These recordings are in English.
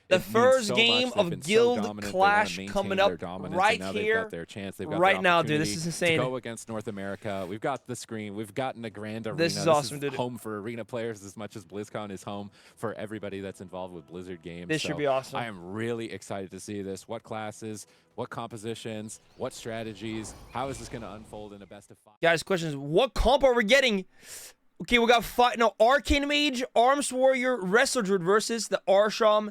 The It means first so game much. They've of been so Guild dominant. They wanna Clash maintain coming their up dominance, right and now they've here, got their chance. They've got right their now, dude. This is opportunity insane. to go against North America. We've got the screen. We've gotten a grand arena. This is awesome, dude. Home for arena players as much as BlizzCon is home for everybody that's involved with Blizzard games. This should be awesome. I am really excited to see this. What classes, what compositions, what strategies, how is this going to unfold in a best of 5? Guys, questions. What comp are we getting? Okay, we got Arcane Mage, Arms Warrior, Wrestler Druid versus the Arsham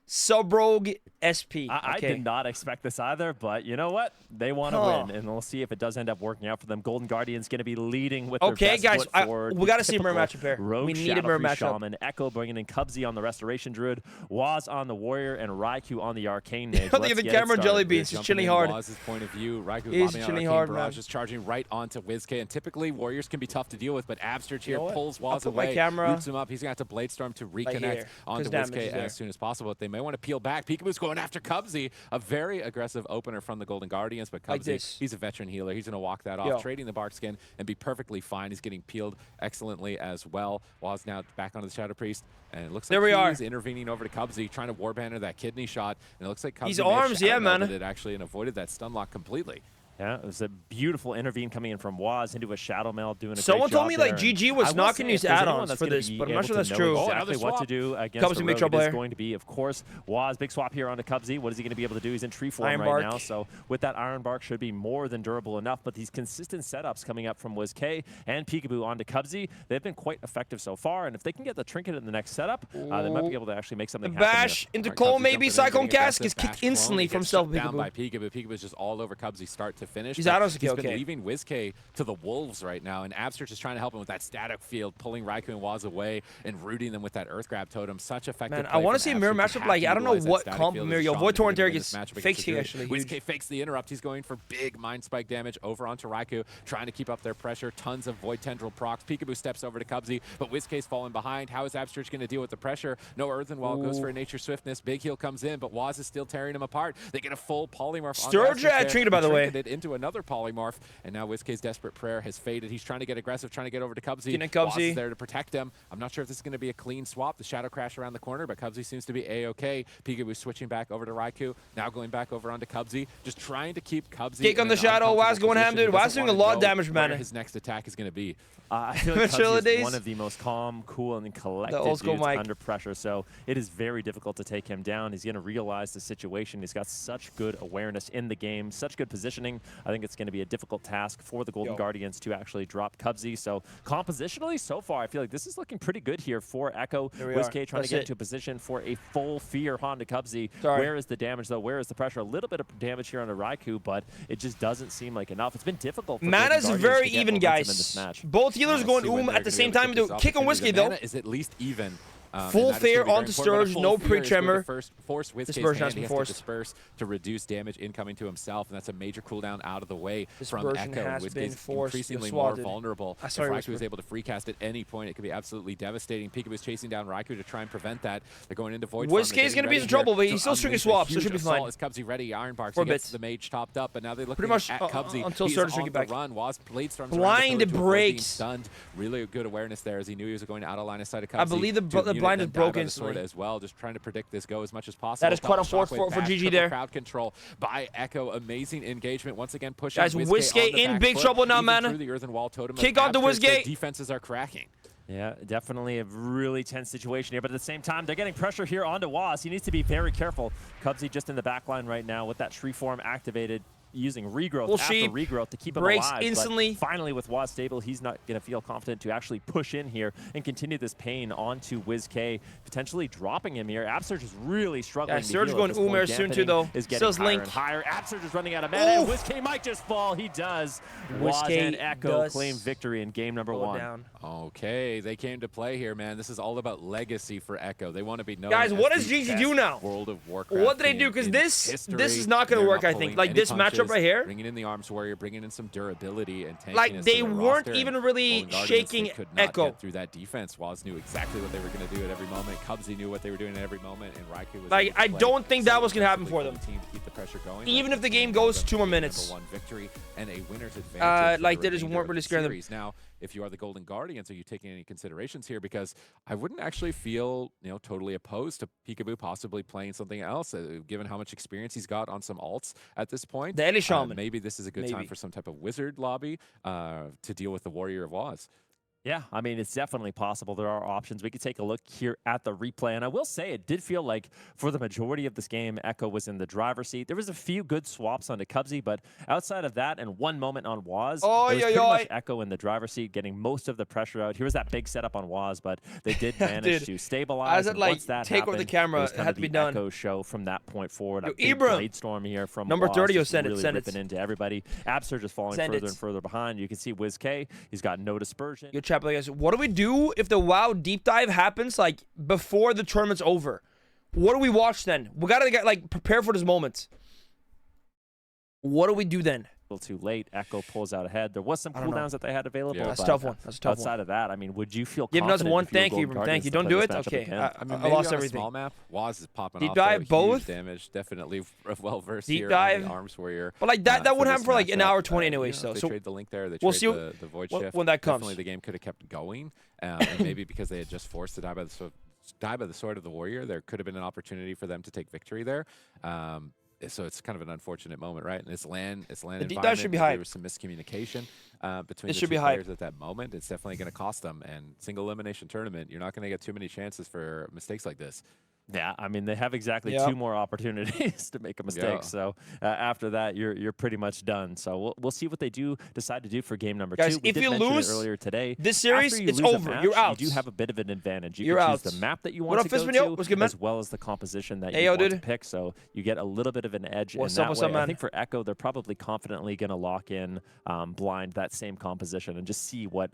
Subrogue SP. I did not expect this either, but you know what? They want to win, and we'll see if it does end up working out for them. Golden Guardian's going to be leading with their best guys, foot forward. we got to see a mirror matchup here. Rogue We need a mirror matchup. Shaman, Echo bringing in Cubsy on the Restoration Druid, Waz on the Warrior, and Raikou on the Arcane Mage. Look at the camera, Jelly Beans. He's chilling hard. Waz's point of view, Raikou He's lobbing out chilling Arcane hard, Barrage, man. is charging right onto WizK, and typically Warriors can be tough to deal with, but Absterge here pulls Waz put my away, camera roots him up. He's going to have to Bladestorm to reconnect here, onto 'cause damage WizK is there. as soon as possible. But they may want to peel back. Peekaboo's going after Cubsy, a very aggressive opener from the Golden Guardians, but Cubsy, he's a veteran healer. He's going to walk that off, trading the Bark Skin, and be perfectly fine. He's getting peeled excellently as well. Waz now back onto the Shadow Priest, and it looks like he's intervening over to Cubsy, trying to Warbanner that kidney shot, and it looks like Cubsy He's arms, yeah, man. it actually and avoided that stun lock completely. Yeah, it was a beautiful intervene coming in from Waz into a Shadow Mail, doing a Someone great job told me like there. GG was not going to use add-ons for this, but I'm not sure that's true. Exactly what to do against Cubsy the make Rogue. trouble It is here. going to be, of course, Waz. Big swap here onto Cubsy. What is he going to be able to do? He's in tree form Iron right Bark. now, so with that Iron Bark should be more than durable enough. But these consistent setups coming up from WizK and Peekaboo onto Cubsy, they've been quite effective so far. And if they can get the trinket in the next setup, they might be able to actually make something happen. Bash into Cole, maybe Cyclone Cask is kicked instantly from self down Peekaboo. by Peekaboo. Peekaboo's just all over Cubsy start to finish. He's out of He's skill, been leaving WizK to the wolves right now, and Absterge is trying to help him with that static field, pulling Raikou and Waz away and rooting them with that Earth Grab Totem. Such effective. Man, I want to see a mirror matchup. Like, I don't know what comp mirror. Yo, Void Torrent there gets fakes here actually. WizK fakes the interrupt. He's going for big Mind Spike damage over onto Raikou, trying to keep up their pressure. Tons of Void Tendril procs. Peekaboo steps over to Cubsy, but WizK's falling behind. How is Absterge going to deal with the pressure? No Earthen Wall, goes for a Nature Swiftness. Big heal comes in, but Waz is still tearing him apart. They get a full polymorph. Sturge had trinket, by the way. Into another polymorph, and now WizK's desperate prayer has faded. He's trying to get aggressive, trying to get over to Cubsy. Waz is there to protect him. I'm not sure if this is going to be a clean swap. The Shadow Crash around the corner, but Cubsy seems to be A-okay. Peekaboo switching back over to Raikou, now going back over onto Cubsy, just trying to keep Cubsy. Kick on the Shadow, Waz going ham, dude. Waz doing a lot of damage, man. His next attack is going to be. I feel like Cubsy is one of the most calm, cool, and collected dudes under pressure, so it is very difficult to take him down. He's going to realize the situation. He's got such good awareness in the game, such good positioning. I think it's going to be a difficult task for the Golden Guardians to actually drop Cubsy. So compositionally, so far, I feel like this is looking pretty good here for Echo. WizK trying to get into a position for a full fear Honda Cubsy. Where is the damage, though? Where is the pressure? A little bit of damage here onto Raikou, but it just doesn't seem like enough. It's been difficult for Mana's very even, guys. In this match. Both healers going at the same time. Kick on Whiskey, though. Is at least even. Full fair onto Sturge, no pre-tremor. Dispersion has been forced. Disperse to reduce damage incoming to himself, and that's a major cooldown out of the way from Echo. Whiskey's increasingly more vulnerable. If Raikou is able to free cast at any point, it could be absolutely devastating. Peekaboo's chasing down Raikou to try and prevent that. They're going into Void. Whiskey's going to be in trouble, but he's still stringing swaps, so should be fine. Is Cubsy ready? Iron Barks. He gets the mage topped up, but now they look at Cubsy. Until Sturge can get back. Waz Bladestorms blind breaks. Stunned. Really good awareness there as he knew he was going out of line of sight of Cubsy. I believe the blind is broken. As well, just trying to predict this go as much as possible. That is quite unfortunate for GG there. Crowd control by Echo. Amazing engagement once again. Pushing guys, WizK in big trouble now, man. Kick on to WizK. Defenses are cracking. Yeah, definitely a really tense situation here, but at the same time, they're getting pressure here onto Waz. He needs to be very careful. Cubsy just in the back line right now with that tree form activated, using regrowth after regrowth to keep him alive. Instantly. But finally, with Waz stable, he's not going to feel confident to actually push in here and continue this pain onto WizK, potentially dropping him here. Absterge is really struggling. Yeah, Surge going Umer soon too, though. Still Link. Higher. Absterge is running out of mana, and WizK might just fall. He does. Waz and Echo claim victory in game number 1. Okay, they came to play here, man. This is all about legacy for Echo. They want to be known. Guys, what does GG do now? World of Warcraft. What do they do? Because this is not going to work, I think. Like, this matchup right here. Bringing in the Arms Warrior, bringing in some durability and tankiness. Like, they weren't even really shaking Echo. Get through that defense. Waz knew exactly what they were going to do at every moment. Cubsy knew what they were doing at every moment, and Raikou was like, I don't think that was going to happen for them. To keep the pressure going. Even if the game goes 2 more minutes. Victory and a winner's advantage. Like, they just weren't really scaring them. Now, if you are the Golden Guardians, are you taking any considerations here? Because I wouldn't actually feel, totally opposed to Peekaboo possibly playing something else, given how much experience he's got on some alts at this point. The Ellie Shaman. Maybe this is a good time for some type of wizard lobby to deal with the Warrior of Oz. Yeah, I mean, it's definitely possible. There are options. We could take a look here at the replay. And I will say, it did feel like for the majority of this game, Echo was in the driver's seat. There was a few good swaps onto Cubsy, but outside of that and one moment on Waz, it was pretty much Echo in the driver's seat, getting most of the pressure out. Here was that big setup on Waz, but they did manage to stabilize. As it, once that take over the camera, it had to be done. Echo show from that point forward. A big blade storm here from number Waz, 30, just send really it. ripping into everybody. Absurd just falling further and further behind. You can see WizK, he's got no dispersion. Good chat, guys. What do we do if the WoW deep dive happens like before the tournament's over? What do we watch then? We gotta get like prepare for this moment. What do we do then? Too late. Echo pulls out ahead. There was some cooldowns that they had available. Yeah. That's a tough one. That's a tough outside of that, I mean, would you feel giving us one? Thank you. Don't do it. Okay, I mean, I lost everything. Small map. Waz is popping deep off. Dive, Huge both damage. Definitely well versed deep here dive. On the Arms Warrior. But like that wouldn't happen for like an hour 20 anyway. They trade the link there. They we'll trade see the void shift. When that comes. Definitely the game could have kept going. And maybe because they had just forced to die by the sword of the Warrior, there could have been an opportunity for them to take victory there. So it's kind of an unfortunate moment, right? And it's land environment. That should be hyped. There was some miscommunication between the two players at that moment. It's definitely going to cost them. And single elimination tournament, you're not going to get too many chances for mistakes like this. Yeah, I mean, they have exactly 2 more opportunities to make a mistake. So after that, you're pretty much done. So we'll see what they decide to do for game number 2. Guys, if you lose earlier today, this series, it's over. You're out. You do have a bit of an advantage. You can choose the map that you want to go to, as well as the composition that you want to pick. So you get a little bit of an edge in that way. I think for Echo, they're probably confidently going to lock in blind that same composition and just see what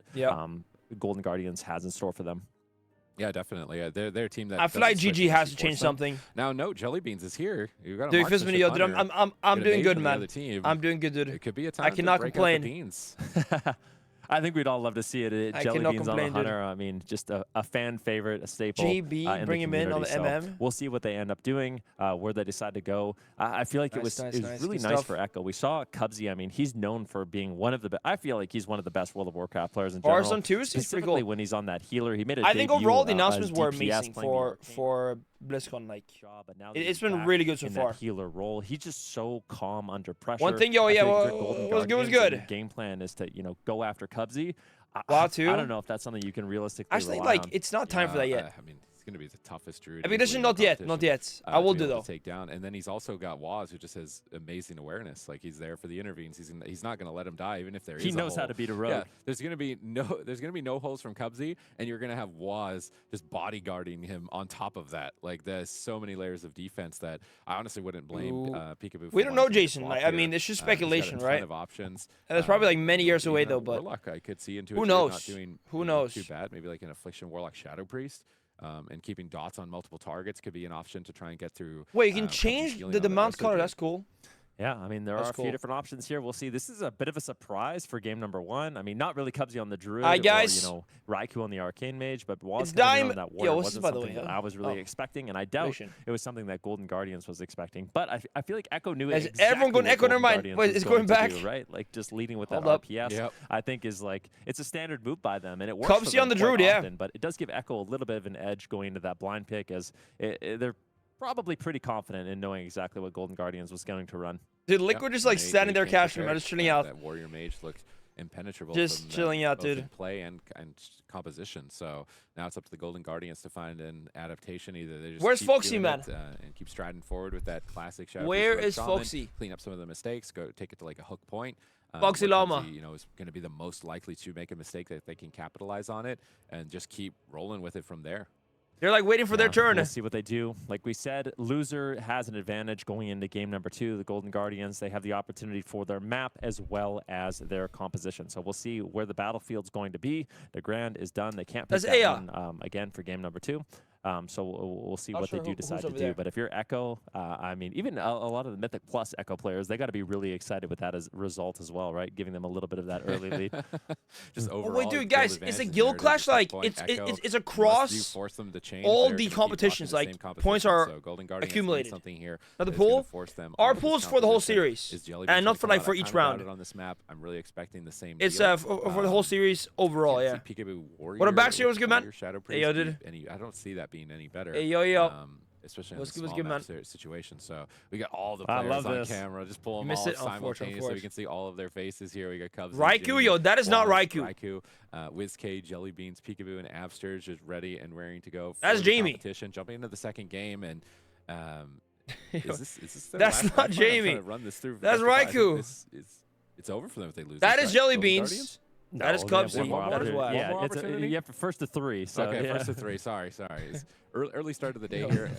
Golden Guardians has in store for them. Yeah, definitely. They're a team that I feel like GG has to change something. Now, no, Jellybeans is here. You got dude, I'm doing good, man. I'm doing good, dude. It could be a time I cannot to break complain. Out the beans. I think we'd all love to see it. Jellybeans on the Hunter. I mean, just a fan favorite, a staple. JB, bring him in on the MM. We'll see what they end up doing, where they decide to go. I feel like it was really nice for Echo. We saw Cubsy. I mean, he's known for being one of the best. I feel like he's one of the best World of Warcraft players in general. Warzone 2 is pretty cool. When he's on that healer, he made a I think debut, overall the announcements were amazing for BlizzCon. Like, it's been really good so far. That healer role, he's just so calm under pressure. One thing, was good. Game plan is to go after Cubsy. WoW 2? I don't know if that's something you can realistically actually rely on. it's not time for that yet. I mean, it's going to be the toughest druid. I mean, this is not yet. I will do though. Take down, and then he's also got Waz, who just has amazing awareness. Like, he's there for the intervenes. He's not going to let him die, even if there is. He knows how to beat a rogue. Yeah, there's going to be no holes from Cubsy, and you're going to have Waz just bodyguarding him on top of that. Like, there's so many layers of defense that I honestly wouldn't blame Peekaboo. We don't know, Jason. I mean, it's just speculation, right? Of options. And it's probably like many years away though. But Warlock, I could see into who knows? Not doing who knows? Too bad. Maybe like an Affliction Warlock Shadow Priest. And keeping dots on multiple targets could be an option to try and get through. Wait, you can change the mount color. That's cool. Yeah, I mean, there are a few different options here. We'll see. This is a bit of a surprise for game number 1. I mean, not really Cubsy on the Druid or, Raikou on the Arcane Mage, but Waz on that Warrior wasn't something that I was really expecting, and I doubt it was something that Golden Guardians was expecting. But I feel like Echo knew it exactly. Everyone going Echo? Never mind. Wait, it's going back. Right? Like, just leading with that RPS, I think is like, it's a standard move by them, and it works Cubsy on the Druid, often, but it does give Echo a little bit of an edge going into that blind pick, as they're probably pretty confident in knowing exactly what Golden Guardians was going to run. Dude, Liquid just like standing there cashing him. I'm just chilling out. That Warrior Mage looked impenetrable. Just chilling out, dude. Play and composition. So now it's up to the Golden Guardians to find an adaptation. Either they just where's Foxy, man? And keep striding forward with that classic Shadow. Where is Foxy? Clean up some of the mistakes. Go take it to like a hook point. Foxy Llama, is going to be the most likely to make a mistake that they can capitalize on it and just keep rolling with it from there. They're like waiting for their turn. We'll see what they do. Like we said, loser has an advantage going into game number 2. The Golden Guardians, they have the opportunity for their map as well as their composition. So we'll see where the battlefield's going to be. The grand is done. They can't pick that one again for game number 2. So we'll see what they do decide to do. But if you're Echo, I mean, even a lot of the Mythic Plus Echo players, they got to be really excited with that as result as well, right? Giving them a little bit of that early lead. Just overall, wait, dude, guys, it's a guild clash. Like it's across all the competitions. Like points are accumulated. Now the pool, our pool's for the whole series, and not for like for each round. On this map, I'm really expecting the same. It's for the whole series overall. Yeah. What about Baxter? Was good, man. Hey, yo, dude. I don't see that being any better. Hey, yo. Especially in a small map situation. So we got all the players on camera. Just pull them all simultaneously so we can see all of their faces here. We got Cubs. Raikou, yo, that is not Raikou. Wiz WizK, Jelly Beans, Peekaboo, and Abster just ready and raring to go. That's Jamie. Competition, jumping into the second game, and is this that's not Jamie. Run this through. That's Raikou. It's over for them if they lose. That is Jelly Guardians? Beans. That is Cubs. Yeah, you have first to 3. So, okay, first to 3. Sorry. It's early start of the day here.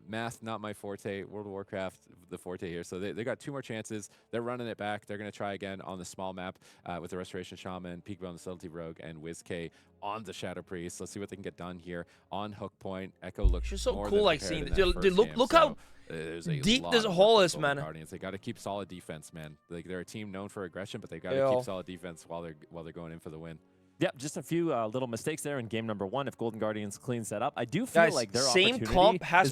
Math, not my forte. World of Warcraft, the forte here. So they got 2 more chances. They're running it back. They're going to try again on the small map with the Restoration Shaman, Peekaboo on the Subtlety Rogue, and WizK on the Shadow Priest. Let's see what they can get done here on Hook Point. Echo looks just so cool, like seeing it. Dude, look how deep this hole is, man. Guardians. They got to keep solid defense, man. Like they're a team known for aggression, but they got to keep solid defense while they're going in for the win. Yep, just a few little mistakes there in game number 1. If Golden Guardians cleans that up, I do feel like their opportunity is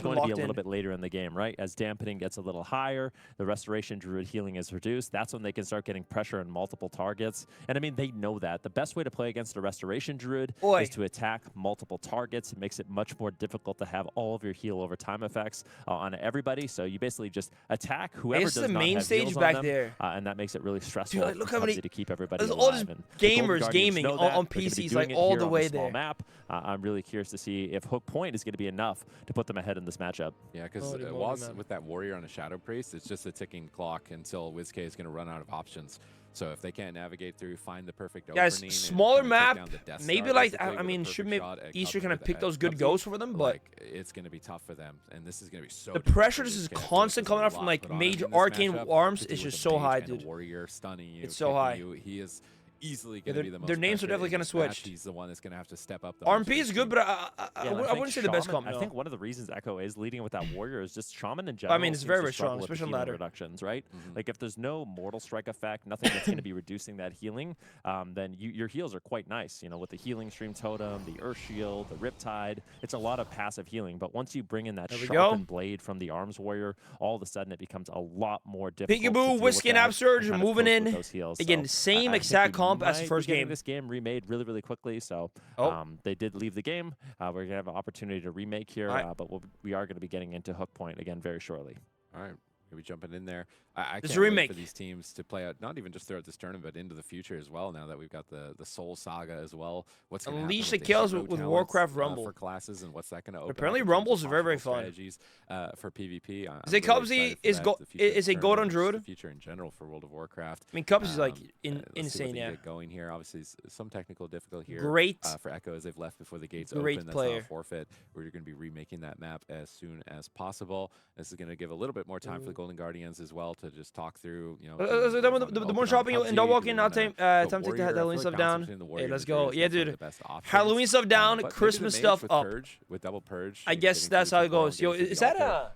going to be a little bit later in the game, right? As dampening gets a little higher, the Restoration Druid healing is reduced. That's when they can start getting pressure on multiple targets. And I mean, they know that. The best way to play against a Restoration Druid is to attack multiple targets. It makes it much more difficult to have all of your heal over time effects on everybody. So you basically just attack whoever does not have heals on them, and that makes it really stressful. Dude, look how many to keep everybody alive. All just gamers gaming on PCs, like all the way there. Map. I'm really curious to see if Hook Point is going to be enough to put them ahead in this matchup. Yeah, because with that Warrior on a Shadow Priest, it's just a ticking clock until WizK is going to run out of options. So if they can't navigate through, find the perfect opening. Guys, smaller map, maybe like, I mean, should maybe Easter kind of pick those good goes for them, but it's going to be tough for them, and this is going to be so. The pressure just is constant coming out from like major arcane arms. It's just so high, dude. Warrior stunning you. It's so high. He is easily going to be the most. Their names are definitely going to switch. He's the one that's going to have to step up. RMP is good, but I wouldn't say the best comp. I think one of the reasons Echo is leading with that Warrior is just Shaman in general. I mean, it's very, very strong, especially on ladder reductions, right? Like if there's no Mortal Strike effect, nothing that's going to be reducing that healing, then your heals are quite nice. You know, with the Healing Stream Totem, the Earth Shield, the Riptide, it's a lot of passive healing. But once you bring in that sharpened blade from the Arms Warrior, all of a sudden it becomes a lot more difficult. Peekaboo, WizK, and Absurge moving in. Again, same exact comp as the first game. This game remade really, really quickly, so they did leave the game. We're going to have an opportunity to remake here, but we are going to be getting into Hook Point again very shortly. All right. Maybe jumping in there. I can't wait for these teams to play out, not even just throughout this tournament, but into the future as well. Now that we've got the Soul Saga as well, what's going to unleash the kills with Warcraft Rumble for classes, and what's that going to open? Apparently, Rumbles are very, very fun. Strategies for PvP. Is it Cubsy? Is a Gold on Druid? The future in general for World of Warcraft. I mean, Cubsy is like insane. Yeah. Get going here. Obviously, some technical difficulty here. Great for Echo as they've left before the gates open. That's not a forfeit. We're going to be remaking that map as soon as possible. This is going to give a little bit more time for the Golden Guardians as well to just talk through, you know. The more shopping and dog walking, now time to take the Halloween stuff down. Hey, let's go. Yeah, dude. Halloween stuff down, Christmas stuff up. With double purge. I guess that's how it goes. Yo, is that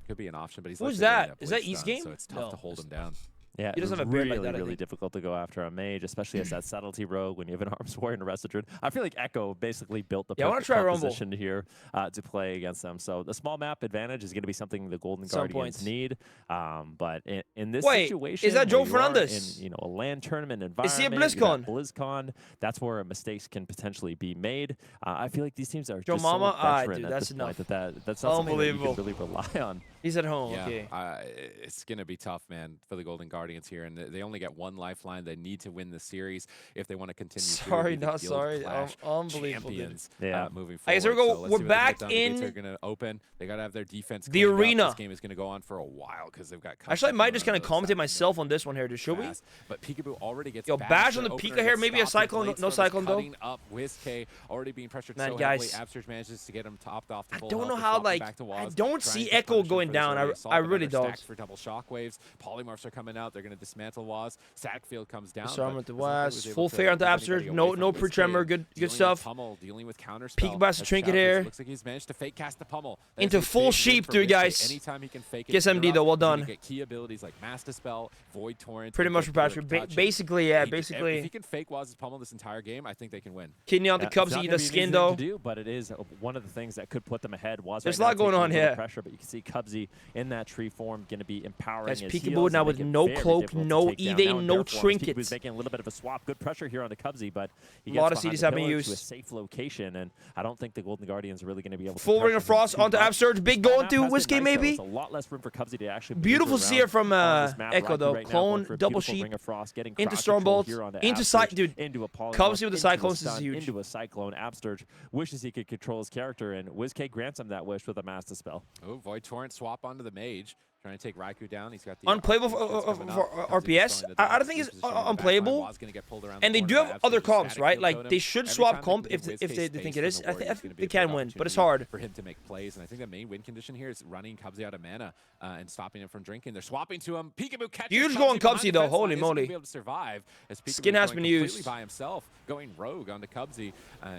could be an option, but he's who's that? Is that East Game? So it's tough to hold him down. Yeah, he doesn't have a really, like that, really difficult to go after a mage, especially as that Subtlety Rogue when you have an Arms Warrior and a Rested Druid. I feel like Echo basically built the perfect position here to play against them. So the small map advantage is going to be something the Golden Guardians need. But in this situation, is that Joe Fernandez? In a LAN tournament environment, is he at BlizzCon? BlizzCon, that's where mistakes can potentially be made. I feel like these teams are Joe just Mama, so veteran dude, at this point that's not something that you can really rely on. He's at home. Yeah, okay. It's going to be tough, man, for the Golden Guardians here, and they only get one lifeline. They need to win the series if they want to continue. Unbelievable. Moving forward. I guess we're back in. They're going to open. They got to have their defense. The arena. This game is going to go on for a while because they've got. Actually, I might just kind of commentate myself on this one here. Should we? But Peekaboo already gets. Yo, bash on the Pika here. Maybe a cyclone. No cyclone though. Up WizK already being pressured so heavily. Absurge manages to get him topped off. I don't know how. Like, I don't see Echo going it down. I really don't. For double shockwaves. Polymorphs are coming out. They're going to dismantle Waz. Sackfield comes down. Disarm with the Waz. Full fair onto Absurge. No pre-tremor. Good stuff. Dealing with counterspell. Peek Blast Trinket here. Looks like he's managed to fake cast the pummel. Into full sheep, dude, guys. Anytime he can fake it. Gets MD though. Well done. Get key abilities like Master Spell, Void Torrent. Pretty much for Patrick. Basically, yeah. Basically. If he can fake Waz's pummel this entire game, I think they can win. Kidney on the Cubsy. The skin though. But it is one of the things that could put them ahead. There's a lot going on here. Pressure, but you can see Cubsy in that tree form going to be empowering. That's Peekaboo now with no cloak, no evade, no trinkets. He's making a little bit of a swap. Good pressure here on the Cubsy, but he a gets lot of CDs have been to a used. safe location, and I don't think the Golden Guardians are really going to be able to. Full Ring of Frost onto Absurge. Big going through Whiskey maybe. A lot less room for Cubsy to actually. Beautiful seer from Echo though. Clone, double sheep, into Stormbolt, into Cyclone. Dude, Cubsy with the Cyclones is huge. Into a Cyclone. Absurge wishes he could control his character, and WizK grants him that wish with a Master Spell. Oh, Void Torrent swap onto the Mage. Trying to take Raikou down. He's got the unplayable for RPS. I don't think it's unplayable. And they do have other comps, right? Like they should swap comp if they think it is. I think they can win, but it's hard for him to make plays. And I think the main win condition here is running Cubsy out of mana and stopping him from drinking. They're swapping to him. Peekaboo catches. Huge goal on Cubsy though. Holy moly! Be able to survive as Skin has been used by himself, going rogue onto Cubsy.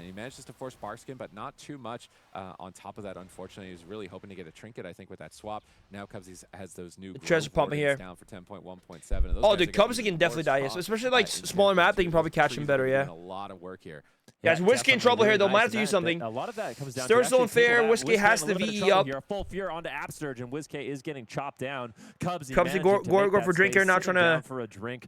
He manages to force Bark Skin, but not too much. On top of that, unfortunately, he's really hoping to get a trinket. I think with that swap. Now Cubsy has those new treasure pumping here. Down for 10.1.7. Oh, dude, Cubsy can definitely die here. So especially like smaller map, they can probably catch him better. Yeah. A lot of work here. Guys, Whiskey in trouble here, though. Might have to do something. A lot of that comes down Stir's still unfair. Whiskey has the VE up. Here. Full fear onto Absurge, and Whiskey is getting chopped down. Cubsy go for drink here, now trying to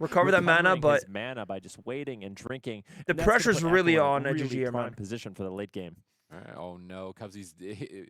recover that mana, but mana by just waiting and drinking. The pressure's really on GG here, man. Position for the late game. Oh no, Cubsy's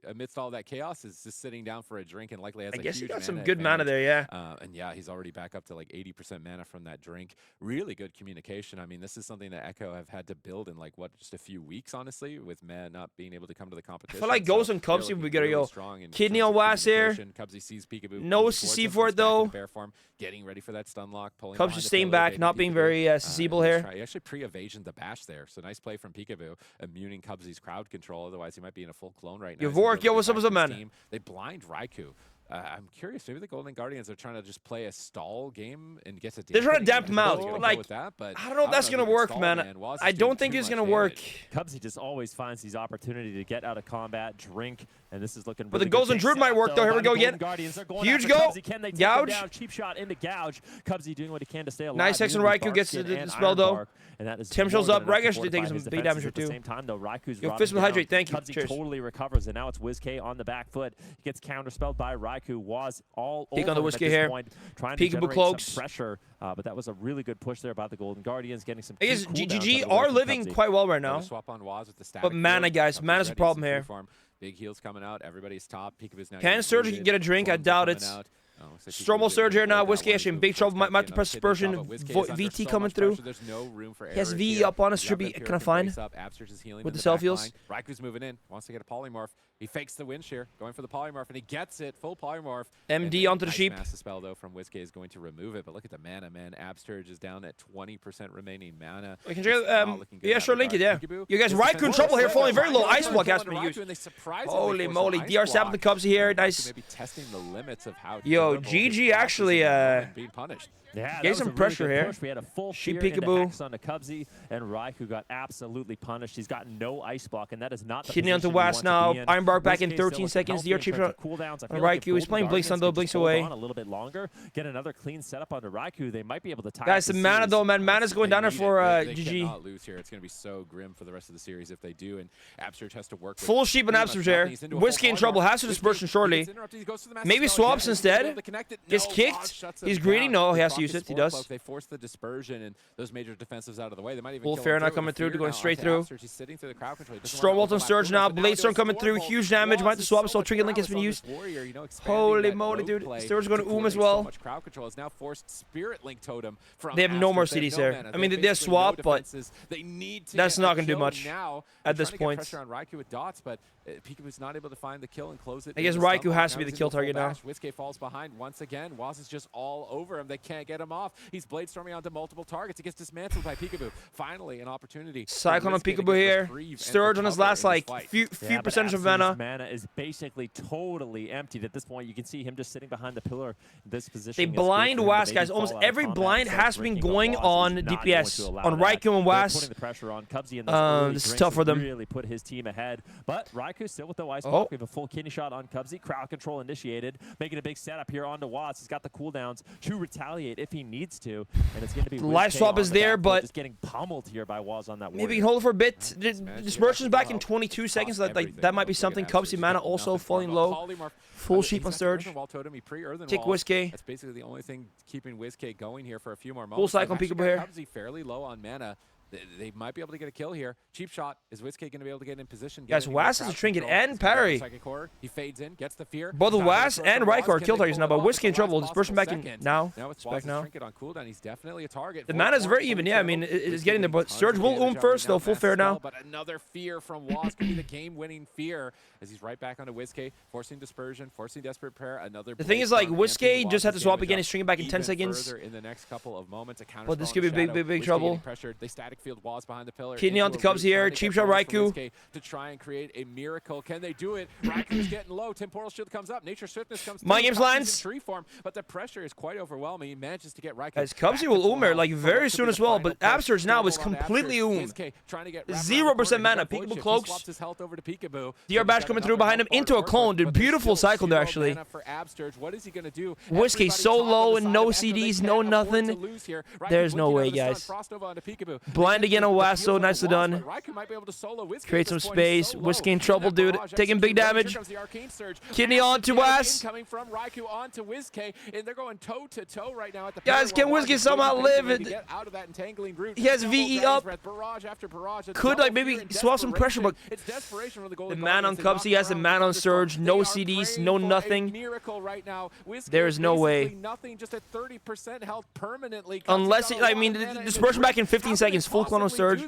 amidst all that chaos is just sitting down for a drink and likely has I guess he got some good mana there, yeah. And yeah, he's already back up to like 80% mana from that drink. Really good communication. I mean, this is something that Echo have had to build in like what, just a few weeks, honestly, with man not being able to come to the competition. I feel like Ghost and Cubsy would get a yo. Kidney on Was here. Cubsy sees Peekaboo. No CC for it though. Bear form, getting ready for that stun lock. Cubsy staying back, not being very accessible here. He actually pre-evasion the bash there, so nice play from Peekaboo, immuning Cubsy's crowd control. Otherwise, he might be in a full clone right now. Yvork, yo, what's up, man? They blind Raikou. I'm curious. Maybe the Golden Guardians are trying to just play a stall game and get to. They're trying to damp him out. Like, I don't know if that's gonna work, man. I don't think it's gonna work. Cubsy just always finds these opportunities to get out of combat, drink, and this is looking. But the Golden Druid might work though. Here we go again. Huge go. Gouge. Cheap shot into Gouge. Cubsy doing what he can to stay alive. Nice X and Raikou gets the spell though. Tim shows up. Raikou actually taking some big damage here too. At the same time though, Raiku's yo, fist with hydrate. Thank you. Cubsy totally recovers, and now it's WizK on the back foot. He gets counterspelled by Raikou. Was all Peek over on the Whiskey here. Trying to generate some pressure, but that was a really good push there by the Golden Guardians, getting some. I guess GG are living quite well right now. Swap on Waz with the but mana, guys, mana's a problem here. Big heals coming out. Everybody's top. Peekaboo's now. Can Surge get a drink? I doubt it. Stromal Surge here now. Whiskey actually in big trouble. Might have to press Dispersion. VT coming through. He has VE up on us. Should be kind of fine with the self heals. Raiku's moving in. Wants to get a polymorph. He fakes the wind shear, going for the polymorph, and he gets it. Full polymorph. MD onto the sheep. Massive spell though from WizK is going to remove it. But look at the mana, man. Absurge is down at 20% remaining mana. We can check yeah, sure, link it. Yeah. You guys, Raikou in trouble here, falling very low. Ice block has been used. Holy moly, DR Sap the Cubsy here. Nice. Maybe testing the limits of how. Yo, GG actually being punished. Yeah, gave some pressure here. We had a full sheep Peekaboo on the Cubsy, and Raikou got absolutely punished. He's got no ice block, and that is not the Kidney onto West now. Ironbark back in 13 seconds. DR cheap shot on Raikou. He's playing Blinks on though. Blinks away. A little bit longer. Get another clean setup onto Raikou. They might be able to tie. Guys, the mana though, man. Mana's going down there for GG. They cannot lose here. It's going to be so grim for the rest of the series if they do, and Absurge has to work. Full sheep and Absurge here. Whiskey in trouble. Has to dispersion shortly. Maybe swaps instead. Gets kicked. He's greedy. No, he has to use it. He does. Force the dispersion and those major defensives out of the way. They might even full fair not coming through, going straight through. Storm Bolt on Surge now. Bladestorm coming through. Huge damage. Might have to swap, so Trinket Link has been used. Holy moly, dude. Surge going to as well. They have no more CDs there. I mean, they swap, but that's not going to do much at this point. Pressure on Raikou with dots, but Peekaboo's not able to find the kill and close it. I guess Raikou has to be the kill target now. Whiskey falls behind once again. Waz is just all over him. They can't get him off. He's blade storming onto multiple targets. He gets dismantled by Peekaboo. Finally, an opportunity. Cyclone on Peekaboo here. Sturge on his last few percentage of mana. Mana is basically totally emptied at this point. You can see him just sitting behind the pillar in this position. They blind Was, guys. Almost every blind has been going on DPS, on Raikou and Was. Putting the pressure on Cubsy in this is tough for them. Really put his team ahead. But Raikou still with the ice block. We have a full kidney shot on Cubsy. Crowd control initiated, making a big setup here onto Watts. He's got the cooldowns to retaliate if he needs to, and it's going to be life swap is there, but just getting pummeled here by Waz on that. Maybe he can hold it for a bit. Dispersion's back in 22 seconds. That might be something. Cubsy mana also falling low. Full sheep on Sturge. Kick Whiskey. That's basically the only thing keeping Whiskey going here for a few more moments. Full cycle on Peekaboo here. Cubsy fairly low on mana. They might be able to get a kill here. Cheap shot. Is Whiskey going to be able to get in position? Guys, Was has a trinket and parry. He fades in, gets the fear. Both Was and Raikou are kill targets now, but Whiskey in trouble. Dispersion back in now. It's back now. Trinket on cooldown. He's definitely a target. The mana is very even. Yeah, I mean, it's getting there, but Sturge will first, though. Full fair now. But another fear from Was could be the game-winning fear as he's right back onto Whiskey, forcing dispersion, forcing desperate prayer. Another. The thing is, Whiskey just had to swap again. He's stringing back in 10 seconds. In the next couple of moments, but this could be big trouble. They static field Was behind the pillar. Kidney on the Cubs here. Cheap shot Raikou. To try and create a miracle. Can they do it? Raikou is getting low. Temporal Shield comes up. Nature Swiftness comes through. My game's lands. Tree form, but the pressure is quite overwhelming. He manages to get Raikou. Guys, Cubsy will Umer very soon as well, but Absurge now is completely 0% mana. Peekaboo cloaks. DR Bash coming through behind him into a clone. Dude, beautiful cycle there, actually. What is he going to do? Whiskey so low and no CDs, no nothing. There's no way, guys. Blind again on Was, so nicely done. Create some space. Whiskey in trouble, dude. Taking big damage. Kidney on to Was. Coming from Raikou onto Whiskey, and they're going toe to toe right now at the. Guys, can Whiskey somehow live? He has VE up. Could maybe swap some pressure, but the man on Cubsy has the man on Surge. No CDs, no nothing. There is no way. Unless dispersion back in 15 seconds. Full clone on Surge.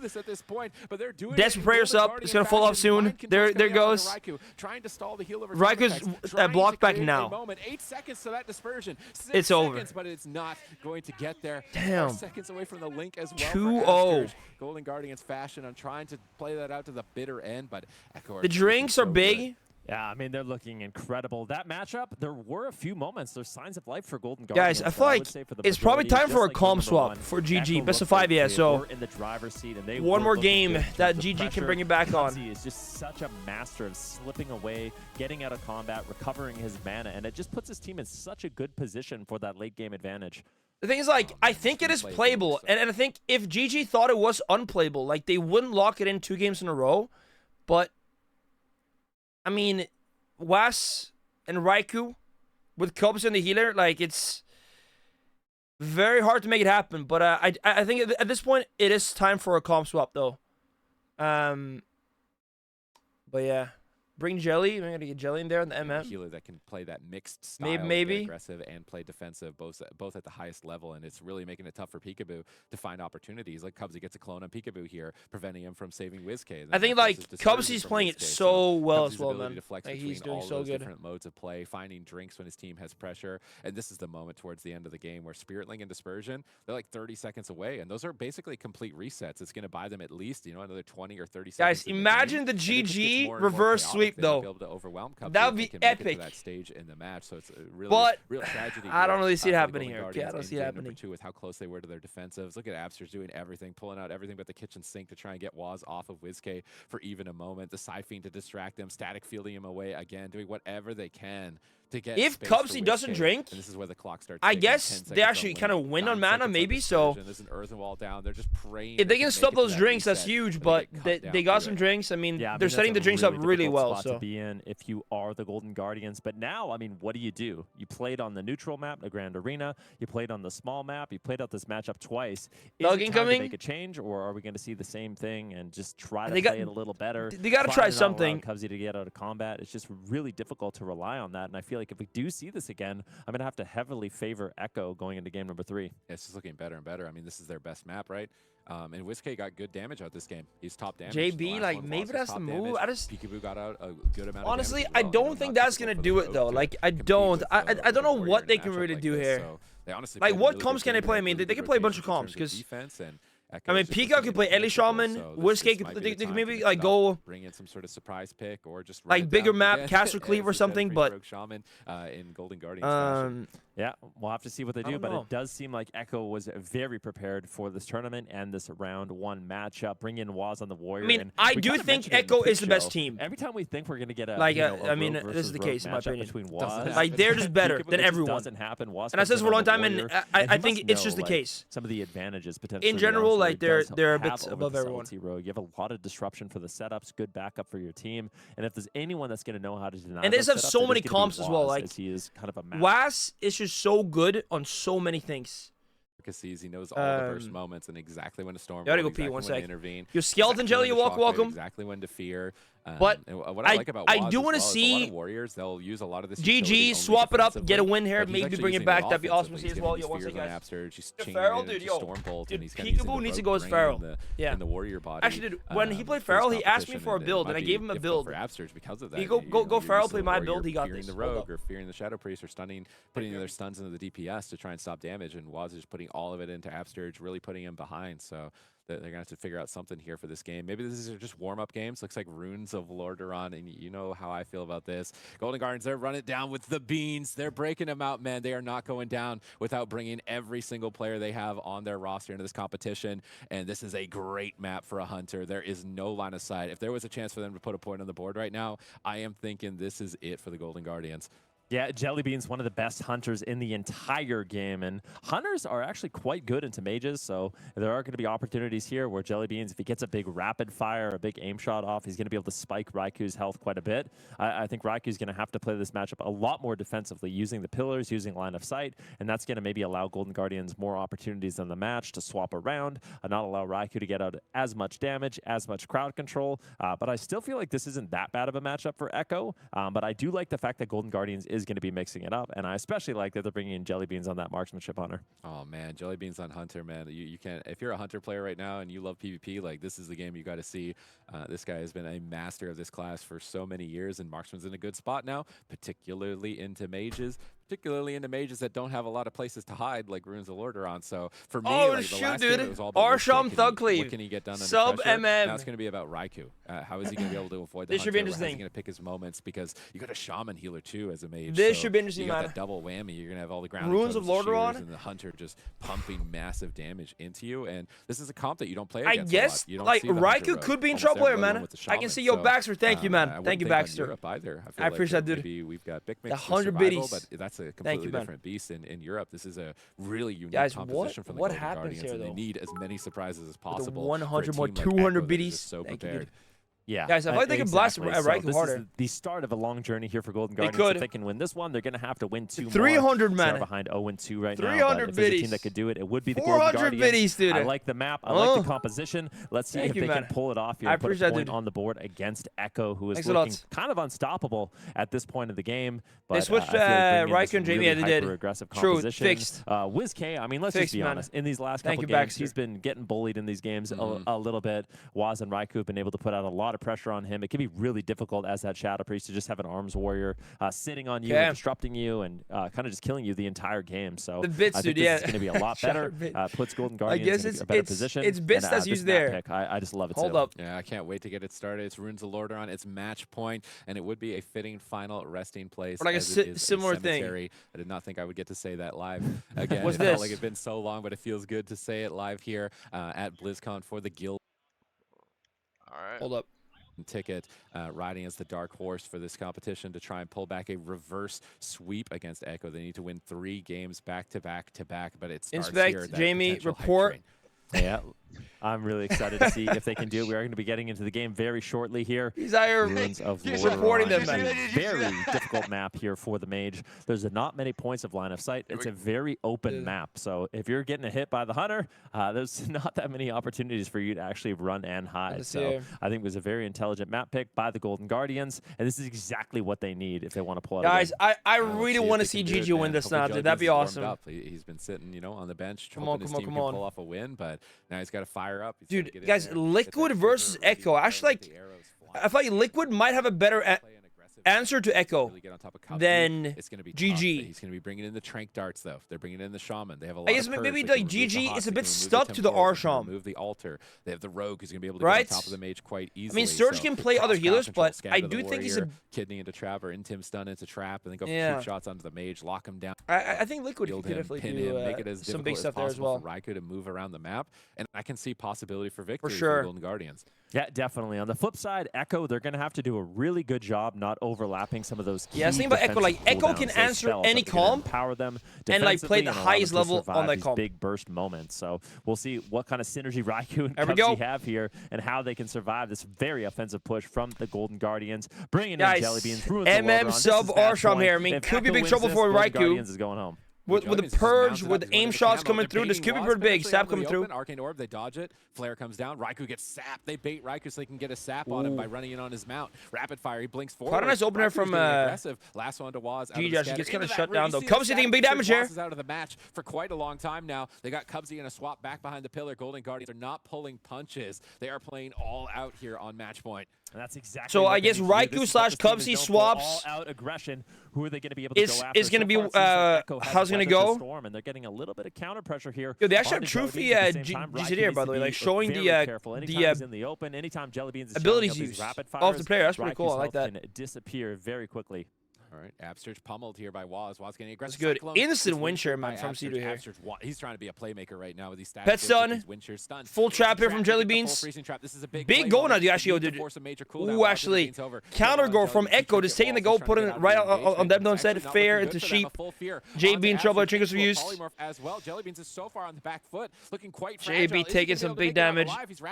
Desperate prayers up. It's gonna fall off soon. There goes. Raiku's blocked back now. 8 seconds to that dispersion. It's over. But it's not going to get there. Damn. 4 seconds away from the link as well. 2-0. Golden Guardians fashion. I'm trying to play that out to the bitter end, but the drinks are big. Yeah, I mean, they're looking incredible. That matchup, there were a few moments. There's signs of life for Golden Guardians. Guys, I feel like it's probably time for a calm swap for GG. Best of 5, yeah. So in the driver's seat, and one more game that GG can bring you back on. He is just such a master of slipping away, getting out of combat, recovering his mana, and it just puts his team in such a good position for that late game advantage. The thing is, I think it is playable, and I think if GG thought it was unplayable, they wouldn't lock it in 2 games in a row, but I mean, Was and Raikou with Cubs and the healer, it's very hard to make it happen. But I think at this point, it is time for a calm swap, though. But yeah. Bring Jelly. We're going to get Jelly in there in the MF. Healer that can play that mixed style, maybe aggressive and play defensive, both at the highest level, and it's really making it tough for Peekaboo to find opportunities. Cubsy gets a clone on Peekaboo here, preventing him from saving Whiskey. I think Cubsy's playing it so well as well, man. He's doing so good. Different modes of play, finding drinks when his team has pressure, and this is the moment towards the end of the game where Spiritling and Dispersion, they're 30 seconds away, and those are basically complete resets. It's going to buy them at least another 20 or 30 seconds. Guys, imagine the GG reverse sweep though. Be able to overwhelm Cubsy. That would be epic. To that stage in the match, so it's a real tragedy. I don't really see it happening here. I don't see it happening. Number 2 with how close they were to their defensives. Look at Absters doing everything, pulling out everything but the kitchen sink to try and get Waz off of Whiskey for even a moment. The Siphene to distract them, static fielding him away again, doing whatever they can to get. If Cubsy doesn't drink, and this is where the clock starts. I guess they actually kind of win on mana, maybe. So there's an earthen wall down. They're just praying. If they can stop those drinks, that's huge. But they got some drinks. I mean, they're setting the drinks up really well. So to be in if you are the Golden Guardians. But now, I mean, what do? You played on the neutral map, the Grand Arena. You played on the small map. You played out this matchup twice. Is it time to make a change, or are we going to see the same thing and just try to play it a little better? They got to try something. Cubsy to get out of combat. It's just really difficult to rely on that, and I feel feel like if we do see this again, I'm going to have to heavily favor Echo going into game number 3. It's just looking better and better. I mean, this is their best map, right? And Whiskey got good damage out this game. He's top damage. JB, like, maybe that's the move. I just Peekaboo got out a good amount honestly, of damage. I don't think that's going to do it, though. Like, I don't know what they can really do here. Like, what comps can they play? I mean, they can play a bunch of comps, because I mean, Peacock could play Ellie Shaman, Whiskey they could maybe like go bring in some sort of surprise pick or just like bigger map, Castle Cleave or something, but Shaman in Golden Guardians. Yeah, we'll have to see what they do, but it does seem like Echo was very prepared for this tournament and this round 1 matchup. Bring in Waz on the Warrior. I mean, I do think Echo is the best team. Every time we think we're going to get a like, I mean, this is the case in my opinion. Between Waz, like they're just better than everyone. Doesn't happen. Waz and I said this for a long time, and I think it's just the case. Some of the advantages potentially. In general, like they're a bit above everyone. You have a lot of disruption for the setups, good backup for your team, and if there's anyone that's going to know how to deny, and they just have so many comps as well. Like he is kind of a Waz is just so good on so many things. He knows all the burst moments and exactly when to storm. You gotta go pee 1 sec. Your skeleton jelly, you welcome. Exactly when to fear. But what I like about Waz do want to see see a lot of Warriors. They'll use a lot of this. GG, swap it up, get a win here, maybe bring it back. That'd be awesome to see as well. Yo, 1 second, guys. Feral, dude, yo, Peekaboo needs to go as Feral. Yeah. In the Warrior body. Actually, dude, when he played Feral, he asked me for a build, and I gave him a build. For Absurge because of that. He go Feral, play my build. He got fearing this. the Rogue or fearing the Shadow Priest or putting their stuns into the DPS to try and stop damage, and Waz is putting all of it into Absurge, really putting him behind. So they're going to have to figure out something here for this game. Maybe this is just warm-up games. Looks like Runes of Lordaeron, and you know how I feel about this. Golden Guardians, they're running down with the beans. They're breaking them out, man. They are not going down without bringing every single player they have on their roster into this competition, and this is a great map for a Hunter. There is no line of sight. If there was a chance for them to put a point on the board right now, I am thinking this is it for the Golden Guardians. Yeah, Jellybean's one of the best hunters in the entire game, and hunters are actually quite good into mages, so there are going to be opportunities here where Jellybeans, if he gets a big rapid fire, a big aim shot off, he's going to be able to spike Raiku's health quite a bit. I think Raiku's going to have to play this matchup a lot more defensively, using the pillars, using line of sight, and that's going to maybe allow Golden Guardians more opportunities in the match to swap around and not allow Raikou to get out as much damage, as much crowd control, but I still feel like this isn't that bad of a matchup for Echo, but I do like the fact that Golden Guardians is going to be mixing it up, and I especially like that they're bringing in Jellybeans on that marksmanship hunter. Oh man, Jellybeans on hunter, man. You can't, if you're a hunter player right now and you love PvP, like this is the game you got to see. This guy has been a master of this class for so many years, and marksman's in a good spot now, particularly into mages that don't have a lot of places to hide, like Runes of Lordaeron. So for me, like, the last game, it was all about Arsham Thugcleave. What can he get done under Sub pressure? MM. Now it's going to be about Raikou. How is he going to be able to avoid the This hunter? should be interesting. How is he going to pick his moments? Because you got a shaman healer too as a mage. This should be interesting, you got man. that double whammy. You're going to have all the ground Runes of Lordaeron and the hunter just pumping massive damage into you. And this is a comp that you don't play I against guess, a lot. You don't like, see the Raikou could be in trouble here, man. I can see your Baxter. Thank you, man. Thank you, Baxter. I appreciate that, dude. We've got Big Mix the 100 biddies, but that's a completely different beast in Europe. This is a really unique composition from the what Golden happens Guardians, here, and though? they need as many surprises as possible. The 100 more, like 200 biddies. So prepared. Yeah, guys, I feel like they can blast Raikou harder. This is the start of a long journey here for Golden Guardians. If they can win this one, they're going to have to win 2 300 more. man. They're behind 0-2 right 300 now. But if there's a biddies. team that could do it, it would be the Golden Guardians. 400 biddies, dude. I like the map. I like the composition. Let's see if they can pull it off here. I Put appreciate a point that, on the board against Echo, who is looking kind of unstoppable at this point of the game. But they switched Raikou and Jamie. Really they did. Aggressive True, composition. fixed. WizK, I mean, let's just be honest. In these last couple games, he's been getting bullied in these games a little bit. Waz and Raikou have been able to put out a lot of pressure on him. It can be really difficult as that Shadow Priest to just have an arms warrior sitting on you and disrupting you and kind of just killing you the entire game. So the bits, I think this is going to be a lot better. Puts Golden Guardians in a better position. It's bits that's used there. Pick, I just love it. Hold up. Yeah, I can't wait to get it started. It's Runes of Lordaeron. It's match point, and it would be a fitting final resting place. Or like a similar thing. I did not think I would get to say that live again. What's it felt this? like it's been so long, but it feels good to say it live here at BlizzCon for the guild. All right. Hold up. Ticket riding as the dark horse for this competition to try and pull back a reverse sweep against Echo. They need to win 3 games back to back, but it starts Inspect, here. Jamie, report. Yeah, I'm really excited to see if they can do it. We are going to be getting into the game very shortly here. He's out Ruins of supporting them, man. Very difficult map here for the mage. There's not many points of line of sight. It's a very open map. So if you're getting a hit by the hunter, there's not that many opportunities for you to actually run and hide. So I think it was a very intelligent map pick by the Golden Guardians, and this is exactly what they need if they want to pull out. Guys, I really want to see GG win this now, dude. That'd be awesome. He's been sitting, you know, on the bench, hoping his team can pull off a win, but now he's got to fire up. Dude, guys, Liquid versus Echo. Actually, I feel like Liquid might have a better answer to Echo than GG. He's going to be bringing in the Trank darts, though. They're bringing in the Shaman. They have a lot I guess maybe like GG is a bit stuck to the Arsham. Move the altar. They have the Rogue who's going to be able to get on top of the mage quite easily. I mean, Surge can play other healers, but I do think he's a kidney into trap or in Tim stun into trap, and then go for 2 shots onto the mage, lock him down. I think Liquid could definitely do make it as some big stuff there as well. For Raikou to move around the map, and I can see possibility for victory for sure. the Golden Guardians. Yeah, definitely. On the flip side, Echo, they're going to have to do a really good job not overlapping some of those key think about Echo, like Echo can answer any calm and like play the highest level on that calm. Big burst moments. So we'll see what kind of synergy Raikou and Cubsy have here and how they can survive this very offensive push from the Golden Guardians. Bringing in Jellybeans. MM sub Arsham here. I mean, could be big trouble for Raikou. Is going home. With the purge, with aim shots coming through, this could be pretty big. Sap coming through. Arcane Orb, they dodge it. Flare comes down. Raikou gets sapped. They bait Raikou so they can get a sap on him by running in on his mount. Rapid fire, he blinks forward. Quite a nice opener from last one to Waz. GG actually gets kind of shut down though. Cubsy taking big damage here. Is out of the match for quite a long time now. They got Cubsy in a swap back behind the pillar. Golden Guardians are not pulling punches. They are playing all out here on match point. And that's exactly so I guess Raikou slash Cubsy swaps. All out aggression. Who are they going to be able to go after? Is going to be how's it going to go? Storm, and they're getting a little bit of counter pressure here. Yo, they actually have Trophy GCD here, by the way, like showing the abilities used off the player. That's pretty cool. I like that. Can disappear very quickly. All right, Absurge pummeled here by Waz. Waz getting aggressive. That's good. Instant win share, man, from C2 here. He's trying to be a playmaker right now with these stats. Pet stun. Full trap here from Jellybeans. Big goal now, Yashio, dude. Ooh, actually, counter goal from Echo. Just taking the goal, putting it right on Debno instead. Fair into Sheep. JB in trouble. Trinkets were used. Jellybeans is so far on the back foot, looking quite JB taking some big damage.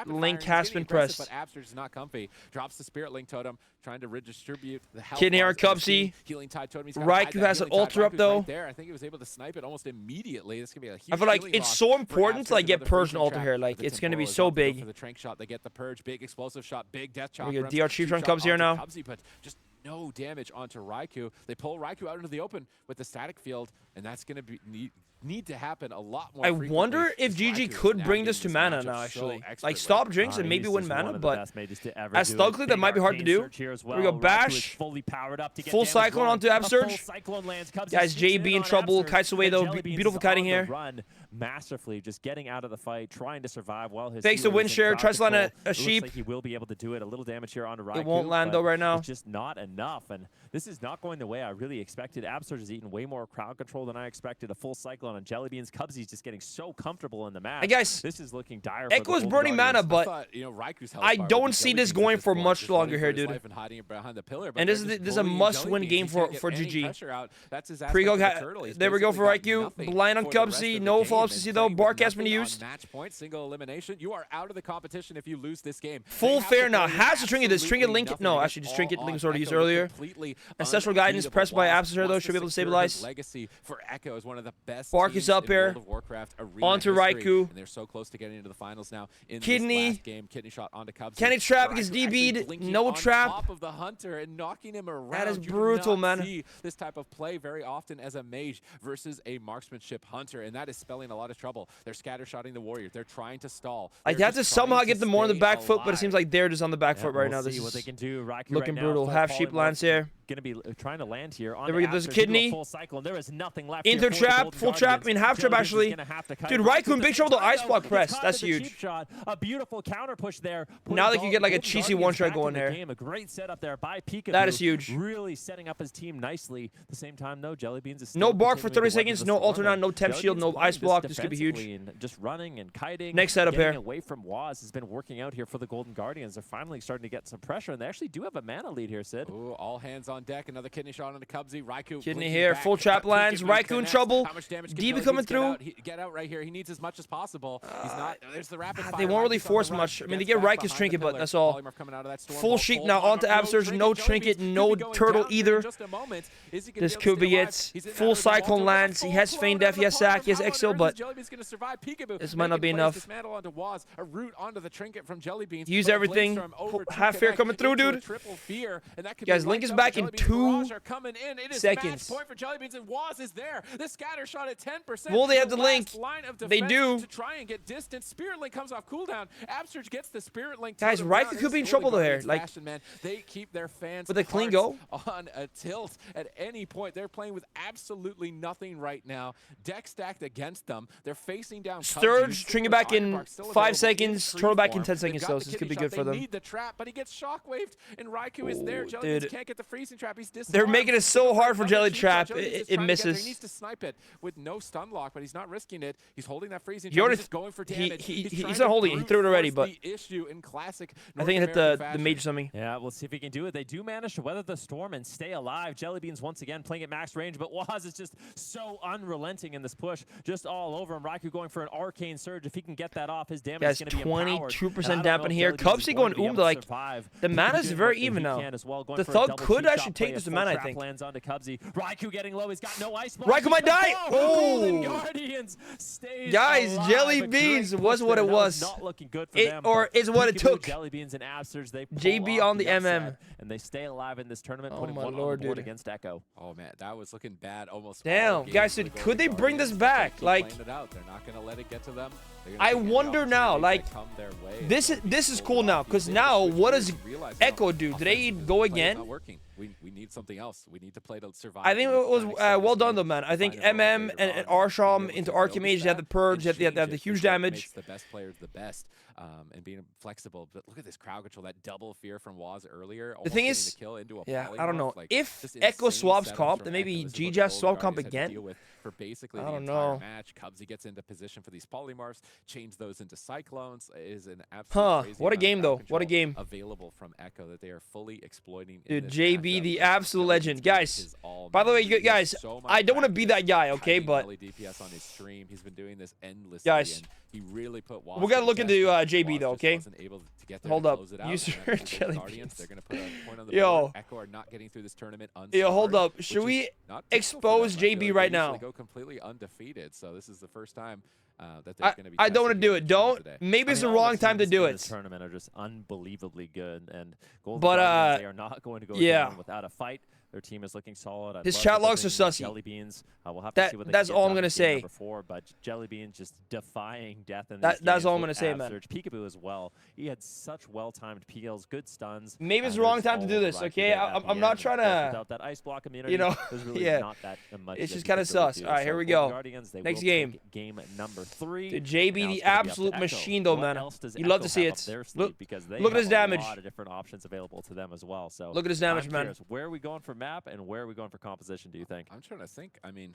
Link has been pressed. But Absurge is not comfy. Drops the Spirit Link Totem, trying to redistribute the health. Kidney or Cubsy. Raikou has an ultra up though. I think he was able to snipe it almost immediately. This could be a huge. I feel like it's so important to like get purge and ultra here. Like it's gonna be so big. For the Trank shot, they get the purge, big explosive shot, big death chop. We got DR Chief on Cubs here now. But just no damage onto Raikou. They pull Raikou out into the open with the static field, and that's gonna be need to happen a lot more. I wonder if GG could bring this to mana now, actually. Like stop drinks and maybe win mana, but as Thugly, that might be hard to do. Here we go, Bash. Full Cyclone onto Absurge. Guys, JB in trouble. Kites away though. Beautiful kiting here. Masterfully, just getting out of the fight, trying to survive while his fakes the wind share, tries to land a sheep. Like he will be able to do it. A little damage here onto Raikou. It won't land though right now. It's just not enough, and this is not going the way I really expected. Absurge has eaten way more crowd control than I expected. A full Cyclone on Jellybeans. Cubsy's just getting so comfortable in the match. Hey guys, this is looking dire. Echo's burning mana, but I don't see this going for much longer here, dude. And this is a must-win game for GG. Pre-go, there we go for Raikou. Blind on Cubsy. No follow-ups to see though. Bark has been used. Match point, single elimination. You are out of the competition if you lose this game. Full fair now. Has to Trinket this. Trinket Link. No, actually, just Trinket Link was already used earlier. Ancestral Guidance pressed by Absurge though. Should be able to stabilize. Legacy for Echo is one of the best. Bark is up here. Onto Raikou. And they're so close to getting into the finals now. In Kidney. This last game, Kidney shot onto Cubsy. Can he trap? Gets DB'd. No trap. Top of the hunter and knocking him around. That is brutal, man. See this type of play very often as a mage versus a marksmanship hunter, and that is spelling a lot of trouble. They're scattershotting the warrior. They're trying to stall. I'd have to somehow get them more on the back foot, but it seems like they're just on the back foot right now. This is what they can do. Looking brutal. Half sheep lands here. Going to be trying to land here. There we go. There's a Kidney. Full Cyclone. There is nothing left. Into trap. Full trap. I mean, half trap actually. Dude, Raikou in big trouble. The ice block press. That's huge. A beautiful counter push there. Now they can get like a cheesy one shot going there. A great setup there by Peekaboo. That is huge. Really setting up his team nicely. At the same time, no Jellybeans is no bark for 30 seconds. No alternate. No temp shield. No ice block. This could be huge. Just running and kiting. Next setup here. Away from Waz has been working out here for the Golden Guardians. They're finally starting to get some pressure, and they actually do have a mana lead here, Sid. Ooh, Ooh, all hands on deck. Another kidney shot on the Cubsy. Raikou. Kidney here. Full trap lands. Raikou in trouble. DB coming through. Get out right here. He needs as much as possible. He's not. There's the rapid fire. They won't really force much. I mean, they get Raikou's trinket, but that's all. Full sheep now onto Absurge. No trinket, no turtle either. This could be it. Full cyclone lands. He has Feign Death, he has Sack, he has Exil, but this might not be enough. Use everything. Half fear coming through, dude. Guys, Link is back in 2 seconds. Will they have the Link? They do. Guys, Raikou could be in trouble though here. Like, they keep their fans with a clean go on a tilt at any point. They're playing with absolutely nothing right now. Deck stacked against them. They're facing down Sturge, trinket back in 5 seconds, turtle back in 10 seconds, so this could be good for them. They need the trap, but he gets shockwaved, and Raikou is there. Jellybeans can't get the freezing trap. He's They're making it so hard for Jelly Trap. It misses. He needs to snipe it with no stun lock, but he's not risking it. He's holding that freezing trap. He's just going for damage. He's not holding it. He threw it already, but I think it hit the mage something. Yeah, we'll see if he can do it. They do manage to weather the storm and stay alive. Jellybeans once again playing at max range, but Waz is just so unrelenting in this push, just all over him. Raikou going for an arcane surge. If he can get that off, his damage is going to be 22% dampen here. Cubsy going like the mana is very even now. The Thug could actually take this mana, I think. Lands onto Cubsy. Raikou getting low. He's got no ice. Raikou might die. Oh, guys, Jellybeans was what it was. Not looking good for them. Or is what it took. Jellybeans and Absurge, they JB on the MM, and they stay alive in this tournament, putting one on lord, the board against Echo. Oh man, that was looking bad. Almost. Damn, guys, dude, could they bring this back? Like, they're not gonna let it get to them. I wonder now, like, this is cool now, because now what does Echo do? Do they go again? We need something else. We need to play to survive. I think it was well done though, man. I think MM and Arsham into Archimage, they have the purge, they have the huge damage. The best players the best, and being flexible. But look at this crowd control, that double fear from Waz earlier. The thing is, yeah, I don't know. If Echo swaps comp, then maybe GJ swap comp again. For basically I the don't entire know. match, Cubsy gets into position for these polymorphs, change those into cyclones. Is an absolute crazy what a game though. What a game. Available from Echo that they are fully exploiting. Dude, JB, the absolute legend, guys. By the way, guys, I don't want to be that guy, okay? But DPS on his stream, he's been doing this endlessly. Guys, he really put we gotta look into JB though, okay? Hold up, user Jellybeans. They're gonna put a point on the yo, Echo are not getting through this tournament. Yo, hold up. Should we expose JB right now? Go completely undefeated. So this is the first time that they're going to be. I don't want to do it. Don't. Maybe it's the wrong time to do it. This tournament are just unbelievably good, and Golden they are not going to go down without a fight. Their team is looking solid. His chat logs are sussy. Jellybeans. We'll have to see what that's all I'm gonna say. But Jellybeans just defying death in that's all I'm gonna say, man. Peekaboo as well. He had such well-timed peels, good stuns. Maybe it's the wrong time to do this. Okay, I'm not trying to. Without that ice block immunity, you know, really not that much. It's just kind of sus. All right, here we go. Next game. Game number 3. Dude, JB, the absolute machine, though, man. You love to see it. Look at his damage. A lot of different options available to them as well. So look at his damage, man. Where are we going for map and where are we going for composition, do you think? I'm trying to think. I mean,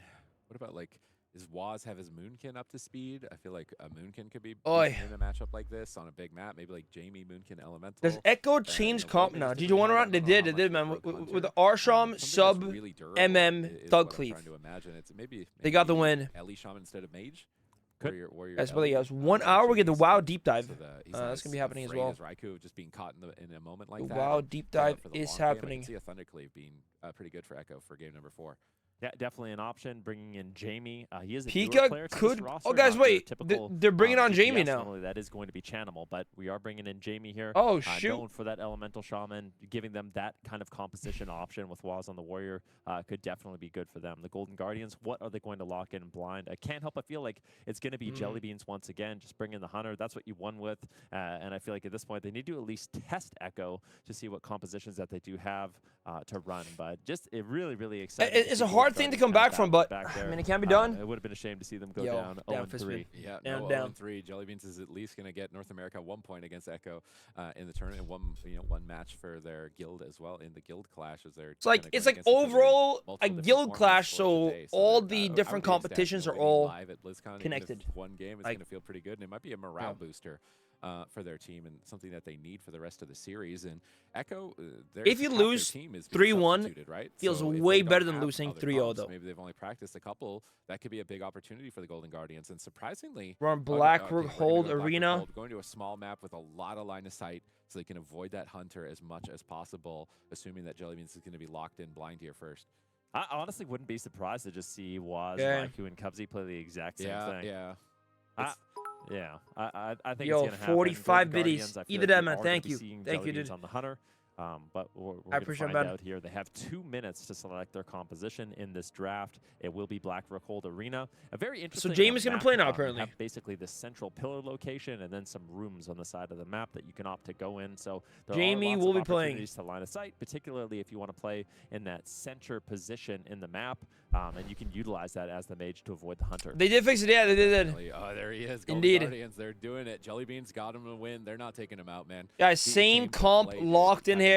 what about, like, does Waz have his Moonkin up to speed? I feel like a Moonkin could be in a matchup like this on a big map. Maybe like Jamie, Moonkin, Elemental. Does Echo change comp now? Did you want to run? They did, man. With the Arsham, Sub, MM, Thug Cleave. They got the win. Ellie Shaman instead of Mage. Guys, really, guys, 1 hour, we get the WoW deep dive. That's going to be happening as well. Raikou just being caught in a moment like that. WoW deep dive is happening. I can see a Thundercleave being pretty good for Echo for game number 4. Yeah, definitely an option. Bringing in Jamie, he is a Pika player could. Roster, oh, guys, wait. They're bringing on DPS. Jamie now. Normally, that is going to be Chanimal, but we are bringing in Jamie here. Oh shoot! Known for that Elemental Shaman, giving them that kind of composition option with Waz on the Warrior could definitely be good for them. The Golden Guardians, what are they going to lock in blind? I can't help but feel like it's going to be Jellybeans once again. Just bring in the Hunter. That's what you won with, and I feel like at this point they need to at least test Echo to see what compositions that they do have to run. But just really exciting. It's a hard thing to come back from. But I mean, it can be done. It would have been a shame to see them go down 0-3. Yeah, no, 0-3. Jellybeans is at least going to get North America 1 point against Echo in the tournament, and one match for their guild as well in the guild clash. It's like overall a guild clash, so all the different competitions are all live at Blizzcon. connected. One game is going to feel pretty good, and it might be a morale booster. for their team and something that they need for the rest of the series. And Echo, if you lose 3-1, right? feels way better than losing 3-0 though. Maybe they've only practiced a couple. That could be a big opportunity for the Golden Guardians. And surprisingly, we're on Blackrock Arena. Going to a small map with a lot of line of sight, so they can avoid that hunter as much as possible, assuming that Jellybeans is going to be locked in blind here first. I honestly wouldn't be surprised to just see Waz, Raikou, and Cubsy play the exact same thing. Yeah. I think Yo, it's going to happen. 45 biddies. Either that, man. Thank you. Thank you, dude. On the hunter. But we're going to find out here. They have 2 minutes to select their composition in this draft. It will be Blackrock Arena. A very interesting. So Jamie's going to play now, apparently. Have basically the central pillar location and then some rooms on the side of the map that you can opt to go in. So Jamie will be playing to line of sight, particularly if you want to play in that center position in the map, and you can utilize that as the mage to avoid the hunter. They did fix it. Yeah, they did. Oh, there he is. Golden Indeed. Guardians, they're doing it. Jellybeans got him to win. They're not taking him out, man. Guys, same comp locked in here.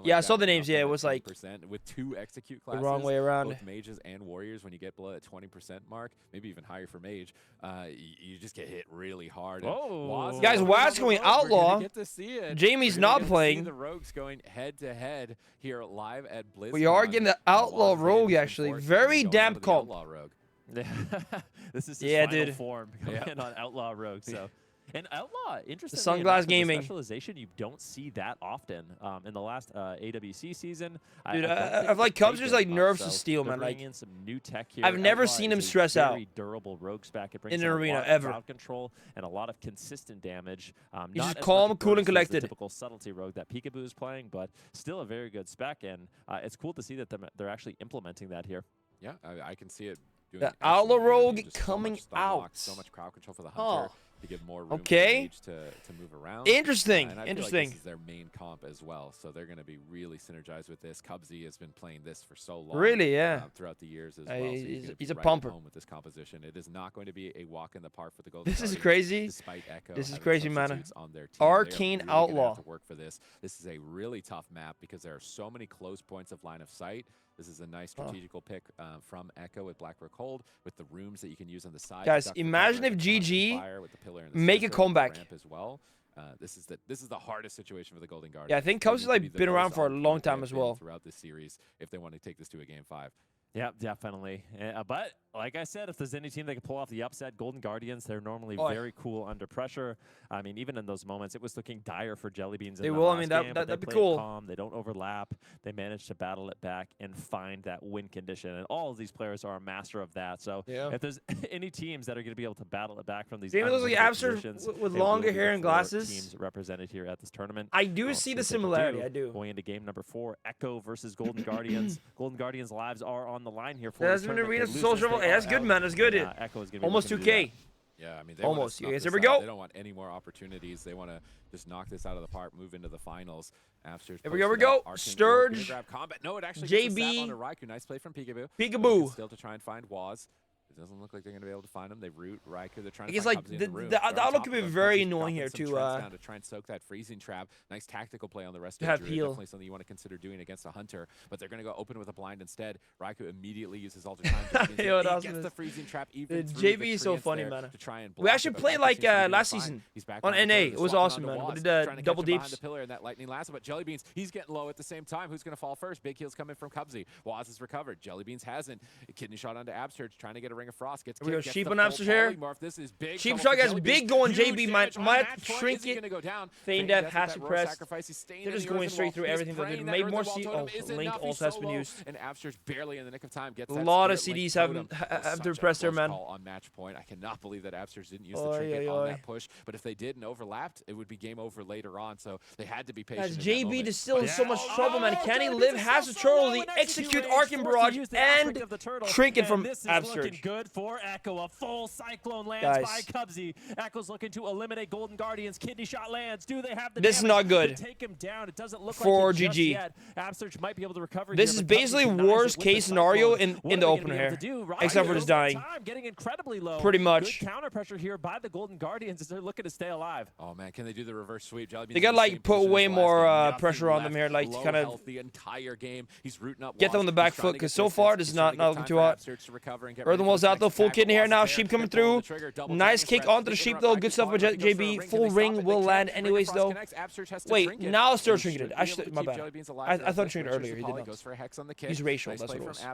Yeah, I saw the names. Yeah, it was like with 2 execute classes. The wrong way around. Both mages and warriors, when you get below that 20% mark, maybe even higher for mage, you just get hit really hard. Oh, guys, Waz going outlaw. Get to see it. Jamie's not playing. See the rogues going head to head here live at Blizzcon. We are getting the outlaw rogue actually. Very damp comp. This is his final form coming in on outlaw rogue. So. And Outlaw, interesting. Sunglass Gaming specialization, you don't see that often. In the last AWC season, dude, I've like Cubs just like nerves to steel, man. Like in some new tech here. I've never seen him stress out. Very durable rogue spec. It brings in an arena a lot ever. Of crowd control and a lot of consistent damage. He's just calm, cool, and collected. The typical subtlety rogue that Peekaboo is playing, but still a very good spec. And it's cool to see that they're actually implementing that here. Yeah, I can see it. The outlaw rogue coming out. So much crowd control for the hunter. To give more room for to move around. Interesting. And I feel like this is their main comp as well, so they're going to be really synergized with this. Cubsy has been playing this for so long. Really, yeah. Throughout the years as well. So he's a pumper. Home with this composition. It is not going to be a walk in the park for the Golden This is Guardians, crazy. Despite Echo this is crazy, man. On their team. Arcane really Outlaw. Have to work for this. This is a really tough map because there are so many close points of line of sight. This is a nice strategical pick from Echo with Blackrock Hold with the rooms that you can use on the side. Guys, imagine if GG make a comeback. As well. This is the hardest situation for the Golden Guardians. Yeah, I think Cubs has like been around for a long time as well. Throughout this series, if they want to take this to a game 5. Yeah, definitely. But like I said, if there's any team that can pull off the upset, Golden Guardians, they're normally very cool under pressure. I mean, even in those moments, it was looking dire for Jellybeans. They will. I mean, that'd be cool. Calm. They don't overlap. They manage to battle it back and find that win condition. And all of these players are a master of that. So if there's any teams that are going to be able to battle it back from these looks like Abster with longer hair and glasses. Teams represented here at this tournament. I do see the similarity. I do. Going into game number 4, Echo versus Golden Guardians. Golden Guardians' lives are on the line here for that's been arena social. Hey, that's good, man. That's good. Almost 2K. Yeah, I mean, almost. Here we go. They don't want any more opportunities. They want to just knock this out of the park, move into the finals. Here we go. Sturge. No, it actually JB. onto Raikou. Nice play from Peekaboo. Peekaboo. Still to try and find Waz. It doesn't look like they're going to be able to find him. They root Raikou. They're trying to find like the outlook could be very annoying here too. To try and soak that freezing trap. Nice tactical play on the rest of the Druid. Definitely something you want to consider doing against a hunter. But they're going to go open with a blind instead. Raikou immediately uses Ultra Time. He gets the freezing trap even through JB is so funny, man. To try and we actually played like last season on NA. It was awesome, man. We did double deeps. The pillar and that lightning lasso, but Jellybeans, he's getting low at the same time. Who's going to fall first? Big heals coming from Cubsy. Waz is recovered. Jellybeans hasn't. Kidney shot onto Absurge, trying to get a Ring of Frost. Gets kicked. Sheep on Absurge here. This is big. Sheep shot guy's big going. JB might shrink it. Feign death has to press. They're just going straight through everything. They made more C. Oh, Link also has been used. And Absurge barely in the nick of time gets a lot of CDs have to press there, man. On match point, I cannot believe that Absurge didn't use the trinket on that push. But if they did and overlapped, it would be game over later on. So they had to be patient. As JB is still in so much trouble, man. Can he live? Has a turtle. The execute Arcane Barrage and trinket from Absurge. Good for Echo. A full cyclone lands by Cubsy. Echo's looking to eliminate Golden Guardians. Kidney shot lands. Do they have the This is not good to take him down? It doesn't look for like GG. Yet. Absurge might be able to recover. This is basically worst case scenario in the opener here, except for just dying. Getting incredibly low. Pretty much. Good counter pressure here by the Golden Guardians as they're looking to stay alive. Oh man, can they do the reverse sweep? They got like put way more pressure on them here, like to kind of the entire game. He's rooting up. Get them on the back foot because so far this is not looking too hot. Earthen almost out though. Full kidney here now. Sheep coming through. Nice kick onto the Sheep though. Good stuff by JB. Full ring will land anyways though. Wait, now Sturge trinketed. Actually, my bad. I thought trinketed earlier. He did not. He's racial. That's what it was.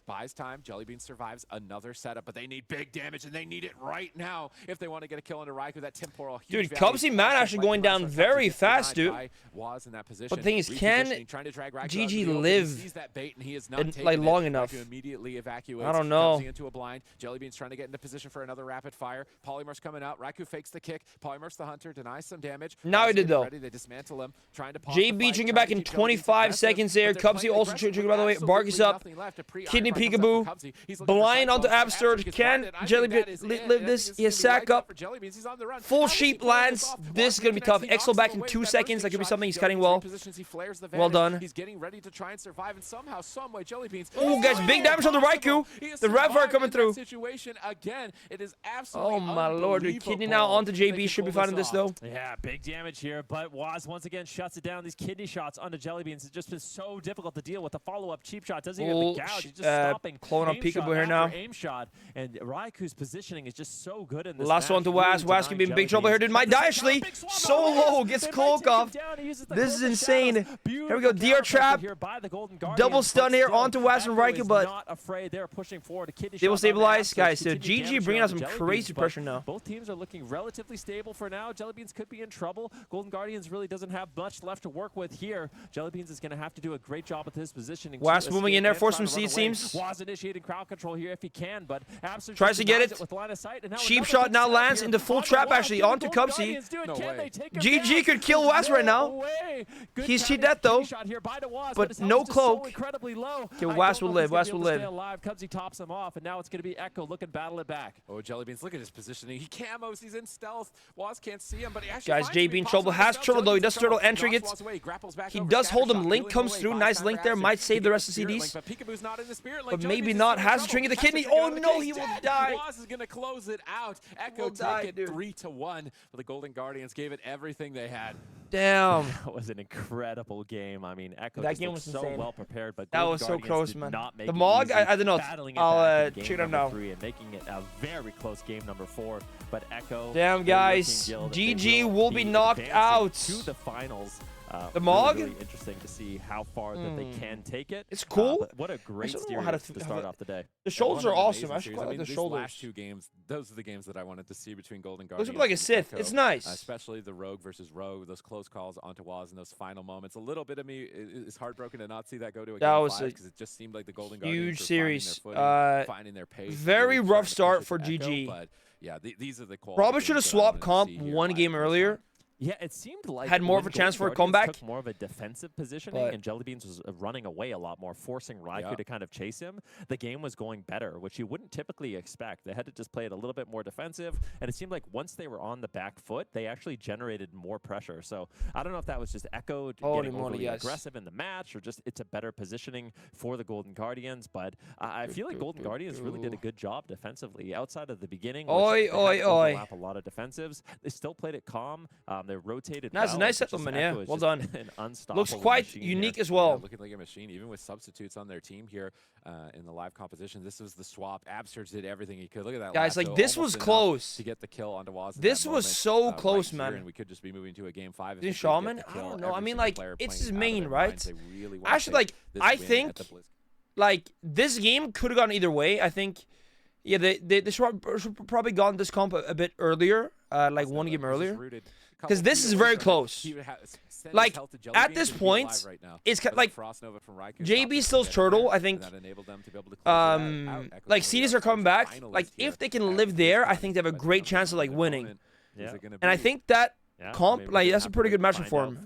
Buys time. Jellybean survives another setup, but they need big damage and they need it right now if they want to get a kill into Raikou. That temporal. Dude, Cubsy man actually going down very fast, dude. But the thing is, can GG live like long enough? I don't know. Into a blind. Jellybean's trying to get into position for another rapid fire. Polymorph's coming out. Raikou fakes the kick. Polymorph's the hunter, denies some damage. Now he did though. They dismantle him, trying to JB drinking back in 25 seconds there. Cubsy also drinking by the way. Bark is up. Kidney peekaboo. Blind onto Absurd. Can Jellybean live this? He has sack up. Full Sheep lands. This is going to be tough. Exo back in 2 seconds. That could be something he's cutting well. Well done. He's getting ready to try and survive, and somehow, someway, Jellybeans. Oh, guys, big damage on the Raikou. The Red Fire coming through. Situation again. It is absolutely oh my lord, dude. Kidney now onto JB. Should be finding this though. Yeah, big damage here, but Waz once again shuts it down. These kidney shots onto Jellybeans has just been so difficult to deal with. The follow-up cheap shot doesn't even have the gouge. He's just stopping. Clone on peekaboo here now. Aim shot, and Raikou's positioning is just so good in this. Last one to Waz. Waz can be in big trouble here, dude. Might die actually. So low, gets cloak off. This is insane. Here we go. DR trap. Double stun here onto Waz and Raikou, but they will stabilize, guys. So GG bringing out some crazy pressure now. Both teams are looking relatively stable for now. Jellybeans could be in trouble. Golden Guardians really doesn't have much left to work with here. Jellybeans is going to have to do a great job with his positioning. Waz moving in there for some seed seams. Waz initiating crowd control here if he can, but Absolute tries to get it. Cheap shot now lands into full trap actually onto Cubsy. GG could kill Waz right now. He's cheat that though, but no cloak. Okay, Waz will live. Waz will live. Cubsy tops him off, and now it's going to be Echo looking battle it back. Oh, Jellybeans, look at his positioning. He camos. He's in stealth. Waz can't see him, but he actually guys, JB in trouble. Has turtle though. He does turtle entry gets. He does hold him. Link comes through. Nice link there. Might save the rest of CDs. But maybe not. Has to trinket the kidney. Oh no, he will die. Waz is going to close it out. Echo take it 3-1. But the Golden Guardians gave it everything they had. Damn. That was an incredible game. I mean, Echo that game was so insane. Well prepared, but that was so close, man. The Mog, I don't know. I'll check it out now. And making it a very close game number 4. But Echo. Damn, guys. GG will be knocked out to the finals. The Mog? Really interesting to see how far that they can take it. It's cool. What a great series to start off the day. The shoulders are awesome. I should quite like the shoulders. Last 2 games, those are the games that I wanted to see between Golden Guardians. Those look like a Sith. It's nice. Especially the Rogue versus Rogue, those close calls onto Waz in those final moments. A little bit of me is heartbroken to not see that go to a game 5 because it just seemed like the Golden Guardians huge series. Finding their pace. Very rough start for GG. But yeah, these are the probably should have swapped comp one game earlier. Yeah, it seemed like had more of a chance for a comeback. Took more of a defensive positioning, and Jellybeans was running away a lot more, forcing Raikou to kind of chase him. The game was going better, which you wouldn't typically expect. They had to just play it a little bit more defensive, and it seemed like once they were on the back foot, they actually generated more pressure. So I don't know if that was just Echo getting overly aggressive in the match, or just it's a better positioning for the Golden Guardians. But I feel like Golden Guardians really did a good job defensively. Outside of the beginning, overlap a lot of defensives. They still played it calm. They rotated. That's a nice settlement, yeah. Well done. Looks quite unique as well. Looking like a machine, even with substitutes on their team here in the live competition. This was the swap. Absurd did everything he could. Look at that. Guys, like this was close to get the kill onto Waz. This was so close, man. And we could just be moving to a game 5. This Shaman? I don't know. I mean, like it's his main, right? Actually, like I think, like this game could have gone either way. I think. Yeah, they should probably gone this comp a bit earlier, like one game earlier. Because this is very close. Like, at this point, it's like JB still's turtle, I think. Like, CDs are coming back. Like, if they can live there, I think they have a great chance of, like, winning. And I think that comp, like, that's a pretty good matchup for him.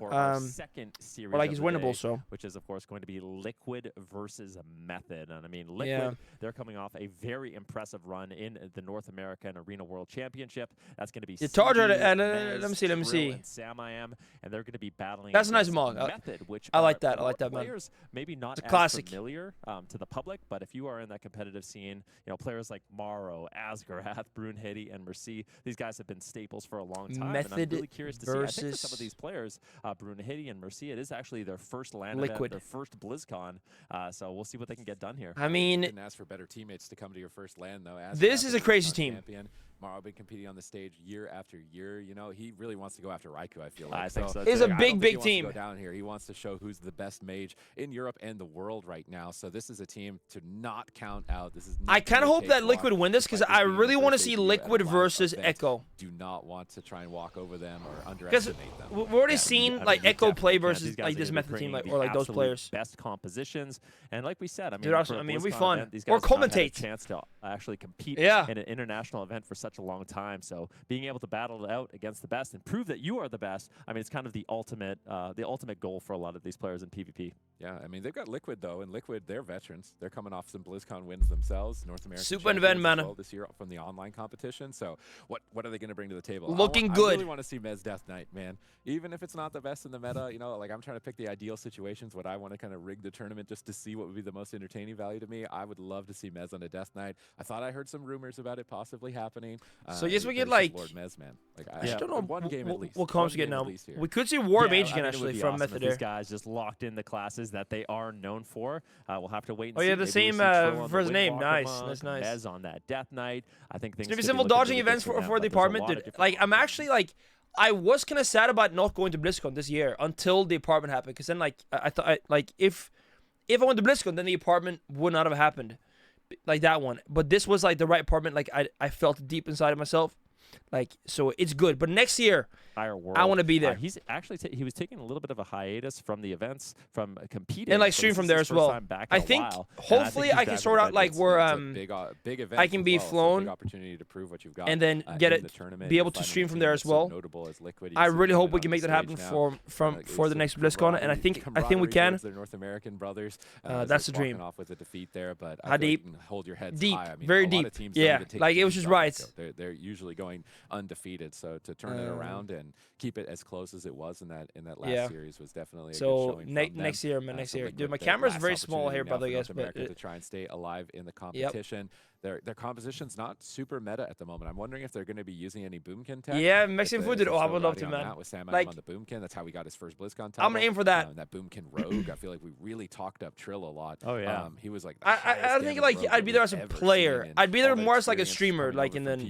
Second series like, he's winnable, so. Which is, of course, going to be Liquid versus Method. And, I mean, Liquid, they're coming off a very impressive run in the North American Arena World Championship. That's going to be let me see. And Sam-I-Am, and they're going to be battling. That's a nice mog. Method, which I like that. I like that, man. Players maybe not as classic. Familiar to the public, but if you are in that competitive scene, you know, players like Maro, Asgarath, Brunhedi, and Mercy, these guys have been staples for a long time. Method curious to see. I think for some of these players, Brunahidi and Mercia, it is actually their first LAN event, their first BlizzCon. So we'll see what they can get done here. I mean, you didn't ask for better teammates to come to your first LAN, though. This is a crazy team. Champion. Maro been competing on the stage year after year. You know, he really wants to go after Raikou, I feel like. I think so. It's a big team. He wants to go down here. He wants to show who's the best mage in Europe and the world right now. So this is a team to not count out. This is. I kind of hope that Liquid win this because I really want to see Liquid versus Echo. Do not want to try and walk over them or underestimate them. We've already seen like Echo play versus like this method team, like or like those players. Best compositions, and like we said, it'll be fun. Or commentate. Chance to actually compete in an international event for such a long time. So being able to battle it out against the best and prove that you are the best, I mean, it's kind of the ultimate goal for a lot of these players in PvP. Yeah, I mean, they've got Liquid, though, and Liquid, they're veterans. They're coming off some BlizzCon wins themselves, North American Super event, man. Well this year from the online competition. So what are they going to bring to the table? Looking good. I really want to see Mez Death Knight, man. Even if it's not the best in the meta, you know, like I'm trying to pick the ideal situations, what I want to kind of rig the tournament just to see what would be the most entertaining value to me. I would love to see Mez on a Death Knight. I thought I heard some rumors about it possibly happening. So yes, we get like Lord Mez, man. Like I just don't know one game at least. What comps we get now. We could see War Mage again actually from awesome Method. These guys just locked in the classes that they are known for. We'll have to wait. And oh yeah, the same first name. Nice, that's nice. Mez on that Death Knight. I think things. Maybe simple dodging events for the apartment, dude. Like I'm actually like. I was kind of sad about not going to BlizzCon this year until the apartment happened, because then like I thought like if I went to BlizzCon, then the apartment would not have happened, like that one. But this was like the right apartment. Like I felt deep inside of myself, like so it's good. But next year, I want to be there. He's actually he was taking a little bit of a hiatus from the events, from competing, and like stream from there as well. I think hopefully I can sort out like where big event I can be flown, big opportunity to prove what you've got, and then get it, be able to stream from there as well. I really hope we can make that happen for the next BlizzCon, and I think we can. Their North American brothers. That's the dream. Off with a defeat there, but how deep? Hold your heads deep, high. I mean, very deep. Yeah, like it was just right. They're usually going undefeated, so to turn it around and keep it as close as it was in that last series was definitely a good showing. Next year, man, next year. Dude, my camera's very small here, by the way, guys. But to try and stay alive in the competition. Their composition's not super meta at the moment. I'm wondering if they're going to be using any boomkin tech. Yeah, Mexican food. I would love to, man. With Sam like on the boomkin, that's how we got his first BlizzCon title. I'm gonna aim for that. That boomkin rogue. I feel like we really talked up Trill a lot. Oh yeah. He was like. I think like I'd be there as a player. I'd be there more as like a streamer, like and then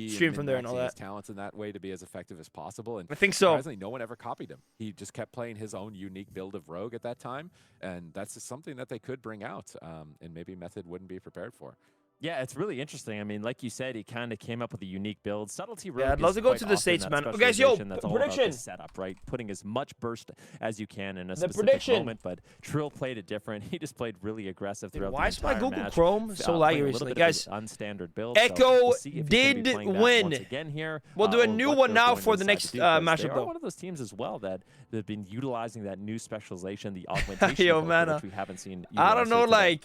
stream from there and all that. Talents in that way to be as effective as possible. And I think so. Surprisingly, no one ever copied him. He just kept playing his own unique build of rogue at that time, and that's just something that they could bring out, and maybe Method wouldn't be prepared for. Yeah, it's really interesting. I mean, like you said, he kind of came up with a unique build. Subtlety rogue. Yeah, I'd love to go to the States, man. Okay, guys, yo, prediction. Setup, right? Putting as much burst as you can in a specific moment. But Trill played it different. He just played really aggressive throughout the entire match. Why is my Google Chrome so laggy recently, guys? Unstandard build. Echo did win. Again here, we'll do a new one now for the next matchup, though. One of those teams as well that have been utilizing that new specialization, the augmentation, which we haven't seen. I don't know, like,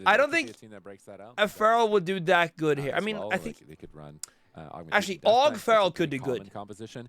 I don't think a Feral would do that good here. I mean, I think they could run. Actually, Og Feral could do good.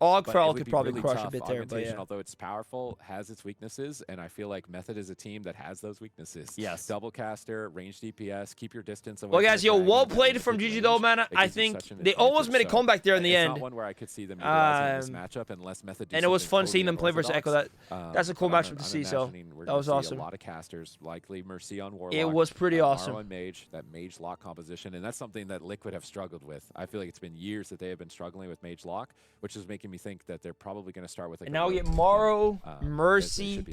Og Feral could probably really crush a bit there, but although it's powerful, has its weaknesses, and I feel like Method is a team that has those weaknesses. Yes. Double caster, range DPS, keep your distance. Well, guys, well played from GG though, man. I think they almost made a comeback there in the end. Not one where I could see them utilizing this matchup unless Method. And it was fun seeing them play versus Echo. That's a cool matchup to see. So that was awesome. A lot of casters, likely Mercy on Warlock. It was pretty awesome. On Mage, that Mage lock composition, and that's something that Liquid have struggled with. I feel like it's been years that they have been struggling with Mage Lock, which is making me think that they're probably going to start with. Like, and now we get Morrow, Mercy,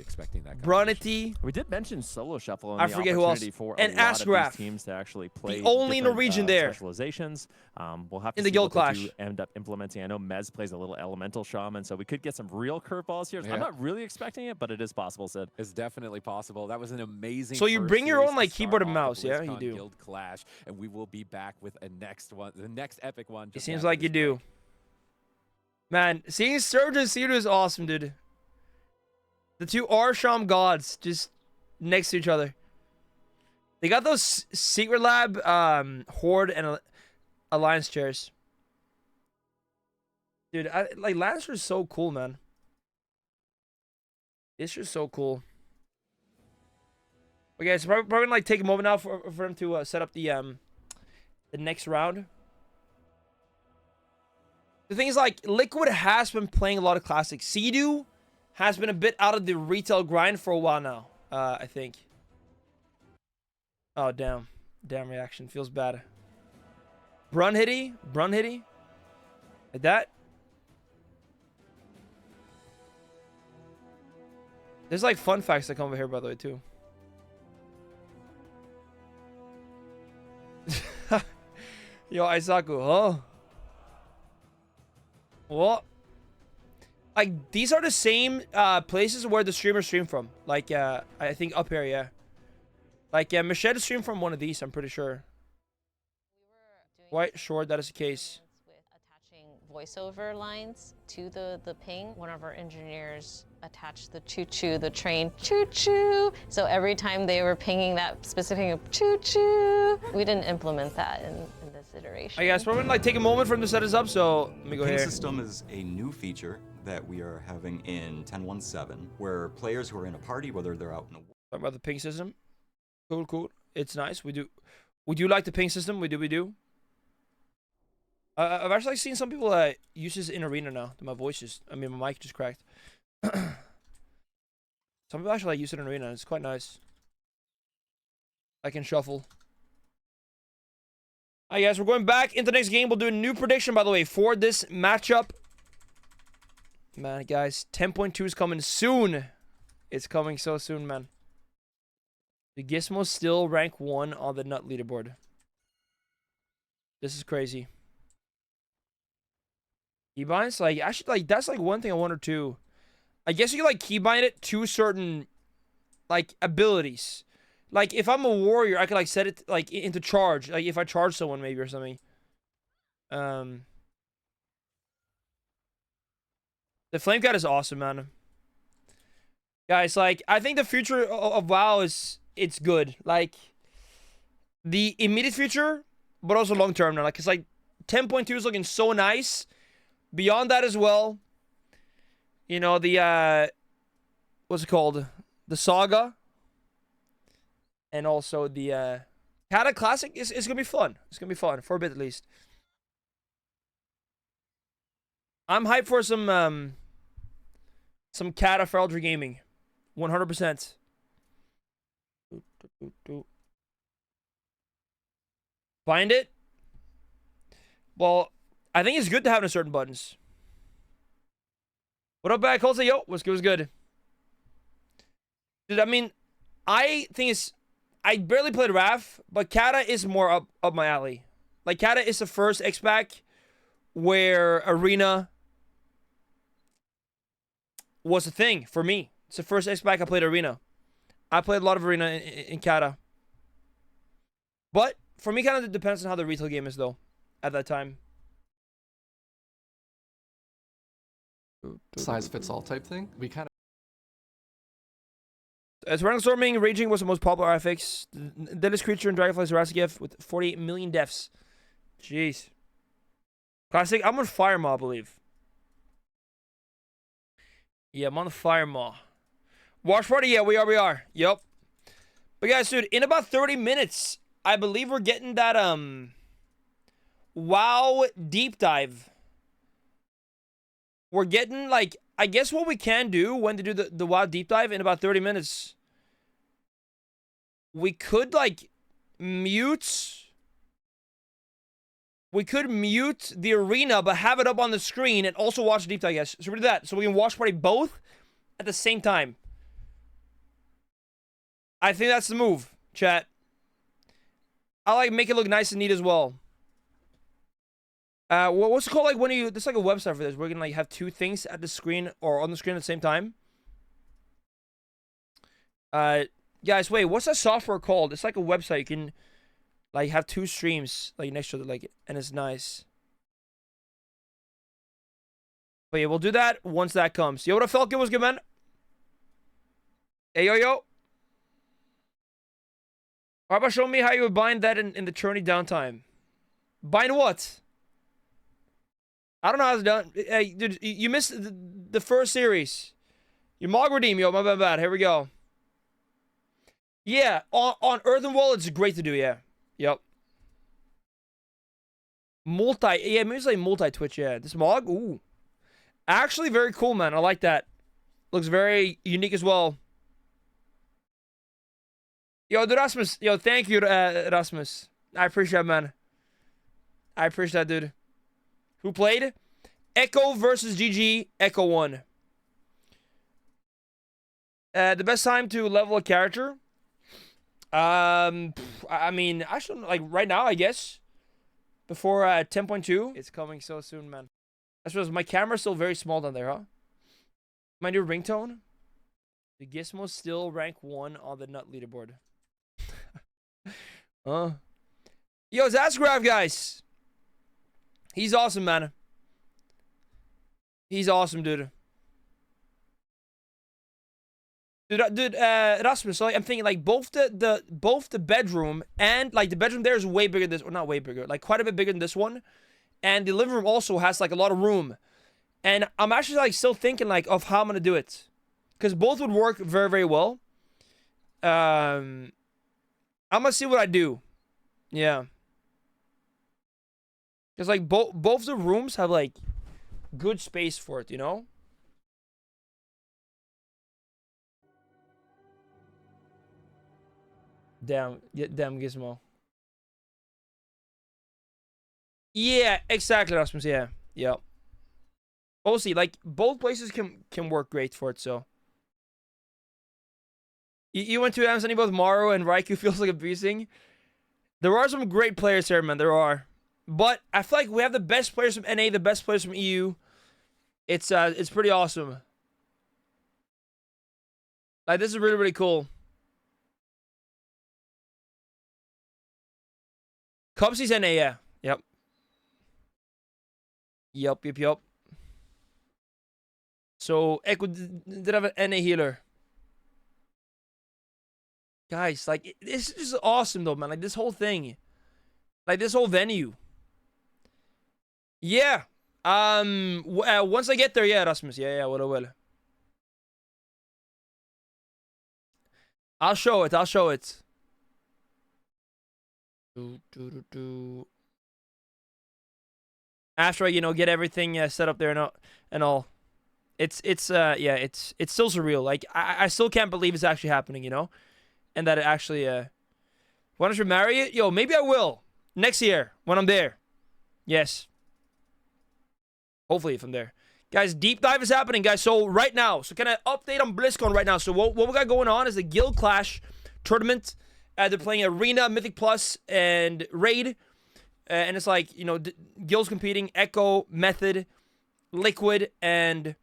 Brunity. We did mention Solo Shuffle. And I forget who else. And Asgraf. Teams to actually play the only Norwegian there. Specializations. We'll have to in see the Guild what Clash. they do end up implementing. I know Mez plays a little Elemental Shaman, so we could get some real curveballs here. Yeah. I'm not really expecting it, but it is possible, Sid. It's definitely possible. That was an amazing. So you bring your own like keyboard and mouse, yeah? You do. Guild Clash, and we will be back with a next one, the next epic one. It seems like you do. Man, seeing Surge and Cedar is awesome, dude. The two Arsham gods just next to each other. They got those Secret Lab, Horde, and Alliance chairs. Dude, like Lancer is so cool, man. It's just so cool. Okay, so probably gonna like take a moment now for them to set up the next round. The thing is, like, Liquid has been playing a lot of classics. Sea-Doo has been a bit out of the retail grind for a while now, I think. Oh, damn. Damn reaction. Feels bad. Brun hitty. Like that. There's, like, fun facts that come over here, by the way, too. Yo, Aisaku, huh? What? Like, these are the same places where the streamers stream from. Like, I think up here, yeah. Like, yeah, Machete streamed from one of these, I'm pretty sure. Quite sure that is the case. With attaching voiceover lines to the ping, one of our engineers attached the choo-choo, the train choo-choo. So every time they were pinging that specific choo-choo, we didn't implement that in this iteration. I guess we're gonna like take a moment for him to set us up, so let me go here. The ping system is a new feature that we are having in 10.1.7, where players who are in a party, whether they're out in a... Talking about the ping system. Cool. It's nice. We do like the ping system. We do. I've actually seen some people use this in arena now. My mic just cracked. Some people actually use it in arena. It's quite nice. I can shuffle. Alright, guys, we're going back into the next game. We'll do a new prediction, by the way, for this matchup. Man, guys, 10.2 is coming soon. It's coming so soon, man. The Gizmo still rank 1 on the nut leaderboard. This is crazy. Keybinds? Like, actually, like, that's, like, one thing I wonder, too. I guess you can, like, keybind it to certain, like, abilities. Like, if I'm a warrior, I could, like, set it, like, into charge. Like, if I charge someone, maybe, or something. The Flame Cat is awesome, man. Guys, like, I think the future of WoW is... It's good. Like, the immediate future, but also long-term now. Like, because, like, 10.2 is looking so nice. Beyond that as well, you know, the, what's it called? The Saga. And also the, Kata Classic is going to be fun. It's going to be fun, for a bit at least. I'm hyped for some Kata for Eldritch Gaming. 100%. Find it? Well, I think it's good to have in certain buttons. What up, back? Say, yo, what's good? Dude, I mean, I think it's... I barely played Wrath, but Kata is more up my alley. Like, Kata is the first X-Pack where Arena was a thing for me. It's the first X-Pack I played Arena. I played a lot of Arena in Kata. But, for me, kind of depends on how the retail game is, though, at that time. Size fits all type thing. We kind of... As Random Storming, Raging was the most popular FX. The deadliest creature in Dragonfly's Rasagif with 48 million deaths. Jeez. Classic. I'm on Fire Maw, I believe. Yeah, I'm on the Fire Maw. Watch party? Yeah, we are. Yup. But guys, dude, in about 30 minutes, I believe we're getting that, WoW deep dive. We're getting, like, I guess what we can do when to do the WoW deep dive in about 30 minutes. We could, like, mute... We could mute the arena, but have it up on the screen and also watch the deep dive, guys. So we do that. So we can watch party both at the same time. I think that's the move, chat. I like make it look nice and neat as well. What's it called? Like when you, there's like a website for this. We're gonna like have two things at the screen or on the screen at the same time. Guys, wait, what's that software called? It's like a website. You can like have two streams like next to other, like, and it's nice. But yeah, we'll do that once that comes. Yo, what up, Falcon? What's good, man? Hey, yo. How about showing me how you would bind that in the tourney downtime? Bind what? I don't know how it's done. Hey, dude, you missed the first series. You Mog Redeem, yo, my bad. Here we go. Yeah, on Earthen Wall, it's great to do, yeah. Yep. Yeah, maybe it's like multi-Twitch, yeah. This Mog, ooh. Actually, very cool, man. I like that. Looks very unique as well. Yo, Rasmus. Yo, thank you, Rasmus. I appreciate that, man. I appreciate that, dude. Who played? Echo versus GG. Echo won. The best time to level a character? I mean, I should, like, right now, I guess. Before 10.2. It's coming so soon, man. I suppose my camera's still very small down there, huh? My new ringtone? The Gizmo still rank 1 on the nut leaderboard. Yo, Zasgraph, guys. He's awesome, man. He's awesome, dude. Dude, Rasmus, like, I'm thinking, like, both the bedroom and, like, the bedroom there is way bigger than this, or not way bigger, like, quite a bit bigger than this one. And the living room also has, like, a lot of room. And I'm actually, like, still thinking, like, of how I'm gonna do it. Because both would work very, very well. I'm gonna see what I do. Yeah. Because, like, both the rooms have, like, good space for it, you know? Damn Gizmo. Yeah, exactly, Rasmus. Yeah. Also, like, both places can work great for it, so. You went to Amsterdam, both Maru and Raikou feels like abusing. There are some great players here, man. There are. But I feel like we have the best players from NA, the best players from EU. It's pretty awesome. Like, this is really, really cool. Cubsy's NA, yeah. Yep. So, Echo did have an NA healer. Guys, like, this is awesome, though, man. Like, this whole thing. Like, this whole venue. Yeah. Once I get there, yeah, Rasmus. Yeah, what I will. I'll show it. After I, get everything set up there and all. It's still surreal. Like, I still can't believe it's actually happening, and that it actually, why don't you marry it? Yo, maybe I will next year when I'm there. Yes. Hopefully if I'm there. Guys, deep dive is happening, guys. So right now, can I update on Blizzcon right now? So what we got going on is the Guild Clash tournament. They're playing Arena, Mythic Plus, and Raid. And it's like, guilds competing. Echo, Method, Liquid, and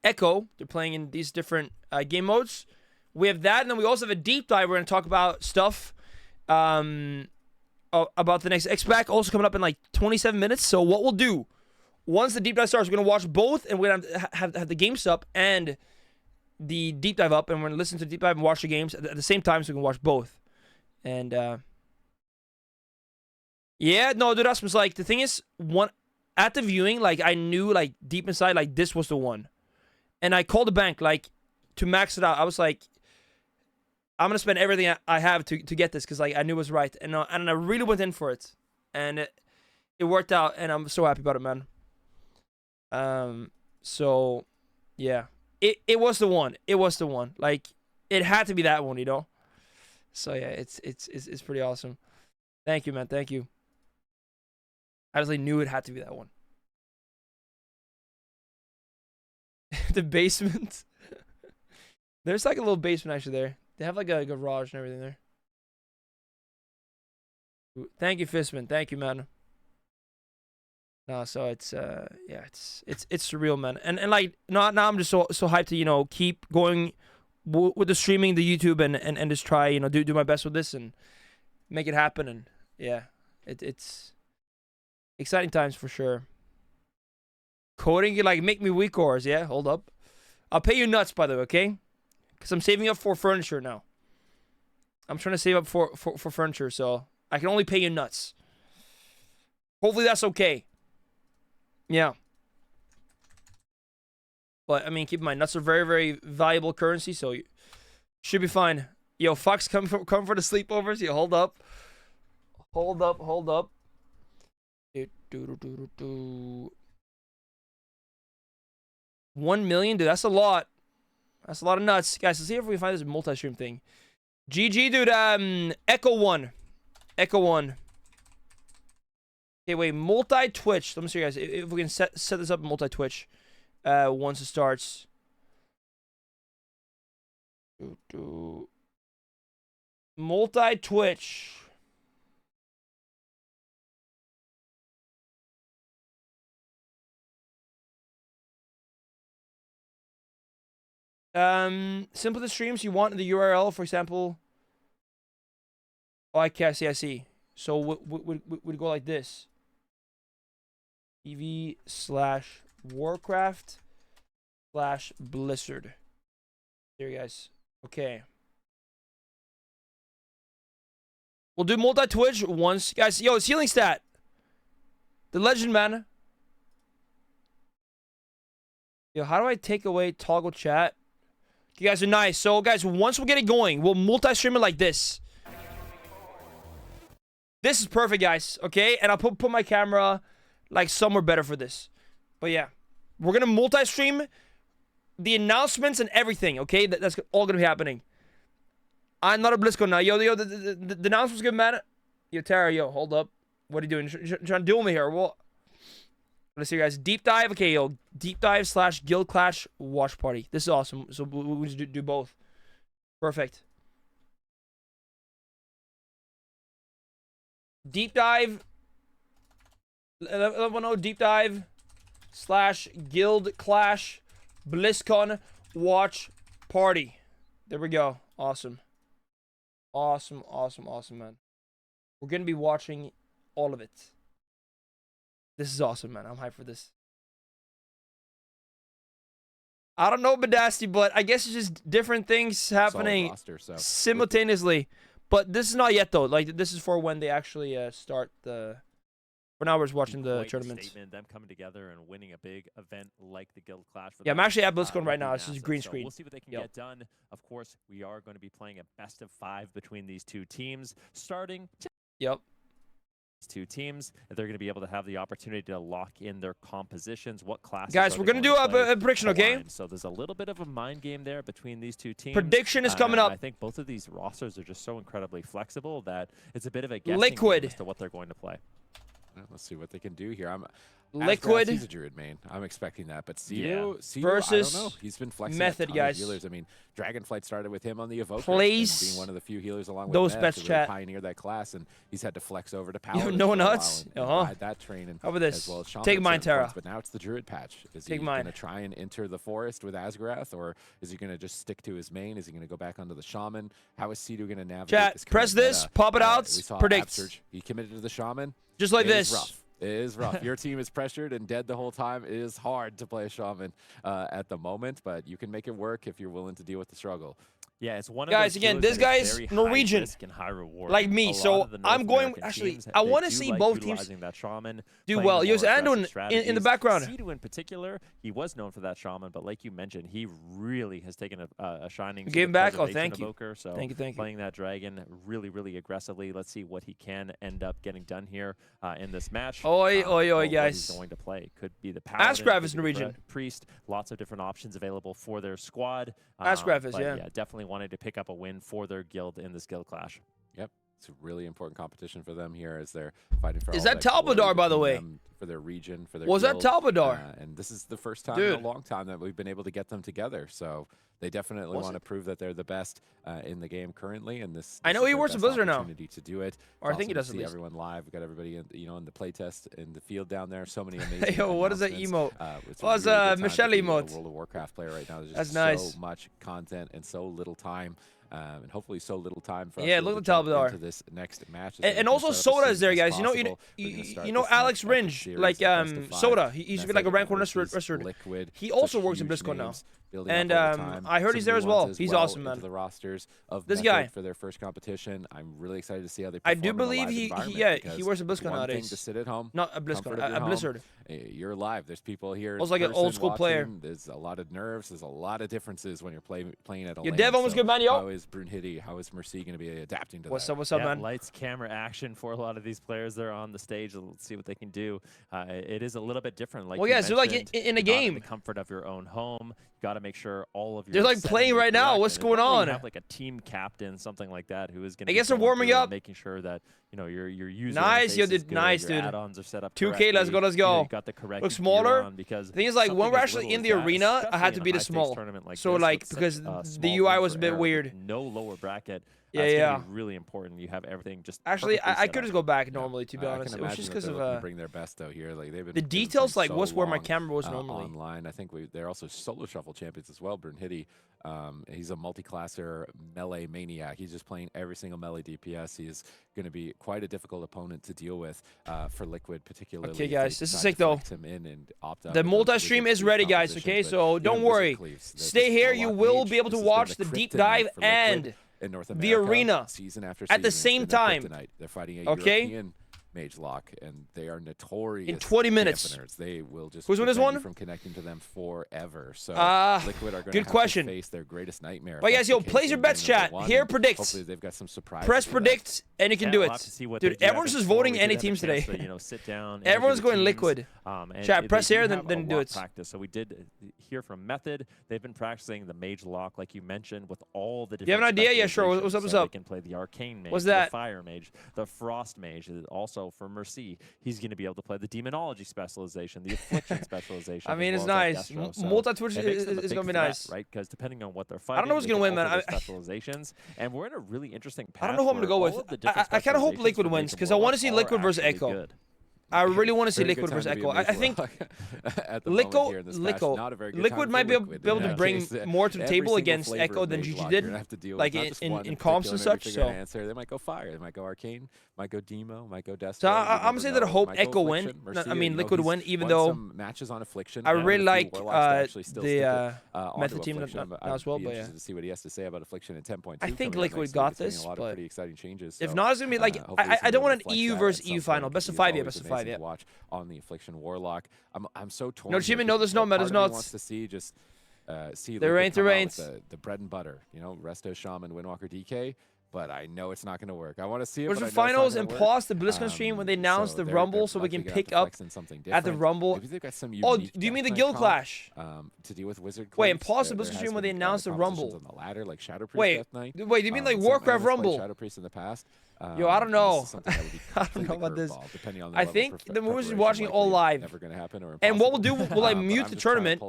Echo. They're playing in these different game modes. We have that, and then we also have a deep dive. We're going to talk about stuff about the next X-Pack, also coming up in like 27 minutes. So what we'll do, once the deep dive starts, we're going to watch both, and we're going to have the games up and the deep dive up, and we're going to listen to the deep dive and watch the games at the same time, so we can watch both. And, yeah, no, dude, Rasmus, like, the thing is, at the viewing, like, I knew, like, deep inside, like, this was the one. And I called the bank, like, to max it out. I was like, I'm going to spend everything I have to get this, because, like, I knew it was right. And I really went in for it. And it worked out, and I'm so happy about it, man. So, yeah. It was the one. It was the one. Like, it had to be that one, So, yeah, it's pretty awesome. Thank you, man. Thank you. I just knew it had to be that one. The basement. There's like a little basement actually there. They have like a garage and everything there. Ooh, thank you, Fistman. Thank you, man. No, so it's yeah, it's surreal, man. And like now I'm just so hyped to keep going with the streaming, the YouTube, and just try do my best with this and make it happen. And yeah, it's exciting times for sure. Coding you like make me weak cores, yeah. Hold up, I'll pay you nuts by the way, okay? Because I'm saving up for furniture now. I'm trying to save up for furniture, so I can only pay you nuts. Hopefully that's okay. Yeah. But I mean, keep in mind, nuts are very, very valuable currency, so you should be fine. Yo, Fox, come for the sleepovers. Yo, hold up. Hold up. 1 million, dude. That's a lot. That's a lot of nuts, guys. Let's see if we can find this multi-stream thing. GG, dude. Echo 1. Echo 1. Okay, wait. Multi-Twitch. Let me see, guys. If we can set this up multi-Twitch once it starts. Multi-Twitch. Simple the streams you want in the URL, for example. Oh, I see, I see. So would go like this. EV/Warcraft/Blizzard. There, guys. Okay. We'll do multi-Twitch once. Guys, yo, it's healing stat. The legend, man. Yo, how do I take away toggle chat? You guys are nice. So, guys, once we get it going, we'll multi-stream it like this. This is perfect, guys. Okay? And I'll put my camera, like, somewhere better for this. But, yeah. We're going to multi-stream the announcements and everything, okay? That's all going to be happening. I'm not a Blizzcon now. Yo, the announcement's good, man. Yo, Tara, yo, hold up. What are you doing? Trying to duel me here. Well, let's see, guys. Deep dive. Okay, yo. Deep dive / guild clash watch party. This is awesome. So we just do both. Perfect. Deep dive. 1110 deep dive / guild clash Blizzcon watch party. There we go. Awesome. Awesome, awesome, awesome, man. We're going to be watching all of it. This is awesome, man. I'm hyped for this. I don't know, Badasti, but I guess it's just different things happening roster, so. simultaneously. But this is not yet, though. Like, this is for when they actually start the... For now, we're just watching the tournaments. Them coming together and winning a big event like the Guild Clash. Yeah, I'm actually at Blizzcon right now. This is green screen. We'll see what they can get done. Of course, we are going to be playing a best of 5 between these two teams, starting. Yep. Two teams, and they're going to be able to have the opportunity to lock in their compositions. What classes? Guys, we're going to do a prediction, okay? So there's a little bit of a mind game there between these two teams. Prediction is coming up. I think both of these rosters are just so incredibly flexible that it's a bit of a guessing Liquid game as to what they're going to play. Well, let's see what they can do here. Liquid. He's a druid main. I'm expecting that, but Cedo versus I don't know. He's been flexing Method, guys. Healers. I mean, Dragonflight started with him on the Evoker, Please. being one of the few healers along with those Meth best to chat. Really pioneer that class, and he's had to flex over to Paladin. No nuts. Ride that train, and how about this? As well as Shaman Take mine, Tara. Points, but now it's the druid patch. Is he going to try and enter the forest with Asgarath, or is he going to just stick to his main? Is he going to go back onto the Shaman? How is Cedo going to navigate chat, this? Press this, pop it out, predict. Absurge. He committed to the Shaman. Just like this. Rough. It is rough. Your team is pressured and dead the whole time. It is hard to play a Shaman at the moment, but you can make it work if you're willing to deal with the struggle. Yeah, it's one of guys. those Again, this guy's Norwegian, and high reward. like me. So I'm going. Actually, I want to see both teams that Shaman do well. Use Andon in the background. Cedo in particular, he was known for that Shaman, but like you mentioned, he really has taken a shining. Give him back. Oh, thank you. Evoker, so thank you. Playing that dragon really aggressively. Let's see what he can end up getting done here in this match. Oi, guys. What he's going to play could be the Paladin, Asgraf is Norwegian. Priest. Lots of different options available for their squad. Asgraf is, yeah, definitely wanted to pick up a win for their guild in this guild clash. Yep, it's a really important competition for them here as they're fighting for. Is that Talbadar, by the way? For their region, for their. Was guild. That Talbadar? And this is the first time in a long time that we've been able to get them together. So they definitely want to prove that they're the best in the game currently. And this I know he works at Blizzard now. To do it, or I think he does. See everyone live. We've got everybody in, in the playtest in the field down there. So many amazing. Yo, what is that emote? Was Michelle emote? World of Warcraft player right now. There's just nice. So much content and so little time. And hopefully so little time for us look at Talbadar into this next match. And also Soda is there, guys. You know Alex Ringe, like Soda. He used to be like a rank one wrestler. Liquid. He also works in Blizzcon now. And I heard he's there as well. He's awesome, man. The rosters of this guy for their first competition. I'm really excited to see how they I perform. do believe he wears a Blizzcon nowadays. One thing to sit at home, not a Blizzcon, a Blizzard. You're live. There's people here. I was like an old school player. There's a lot of nerves. There's a lot of differences when you're playing at a Your dev was good, man. Yo. How is Brunhilde? How is Mercy going to be adapting to that? What's up, man? Lights, camera, action for a lot of these players. They're on the stage. Let's see what they can do. It is a little bit different. Like so like in a game, in the comfort of your own home. You got to make sure all of your. They're like playing right now. What's going on? You have like a team captain, something like that, who is going to. I guess they're warming up, making sure that you're using. Nice, yo, dude. Nice, dude. Add-ons are set up. 2K, let's go. You got the correct. Looks smaller. Because the thing is, like, when we're actually in the arena, I had to beat a small. So like because the UI was a bit weird. No lower bracket. It's gonna be really important. You have everything just. Actually, I could just go back normally, to be honest. It was just because of bring their best though here. Like they've been the details, like what's where my camera was normally. Online, I think they're also solo shuffle champions as well. Brunhilde, he's a multi-classer melee maniac. He's just playing every single melee DPS. He's going to be quite a difficult opponent to deal with for Liquid, particularly. Okay, guys, this is sick though. The multi multi-stream is ready, guys. Okay, so don't worry. Stay here. You will be able to watch the deep dive and in North the America, arena season after at the season, same time. They're fighting a European Mage Lock, and they are notorious. In 20 minutes, they will just who's this one from connecting to them forever. So Liquid are going to face their greatest nightmare. But guys, yo, place your bets, chat. Here predicts. Hopefully, they've got some surprises. Press predicts, and you can do it. Dude, everyone's just voting any teams today. Sit down. Everyone's going Liquid. Chat, press here, then do it. Practice. So we did hear from Method. They've been practicing the Mage Lock, like you mentioned, with all the different. You have an idea? Yeah, sure. What's up? They can play the Arcane Mage, what's that? The Fire Mage, the Frost Mage. Also for Mercy, he's going to be able to play the Demonology specialization, the Affliction specialization. I mean, it's nice. Multi-Twitch is going to be nice, right? Because depending on what they're fighting, I don't know who's going to win, man. Specializations, and we're in a really interesting path. I don't know who I'm going to go with. I kind of hope Liquid wins because I want to see Liquid versus Echo. I really want to see Liquid versus Echo. I think Liquid might be able to bring more to the table against Echo than GG did, like in comps and such. So they might go Fire, they might go Arcane, might go Demo, might go Destro. So I'm gonna say that I hope Echo win. I mean Liquid win, even though matches on Affliction. I really like the Method team as well. But yeah, to see what he has to say about Affliction in 10.2. I think Liquid got this, a lot of pretty exciting changes. If not, it's gonna be like I don't want an EU versus EU final, best of 5, yeah, best of 5, yeah. Watch on the Affliction Warlock. I'm so torn. No achievement, no, there's no meta, there's not. Wants to see just see the reigns. The bread and butter, Resto, Shaman, Windwalker, DK. But I know it's not going to work. I want to see it. Where's the finals and pause the Blizzcon stream when they announce the Rumble so we can pick up at the Rumble? Oh, do you mean the Guild Clash? To deal with Wizard. Wait, and pause the Blizzcon stream when they announce the Rumble. On the ladder, like Shadow Priest wait, Death Knight. Wait, do you mean like Warcraft Rumble? Shadow Priest in the past. Yo, I don't know. I don't know about this. I think the movers is watching it all live. Never going to happen. And what we'll do, we'll mute the tournament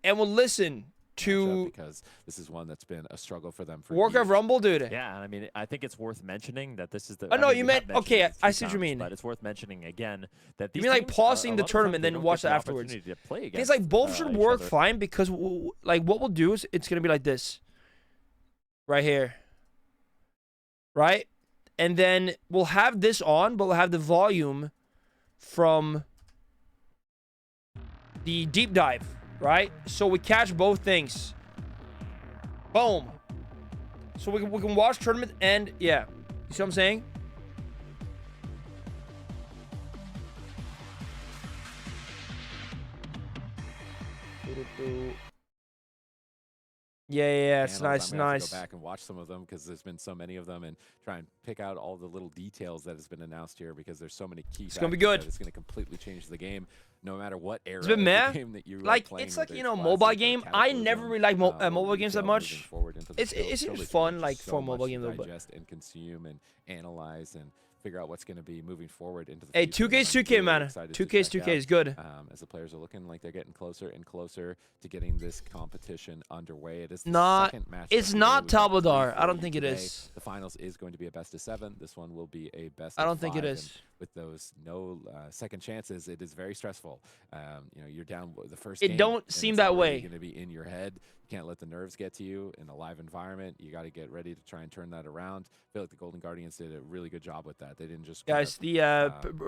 and we'll listen to because this is one that's been a struggle for them for Warcraft years. Rumble, dude. Yeah, I mean, I think it's worth mentioning that this is the. Oh no, you meant okay. I see what you mean. But it's worth mentioning again that you mean like pausing the tournament then watch it afterwards. It's like both should work fine because like what we'll do is it's gonna be like this, right here, right, and then we'll have this on, but we'll have the volume from the deep dive. Right? So we catch both things. Boom. So we can watch tournament and yeah. You see what I'm saying? Yeah, it's nice, nice. Go back and watch some of them because there's been so many of them and try and pick out all the little details that has been announced here because there's so many key. It's gonna be good. It's gonna completely change the game, no matter what era. It's been meh. Game that you like it's like mobile game. I never really like mobile games that much. It's fun like for a mobile game though. But digest and consume and analyze and figure out what's going to be moving forward into the future. Hey, 2K's 2K, man. 2K's 2K is good. As the players are looking like they're getting closer and closer to getting this competition underway. It is not. The second match. It's not Tabladar. I don't think it is. The finals is going to be a best of 7. This one will be a best. I don't think it is. with those no second chances, it is very stressful. You know, you're down the first It game, don't seem that way. Going to be in your head. You can't let the nerves get to you in a live environment. You got to get ready to try and turn that around. I feel like the Golden Guardians did a really good job with that. They didn't just guys.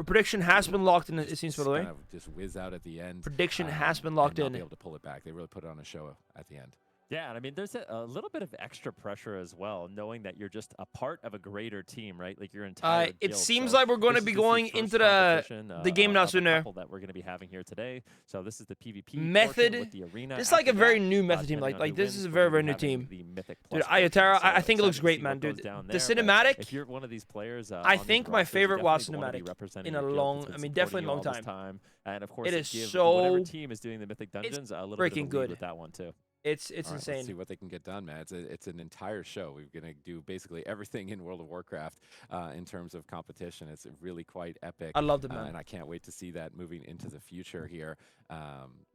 Prediction has been locked in. It seems, by the way. Kind of just whiz out at the end. Prediction has been locked in. Not be able to pull it back. They really put on a show at the end. Yeah, and I mean, there's a little bit of extra pressure as well, knowing that you're just a part of a greater team, right? Like your entire guild. It seems like we're going to be going into the game now sooner. That we're going to be having here today. So this is the PvP method. With the arena. This is like a very new method team. Like this is a very new team. Dude, Ayatara, I think it looks great, man, dude. The cinematic. If you're one of these players, I think my favorite WoW cinematic in a long, I mean, definitely a long time. And of course, it is so. Whatever team is doing the Mythic Dungeons, a little bit of a lead with that one too. It's right, insane. Let's see what they can get done, man. It's an entire show. We're going to do basically everything in World of Warcraft in terms of competition. It's really quite epic. I love it, man. And I can't wait to see that moving into the future here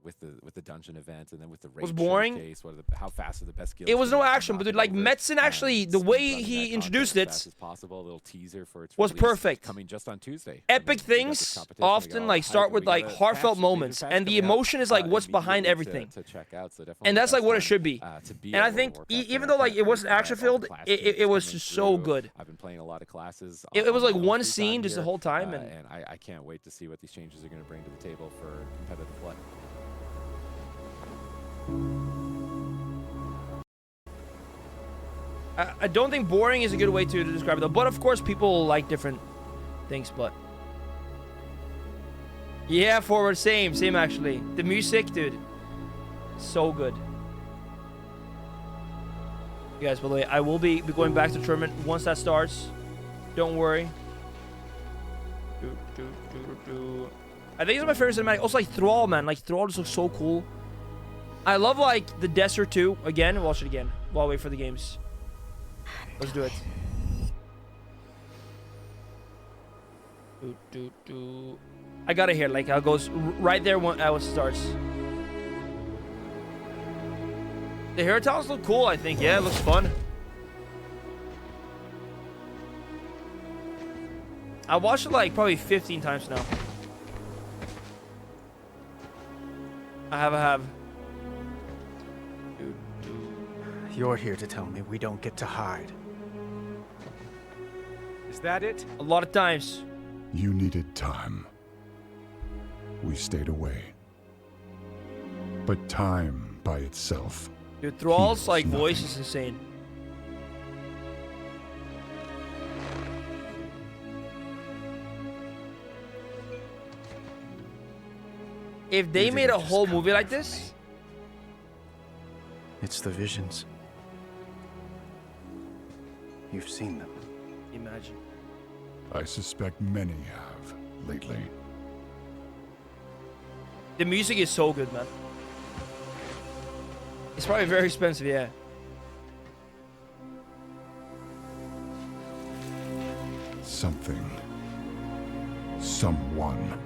with the dungeon event and then with the raid showcase. How fast are the best guilds? It was no action, but dude, like Metzen actually, the way he introduced it as possible. A little teaser for its was perfect. Coming just on Tuesday. Epic things often like start with like heartfelt moments, and the emotion is like what's behind everything. To check out, so and that's like what it should be. And I think even though like it wasn't action filled, it was just so good. I've been playing a lot of classes. It was like one scene just the whole time, and I can't wait to see what these changes are going to bring to the table for competitive play. I don't think boring is a good way to describe it though, but of course people like different things. But yeah, forward, same actually. The music, dude, so good. You guys, by the way, I will be going back to the tournament once that starts. Don't worry. I think it's my favorite cinematic. Also, like Thrall, man. Like Thrall just looks so cool. I love like the Desert 2. Again, watch it again while I wait for the games. Let's do it. I got it here. Like it goes right there when it starts. The hair towels look cool, I think. Yeah, it looks fun. I watched it like probably 15 times now. I have. You're here to tell me we don't get to hide. Is that it? A lot of times. You needed time. We stayed away. But time by itself. Dude, Thrall's like voice is insane. If they made a whole movie like this, it's the visions. You've seen them. Imagine. I suspect many have lately. The music is so good, man. It's probably very expensive, yeah. Something, someone,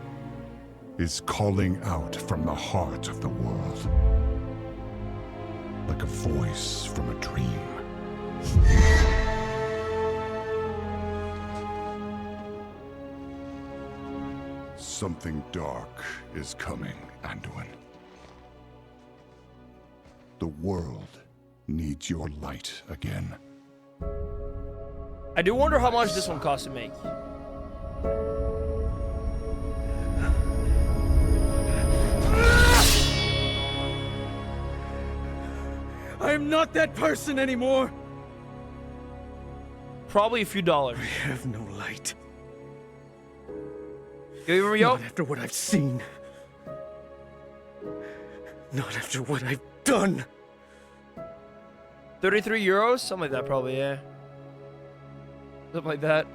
is calling out from the heart of the world. Like a voice from a dream. Something dark is coming, Anduin. The world needs your light again. I do wonder how much this one costs to make. I am not that person anymore. Probably a few dollars. I have no light. Not after what I've seen. Not after what I've done. 33 euros? Something like that, probably, yeah. Something like that.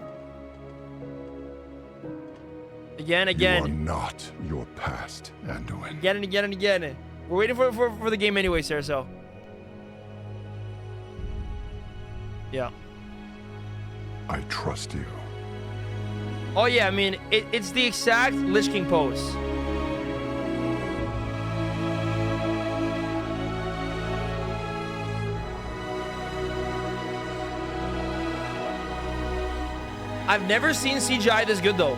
Again. You are not your past, Anduin. Again and again and again. We're waiting for the game anyway, Sarah, so. Yeah. I trust you. Oh yeah, I mean, it's the exact Lich King pose. I've never seen CGI this good though.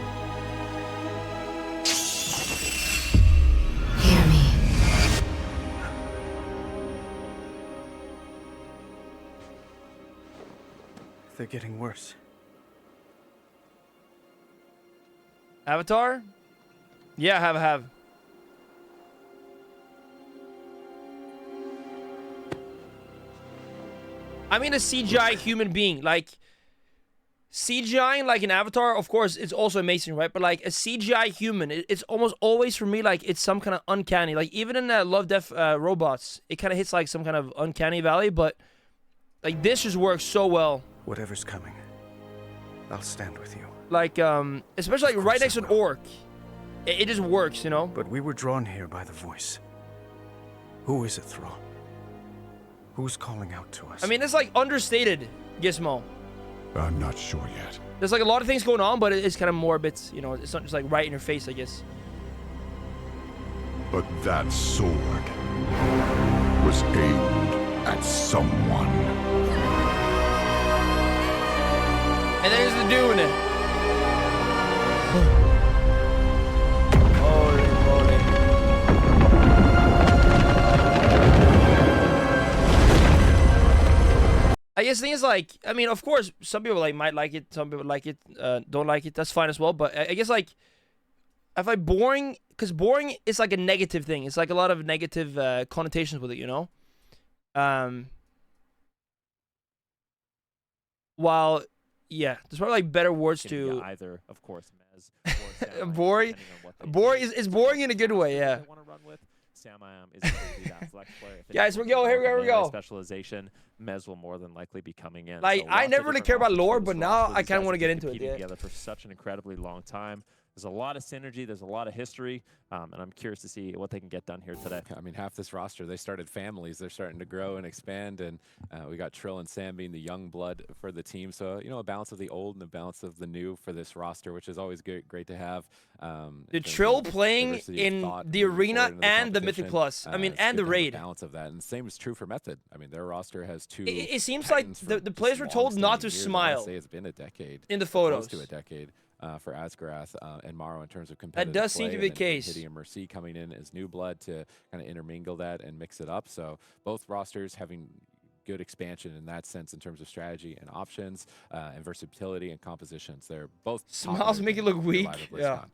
they're getting worse. Avatar? Yeah, I have. I mean a CGI human being. Like, CGI like an Avatar, of course, it's also amazing, right? But like a CGI human, it's almost always for me like it's some kind of uncanny. Like even in Love, Death, Robots, it kind of hits like some kind of uncanny valley. But like this just works so well. Whatever's coming, I'll stand with you. Like especially like right next to an orc, it just works, you know. But we were drawn here by the voice. Who is it, Thrall? Who's calling out to us? I mean, it's like understated, Gizmo. I'm not sure yet. There's like a lot of things going on, but it's kind of more bits, you know, it's not just like right in your face, I guess. But that sword was aimed at someone. And there's the Dune. Holy moly. I guess the thing is like, I mean, of course, some people like might like it, some people like it, don't like it. That's fine as well. But I guess like, if I boring, because boring is like a negative thing. It's like a lot of negative connotations with it, you know. While yeah, there's probably like better words to either, of course, Mez. Or Sam, boring. Boring is boring in a good way, yeah. Sam is going to be that flex player. Guys, here we go. Specialization, Mez will more than likely be coming in. Like, so I never really care about lore, but now I kind of want to get into it. Yeah. Together for such an incredibly long time. There's a lot of synergy. There's a lot of history, and I'm curious to see what they can get done here today. I mean, half this roster, they started families. They're starting to grow and expand, and we got Trill and Sam being the young blood for the team. So, you know, a balance of the old and a balance of the new for this roster, which is always great to have. The Trill playing in the arena and the Mythic Plus. I mean, and the raid. Balance of that, and the same is true for Method. I mean, their roster has two. It seems like the players were told not to smile. I say it's been a decade. In the photos. Close to a decade. For Asgarath and Morrow in terms of competitive That does play, seem to be the case. Kitty and Mercy coming in as new blood to kind of intermingle that and mix it up. So both rosters having good expansion in that sense in terms of strategy and options and versatility and compositions. They're both smiles make it look weak. Yeah.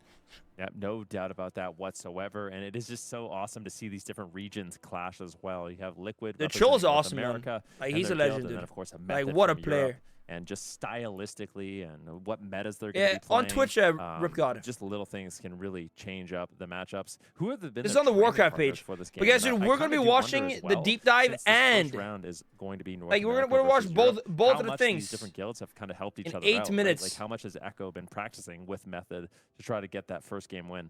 Yeah, no doubt about that whatsoever. And it is just so awesome to see these different regions clash as well. You have Liquid. The Trill is awesome, America, man. Like, he's a legend, dude. And then, of course, a Method like, what a from player. Europe. And just stylistically and what metas they're going to be on playing. Twitch, Rip got it. Just little things can really change up the matchups. Who have been? This is on the Warcraft page. For this game? But guys, dude, we're going to be watching the deep dive, and round is going to be North like we're going to watch both of the things. These different guilds have kind of helped each in other 8 out, minutes. Right? Like how much has Echo been practicing with Method to try to get that first game win?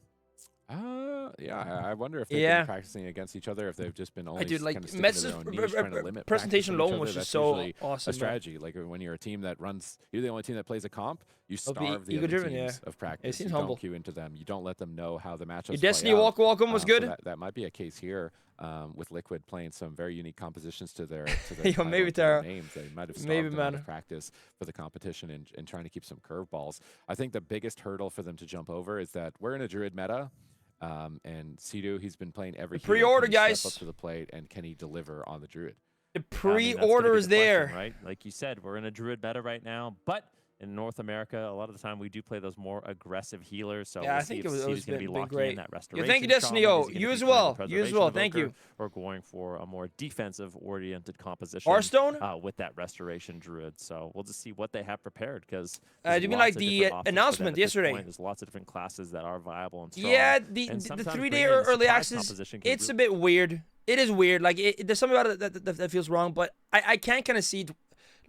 Yeah, I wonder if they've been practicing against each other, if they've just been only like kind of sticking to their own niche, trying to limit presentation alone was just so awesome. A strategy, like when you're a team that runs, you're the only team that plays a comp, you starve the other teams of practice. It seems you humble. Don't queue into them. You don't let them know how the matchups Your Destiny play out. Welcome was good. So that might be a case here with Liquid playing some very unique compositions to their Yo, maybe Tara. names. They might have starved them of practice for the competition and trying to keep some curveballs. I think the biggest hurdle for them to jump over is that we're in a Druid meta. And Sidu, he's been playing every pre-order, guys. Step up to the plate, and can he deliver on the Druid? The pre-order is there, right? Like you said, we're in a Druid meta right now, but in North America, a lot of the time we do play those more aggressive healers. So yeah, we'll I think it was going to be locking great. in that restoration. Thank you, Destiny. You as well. You as well. Thank you. We're going for a more defensive-oriented composition. Hearthstone with that restoration Druid. So we'll just see what they have prepared because. Do you mean like the announcement yesterday? There's lots of different classes that are viable and strong. Yeah, the 3-day early access. It's a bit weird. It is weird. Like there's something about it that feels wrong, but I can't kind of see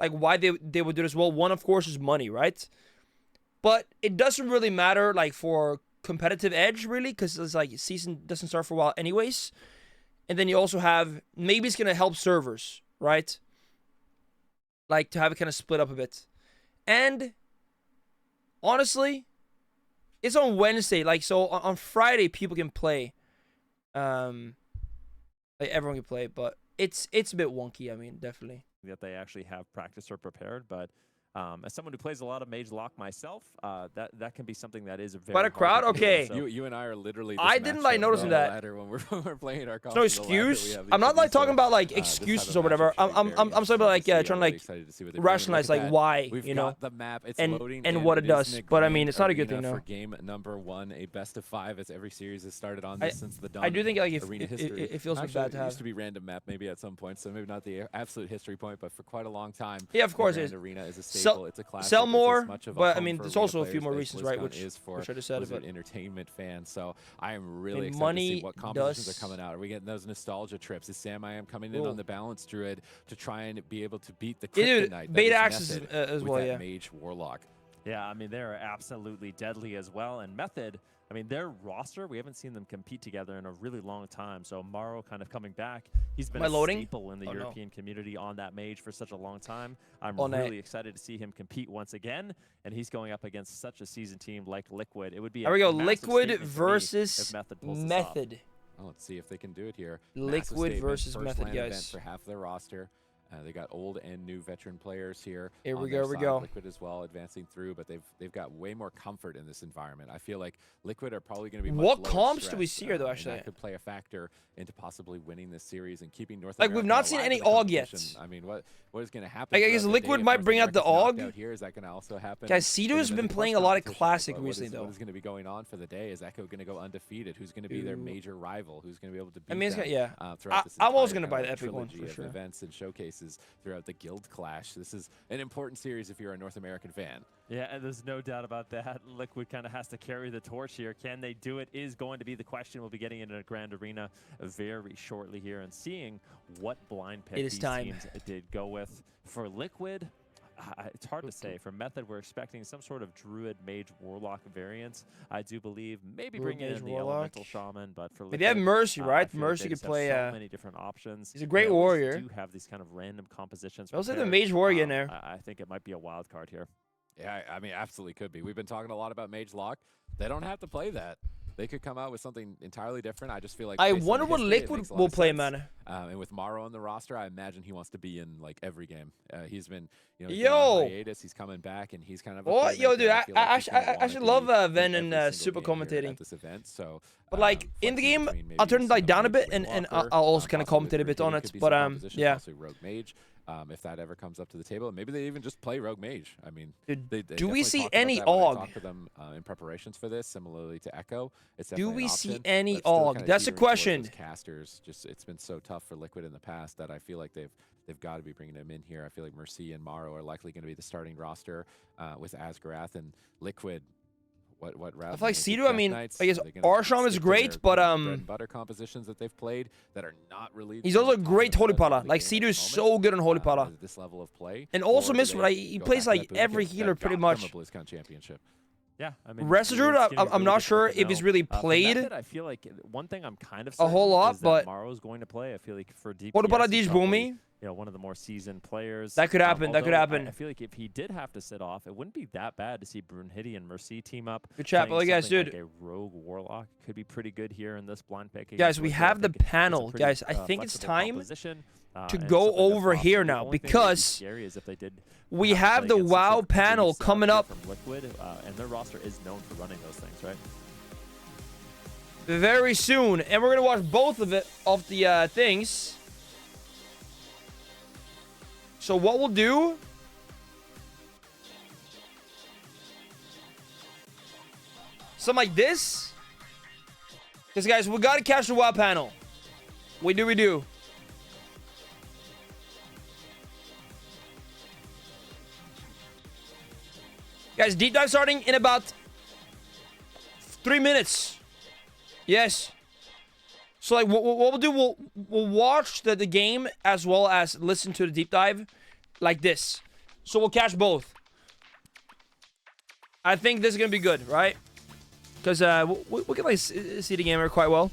like why they would do this. Well, one of course is money, right? But it doesn't really matter, like, for competitive edge, really, because it's like season doesn't start for a while anyways. And then you also have, maybe it's going to help servers, right? Like, to have it kind of split up a bit. And, honestly, it's on Wednesday. Like, so on Friday, people can play. Like, everyone can play, but it's a bit wonky, I mean, definitely. That they actually have practiced or prepared, but As someone who plays a lot of Mage Lock myself, that can be something that is very But a crowd, okay. So you and I are literally. I didn't like noticing that. When we're playing our no excuse. I'm not like talking about like excuses or whatever. I'm talking about like trying to like rationalize like why, you know, the map, it's and loading, and what it does. But I mean, it's not a good thing, no. For game number 1, a best of 5 as every series has started on this since the dawn. I do think like arena history. It feels actually, bad to have. It used to be random map maybe at some point, so maybe not the absolute history point, but for quite a long time. Yeah, of course it is. Arena is a staple. It's a classic. Sell more, but I mean, there's also a few more reasons, right? Which I should have said. But entertainment fans, so I am really excited to see what compositions are coming out. Are we getting those nostalgia trips? Is Sam I Am coming in on the Balance Druid to try and be able to beat the Kryptonite? Beta access as well, yeah. Mage Warlock. Yeah, I mean, they're absolutely deadly as well. And Method, I mean, their roster, we haven't seen them compete together in a really long time. So Maro kind of coming back. He's been a staple in the European community on that Mage for such a long time. I'm really excited to see him compete once again. And he's going up against such a seasoned team like Liquid. It would be Liquid versus Method. Well, let's see if they can do it here. Liquid versus Method, guys. For half their roster. They got old and new veteran players here. Here we go. Liquid as well, advancing through, but they've got way more comfort in this environment. I feel like Liquid are probably going to be much what lower comps stress, do we see here, though? Actually, that could play a factor into possibly winning this series and keeping North America. Like we've not seen any AUG yet. I mean, what is going to happen? I guess Liquid might bring out the AUG. Out here, is that going to also happen? Guys, Cedo's been playing a lot of Classic recently, though. What is going to be going on for the day? Is Echo going to go undefeated? Who's going to be their major rival? Who's going to be able to beat them? Yeah. I'm always going to buy the Epic one for sure. Events and showcases throughout the Guild Clash. This is an important series if you're a North American fan. Yeah, and there's no doubt about that. Liquid kind of has to carry the torch here. Can they do it is going to be the question. We'll be getting into a Grand Arena very shortly here and seeing what blind pick these teams did go with. For Liquid, it's hard to say. For Method, we're expecting some sort of Druid, Mage, Warlock variants. I do believe maybe bring in the Elemental Shaman, but for Liquid, they have Mercy, right? Mercy could play. So many different options. He's a great warrior. Do have these kind of random compositions. Also, the Mage warrior in there. I think it might be a wild card here. Yeah, I mean, absolutely could be. We've been talking a lot about Mage Lock. They don't have to play that. They could come out with something entirely different. I just feel like I wonder what Liquid will play, man. And with Maro on the roster, I imagine he wants to be in like every game. He's been, on hiatus. He's coming back, and he's kind of. Dude, I should love Ven and super commentating at this event. So, but like in the game, I'll turn it like down a bit, and I'll also kind of commentate a bit on it. But yeah. Also Rogue Mage. If that ever comes up to the table, maybe they even just play Rogue Mage. I mean, do we see any AUG? Talk to them in preparations for this, similarly to Echo. Do we see any AUG? That's a question. Casters, it's been so tough for Liquid in the past that I feel like they've got to be bringing them in here. I feel like Mercy and Maro are likely going to be the starting roster with Asgarath and Liquid. What I feel like Cedo, I mean, I guess Arsham is great, but bread and butter compositions that they've played that are not really. He's also a great Holy Pala. Like Cedo is so good on Holy Pala. This level of play. And also he plays like every healer pretty much. BlizzCon championship. Yeah, I mean, Residrude, I'm not sure if he's really played. Method, I feel like one thing I'm kind of a whole lot, but Maro's going to play. I feel like for DPS, what about Adish Boomy? One of the more seasoned players. That could happen. That could happen. I feel like if he did have to sit off, it wouldn't be that bad to see Brunhilde and Mercy team up. Good chat, but guys, dude. Like a Rogue Warlock could be pretty good here in this blind pick. Guys, we have the panel. Guys, I think it's time to go over here now because we have the WoW panel coming up. From Liquid, and their roster is known for running those things, right? Very soon, and we're gonna watch both of the things. So what we'll do, something like this, because guys, we gotta catch the WoW panel. We do. Guys, deep dive starting in about 3 minutes. Yes. So like what we'll do, we'll watch the game as well as listen to the deep dive like this. So we'll catch both. I think this is gonna be good, right? Because we can like see the gamer quite well.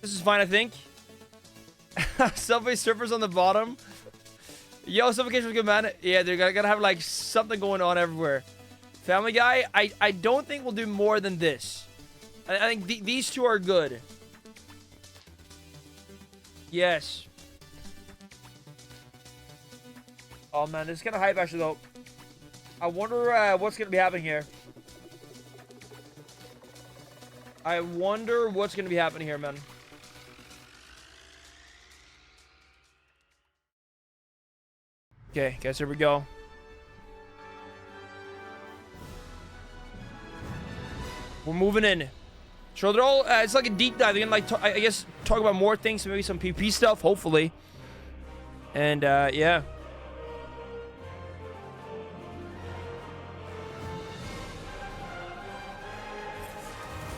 This is fine, I think. Subway surfers on the bottom. Yo, Suffocation was good, man. Yeah, they're gotta have like something going on everywhere. Family Guy, I don't think we'll do more than this. I think these two are good. Yes. Oh man, this is kind of hype actually though. I wonder what's gonna be happening here. I wonder what's gonna be happening here, man. Okay, guys, here we go. We're moving in. So they're all, it's like a deep dive. They're gonna like, I guess, talk about more things, maybe some PP stuff, hopefully. And yeah.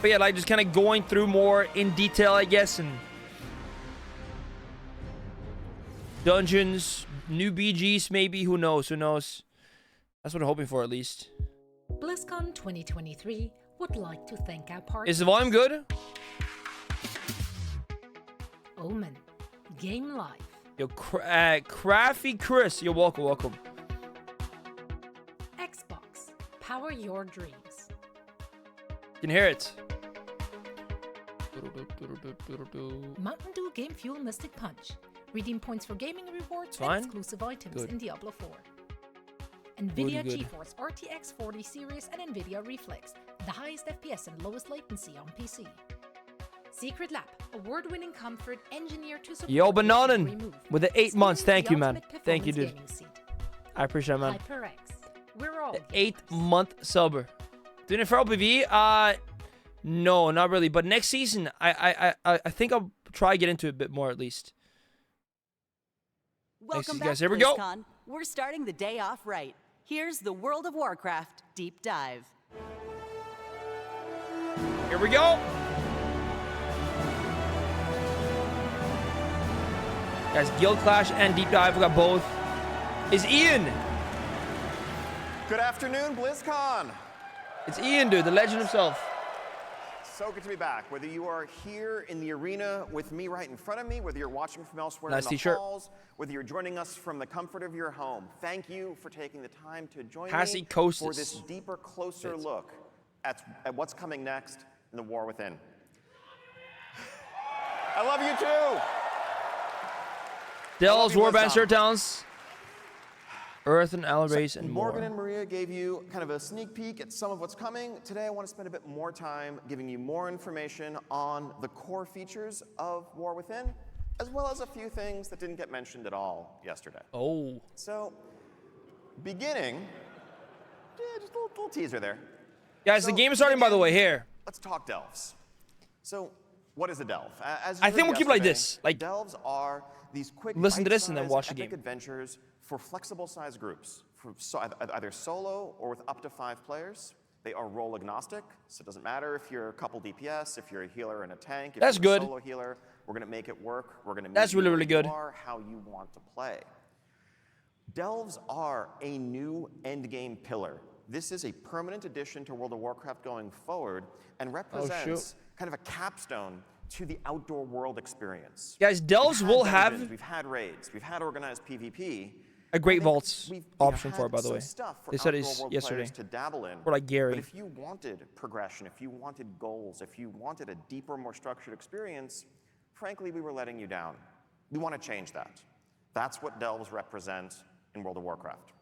But yeah, like just kind of going through more in detail, I guess, and dungeons, new BGs, maybe. Who knows? Who knows? That's what I'm hoping for, at least. Blizzcon 2023 would like to thank our partners. Is the volume good? Omen, Game Life. Yo, Crafty Chris, you're welcome, welcome. Xbox, power your dreams. You can hear it. Mountain Dew Game Fuel Mystic Punch. Redeem points for gaming rewards and exclusive items in Diablo 4. NVIDIA GeForce RTX 40 series and NVIDIA Reflex, the highest FPS and lowest latency on PC. Secret Lab, award-winning comfort engineered to support Yo, Bananan, with the 8 months. Thank you, man. Thank you, dude. I appreciate it, man. HyperX. We're all the 8-month sub. Doing it for LPV? No, not really. But next season, I think I'll try to get into it a bit more at least. Welcome back, guys. Here we BlizzCon. go. We're starting the day off right. Here's the World of Warcraft Deep Dive. Here we go. Guys, Guild Clash and Deep Dive, we got both. Is Ian? Good afternoon, BlizzCon. It's Ian, dude, the legend himself. So good to be back. Whether you are here in the arena with me right in front of me, whether you're watching from elsewhere nice in the t-shirt. halls, whether you're joining us from the comfort of your home, thank you for taking the time to join me for this deeper, closer look at what's coming next in the War Within. I love you too. Dells, Warband, Shirt Towns, Earth and Alarace, and more. Morgan and Maria gave you kind of a sneak peek at some of what's coming. Today I want to spend a bit more time giving you more information on the core features of War Within, as well as a few things that didn't get mentioned at all yesterday. Oh. So, beginning, just a little teaser there. Guys, the game is starting, by the way, here. Let's talk delves. So, what is a delve? I think we'll keep it like this. Like, delves are these quick, listen to this and then watch the game. Adventures for flexible size groups, for either solo or with up to 5 players. They are role agnostic, so it doesn't matter if you're a couple DPS, if you're a healer and a tank, if That's you're good. a solo healer, we're gonna make it work. We're gonna That's really, really good. How you want to play. Delves are a new endgame pillar. This is a permanent addition to World of Warcraft going forward and represents kind of a capstone to the outdoor world experience. Guys, delves will have... We've had raids, we've had organized PvP. A great vaults option for it, by the way. They said it yesterday. To dabble in. Or like Gary. But if you wanted progression, if you wanted goals, if you wanted a deeper, more structured experience, frankly, we were letting you down. We want to change that. That's what delves represent in World of Warcraft.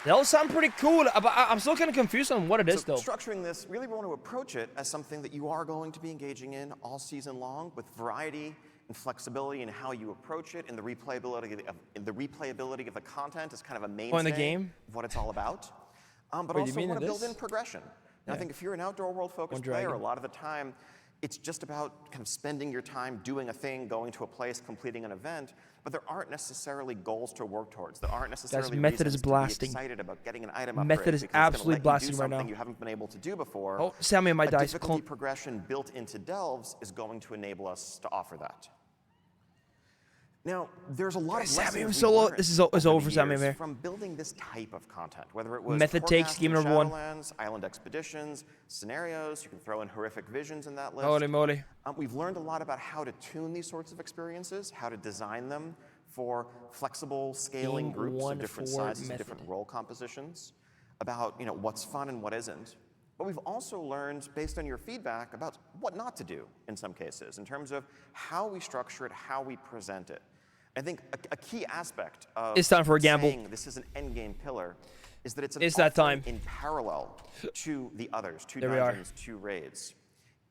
Delves sound pretty cool, but I'm still kind of confused on what it is, though. Structuring this, really we want to approach it as something that you are going to be engaging in all season long with variety and flexibility in how you approach it, and the replayability of the content is kind of a mainstay of what it's all about. But also we want to build in progression. And I think if you're an outdoor world-focused player, a lot of the time, it's just about kind of spending your time doing a thing, going to a place, completing an event, but there aren't necessarily goals to work towards. There aren't necessarily reasons to be excited about getting an item upgrade. Method is absolutely blasting right now. You haven't been able to do before. Oh, Sammy might die. Difficulty progression built into delves is going to enable us to offer that. Now, there's a lot of lessons solo. This is over for Sammy here. From building this type of content, whether it was method takes game number 1, island expeditions, scenarios. You can throw in horrific visions in that list. Holy moly! We've learned a lot about how to tune these sorts of experiences, how to design them for flexible scaling groups of different sizes and different role compositions. About what's fun and what isn't. But we've also learned, based on your feedback, about what not to do in some cases, in terms of how we structure it, how we present it. I think a key aspect of it's time for a gamble. saying this is an endgame pillar is that it's an that time in parallel to the others, to dungeons, to raids.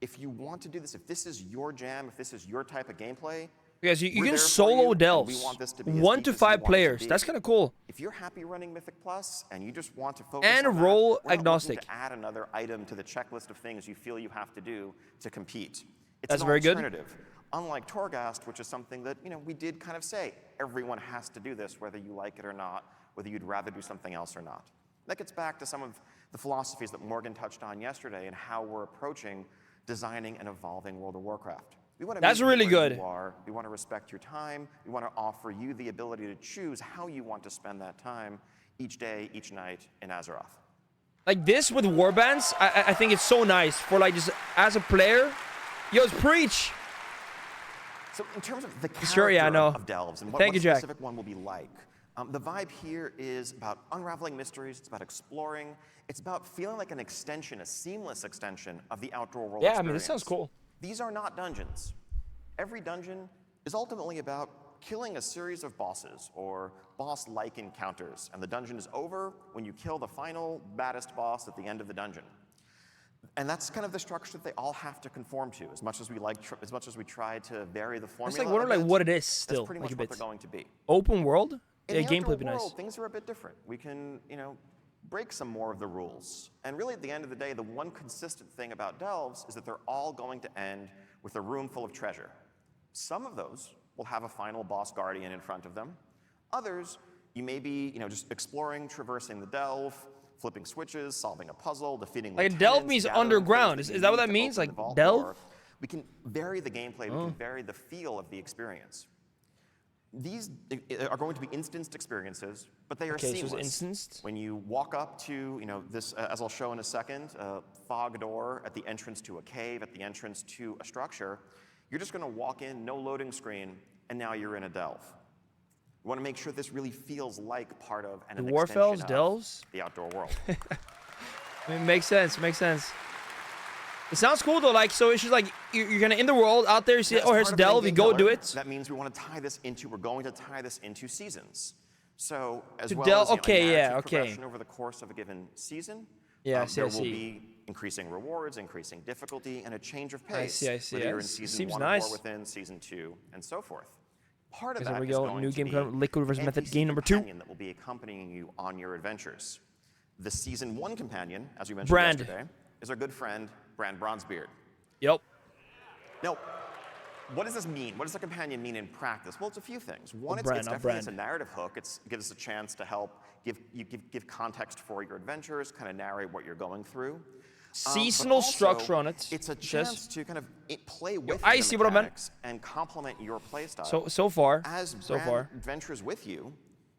If you want to do this, if this is your jam, if this is your type of gameplay, because you can solo delves 1 to 5 players. That's kind of cool. If you're happy running Mythic Plus and you just want to focus and on role that, agnostic, to add another item to the checklist of things you feel you have to do to compete. It's That's an very alternative. Unlike Torghast, which is something that we did kind of say everyone has to do this, whether you like it or not, whether you'd rather do something else or not. That gets back to some of the philosophies that Morgan touched on yesterday and how we're approaching designing and evolving World of Warcraft. We want to That's really good. You are. We want to respect your time. We want to offer you the ability to choose how you want to spend that time each day, each night in Azeroth. Like this with warbands, I think it's so nice for like just as a player. Yo, it's preach. So in terms of the character of Delves and what a specific one will be like, the vibe here is about unraveling mysteries. It's about exploring. It's about feeling like an extension, a seamless extension of the outdoor world experience. I mean, this sounds cool. These are not dungeons. Every dungeon is ultimately about killing a series of bosses or boss-like encounters, and the dungeon is over when you kill the final baddest boss at the end of the dungeon. And that's kind of the structure that they all have to conform to. As much as we try to vary the formula, it's like wondering like what it is still. That's pretty much what they're going to be. Open world? In the gameplay would be world, nice. Things are a bit different. We can, break some more of the rules. And really, at the end of the day, the one consistent thing about Delves is that they're all going to end with a room full of treasure. Some of those will have a final boss guardian in front of them. Others, you may be, just exploring, traversing the delve, flipping switches, solving a puzzle, defeating like a delve means underground. Is that what that means? Like delve? We can vary the gameplay. We can vary the feel of the experience. These are going to be instanced experiences, but they are seamless. So instanced? When you walk up to, this, as I'll show in a second, a fog door at the entrance to a cave, at the entrance to a structure, you're just going to walk in, no loading screen, and now you're in a delve. You want to make sure this really feels like part of an extension of the outdoor world. I mean, makes sense. Makes sense. It sounds cool though. Like, so it's just like you're gonna in the world out there. You see, oh, here's a delve. You go do it. That means we want to tie this into. We're going to tie this into seasons. So as to well as progression over the course of a given season. Yeah, there will be increasing rewards, increasing difficulty, and a change of pace. I see. Whether you're in season 1 or within season 2, and so forth. Part of that is going new to game be liquid reverse method game number 2 that will be accompanying you on your adventures. The season 1 companion, as we mentioned yesterday, is our good friend Brand Bronzebeard. Yep. Now, what does this mean? What does a companion mean in practice? Well, it's a few things. One, it's definitely a narrative hook. It gives us a chance to help give context for your adventures, kind of narrate what you're going through. Seasonal structure on it. It's a chance to kind of play with the mechanics and complement your playstyle. So far, as Bran adventures with you,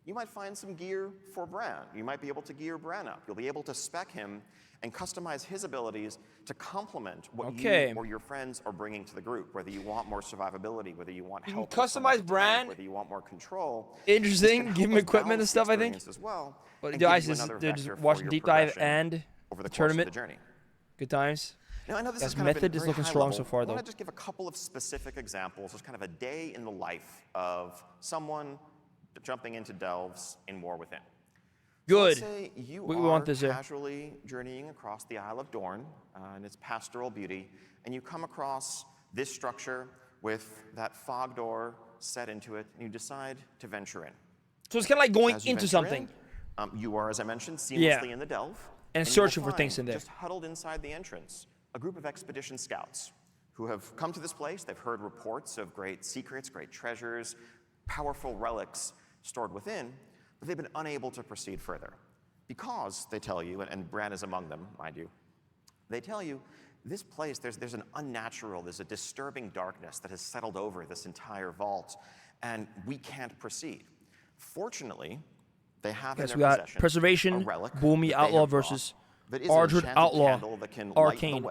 you might find some gear for Bran. You might be able to gear Bran up. You'll be able to spec him and customize his abilities to complement what you or your friends are bringing to the group. Whether you want more survivability, whether you want help, customize Bran. Whether you want more control. Interesting. Give him equipment and stuff. I think. As well, but guys, just watch Deep Dive and over the tournament. Of the journey. Good times. Now, I know this method is looking strong so far, though. I want to just give a couple of specific examples. Just kind of a day in the life of someone jumping into delves in War Within. Good. So let's say you want this casually journeying across the Isle of Dorne and its pastoral beauty, and you come across this structure with that fog door set into it, and you decide to venture in. So it's kind of like going into something. You are, as I mentioned, seamlessly in the delve. And searching for things in there. Just huddled inside the entrance, a group of expedition scouts who have come to this place. They've heard reports of great secrets, great treasures, powerful relics stored within, but they've been unable to proceed further. Because, they tell you, and Bran is among them, mind you, they tell you, this place, there's an unnatural, there's a disturbing darkness that has settled over this entire vault, and we can't proceed. Fortunately, they have in their possession Preservation, a relic Boomy Outlaw versus Ardred Outlaw, Arcane,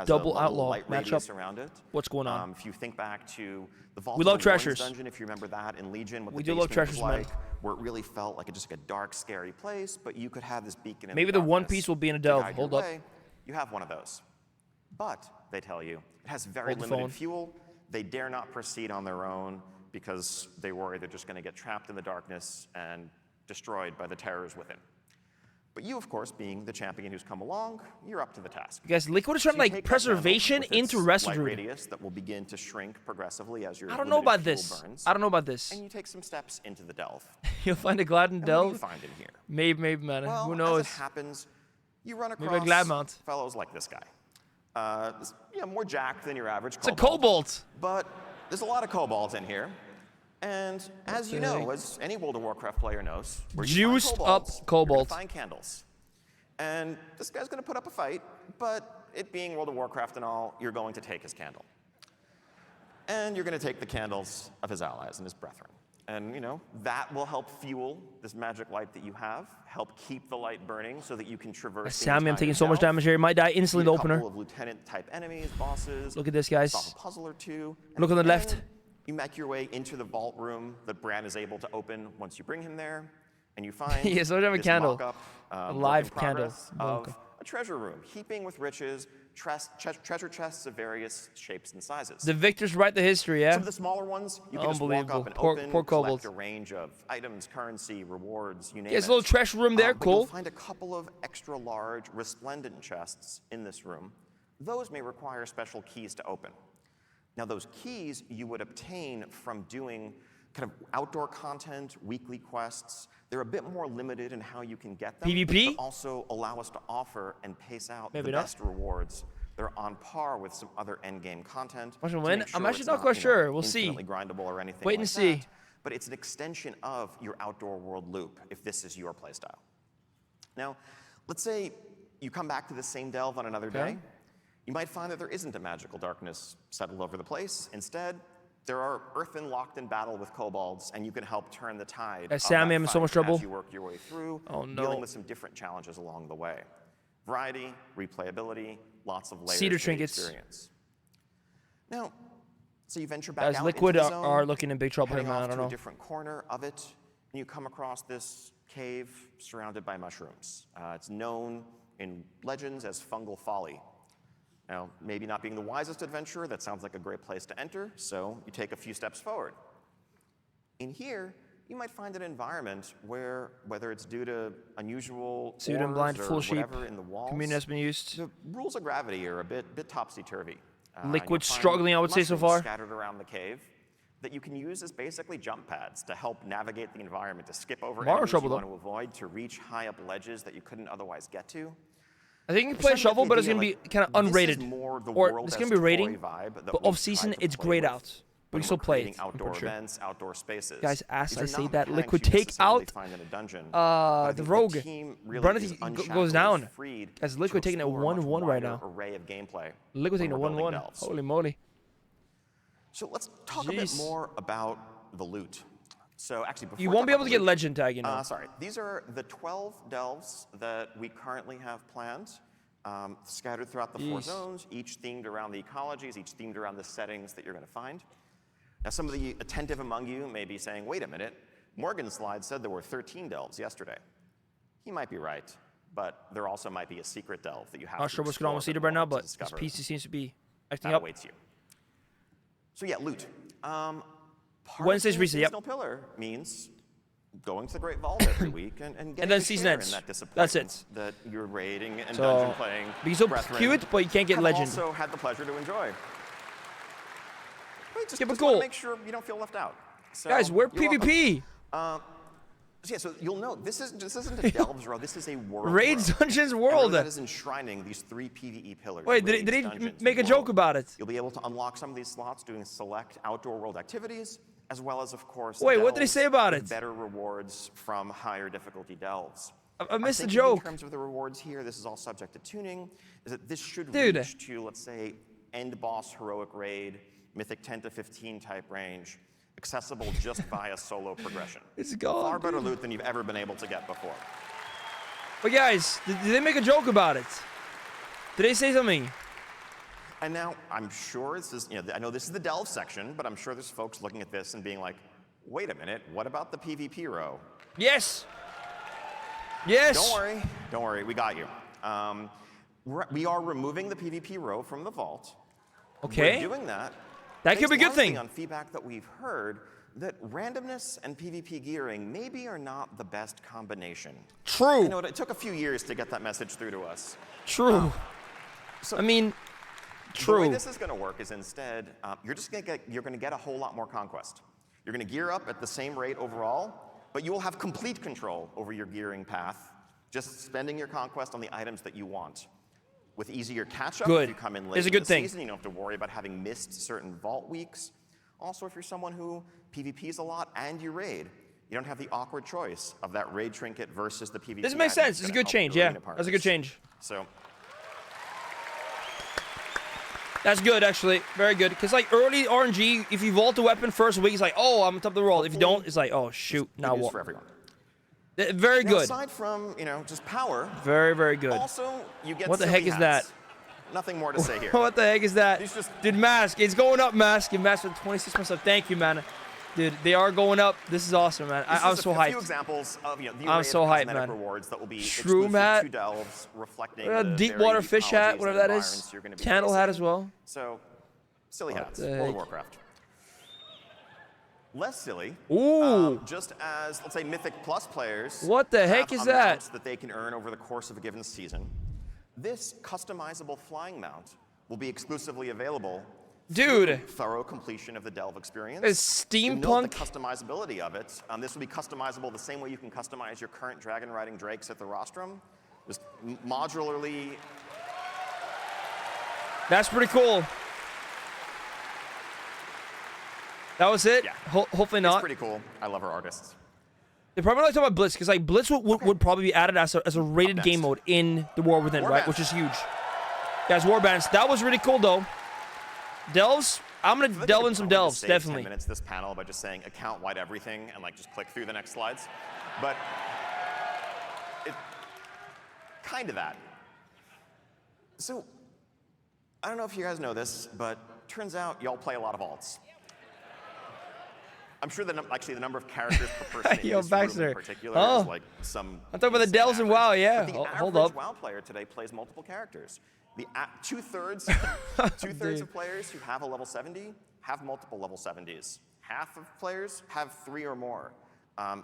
double Outlaw matchup. Around it. What's going on? If you think back to the Vault we love of the treasures. Dungeon, if you remember that in Legion, what we the do love treasures, like, where it really felt like just like a dark, scary place, but you could have this beacon. Maybe the One Piece will be in a delve. Hold up. you have one of those. But, they tell you, it has very limited fuel. They dare not proceed on their own because they worry they're just going to get trapped in the darkness and destroyed by the terrors within. But you, of course, being the champion who's come along, you're up to the task. You guys, Liquid is trying to like preservation into Wrestle radius that will begin to shrink progressively as your I don't know about this. burns, I don't know about this. and you take some steps into the delve. You'll find a Glad in And delve. what do you find in here? Maybe, man. Well, Who knows? as it happens, you run Maybe a across Glad mount. fellows like this guy. More jacked than your average It's a Cobalt. But there's a lot of kobolds in here. And as you know, as any World of Warcraft player knows, where you find Juiced kobolds, up Cobalt. you're gonna find candles. And this guy's going to put up a fight, but it being World of Warcraft and all, you're going to take his candle. And you're going to take the candles of his allies and his brethren. And, you know, that will help fuel this magic light that you have, help keep the light burning so that you can traverse Sammy, I'm taking so much damage here. He might die instantly in the opener. A couple of lieutenant-type enemies, bosses. Look at this, guys. Solve a puzzle or two. Look on the left. You make your way into the vault room that Bran is able to open once you bring him there. And you find yes, I have a candle. A live candle. Of a treasure room, heaping with riches, treasure chests of various shapes and sizes. The victors write the history, yeah? Some of the smaller ones, you can just walk up and open, collect a range of items, currency, rewards, you name it. Yes, a little treasure room there, but cool. You'll find a couple of extra large, resplendent chests in this room. Those may require special keys to open. Now, those keys you would obtain from doing kind of outdoor content, weekly quests. They're a bit more limited in how you can get them. PvP? But also allow us to offer and pace out Maybe the not. best rewards. They're on par with some other endgame content. Watch him win. I'm actually not quite sure. We'll see. Grindable or anything Wait like and see. that, but it's an extension of your outdoor world loop if this is your playstyle. Now, let's say you come back to the same delve on another day. You might find that there isn't a magical darkness settled over the place. Instead, there are earthen locked in battle with kobolds, and you can help turn the tide. Sammy, I'm in so much trouble. As you work your way through, dealing with some different challenges along the way. Variety, replayability, lots of layers Cedar to the trinkets. experience. Now, so you venture back Guys, out Liquid into the zone, are looking in big trouble here, heading man. off I don't to know. a different corner of it, and you come across this cave surrounded by mushrooms. It's known in legends as Fungal Folly. Now, maybe not being the wisest adventurer, that sounds like a great place to enter, so you take a few steps forward. In here, you might find an environment where, whether it's due to unusual Suit and blind, full sheep. in the walls, Community has been used. the rules of gravity are a bit topsy-turvy. Liquid You'll find struggling, I would say, so mushrooms far. scattered around the cave that you can use as basically jump pads to help navigate the environment, to skip over Mario enemies trouble, you want though. to avoid, to reach high up ledges that you couldn't otherwise get to. I think you can play Shovel, but it's going to be kind of unrated. Or it's going to be rating, but off-season, it's grayed out. But you still play it. Outdoor events, outdoor spaces. Guys, as These I are say not that, mechanics Liquid you take necessarily out find in a dungeon, but I the think Rogue. team really Brunity is unshackled goes and down. freed Guys, to Liquid taking a explore a much 1-1 right wider now. array of gameplay Liquid taking a when we're building 1-1. delves. Holy moly. So let's talk a bit more about the loot. So actually, before You I won't talk be able about to the get loot- Legend Tag, you know. Sorry, these are the 12 delves that we currently have planned, scattered throughout the 4 zones, each themed around the ecologies, each themed around the settings that you're going to find. Now, some of the attentive among you may be saying, wait a minute, Morgan's slide said there were 13 delves yesterday. He might be right, but there also might be a secret delve that you have Not to sure what's going on with Cedar right now, but this discover. PC seems to be acting That up. awaits you. So yeah, loot. Wednesday's reset, yep. Seasonal pillar means going to the Great Vault every week and getting then a season share ends. in that That's disappointment that you're raiding and So, dungeon playing. be so brethren cute, but you can't get have Legend. Also had the pleasure to enjoy. Just but wanna cool. make sure you don't feel left out. So, Guys, we're you're welcome. PvP. So you'll know this isn't a Delves row. This is a world. Raids, row. Dungeons, And World. really that is enshrining these 3 PvE pillars. Wait, Raids, did he dungeons, make a and joke world. about it? You'll be able to unlock some of these slots doing select outdoor world activities, as well as, of course, Wait, what did he delves say about with it? better rewards from higher difficulty delves. I missed the think joke. In terms of the rewards here, this is all subject to tuning, is that this should Dude. reach to, let's say, end boss heroic raid, mythic 10 to 15 type range, accessible just via solo progression. It's gone. Far better loot than you've ever been able to get before. But guys, did they make a joke about it? Did they say something? And now, I'm sure this is, I know this is the delve section, but I'm sure there's folks looking at this and being like, wait a minute, what about the PvP row? Yes. Yes. Don't worry, we got you. We are removing the PvP row from the vault. Okay. We're doing that. That could be a good thing. On feedback that we've heard that randomness and PvP gearing maybe are not the best combination. True. You know, it took a few years to get that message through to us. True. So I mean, true. The way this is going to work is instead, you're going to get a whole lot more conquest. You're going to gear up at the same rate overall, but you will have complete control over your gearing path, just spending your conquest on the items that you want. With easier catch-up, if you come in late in the season, you don't have to worry about having missed certain vault weeks. Also, if you're someone who PvPs a lot and you raid, you don't have the awkward choice of that raid trinket versus the PvP. This makes sense. It's a good change, yeah. That's a good change. So that's good, actually. Very good. Because, like, early RNG, if you vault the weapon first week, it's like, oh, I'm on top of the world. If you don't, it's like, oh, shoot. Now what? For everyone. Very good. Aside from, you know, just power. Very, very good. Also, you get what the heck is that? Nothing more to say here. What the heck is that? Dude, Mask. It's going up, Mask. And Mask with 26 months up. Thank you, man. Dude, they are going up. This is awesome, man. I'm so hyped. Few examples of, you know, the I'm so hyped, man. Rewards that will be True, Matt. to delves, reflecting deep water fish hat, whatever that is. Candle hat as well. So, silly hats. World of Warcraft. Less silly. Ooh. Just as, let's say, Mythic Plus players. What the heck is that? That they can earn over the course of a given season. This customizable flying mount will be exclusively available. Dude. Thorough completion of the delve experience. It's steampunk. The customizability of it. This will be customizable the same way you can customize your current dragon riding drakes at the rostrum. Just modularly. That's pretty cool. That was it? Yeah. Hopefully not. It's pretty cool. I love our artists. They probably like to talk about Blitz, because like Blitz would probably be added as a rated game mode in the War Within, right? Which is huge. Guys, Warbands. That was really cool, though. Delves? I'm going to delve in some delves, definitely. 10 minutes this panel by just saying account-wide everything and like just click through the next slides. But it kind of that. So I don't know if you guys know this, but turns out y'all play a lot of alts. I'm sure that actually the number of characters per person in this room in particular is like some. I'm talking about the delves and WoW, yeah. But the Hold up. average WoW player today plays multiple characters. The two-thirds of players who have a level 70 have multiple level 70s. Half of players have 3 or more.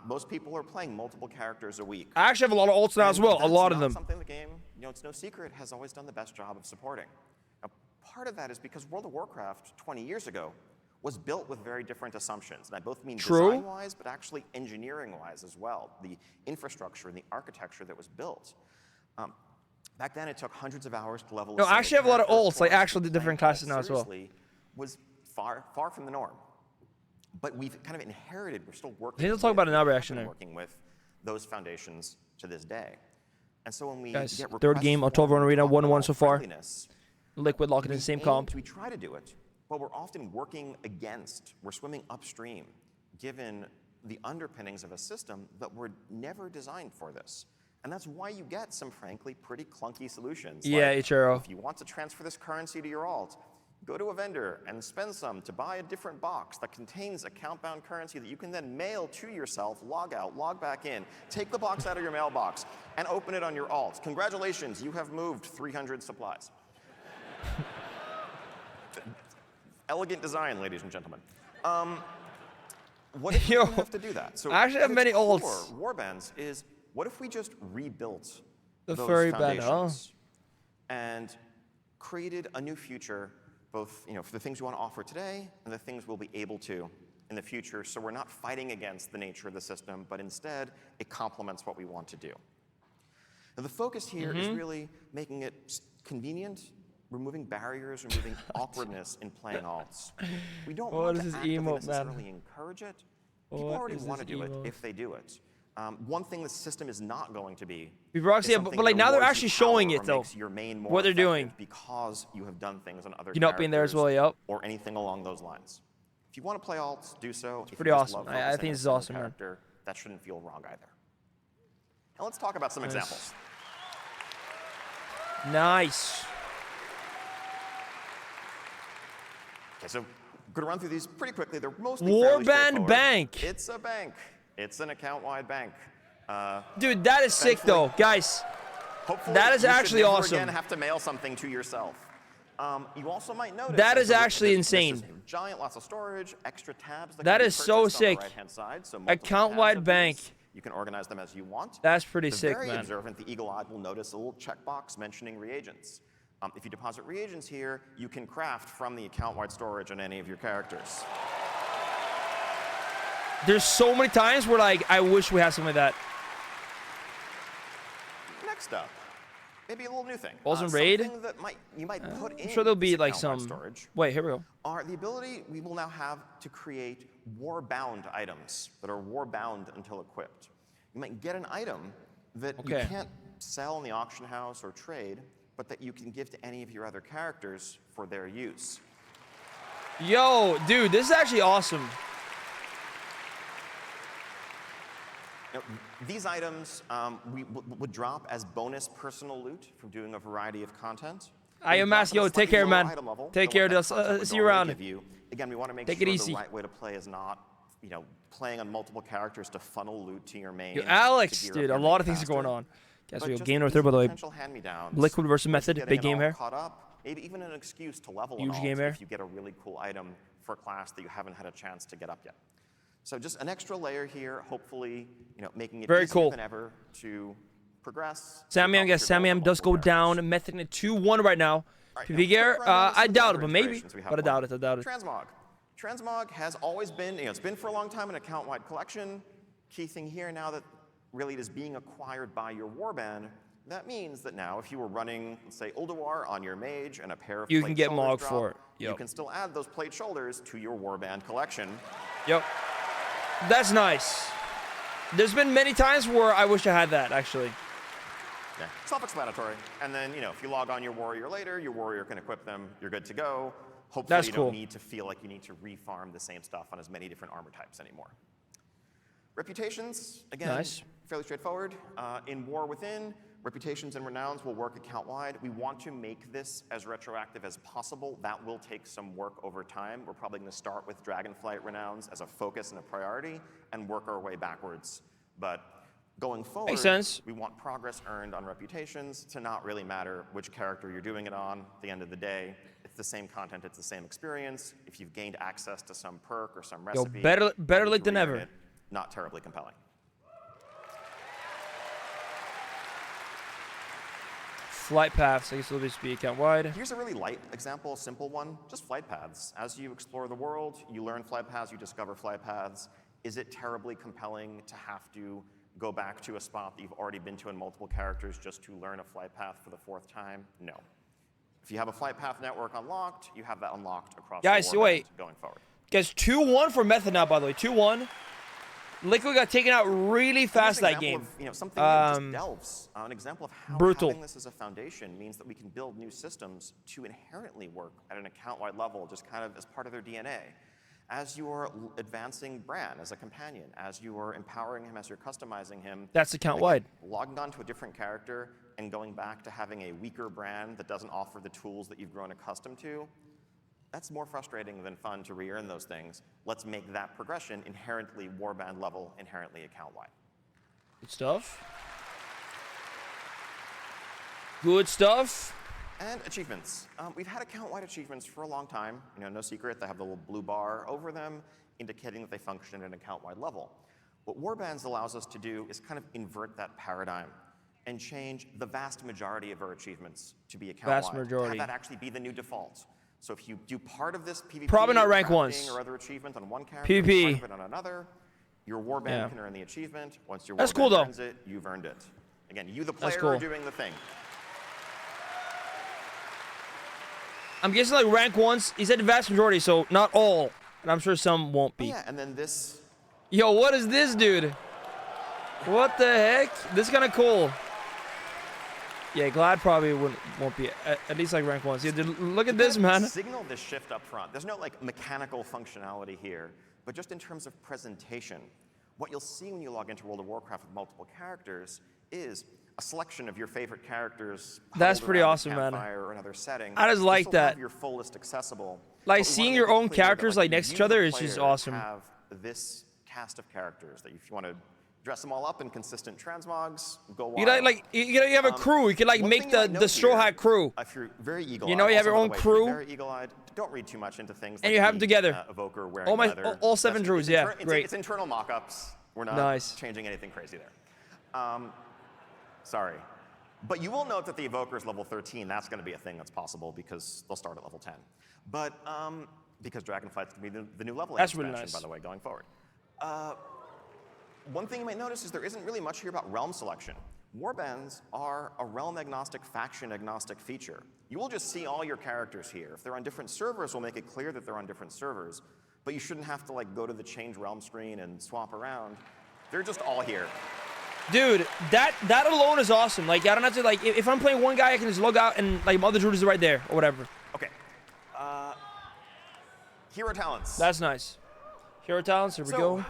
Most people are playing multiple characters a week. I actually have a lot of alts now as well. A lot of them. Something the game, you know, it's no secret, has always done the best job of supporting. Now, part of that is because World of Warcraft 20 years ago was built with very different assumptions. And I both mean design-wise, but actually engineering-wise as well. The infrastructure and the architecture that was built. Back then, it took hundreds of hours to level. No, I actually have a lot of alts, like actually different classes now as well. Was far from the norm. But we've kind of inherited. We're still working. Let's talk about an reaction there. Working with those foundations to this day. And so when we guys, get third game on 12 Run Arena, 1-1 so far. Liquid locking in the same comp. We try to do it, but we're often working against. We're swimming upstream, given the underpinnings of a system that were never designed for this. And that's why you get some, frankly, pretty clunky solutions. Yeah, like, HRO. if you want to transfer this currency to your alt, go to a vendor and spend some to buy a different box that contains account-bound currency that you can then mail to yourself, log out, log back in, take the box out of your mailbox, and open it on your alt. Congratulations, you have moved 300 supplies. Elegant design, ladies and gentlemen. What if you don't have to do that? So I actually have many alts. Warbands is, what if we just rebuilt the those furry foundations and created a new future, both for the things we want to offer today and the things we'll be able to in the future, so we're not fighting against the nature of the system, but instead it complements what we want to do. Now the focus here is really making it convenient, removing barriers, removing awkwardness in playing alts. We don't want to actively necessarily encourage it. People already want to do it if they do it. One thing the system is not going to be. But like now they're actually showing it though. What they're doing. Because you have done things on other. You're not being there as well, yep. Or anything along those lines. If you want to play alts, do so. It's pretty awesome. I think this is awesome, man. That shouldn't feel wrong either. Now let's talk about some examples. Nice. Okay, so I'm going to run through these pretty quickly. They're mostly Warband Bank. It's a bank. It's an account-wide bank. Dude, that is sick though, guys. Hopefully, that is actually awesome. You should never again have to mail something to yourself. You also might notice that is actually insane. Giant, lots of storage, extra tabs. That is so sick. Side, so account-wide bank. You can organize them as you want. That's pretty sick, very man. Observant, the eagle-eyed will notice a little checkbox mentioning reagents. If you deposit reagents here, you can craft from the account-wide storage on any of your characters. There's so many times where, like, I wish we had something like that. Next up, maybe a little new thing. Balls and raid? Something that you might put in I'm sure there'll be, like, some... storage. Wait, here we go. Are the ability we will now have to create war-bound items that are war-bound until equipped. You might get an item that you can't sell in the auction house or trade, but that you can give to any of your other characters for their use. Yo, dude, this is actually awesome. Now, these items would drop as bonus personal loot from doing a variety of content. I am asking, yo, take care, man. Take care. See you around. Again, we want to make sure the right way to play is not, playing on multiple characters to funnel loot to your main. Yo, Alex, dude, a lot of things are going on. Guess we go game number 3, by the way. Liquid versus Method, big game here. Caught up, maybe even an excuse to level huge game here. If you get a really cool item for a class that you haven't had a chance to get up yet. So just an extra layer here, hopefully, making it very easier cool than ever to progress. Samyam, yes, Samyam does go down. Method in 2-1 right now. PvP gear, I doubt it, but maybe. But I doubt it, Transmog. Transmog has always been, it's been for a long time an account-wide collection. Key thing here now that really it is being acquired by your warband, that means that now if you were running, let's say, Ulduar on your mage and a pair of you can get Mog for it. You can still add those plate shoulders to your warband collection. Yep. That's nice. There's been many times where I wish I had that, actually. Yeah, self-explanatory. And then, if you log on your warrior later, your warrior can equip them, you're good to go. Hopefully you don't need to feel like you need to refarm the same stuff on as many different armor types anymore. Reputations, again, fairly straightforward. In War Within, reputations and renowns will work account-wide. We want to make this as retroactive as possible. That will take some work over time. We're probably going to start with Dragonflight renowns as a focus and a priority and work our way backwards. But going forward, makes sense. We want progress earned on reputations to not really matter which character you're doing it on. At the end of the day, it's the same content, it's the same experience. If you've gained access to some perk or some recipe, better late than never. Not terribly compelling. Flight paths, I guess it'll just be account wide. Here's a really light example, a simple one, just flight paths. As you explore the world, you learn flight paths, you discover flight paths. Is it terribly compelling to have to go back to a spot that you've already been to in multiple characters just to learn a flight path for the 4th time? No. If you have a flight path network unlocked, you have that unlocked across the world going forward. Guys, 2-1 for Method now, by the way. 2-1. Liquid got taken out really fast that game. Something that just delves. An example of how having this as a foundation means that we can build new systems to inherently work at an account-wide level, just kind of as part of their DNA. As you are advancing Bran as a companion, as you are empowering him, as you're customizing him. That's account-wide. Logging on to a different character and going back to having a weaker Bran that doesn't offer the tools that you've grown accustomed to, that's more frustrating than fun to re-earn those things. Let's make that progression inherently warband level, inherently account-wide. Good stuff. Good stuff. And achievements. We've had account-wide achievements for a long time. No secret, they have the little blue bar over them, indicating that they function at an account-wide level. What warbands allows us to do is kind of invert that paradigm and change the vast majority of our achievements to be account-wide. Vast majority. Have that actually be the new default. So if you do part of this PvP probably not rank ones or other achievement on one character, PvP part of it on another, your warband can earn the achievement. Once your that's warband cool, though. earns it, you've earned it. Again, you the player are doing the thing. I'm guessing like rank ones, he said the vast majority, so not all. And I'm sure some won't be. Yeah, and then this. Yo, what is this, dude? What the heck? This is kind of cool. Yeah, Glad probably won't be at least like rank ones. Yeah, dude, look at this, man. Signal this shift up front. There's no like mechanical functionality here, but just in terms of presentation, what you'll see when you log into World of Warcraft with multiple characters is a selection of your favorite characters. That's pretty awesome, man. Or another setting. I just like that. Have your fullest accessible. Like seeing your own characters like next to each other is just awesome. Have this cast of characters that if you want to dress them all up in consistent transmogs, go wild. You like you have a crew. You can like make the Straw Hat crew. If you're very eagle-eyed, you know, you have your own crew. Very eagle-eyed. Don't read too much into things. And like you have them together. Evoker wearing leather. All 7 druids. Yeah, great. It's internal mock-ups. We're not changing anything crazy there. Sorry. But you will note that the Evoker is level 13. That's going to be a thing that's possible because they'll start at level 10. But because Dragonflight's going to be the new level expansion, really nice. by the way, going forward. One thing you might notice is there isn't really much here about realm selection. Warbands are a realm-agnostic, faction-agnostic feature. You will just see all your characters here. If they're on different servers, we'll make it clear that they're on different servers. But you shouldn't have to like go to the change realm screen and swap around. They're just all here. Dude, that alone is awesome. Like, I don't have to, like, if I'm playing one guy, I can just log out and, like, my other druid is right there, or whatever. Okay. Hero talents. That's nice. Hero talents, here we go.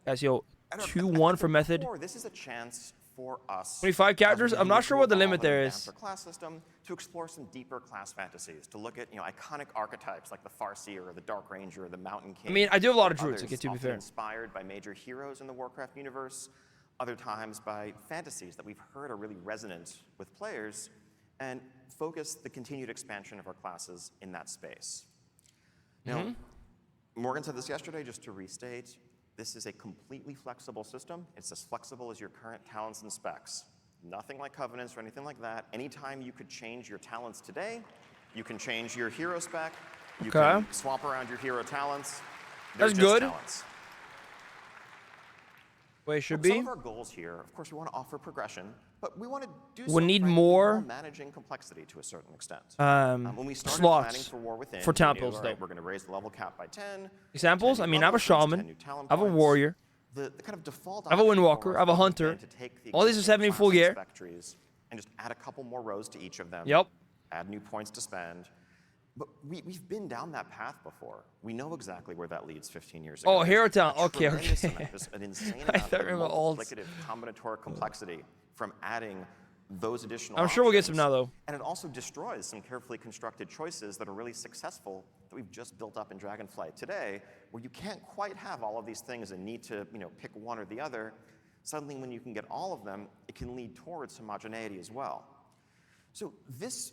Guys, yo, 2-1 for Method. This is a chance for us. 25 characters? I'm not sure what the limit there is. Class system to explore some deeper class fantasies, to look at, iconic archetypes like the Farseer or the Dark Ranger or the Mountain King. I mean, I do have a lot of druids, to be fair. Inspired by major heroes in the Warcraft universe, other times by fantasies that we've heard are really resonant with players, and focus the continued expansion of our classes in that space. Now, Morgan said this yesterday, just to restate, this is a completely flexible system. It's as flexible as your current talents and specs. Nothing like covenants or anything like that. Anytime you could change your talents today, you can change your hero spec, you can swap around your hero talents. That's good. Talents. Way it should be. Some of our goals here, of course, we want to offer progression, but we want to do we need more managing complexity to a certain extent. When we started slots planning for War Within, for temples, though. We're going to raise the level cap by 10. Examples? I mean, I have a shaman, I have a warrior, the kind of default I have a windwalker, I have a hunter. All these are 70 full gear. And just add a couple more rows to each of them. Yep. Add new points to spend. But we've been down that path before. We know exactly where that leads 15 years ago. Oh, hero talent. Okay. An insane amount of multiplicative combinatorial complexity from adding those additional I'm sure we'll get some now, though. And it also destroys some carefully constructed choices that are really successful that we've just built up in Dragonflight today, where you can't quite have all of these things and need to pick one or the other. Suddenly, when you can get all of them, it can lead towards homogeneity as well. So this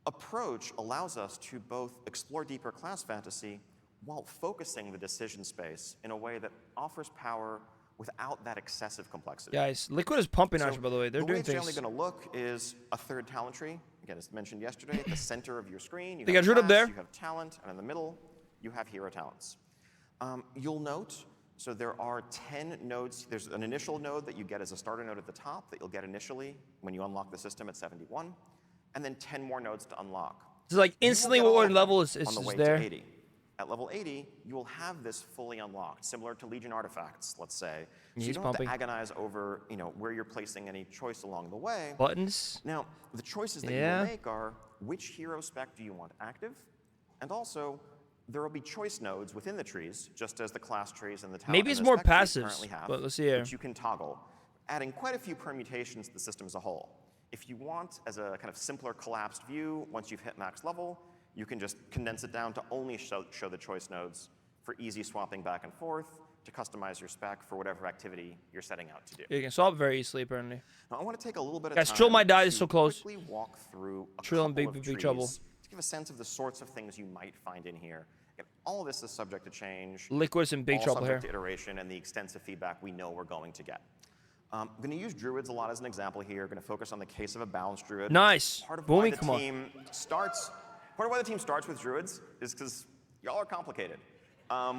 approach allows us to both explore deeper class fantasy while focusing the decision space in a way that offers power without that excessive complexity. Guys, Liquid is pumping actually, by the way. They're doing things. The way it's generally going to look is a third talent tree. Again, as mentioned yesterday, at the center of your screen, you have druid up there. You have talent, and in the middle, you have hero talents. You'll note, so there are 10 nodes. There's an initial node that you get as a starter node at the top that you'll get initially when you unlock the system at 71. And then 10 more nodes to unlock. So like instantly what level is there? To 80. At level 80, you will have this fully unlocked, similar to Legion artifacts, let's say. So you don't have to agonize over, where you're placing any choice along the way. Buttons. Now, the choices that you will make are which hero spec do you want active, and also there will be choice nodes within the trees, just as the class trees and the talent. Maybe it's more passive, but let's see here. Which you can toggle, adding quite a few permutations to the system as a whole. If you want, as a kind of simpler collapsed view, once you've hit max level, you can just condense it down to only show the choice nodes for easy swapping back and forth to customize your spec for whatever activity you're setting out to do. You can swap very easily, apparently. Now, I want to take a little bit of time. Guys, Trill might die. It's so close. Quickly walk through Trill in big trouble. To give a sense of the sorts of things you might find in here. Again, all of this is subject to change. Liquid's in big trouble here. Subject to iteration and the extensive feedback we know we're going to get. I'm going to use druids a lot as an example here. I'm going to focus on the case of a balanced druid. Nice. Part of why the team starts with druids is because y'all are complicated.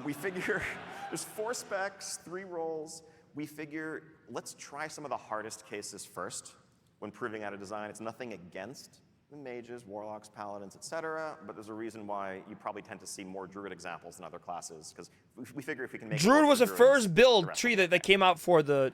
We figure there's 4 specs, 3 roles. We figure let's try some of the hardest cases first when proving out a design. It's nothing against the mages, warlocks, paladins, etc. But there's a reason why you probably tend to see more druid examples than other classes, because we figure if we can make druid was the first build tree that came out for the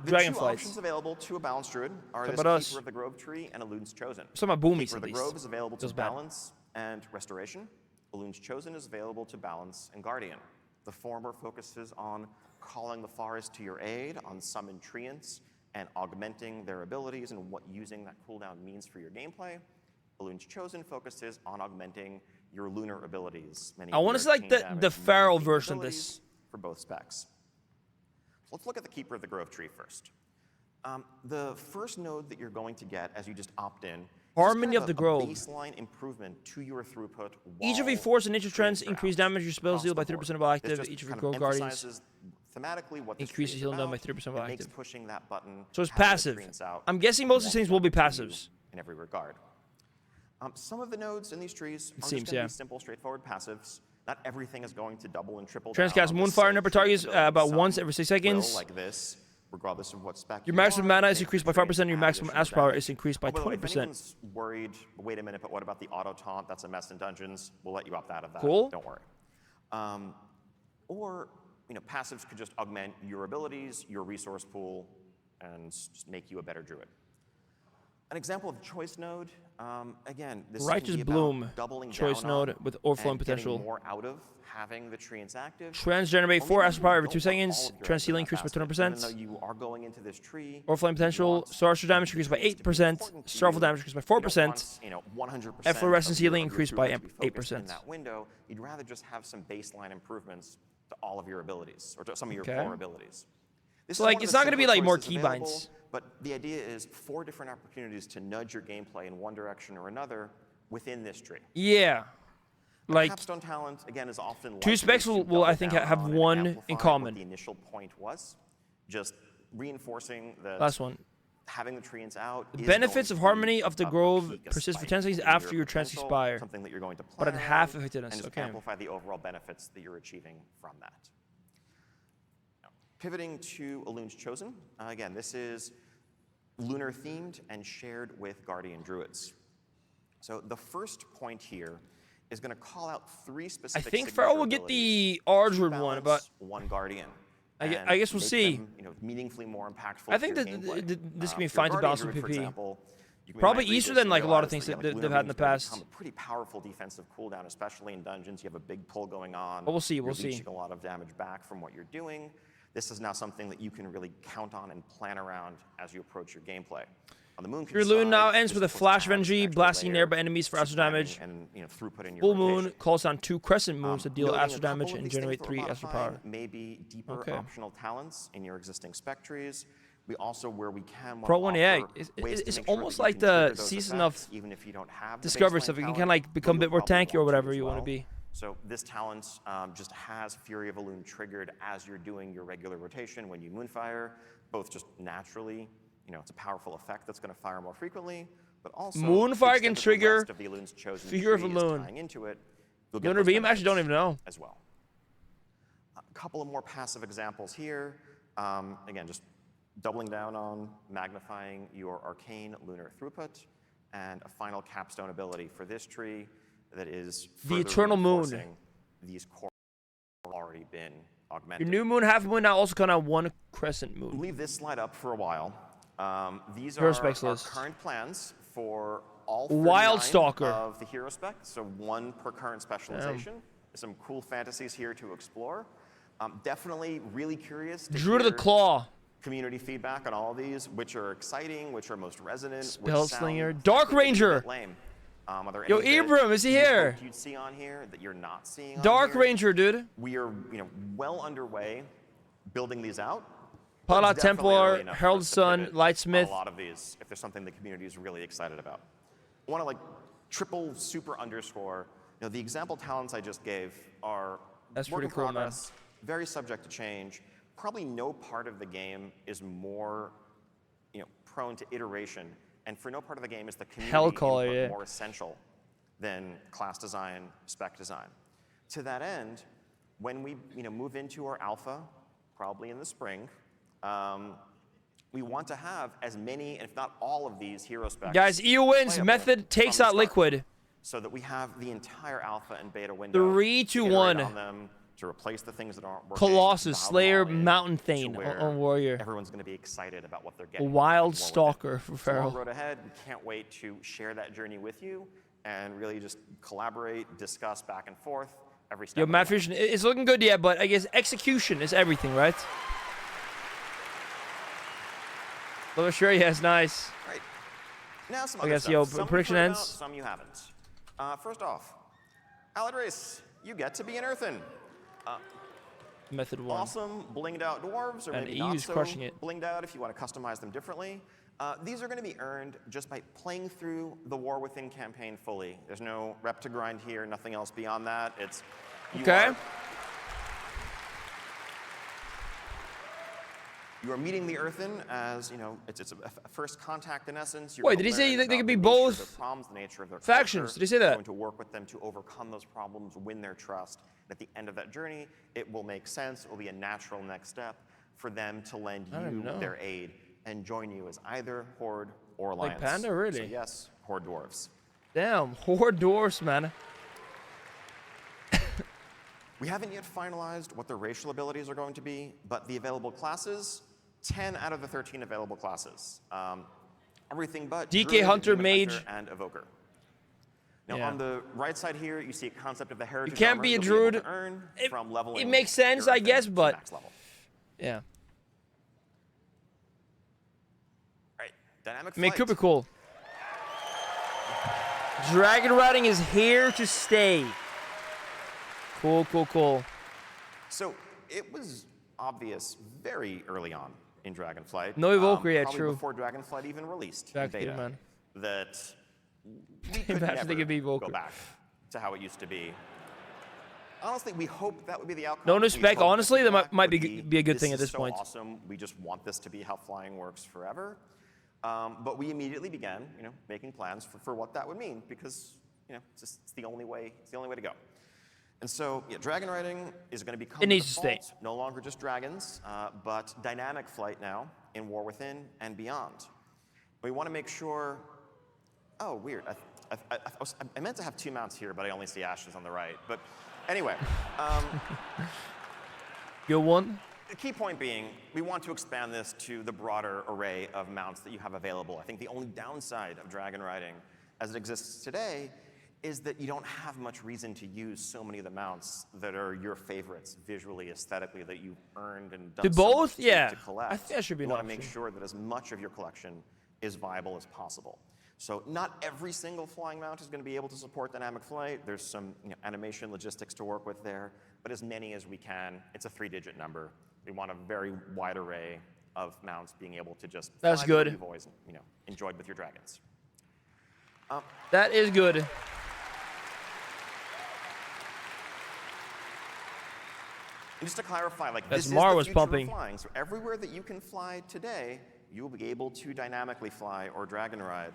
Dragonflights. The 2 options available to a balanced druid are this Keeper of the Grove tree and Elune's Chosen. Some of Boomies, Keeper of the Grove is available to balance and restoration. Elune's Chosen is available to balance and guardian. The former focuses on calling the forest to your aid, on summon treants, and augmenting their abilities and what using that cooldown means for your gameplay. Elune's Chosen focuses on augmenting your lunar abilities. I want to see like the Pharaoh version of this. For both specs. let's look at the Keeper of the Grove tree first. The first node that you're going to get as you just opt in, Harmony of the Grove. Baseline improvement to your throughput. Each of your force and nature trends increase damage your spells deal by 30% while active. Each of your Grove Guardians thematically what increases healing down by 30% while active. Pushing that button. So it's passive. I'm guessing most of these things will be passives. In every regard. Some of the nodes in these trees are just going to be simple, straightforward passives. Not everything is going to double and triple. Transcast Moonfire number targets about once every 6 seconds. Like this, regardless of what spec. Your maximum mana is increased by 5%. Your maximum astral power is increased by 20%. If anyone's worried, wait a minute, but what about the auto taunt? That's a mess in dungeons. We'll let you opt out of that. Cool. Don't worry. Or passives could just augment your abilities, your resource pool, and just make you a better druid. An example of choice node, again, this Righteous can be Bloom, about doubling choice down node with overflowing potential. More out of having the treants active. Transgenerate 4 astral power every 2 seconds. Trans healing increased by 200%. Even though you are going into this tree, Overflowing potential. Starstream damage increased by 8%. Starfall damage increased by 4%. 100%. Efflorescence healing increased by In 8%. that window, you'd rather just have some baseline improvements to all of your abilities, or to some of your core abilities. So like, it's not going to be like more keybinds. But the idea is 4 different opportunities to nudge your gameplay in one direction or another within this tree. Yeah. Like, Capstone talent, again, is often 2 specs will I think, have one in common. What the initial point was, just reinforcing the last one. Having the treants out. The benefits of Harmony of the Grove persist for 10 seconds after your trance expire, something that you're going to plan but at half effectiveness. And just Okay. amplify the overall benefits that you're achieving from that. Pivoting to Elun's Chosen, again, this is lunar themed and shared with Guardian Druids. So the first point here is going to call out 3 specific. I think Feral will get the Ardred one, but one Guardian. I guess we'll see. Them, meaningfully more impactful. I think that this can be fine to balance with PP. Probably easier than like a lot of things that they've had in the past. A pretty powerful defensive cooldown, especially in dungeons. You have a big pull going on. But we'll see. You're leeching a lot of damage back from what you're doing. This is now something that you can really count on and plan around as you approach your gameplay. On the Moon your Loon now ends with a Flash of Energy, blasting nearby enemies for astral damage. And, throughput in your Full Moon calls on 2 Crescent Moons to deal astral damage and generate 3 astral power. Maybe deeper optional talents in your existing spec trees. We also, where we can, Pro 1A, it's almost like the season of Discovery stuff. You can kind of like become a bit more tanky or whatever you want to be. So this talent just has Fury of Elune triggered as you're doing your regular rotation when you Moonfire, both just naturally. It's a powerful effect that's going to fire more frequently, but also Moonfire can trigger Fury of Elune. Lunar Beam, actually don't even know. As well. A couple of more passive examples here. Again, just doubling down on magnifying your arcane lunar throughput, and a final capstone ability for this tree that is the Eternal Moon. These core have already been augmented. Your new moon, half moon now also kind of 1 crescent moon. We'll leave this slide up for a while. These are our current plans for all 39 of the hero spec, so 1 per current specialization. Some cool fantasies here to explore. Definitely really curious to Druid of the Claw. Community feedback on all of these, which are exciting, which are most resonant. Spellslinger, Dark Ranger. Lame. Yo, Ibram, is he here? You'd see on here that you're not seeing. Dark Ranger, dude. We are, well underway building these out. Pala Templar, Herald Sun, Lightsmith. A lot of these, if there's something the community is really excited about. I want to triple super underscore. The example talents I just gave are work in progress, very subject to change. Probably no part of the game is more, prone to iteration, and for no part of the game is the community more essential than class design, spec design. To that end, when we move into our alpha, probably in the spring, we want to have as many, if not all of these hero specs. Guys, EU wins. Method takes out Liquid. So that we have the entire alpha and beta window. 3-1. On them to replace the things that aren't working. Colossus, Slayer, Mountain Thane on Warrior. Everyone's going to be excited about what they're getting. Wild Stalker for Feral. Long road ahead. We can't wait to share that journey with you and really just collaborate, discuss back and forth every step. Yo, Matt Fusion, it's looking good, yeah, but I guess execution is everything, right? Sure, yes, nice. Right. Now some I guess, yo, prediction ends. Some you haven't. First off, Aladrace, you get to be an Earthen. Method 1. Awesome blinged out dwarves, or and maybe EU's not so crushing it. blinged out if you want to customize them differently. These are going to be earned just by playing through the War Within campaign fully. There's no rep to grind here, nothing else beyond that. It's you are meeting the Earthen as, you know, it's a first contact in essence. Wait, did he say they could be both problems, the nature of their factions? Did he say that? Going to work with them to overcome those problems, win their trust. And at the end of that journey, it will make sense. It will be a natural next step for them to lend you their aid and join you as either Horde or Alliance. Like Panda, really? So yes, Horde dwarves. Damn, Horde dwarves, man. We haven't yet finalized what their racial abilities are going to be, but the available classes, 10 out of the 13 available classes. Everything but DK Druid, Hunter, Demon Mage, and Evoker. Now on the right side here, you see a concept of the heritage. You can't be a Druid. It makes sense, I guess, but yeah. Dynamic Make flight. Cooper cool. Dragon riding is here to stay. Cool, cool, cool. So it was obvious very early on in Dragonflight. No Evoker yet, probably true. before Dragonflight even released Back in beta, man. that we could Imagine they never could be go Evoker. back to how it used to be. Honestly, we hope that would be the outcome. No respect. We hope Honestly, the that might feedback would be a good thing at is this point. So awesome. We just want this to be how flying works forever. But we immediately began, you know, making plans for what that would mean because, you know, it's the only way. It's the only way to go. And so, yeah, dragon riding is going to become needs to stay. No longer just dragons, but dynamic flight now in War Within and beyond. We want to make sure. Oh, weird. I meant to have 2 mounts here, but I only see Ashes on the right. But anyway. Good one. The key point being, we want to expand this to the broader array of mounts that you have available. I think the only downside of dragon riding as it exists today is that you don't have much reason to use so many of the mounts that are your favorites visually, aesthetically, that you've earned and done so much to collect. I think that should be an You want option. to make sure that as much of your collection is viable as possible. So not every single flying mount is going to be able to support dynamic flight. There's some animation logistics to work with there, but as many as we can. It's a 3-digit number. We want a very wide array of mounts being able to just That's fly good. You've always, enjoyed with your dragons. That is good. And just to clarify, like As this Mar is the was future pumping. of flying. So everywhere that you can fly today, you will be able to dynamically fly or dragon ride.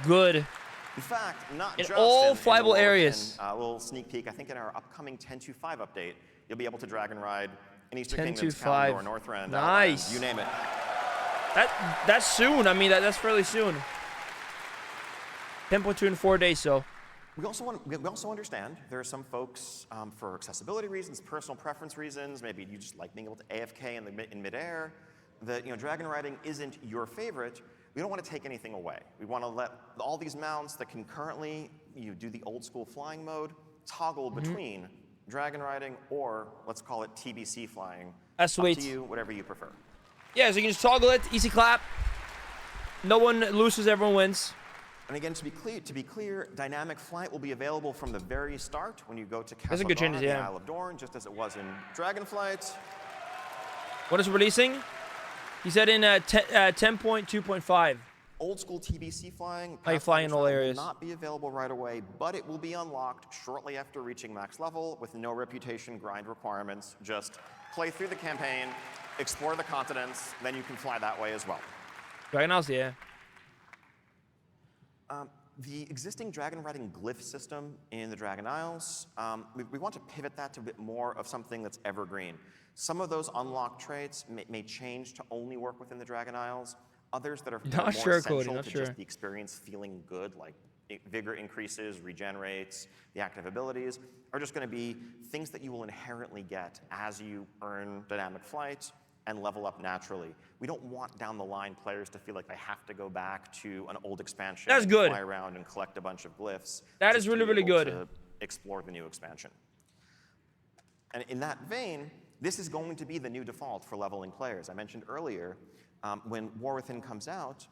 Good. In fact, not In just all the flyable War Within, areas. A little sneak peek. I think in our upcoming 10.2.5 update, you'll be able to dragon ride in Eastern Kingdoms, 10.2.5. Kalimdor, Northrend, Nice. Outland, you name it. That's soon. I mean, that's fairly soon. 10.2 in 4 days, so. We also understand there are some folks, for accessibility reasons, personal preference reasons, maybe you just like being able to AFK in midair, that dragon riding isn't your favorite. We don't want to take anything away. We want to let all these mounts that can currently do the old school flying mode toggle between dragon riding or let's call it TBC flying. That's sweet. Up to you, whatever you prefer. Yeah, so you can just toggle it, easy clap. No one loses, everyone wins. And again, to be clear, dynamic flight will be available from the very start when you go to That's a good change, the yeah. Isle of Dorn, just as it was in Dragonflight. When is it releasing? He said in 10.2.5. Old school TBC flying. How you fly in all areas. Will not be available right away, but it will be unlocked shortly after reaching max level with no reputation grind requirements. Just play through the campaign, explore the continents, then you can fly that way as well. Dragon Isles, yeah. The existing dragon riding glyph system in the Dragon Isles, we want to pivot that to a bit more of something that's evergreen. Some of those unlocked traits may change to only work within the Dragon Isles. Others that are more essential to just the experience feeling good, like vigor increases, regenerates, the active abilities, are just going to be things that you will inherently get as you earn dynamic flight and level up naturally. We don't want down the line players to feel like they have to go back to an old expansion. That's good. Fly around and collect a bunch of glyphs. That is really, really good. To explore the new expansion. And in that vein, this is going to be the new default for leveling players. I mentioned earlier, when War Within comes out,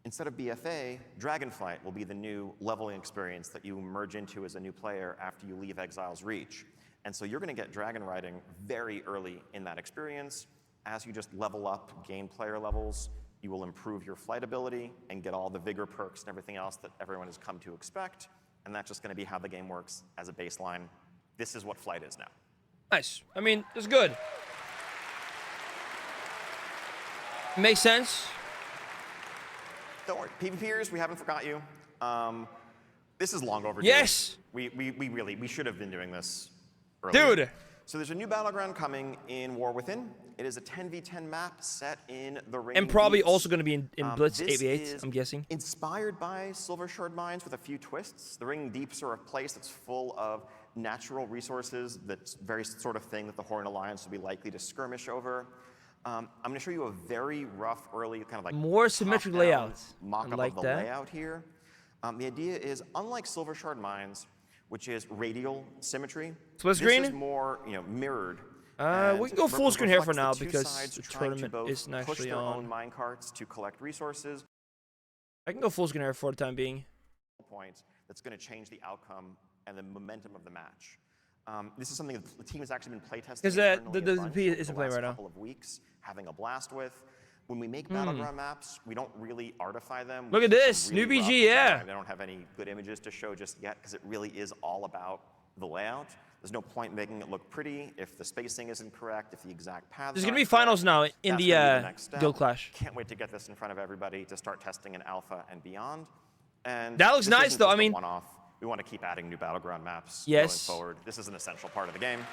instead of BFA, Dragonflight will be the new leveling experience that you merge into as a new player after you leave Exile's Reach. And so you're going to get dragon riding very early in that experience. As you just level up, gain player levels, you will improve your flight ability and get all the vigor perks and everything else that everyone has come to expect. And that's just going to be how the game works as a baseline. This is what flight is now. Nice. I mean, it's good. Makes sense. Don't worry, PvPers, we haven't forgot you. This is long overdue. Yes. We should have been doing this earlier. Dude. So there's a new battleground coming in War Within. It is a 10v10 map set in the Ring. And probably Deeps. also going to be in Blitz 8v8, I'm guessing. Inspired by Silver Shard Mines with a few twists. The Ring Deeps are a place that's full of natural resources. That's very sort of thing that the Horn Alliance would be likely to skirmish over. I'm going to show you a very rough, early kind of like more symmetric layout. Mock-up of the layout here. The idea is, unlike Silver Shard Mines, which is radial symmetry, split screen? This is more, mirrored. We can go full screen here for now because the tournament isn't actually push their on. own mine carts to collect resources. I can go full screen here for the time being. Point that's going to change the outcome and the momentum of the match. This is something that the team has actually been playtesting. Because the P isn't playing right now. Couple of weeks, having a blast with. When we make battleground maps, we don't really artify them. Look at this, new BG, yeah. I don't have any good images to show just yet because it really is all about the layout. There's no point in making it look pretty if the spacing isn't correct, if the exact paths. There's gonna be finals now in the Guild Clash. Can't wait to get this in front of everybody to start testing in alpha and beyond. And that looks nice though. I mean, one-off. We want to keep adding new battleground maps going forward. This is an essential part of the game.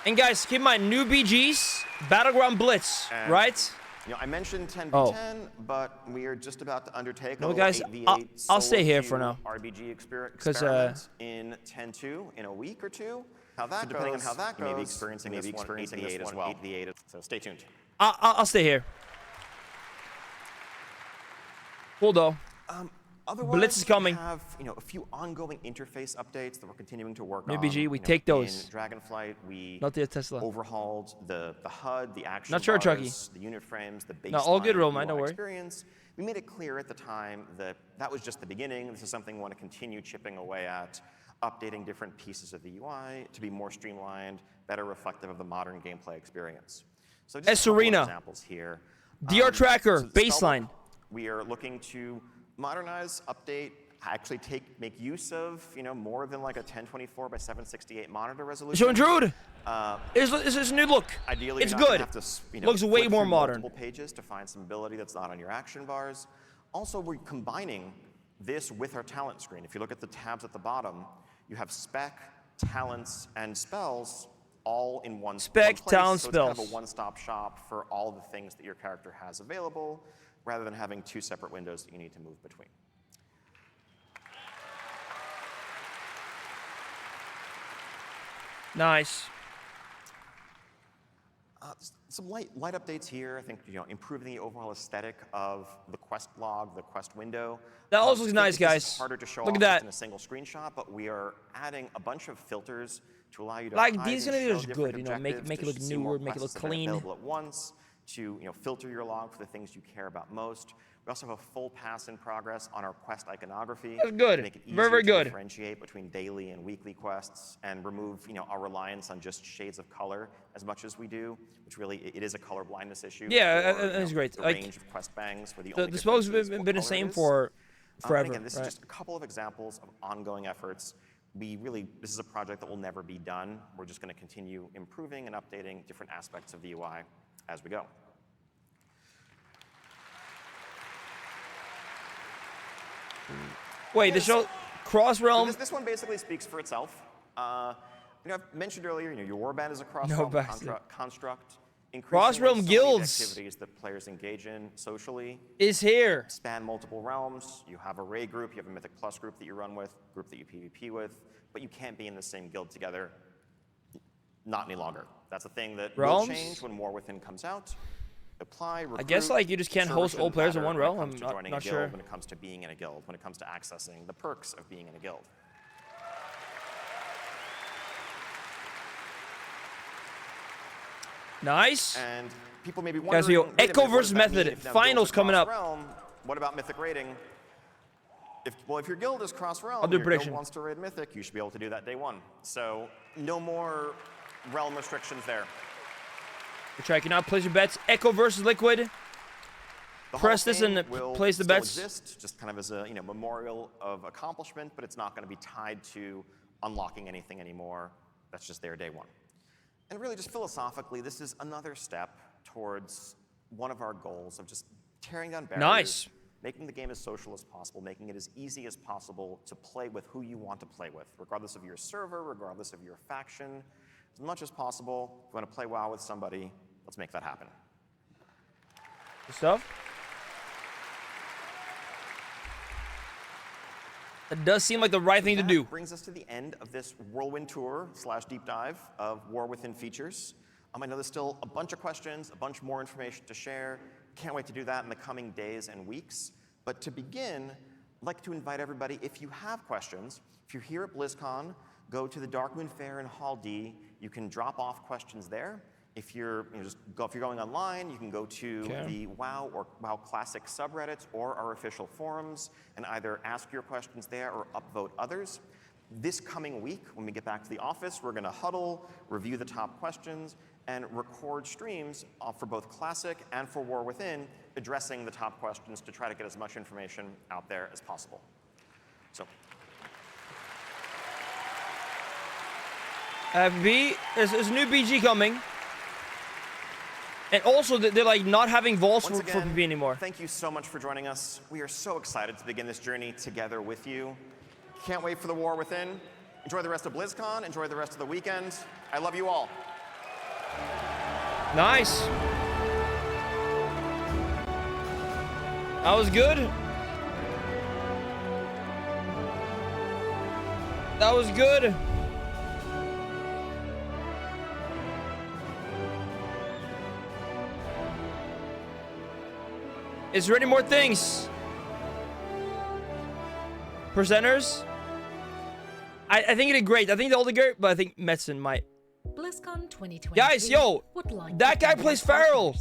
And guys, keep in mind, new BGs, battleground blitz, right? I mentioned 10v10, but we are just about to undertake a little guys, 8v8 I'll stay here for now. RBG experiment in 10-2 in a week or two. How that goes, depending on how that goes, you may be experiencing this 8v8 as well. 8v8, so stay tuned. I'll stay here. Cool though. Otherwise, Blitz is coming. We have a few ongoing interface updates that we're continuing to work New on. BG, we take those. In Dragonflight, we not the Tesla. Overhauled the HUD, the action not sure, bars, Chucky. the unit frames, the baseline no, all good, Roll, don't worry. experience. We made it clear at the time that that was just the beginning. This is something we want to continue chipping away at, updating different pieces of the UI to be more streamlined, better reflective of the modern gameplay experience. So just a couple of examples here. DR Tracker, baseline. We are looking to modernize, update, actually make use of more than like a 1024 by 768 monitor resolution. Showing Druid. It's a new look. Ideally, it's good. Have to, looks way more modern. Multiple pages to find some ability that's not on your action bars. Also, we're combining this with our talent screen. If you look at the tabs at the bottom, you have spec, talents, and spells all in one spec, place. talent, so spells. It's kind of a one-stop shop for all the things that your character has available, rather than having two separate windows that you need to move between. Nice. Some light updates here. I think improving the overall aesthetic of the quest log, the quest window. That also looks nice, guys. It's harder to show Look off at that. in a single screenshot, but we are adding a bunch of filters to allow you to like hide these and videos show good. different Make objectives, it look to see newer, more make it look quests that are clean. available at once, to filter your log for the things you care about most. We also have a full pass in progress on our quest iconography. That's good. To make it easier very to good. differentiate between daily and weekly quests and remove our reliance on just shades of color as much as we do, which really it is a color blindness issue. Yeah, it's great. The like, range of quest bangs where the spells have been the same for forever. Again, this is just a couple of examples of ongoing efforts. This is a project that will never be done. We're just going to continue improving and updating different aspects of the UI as we go. Wait, the show Cross Realm. So this one basically speaks for itself. I've mentioned earlier, your warband is a cross-realm construct. Cross-realm guilds activities that players engage in socially is here. Span multiple realms. You have a raid group, you have a Mythic Plus group that you run with, group that you PvP with, but you can't be in the same guild together. Not any longer. That's a thing that will change when War Within comes out. Apply, recruit, I guess you just can't host all players in one realm. I'm not sure. When it comes to being in a guild, when it comes to accessing the perks of being in a guild. Nice. And people may be wondering, guys, Echo versus Method finals coming up. What about Mythic raiding? If your guild is cross-realm, I'll do your prediction. guild wants to raid Mythic, you should be able to do that day one. So no more realm restrictions there. We're checking out. Place your bets. Echo versus Liquid. Press this and place the bets. Exist, just kind of as a memorial of accomplishment, but it's not going to be tied to unlocking anything anymore. That's just there day one. And really, just philosophically, this is another step towards one of our goals of just tearing down barriers. Nice. Making the game as social as possible, making it as easy as possible to play with who you want to play with, regardless of your server, regardless of your faction. As much as possible, if you want to play WoW with somebody, let's make that happen. Good stuff. That does seem like the right thing to do. Brings us to the end of this whirlwind tour / deep dive of War Within features. I know there's still a bunch of questions, a bunch more information to share. Can't wait to do that in the coming days and weeks. But to begin, I'd like to invite everybody, if you have questions, if you're here at BlizzCon, go to the Darkmoon Fair in Hall D. You can drop off questions there. If you're if you're going online, you can go to the WoW or WoW Classic subreddits or our official forums and either ask your questions there or upvote others. This coming week, when we get back to the office, we're going to huddle, review the top questions, and record streams for both Classic and for War Within, addressing the top questions to try to get as much information out there as possible. So. There's a new BG coming. And also, they're like not having vaults for PvP anymore. Thank you so much for joining us. We are so excited to begin this journey together with you. Can't wait for the War Within. Enjoy the rest of BlizzCon. Enjoy the rest of the weekend. I love you all. Nice. That was good. That was good. Is there any more things? Presenters? I think it did great. I think they all did great, but I think Metzen might. BlizzCon 2020. Guys, yo, that guy plays Farrell.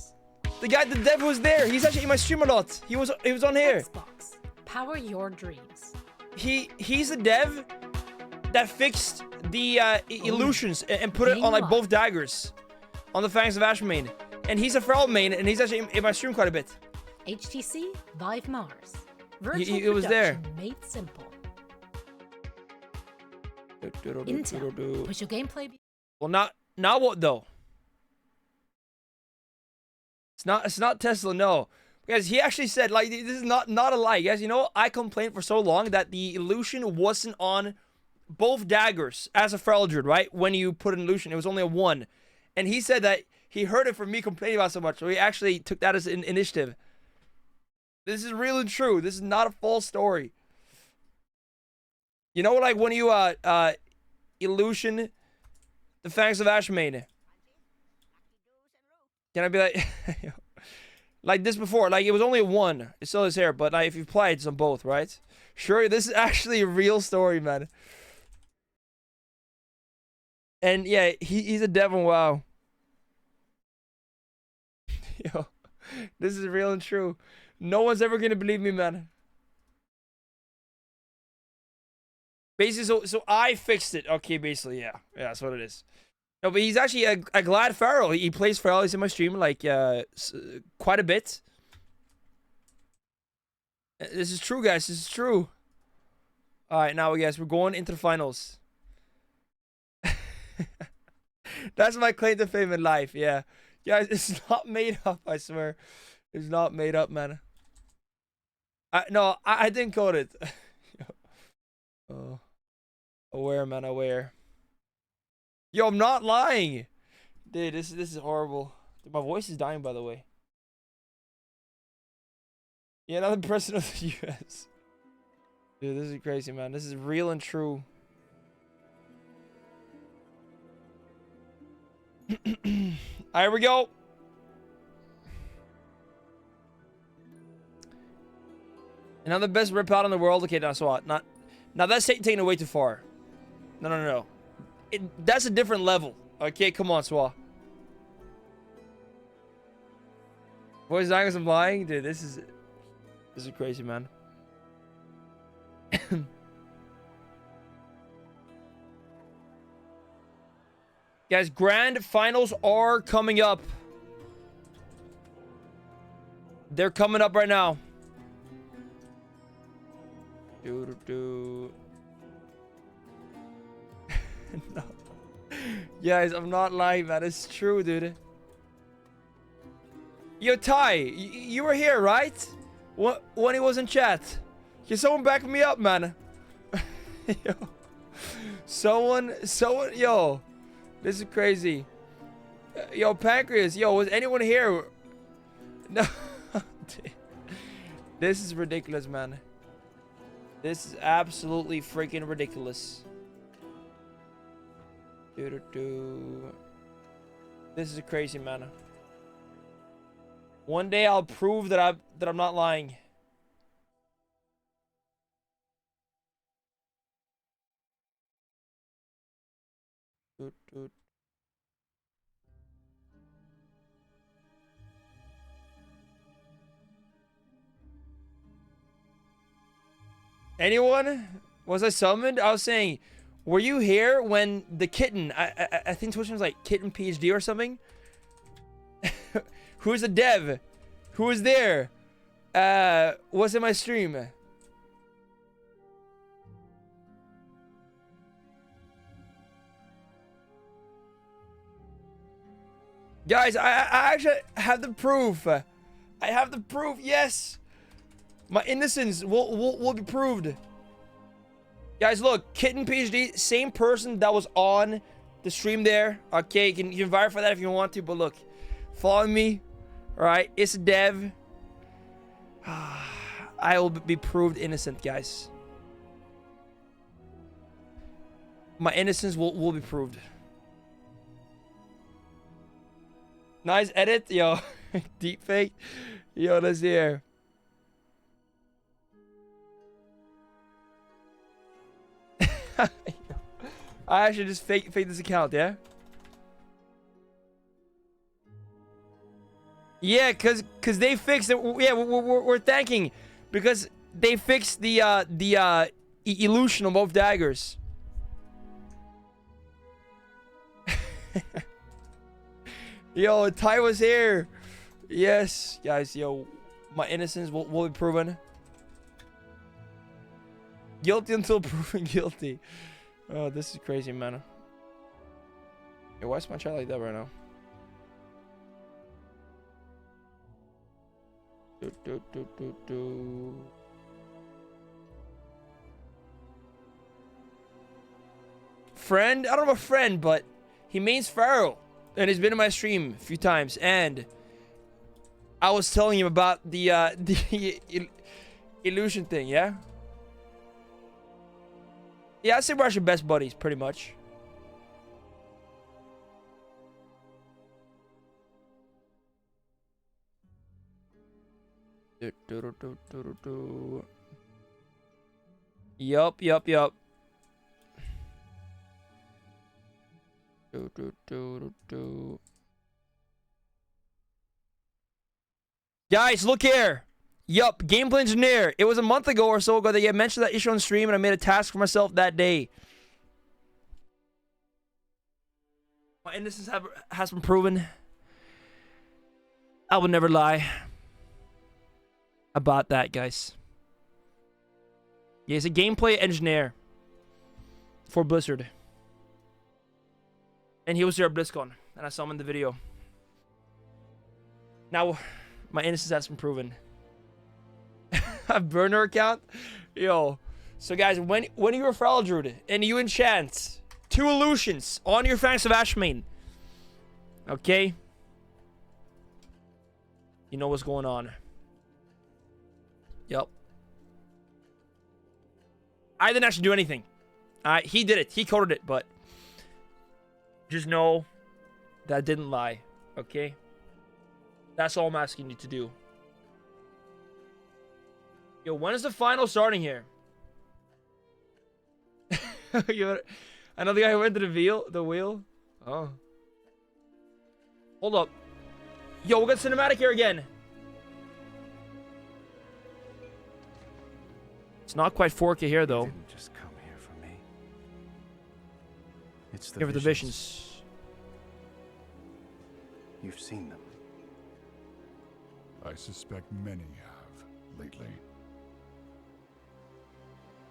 The guy, the dev was there. He's actually in my stream a lot. He was on here. Xbox. Power your dreams. He's the dev that fixed the illusions and put it on like both daggers on the Fangs of Ash main. And he's a Farrell main, and he's actually in my stream quite a bit. HTC Vive Mars. Virtual he was there. Made simple. Intel. Push your gameplay. Well, now what though? It's not Tesla, no. Because he actually said, like, this is not a lie. Guys, you know, I complained for so long that the illusion wasn't on both daggers as a Feral Druid, right? When you put an illusion, it was only a 1. And he said that he heard it from me complaining about so much, so he actually took that as an initiative. This is real and true. This is not a false story. You know, like when you illusion the Fangs of Ash main. Can I be like like this before? Like it was only a 1. It still is here, but like, if you apply it's on both, right? Sure, this is actually a real story, man. And yeah, he's a dev on WoW. Yo, this is real and true. No one's ever gonna believe me, man. Basically, so I fixed it. Okay, basically, yeah, that's what it is. No, but he's actually a glad Feral. He plays Feral. He's in my stream like quite a bit. This is true, guys. This is true. All right, now guys, we're going into the finals. That's my claim to fame in life. Yeah, guys, it's not made up. I swear, it's not made up, man. I didn't code it. Oh, aware, man, aware. Yo, I'm not lying. Dude, this is horrible. Dude, my voice is dying, by the way. Yeah, another president of the US. Dude, this is crazy, man. This is real and true. All right, here we go. Another best rip out in the world. Okay, now so what? Now that's taking it way too far. No. That's a different level. Okay, come on, Swa. Voice dying, I'm lying, dude. This is crazy, man. Guys, grand finals are coming up. They're coming up right now. No. Guys, I'm not lying, man. It's true, dude. Yo, Ty, you were here, right? When he was in chat. Can someone back me up, man? Yo. Someone, yo. This is crazy. Yo, Pancreas, yo, was anyone here? No. This is ridiculous, man. This is absolutely freaking ridiculous. This is crazy, man. One day I'll prove that I'm not lying. Anyone? Was I summoned? I was saying, were you here when the kitten, I think Twitch was like Kitten PhD or something? Who's the dev? Who was there? Was in my stream? Guys, I actually have the proof. I have the proof, yes. My innocence will be proved. Guys, look, Kitten PhD, same person that was on the stream there. Okay, you can verify that if you want to, but look, follow me. All right, it's a dev. I will be proved innocent, guys. My innocence will be proved. Nice edit, yo. Deep fake. Yo, let's hear. I actually just fake this account, yeah? Yeah, cause they fixed it. Yeah, we're thanking because they fixed the illusion of both daggers. Yo, Ty was here. Yes, guys. Yo, my innocence will be proven. Guilty until proven guilty. Oh, this is crazy, man. Yo, why is my chat like that right now? Friend? I don't know a friend, but he means Pharaoh. And he's been in my stream a few times. And I was telling him about the illusion thing, yeah? Yeah, I'd say we're actually best buddies, pretty much. Yup. Guys, look here. Yup, gameplay engineer. It was a month ago or so ago that you mentioned that issue on stream, and I made a task for myself that day. My innocence has been proven. I will never lie about that, guys. Yeah, he's a gameplay engineer for Blizzard. And he was here at Blizzcon, and I saw him in the video. Now, my innocence has been proven. A burner account? Yo. So, guys, when you were Fraldrude and you enchant 2 illusions on your Fangs of Ashmain, okay? You know what's going on. Yup. I didn't actually do anything. He did it. He coded it, but just know that I didn't lie, okay? That's all I'm asking you to do. Yo, when is the final starting here? I know the guy who went to the wheel. Oh. Hold up. Yo, we got cinematic here again. It's not quite 4K here, though. You didn't just come here for me. It's the visions. You've seen them. I suspect many have lately.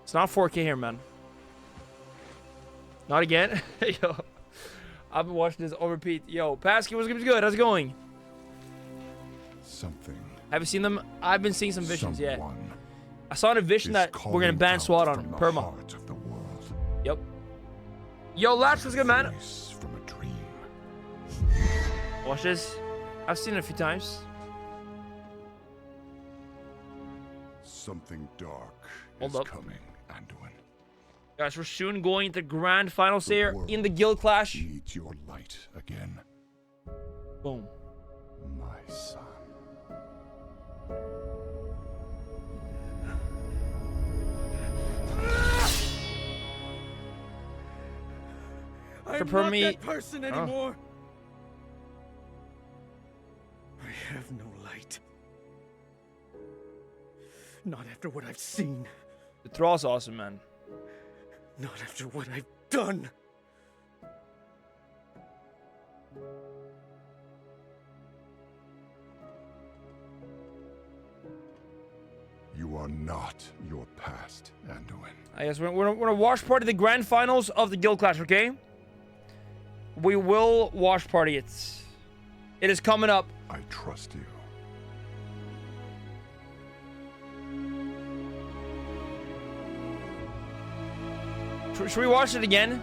It's not 4K here, man. Not again. Yo, I've been watching this on repeat. Yo, Pasky, what's good? How's it going? Something. Have you seen them? I've been seeing some visions, yeah. Someone I saw in a vision that we're gonna ban SWAT on the perma. heart of the world. Yep. Yo, Latch, what's good, man? Voice from a dream. Watch this. I've seen it a few times. Something dark Hold is up. coming, Anduin. Guys, we're soon going to grand finals The here world in the guild clash. Needs your light again, Boom. my son. I'm For not me- that person anymore. I have no light. Not after what I've seen. The thrall's awesome, man. Not after what I've done. You are not your past, Anduin. I guess we're gonna watch party the grand finals of the guild clash, okay? We will watch party it. It is coming up. I trust you. Should we watch it again?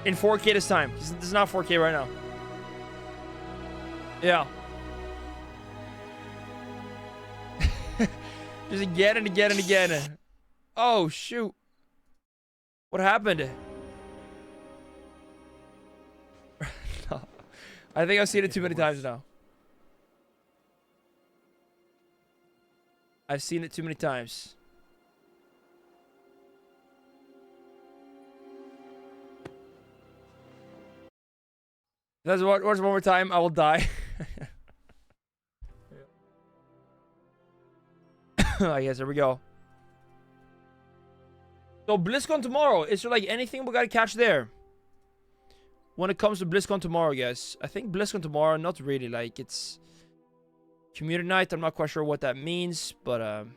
In 4K this time. This is not 4K right now. Yeah. Just again and again and again. Oh, shoot. What happened? No. I think I've seen it too many times now. I've seen it too many times. If I watch one more time, I will die. I guess there we go. So BlizzCon tomorrow. Is there like anything we gotta catch there? When it comes to BlizzCon tomorrow, guys. I think BlizzCon tomorrow, not really. Like it's community night. I'm not quite sure what that means, but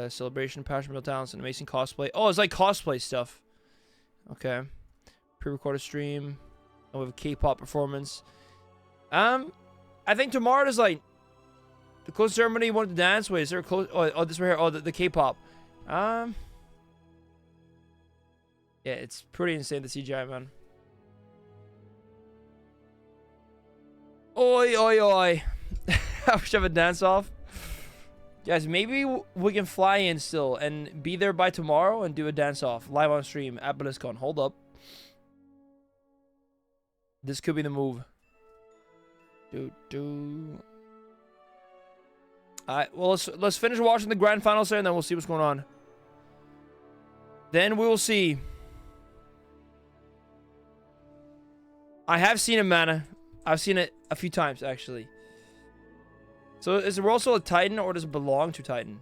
celebration, passion, talents, and amazing cosplay. Oh, it's like cosplay stuff. Okay. Pre-recorded stream. And we have a K-pop performance. I think tomorrow is like the close ceremony. You want to dance? Wait, is there a close? Oh, this right here. Oh, the K-pop. Yeah, it's pretty insane, the CGI, man. Oi, oi, oi. I wish I have a dance off. Guys, maybe we can fly in still and be there by tomorrow and do a dance off live on stream at BlizzCon. Hold up. This could be the move. Alright, well, let's finish watching the grand finals there, and then we'll see what's going on. Then we will see. I have seen it, man. I've seen it a few times, actually. So is it also a Titan, or does it belong to Titan?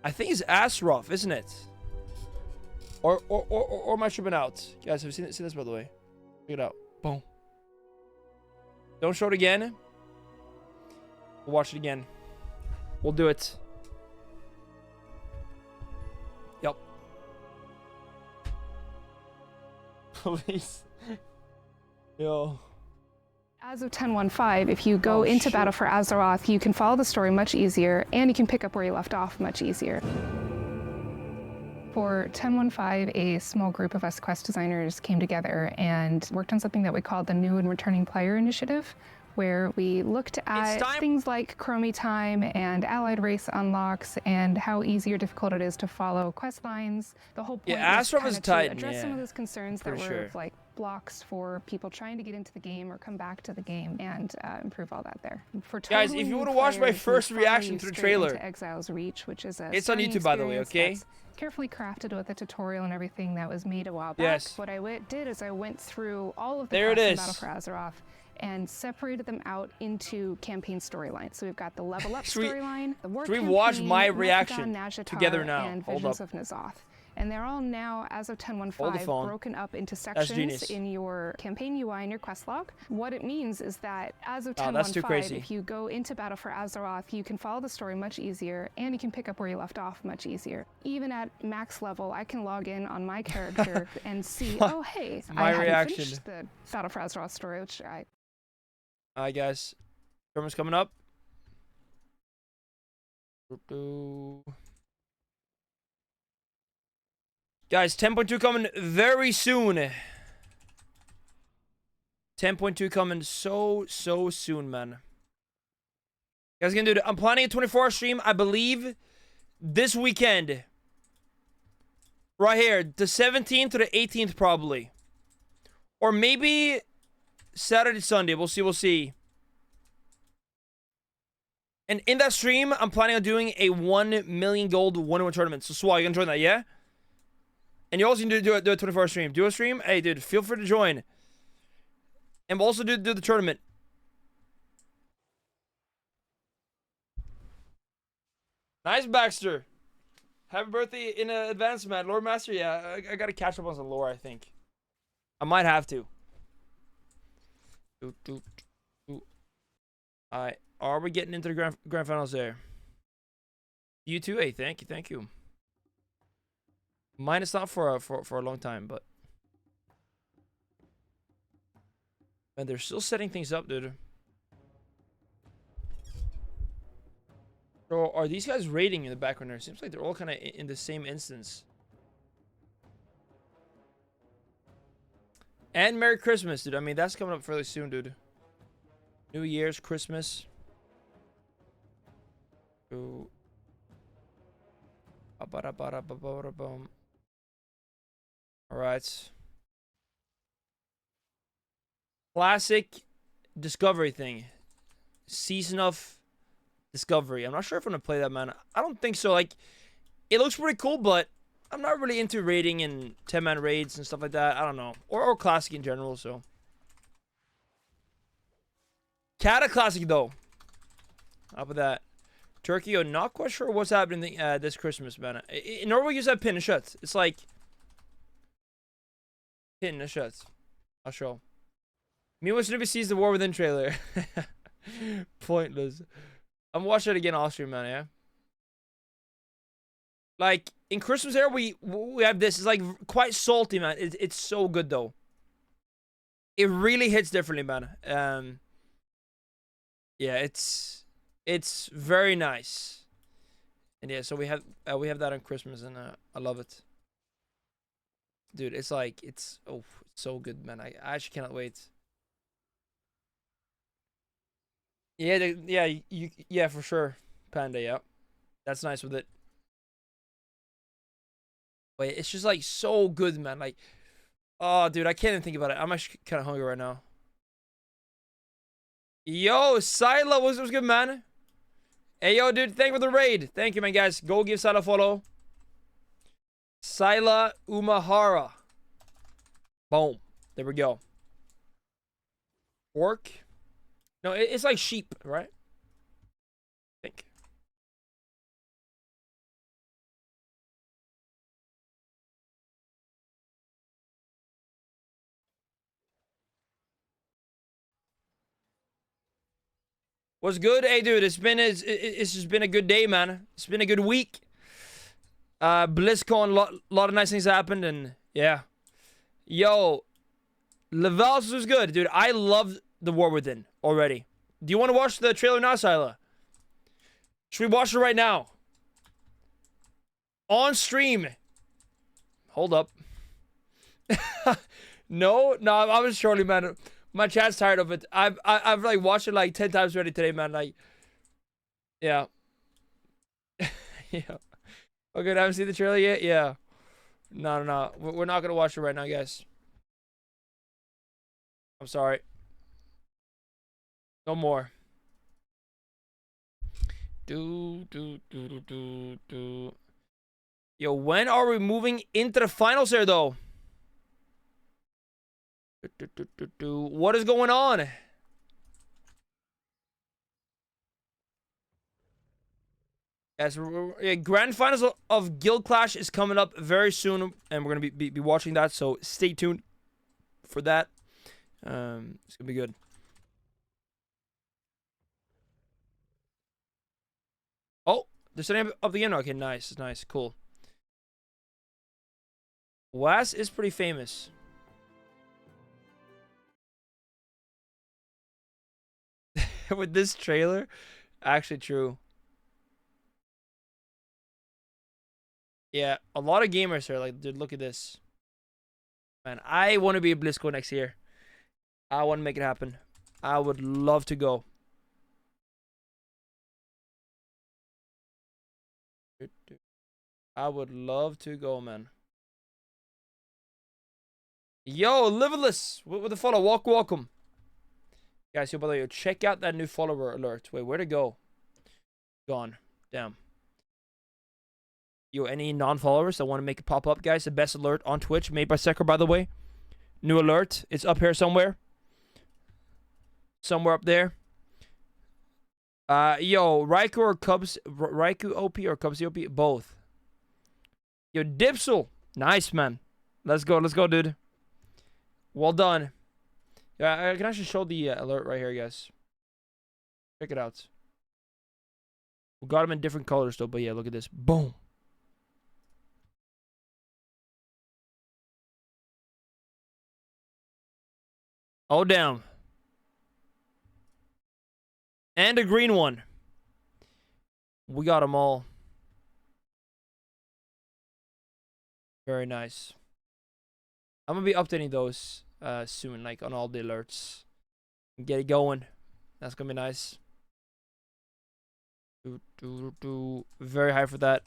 I think it's Astaroth, isn't it? Or am I tripping out? Guys, have you seen this, by the way? Check it out. Boom. Don't show it again. We'll watch it again. We'll do it. Yep. Please. Yo. As of 10.1.5, if you go into Battle for Azeroth, you can follow the story much easier, and you can pick up where you left off much easier. For 10.1.5, a small group of us quest designers came together and worked on something that we called the New and Returning Player Initiative, where we looked at things like chromie time and allied race unlocks and how easy or difficult it is to follow quest lines. The whole point was kind of to address some of those concerns that were like blocks for people trying to get into the game or come back to the game, and improve all that there. For guys, if you would have watched my first reaction to the trailer, into Exile's Reach, which is a it's on YouTube, by the way, okay? Carefully crafted with a tutorial and everything that was made a while back. Yes. What I did is I went through all of the there quests in Battle for Azeroth and separated them out into campaign storylines. So we've got the level up storyline, the war campaign, watch my reaction Nazjatar, together now? and Hold Visions up. of N'Zoth. And they're all now, as of 10.1.5, broken up into sections in your campaign UI and your quest log. What it means is that as of 10.1.5, if you go into Battle for Azeroth, you can follow the story much easier, and you can pick up where you left off much easier. Even at max level, I can log in on my character and see, oh hey, I haven't finished the Battle for Azeroth story, which I... Alright guys, tournament's coming up. Guys, 10.2 coming very soon. 10.2 coming so soon, man. Guys, gonna do it. I'm planning a 24-hour stream, I believe, this weekend. Right here, the 17th to the 18th, probably. Or maybe Saturday, Sunday. We'll see. And in that stream, I'm planning on doing a 1 million gold 1-on-1 tournament. So, Swag, you gonna join that, yeah? And you're also gonna do a 24-hour stream. Do a stream? Hey, dude, feel free to join. And we'll also do the tournament. Nice, Baxter. Happy birthday in advance, man. Lore Master, yeah. I gotta catch up on some lore, I think. I might have to. Alright. Are we getting into the grand finals there? You too? Hey, thank you. Mine is not for a long time, but... Man, they're still setting things up, dude. So, are these guys raiding in the background there? Seems like they're all kind of in the same instance. And Merry Christmas, dude. I mean, that's coming up fairly soon, dude. New Year's, Christmas. Ooh. Alright. Classic Discovery thing. Season of Discovery. I'm not sure if I'm gonna play that, man. I don't think so. Like, it looks pretty cool, but I'm not really into raiding and 10-man raids and stuff like that. I don't know. Or Classic in general, so. Cata Classic, though. How about that? Turkey, I'm not quite sure what's happening this Christmas, man. In Norway, we use that pin and shuts. It's like... Pin and shuts. I'll show. Me when Snupy sees the War Within trailer. Pointless. I'm watching it again off stream, man, yeah? Like, in Christmas era, we have this. It's like quite salty, man. It's so good, though. It really hits differently, man. Yeah, it's very nice. And yeah, so we have that on Christmas, and I love it. Dude, it's like, it's so good, man. I actually cannot wait. Yeah, yeah, for sure. Panda, yeah. That's nice with it. Wait, it's just like so good, man. Like, oh, dude, I can't even think about it. I'm actually kind of hungry right now. Yo, Sila, what's good, man? Hey, yo, dude, thank you for the raid. Thank you, man, guys. Go give Sila a follow. Sila Umahara. Boom. There we go. Pork? No, it's like sheep, right? I think. What's good? Hey, dude, it's just been a good day, man. It's been a good week. BlizzCon, lot of nice things happened, and yeah. Yo, Laval's was good, dude. I love the War Within already. Do you want to watch the trailer now, Sila? Should we watch it right now? On stream. Hold up. No, I was surely, man. My chat's tired of it. I've like watched it like 10 times already today, man. Like, yeah. Yeah. Okay, I haven't seen the trailer yet. Yeah. No. We're not gonna watch it right now, guys. I'm sorry. No more. Yo, when are we moving into the finals here, though? What is going on? Yes, grand finals of Guild Clash is coming up very soon, and we're gonna be watching that. So stay tuned for that. It's gonna be good. Oh, they're setting up the game. Okay, nice, nice, cool. Was is pretty famous. With this trailer, actually true. Yeah, a lot of gamers are like, dude, look at this. Man, I want to be at Blizzcon next year. I want to make it happen. I would love to go. I would love to go, man. Yo, Liveless with the follow. Welcome. Guys, yo, by the way, check out that new follower alert. Wait, where'd it go? Gone. Damn. Yo, any non-followers that want to make it pop up, guys? The best alert on Twitch, made by Sekar, by the way. New alert. It's up here somewhere. Somewhere up there. Yo, Raikou or Cubs? Raikou OP or Cubsy OP? Both. Yo, Dipsel. Nice, man. Let's go, dude. Well done. Yeah, I can actually show the alert right here, guys. Check it out. We got them in different colors, though, but yeah, look at this. Boom. Oh, damn. And a green one. We got them all. Very nice. I'm going to be updating those soon, like on all the alerts. Get it going. That's going to be nice. Very high for that.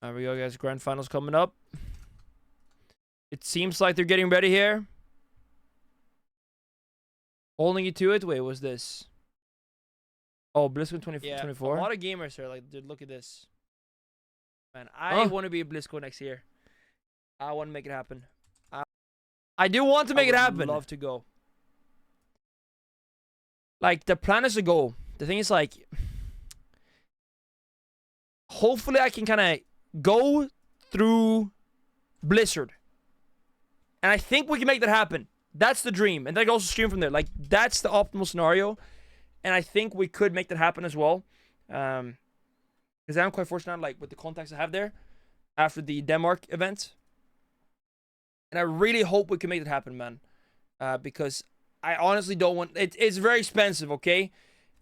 There we go, guys. Grand finals coming up. It seems like they're getting ready here. Holding you to it. Wait, what's this? Oh, Blizzcon 24. A lot of gamers are like, dude, look at this. Man, I want to be at Blizzcon next year. I want to make it happen. I do want to make it happen. Love to go. Like, the plan is to go. The thing is, like, hopefully I can kind of go through Blizzard. And I think we can make that happen. That's the dream. And then I can also stream from there. Like, that's the optimal scenario. And I think we could make that happen as well. Because I'm quite fortunate, like, with the contacts I have there after the Denmark event. And I really hope we can make that happen, man. Because I honestly don't want... It's very expensive, okay?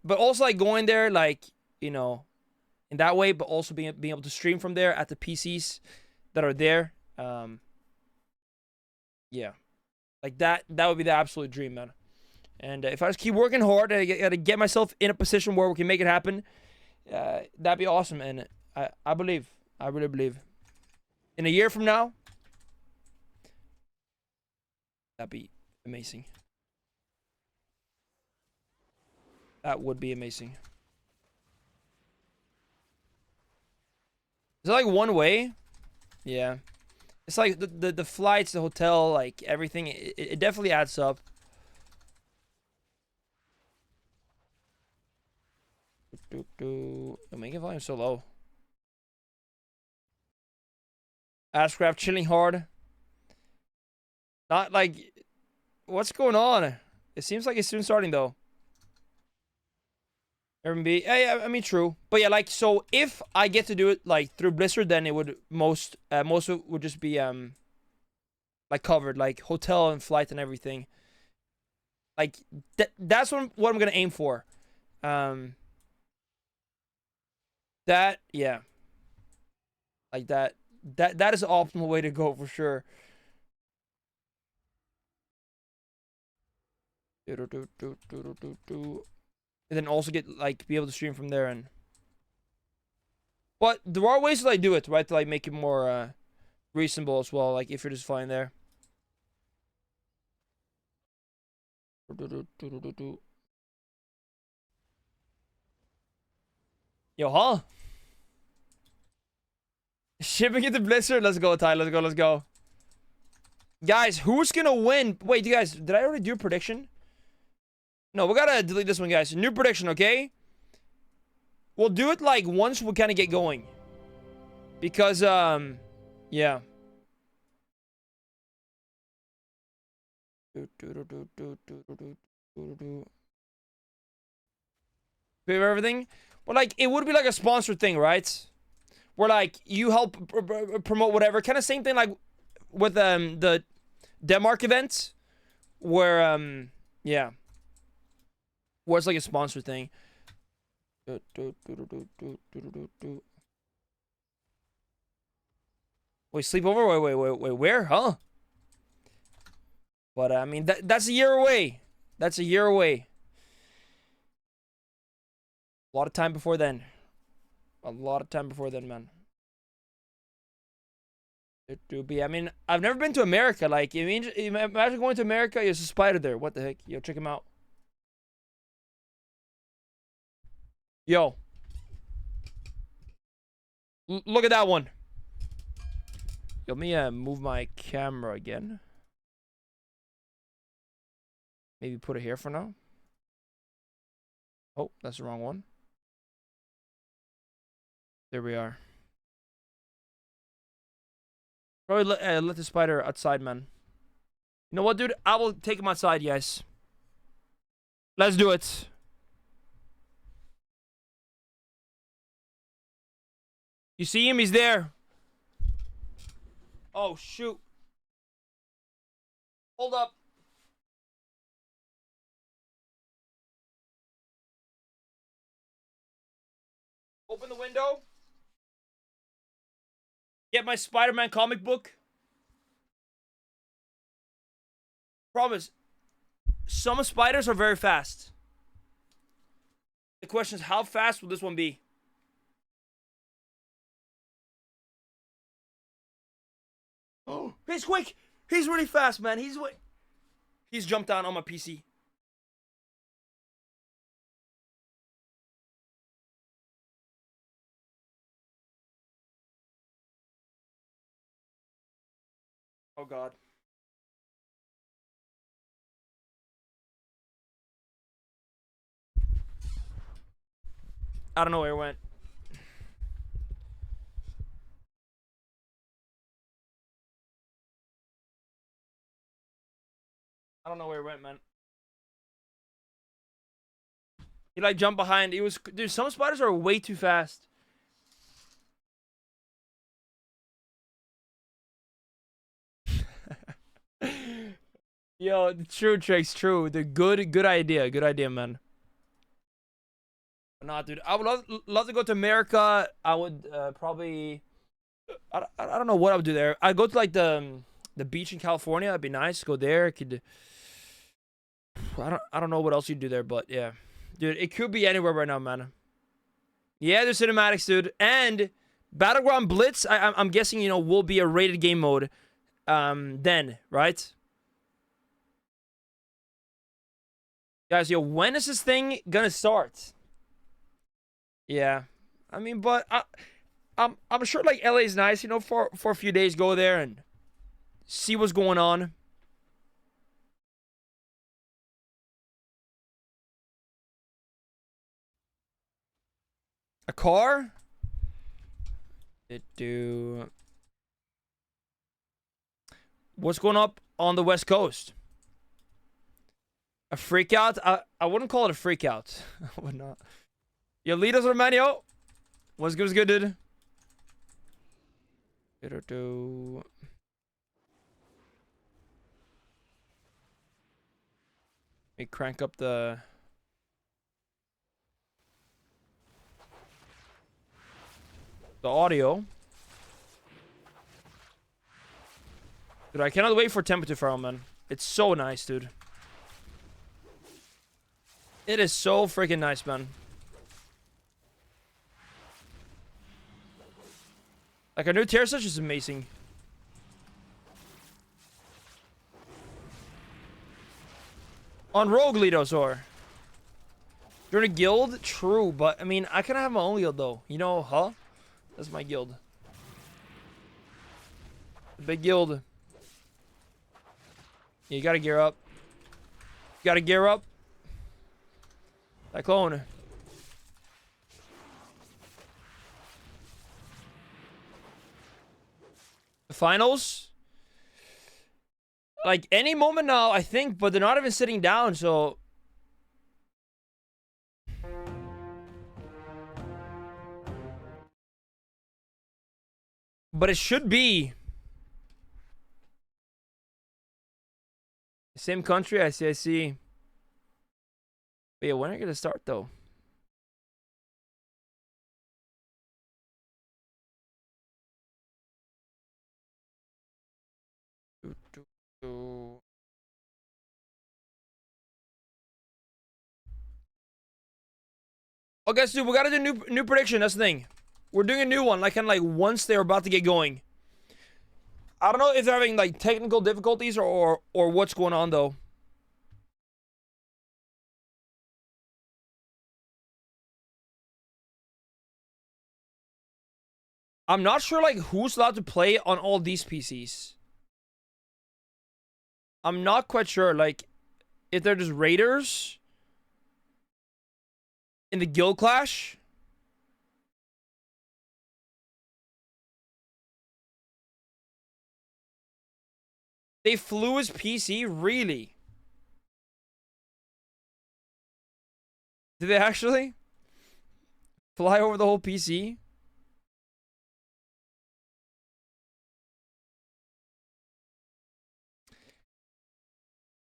But also, like, going there, like, you know, in that way, but also being able to stream from there at the PCs that are there. Yeah. Like, that would be the absolute dream, man. And if I just keep working hard, I gotta get myself in a position where we can make it happen. That'd be awesome. And I believe. I really believe. In a year from now, that'd be amazing. That would be amazing. Is it like one way? Yeah. It's like the flights, the hotel, like everything. It definitely adds up. Make it volume so low. Ashcraft chilling hard. Not like... What's going on? It seems like it's soon starting, though. Airbnb. Yeah, I mean, true. But yeah, like, so if I get to do it, like, through Blizzard, then it would most of it would just be, like, covered. Like, hotel and flight and everything. Like, that's what I'm going to aim for. That, yeah. Like, that is the optimal way to go, for sure. And then also get, like, be able to stream from there. And but there are ways to, like, do it, right? To, like, make it more reasonable as well. Like, if you're just flying there. Yo, huh? Shipping it to Blizzard. Let's go, Ty. Let's go. Guys, who's gonna win? Wait, you guys, did I already do a prediction? No, we gotta delete this one, guys. New prediction, okay? We'll do it like once we kind of get going. Because, yeah. Pay for everything. But like, it would be like a sponsored thing, right? Where like, you help promote whatever. Kind of same thing like with the Denmark event. Where, yeah. Where it's like a sponsored thing. Wait, sleepover? Wait, where? Huh? But, I mean, that's a year away. That's a year away. A lot of time before then. A lot of time before then, man. It do be. I mean, I've never been to America. Like, imagine going to America. There's a spider there. What the heck? Yo, check him out. Yo. Look at that one. Let me move my camera again. Maybe put it here for now. Oh, that's the wrong one. There we are. Probably let the spider outside, man. You know what, dude? I will take him outside, guys. Let's do it. You see him? He's there. Oh, shoot. Hold up. Open the window. Get my Spider-Man comic book. Promise. Some spiders are very fast. The question is, how fast will this one be? Oh, he's quick. He's really fast, man. He's jumped down on my PC. Oh, God. I don't know where it went. I don't know where it went, man. He like jumped behind. It was, dude, some spiders are way too fast. Yo, true, Tricks, true. The good idea. Good idea, man. Nah, dude, I would love to go to America. I would probably, I don't know what I would do there. I'd go to like the beach in California. That'd be nice. Go there. I could. I don't know what else you'd do there, but yeah, dude, it could be anywhere right now, man. Yeah, there's cinematics, dude, and Battleground Blitz. I'm guessing, you know, will be a rated game mode. Then, right? Guys, yo, when is this thing gonna start? Yeah, I mean, but I'm sure like LA is nice, you know, for a few days, go there and see what's going on. A car? It do. What's going up on the West Coast? A freak out? I wouldn't call it a freak out. I would not. Yo, Litos Romano. What's good, dude? Let me crank up the audio. Dude, I cannot wait for temperature file, man. It's so nice, dude. It is so freaking nice, man. Like, our new tier search is amazing. On Rogue, Litos, or you're in a guild? True, but I mean, I kind of have my own guild, though. You know, huh? That's my guild. The big guild. Yeah, you gotta gear up. You gotta gear up. Cyclone. Finals? Like, any moment now, I think, but they're not even sitting down, so... But it should be. Same country, I see. But yeah, when are you gonna start though? Okay, so we gotta do new prediction. That's the thing. We're doing a new one, like kind of like once they're about to get going. I don't know if they're having like technical difficulties or what's going on though. I'm not sure like who's allowed to play on all these PCs. I'm not quite sure like if they're just raiders in the guild clash. They flew his PC? Really? Did they actually fly over the whole PC?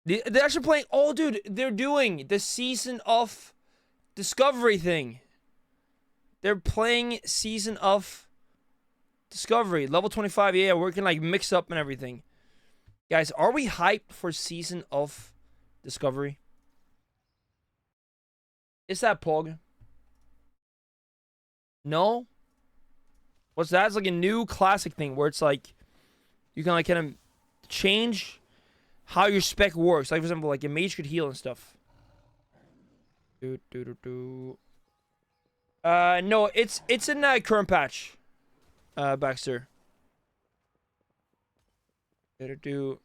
They're actually playing... Oh, dude, they're doing the Season of Discovery thing. They're playing Season of Discovery. Level 25, yeah, working like mix up and everything. Guys, are we hyped for Season of Discovery? Is that Pog? No? What's that? It's like a new classic thing where it's like you can like kind of change how your spec works. Like for example, like a mage could heal and stuff. No, it's in that current patch. Baxter. Do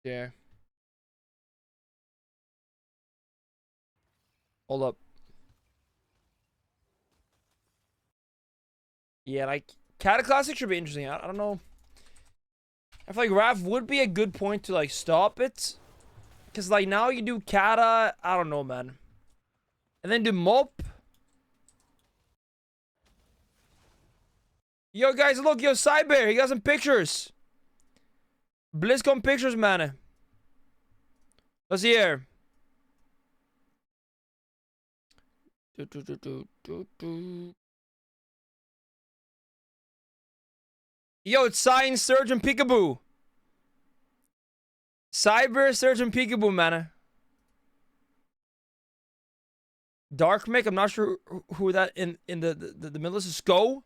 yeah. Hold up. Yeah, like Kata Classic should be interesting. I don't know. I feel like Raph would be a good point to like stop it. Cause like now you do Kata, I don't know, man. And then do Mop. Yo guys, look, yo Cyber, he got some pictures. Blizzcon pictures, man. Let's see here. Yo, it's Science Surgeon Peekaboo. Cyber Surgeon Peekaboo, man. Dark Mick, I'm not sure who that in the middle is. Sko.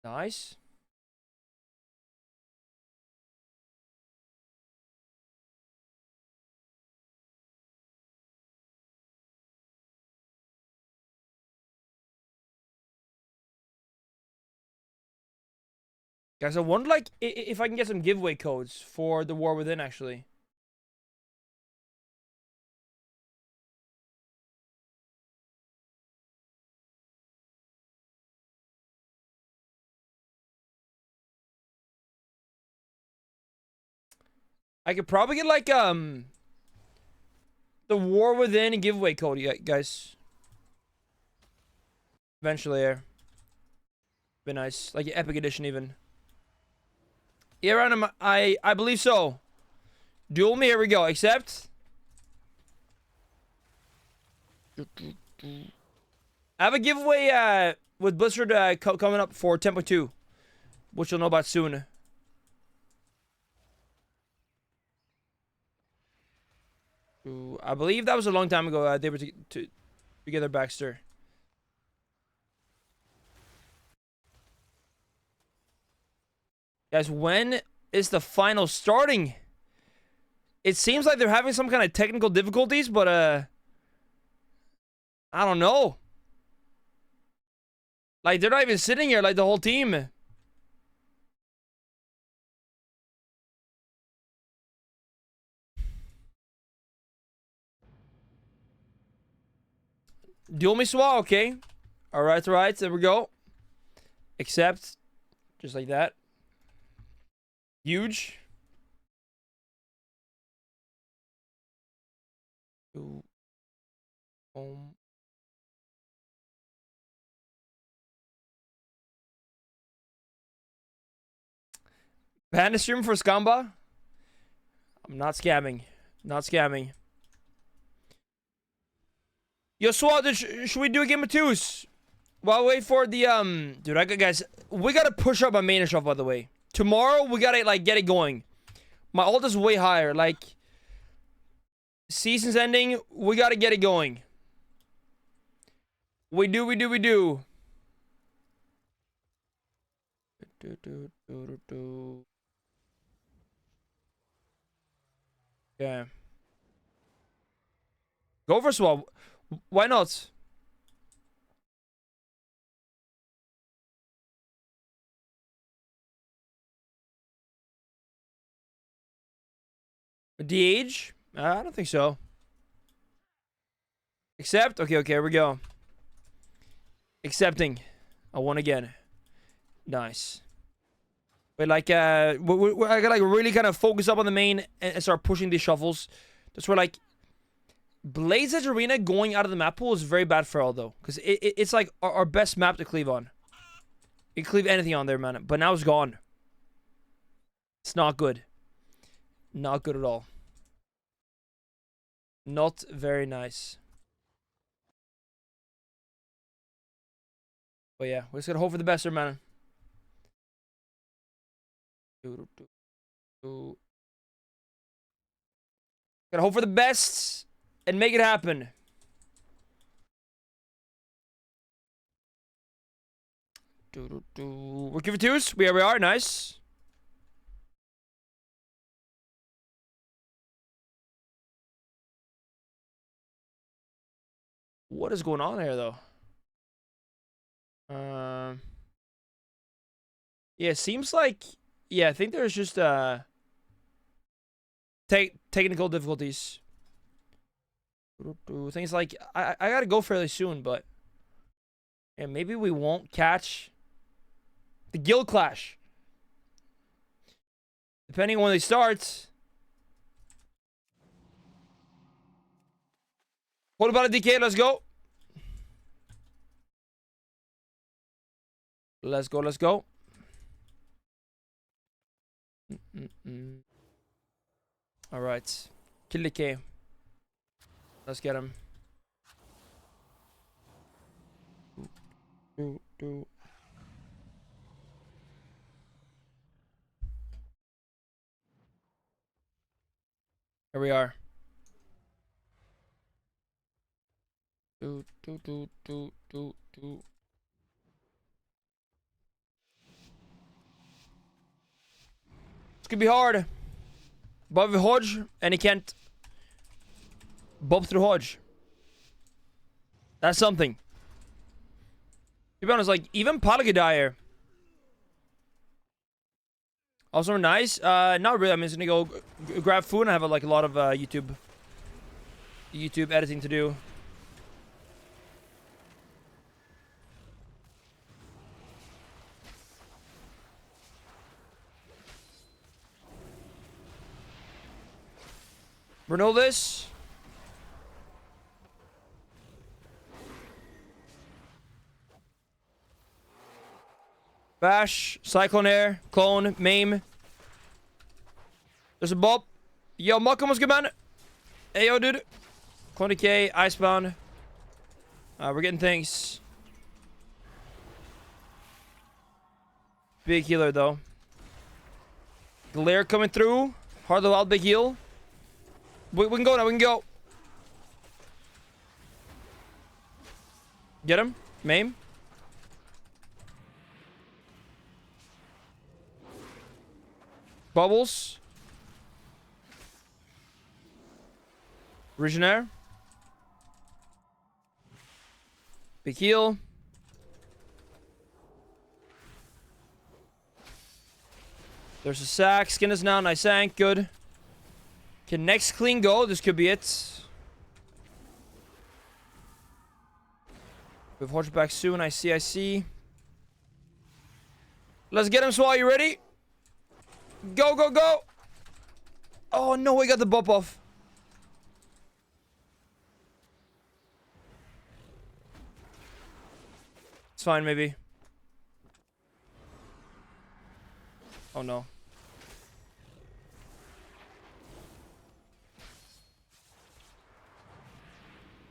Nice. Guys, I wonder like if I can get some giveaway codes for the War Within actually. I could probably get like the War Within giveaway code, guys. Eventually, yeah. Be nice, like Epic Edition even. Yeah, random. I believe so. Duel me. Here we go. Accept. I have a giveaway with Blizzard coming up for 10.2, which you'll know about soon. I believe that was a long time ago. They were together, Baxter. Guys, when is the final starting? It seems like they're having some kind of technical difficulties, but I don't know. Like, they're not even sitting here, like, the whole team. Duel me swap, okay. Alright, alright, there we go. Accept. Just like that. Huge. Panda stream for Scamba? I'm not scamming. Not scamming. Yo, SWAT, should we do a game of twos? While we wait for the, Dude, guys, we gotta push up my main shuffle, by the way. Tomorrow, we gotta, like, get it going. My ult is way higher. Like, season's ending, we gotta get it going. We do. Yeah. Go for swap. Why not? DH? I don't think so. Accept? Okay, here we go. Accepting. I won again. Nice. But like, I gotta like really kind of focus up on the main and start pushing these shuffles. That's where like, Blaze Edge Arena going out of the map pool is very bad for all though. Because it's like our best map to cleave on. You can cleave anything on there, man. But now it's gone. It's not good. Not good at all. Not very nice. But yeah, we're just gonna hope for the best here, man. Gotta hope for the best and make it happen. We're giving twos. We are. Nice. What is going on here, though? Yeah, seems like... Yeah, I think there's just, technical difficulties. Things like... I gotta go fairly soon, but... Yeah, maybe we won't catch... the guild clash. Depending on when they start... What about a DK? Let's go. Let's go. All right. Kill DK. Let's get him. Here we are. This could be hard. Bob Hodge, and he can't bob through Hodge. That's something. To be honest, like, even Pala could die here. Also nice. Not really. I'm just gonna go grab food and have a lot of YouTube editing to do. Renewal this. Bash, Cyclone Air, Clone, Maim. There's a Bob. Yo, Malcolm, what's good, man? Hey, yo, dude. Clone Decay, Icebound. We're getting things. Big healer, though. Glare coming through. Hard the Wild, big heal. We can go now, we can go. Get him. Maim. Bubbles. Originaire. Big heal. There's a sack. Skin is now. Nice sank. Good. Okay, next clean go. This could be it. We have Hodge back soon. I see. Let's get him, Swall. You ready? Go, go, go. Oh, no. We got the bop off. It's fine, maybe. Oh, no.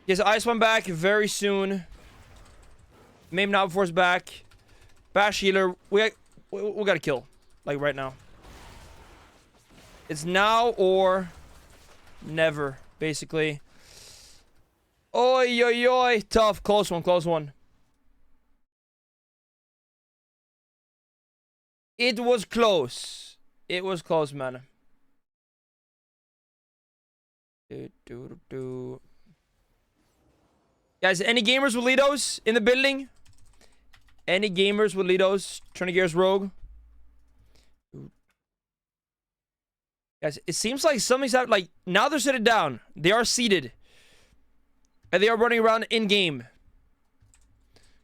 Yes, Ice one back very soon. Maybe not before it's back. Bash healer. We gotta kill. Like, right now. It's now or never, basically. Oi, oi, oi. Tough. Close one, close one. It was close. It was close, man. Guys, any gamers with Lidos in the building? Any gamers with Lidos trying to get us rogue? Guys, it seems like something's happening. Like, now they're sitting down. They are seated. And they are running around in-game.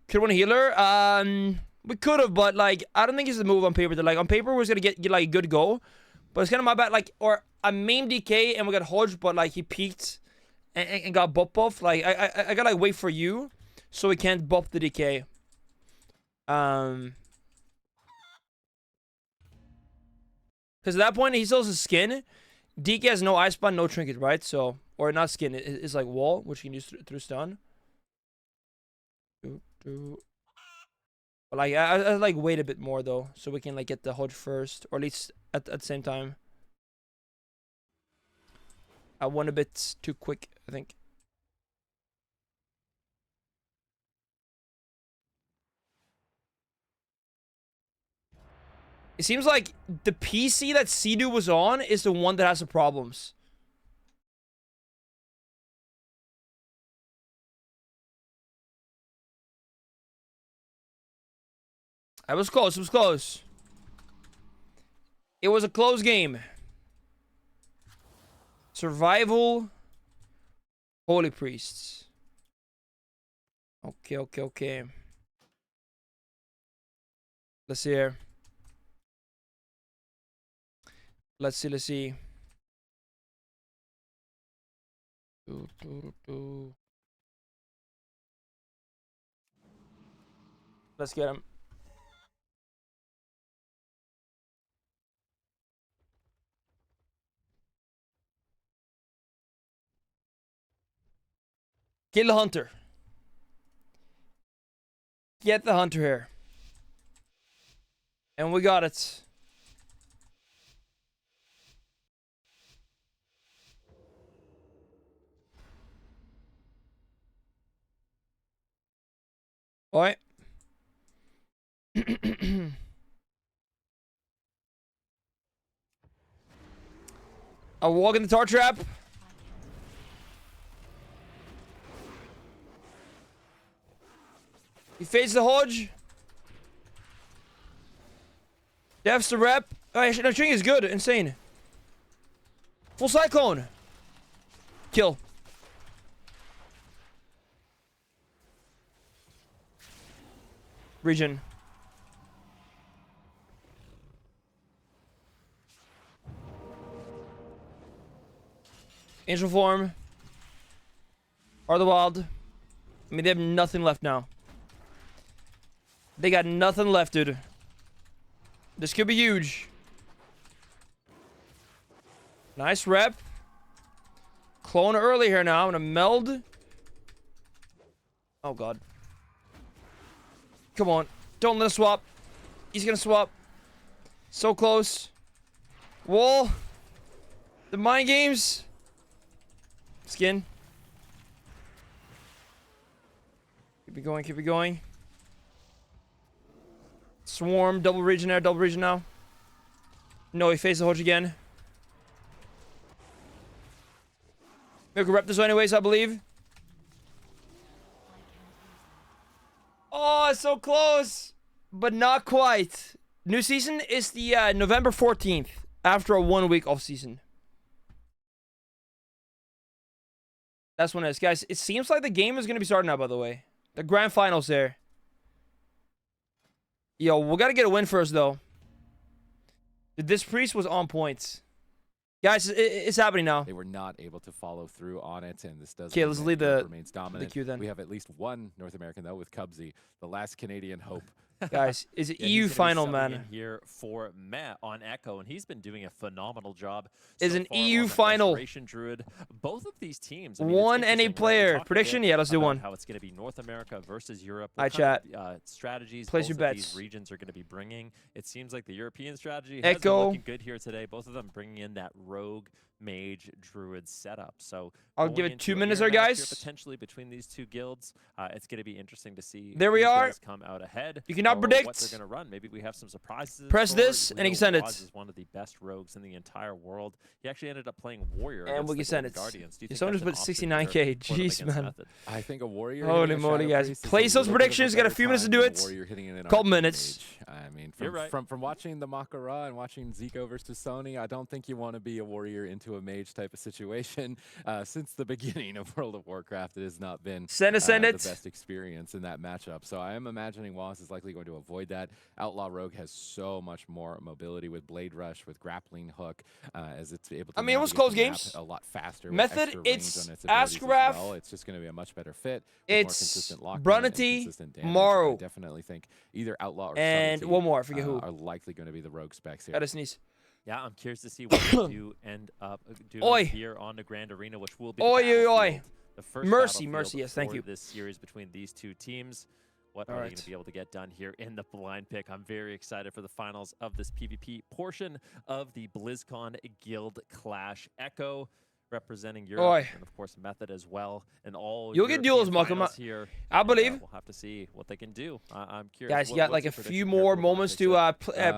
Could one healer? We could have, but, like, I don't think it's the move on paper. Like, on paper, we're going to get, like, a good go. But it's kind of my bad. Like, or I maimed DK and we got Hodge, but, like, he peeked and got bop off. Like, I gotta, like, wait for you so we can't bop the DK. Because at that point, he still has a skin. DK has no ice bond, no trinket, right? So, or not skin, it's like wall, which you can use through stun. But like, I like wait a bit more though, so we can like get the Hodge first, or at least at the same time. I went a bit too quick, I think. It seems like the PC that Sea-Doo was on is the one that has the problems. It was close. It was close. It was a close game. Survival. Holy Priests. Okay. Let's see here. Let's see. Let's get him. Kill the hunter. Get the hunter here. And we got it. Alright. I'll walk in the tar trap. He fades the Hodge. Death's the rep. Oh, actually, no, Tring is good. Insane. Full Cyclone. Kill. Regen. Angel form. Are the wild. I mean, they have nothing left now. They got nothing left, dude. This could be huge. Nice rep. Clone early here now. I'm gonna meld. Oh, God. Come on. Don't let him swap. He's gonna swap. So close. Wall. The mind games. Skin. Keep it going, keep it going. Swarm, double region there, double region now. No, he faced the Hodge again. We can rep this anyways, I believe. Oh, so close, but not quite. New season is the November 14th after a 1 week off season. That's when it is, guys. It seems like the game is gonna be starting now. By the way, the grand finals there. Yo, we gotta get a win first though. This priest was on points. Guys, it's happening now. They were not able to follow through on it, and this does. Okay, let's lead the queue then. We have at least one North American though with Cubsy, the last Canadian hope. Guys, is it EU final, man? Here for Matt on Echo, and he's been doing a phenomenal job. Is an EU final. Druid. Both of these teams. One NA player. Prediction? Yeah, let's do one. How it's going to be North America versus Europe. Hi, chat. Strategies. Place your bets. These regions are going to be bringing. It seems like the European strategy has Echo. been looking good here today. Both of them bringing in that rogue mage druid setup. So I'll give it 2 minutes, there, guys. Potentially between these two guilds, it's going to be interesting to see. There we are. Come out ahead. You cannot predict what they're going to run. Maybe we have some surprises. Press this, and you can send it. Is one of the best rogues in the entire world. He actually ended up playing warrior. And we can send it. Yeah, someone just put 69k. Jeez, man. I think a warrior. Holy moly, guys! Place those predictions. Got a few minutes to do it. Couple minutes. I mean, right. from watching the Makara and watching Zico versus Sony, I don't think you want to be a warrior into a mage type of situation. Since the beginning of World of Warcraft, it has not been the best experience in that matchup. So I am imagining Wallace is likely going to avoid that. Outlaw Rogue has so much more mobility with Blade Rush, with Grappling Hook, as it's able to. I mean, it was close games. A lot faster. Method, it's Asgraf. Well. It's just going to be a much better fit. It's Brunity, Morrow. I definitely think either Outlaw or and one more, I forget who, are likely going to be the rogue specs here. Gotta sneeze. Yeah, I'm curious to see what they do end up doing here on the Grand Arena, which will be the first mercy, yes, thank you. This series between these two teams. What are they going to be able to get done here in the blind pick? I'm very excited for the finals of this PvP portion of the BlizzCon Guild Clash. Echo representing Europe, and of course Method as well, and all you'll get duels, Malcolm. Here. I believe. We'll have to see what they can do. I'm curious. Guys, you got like a few more moments to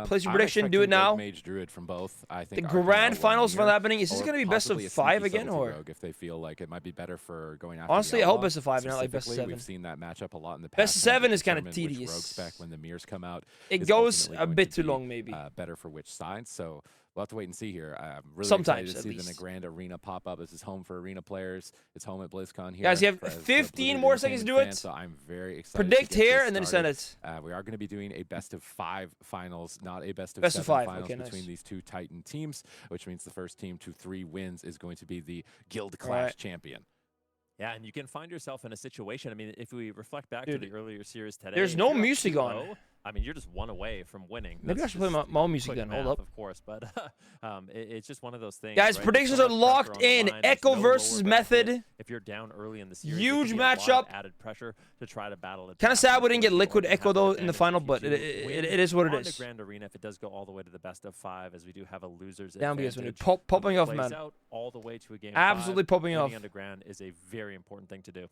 place your prediction. Do it now. Mage Druid from both. I think the grand finals from happening. Is this going to be best of 5 again, or if they feel like it might be better for going after? Honestly, I hope best of 5, not like best of 7. We've seen that matchup a lot in the past. Best of 7 is kind of tedious. Rogue spec when the mirrors come out. It goes a bit too long, maybe. Better for which side? So. We'll have to wait and see here. I'm really Sometimes, excited to see the Grand Arena pop up. This is home for Arena players. It's home at BlizzCon here. Guys, you have 15 more seconds to do it. So I'm very excited. Predict here and then send it. We are going to be doing a best of 5 finals, not a best of 7 finals between these two Titan teams, which means the first team to 3 wins is going to be the Guild Clash champion. Yeah, and you can find yourself in a situation. I mean, if we reflect back to the earlier series today, there's no music on. I mean, you're just 1 away from winning. Maybe I should play my own music then. Hold up. Of course, but it's just one of those things. Guys, predictions are locked in. Echo versus Method. If you're down early in the series, huge matchup. Added pressure to try to battle it. Kind of sad we didn't get Liquid Echo though in the final, but it is what it is. On the Grand Arena, if it does go all the way to the best of 5, as we do have a losers down advantage. Popping off, man. Out all the way to a game. Absolutely popping off. Underground is a very important thing to do.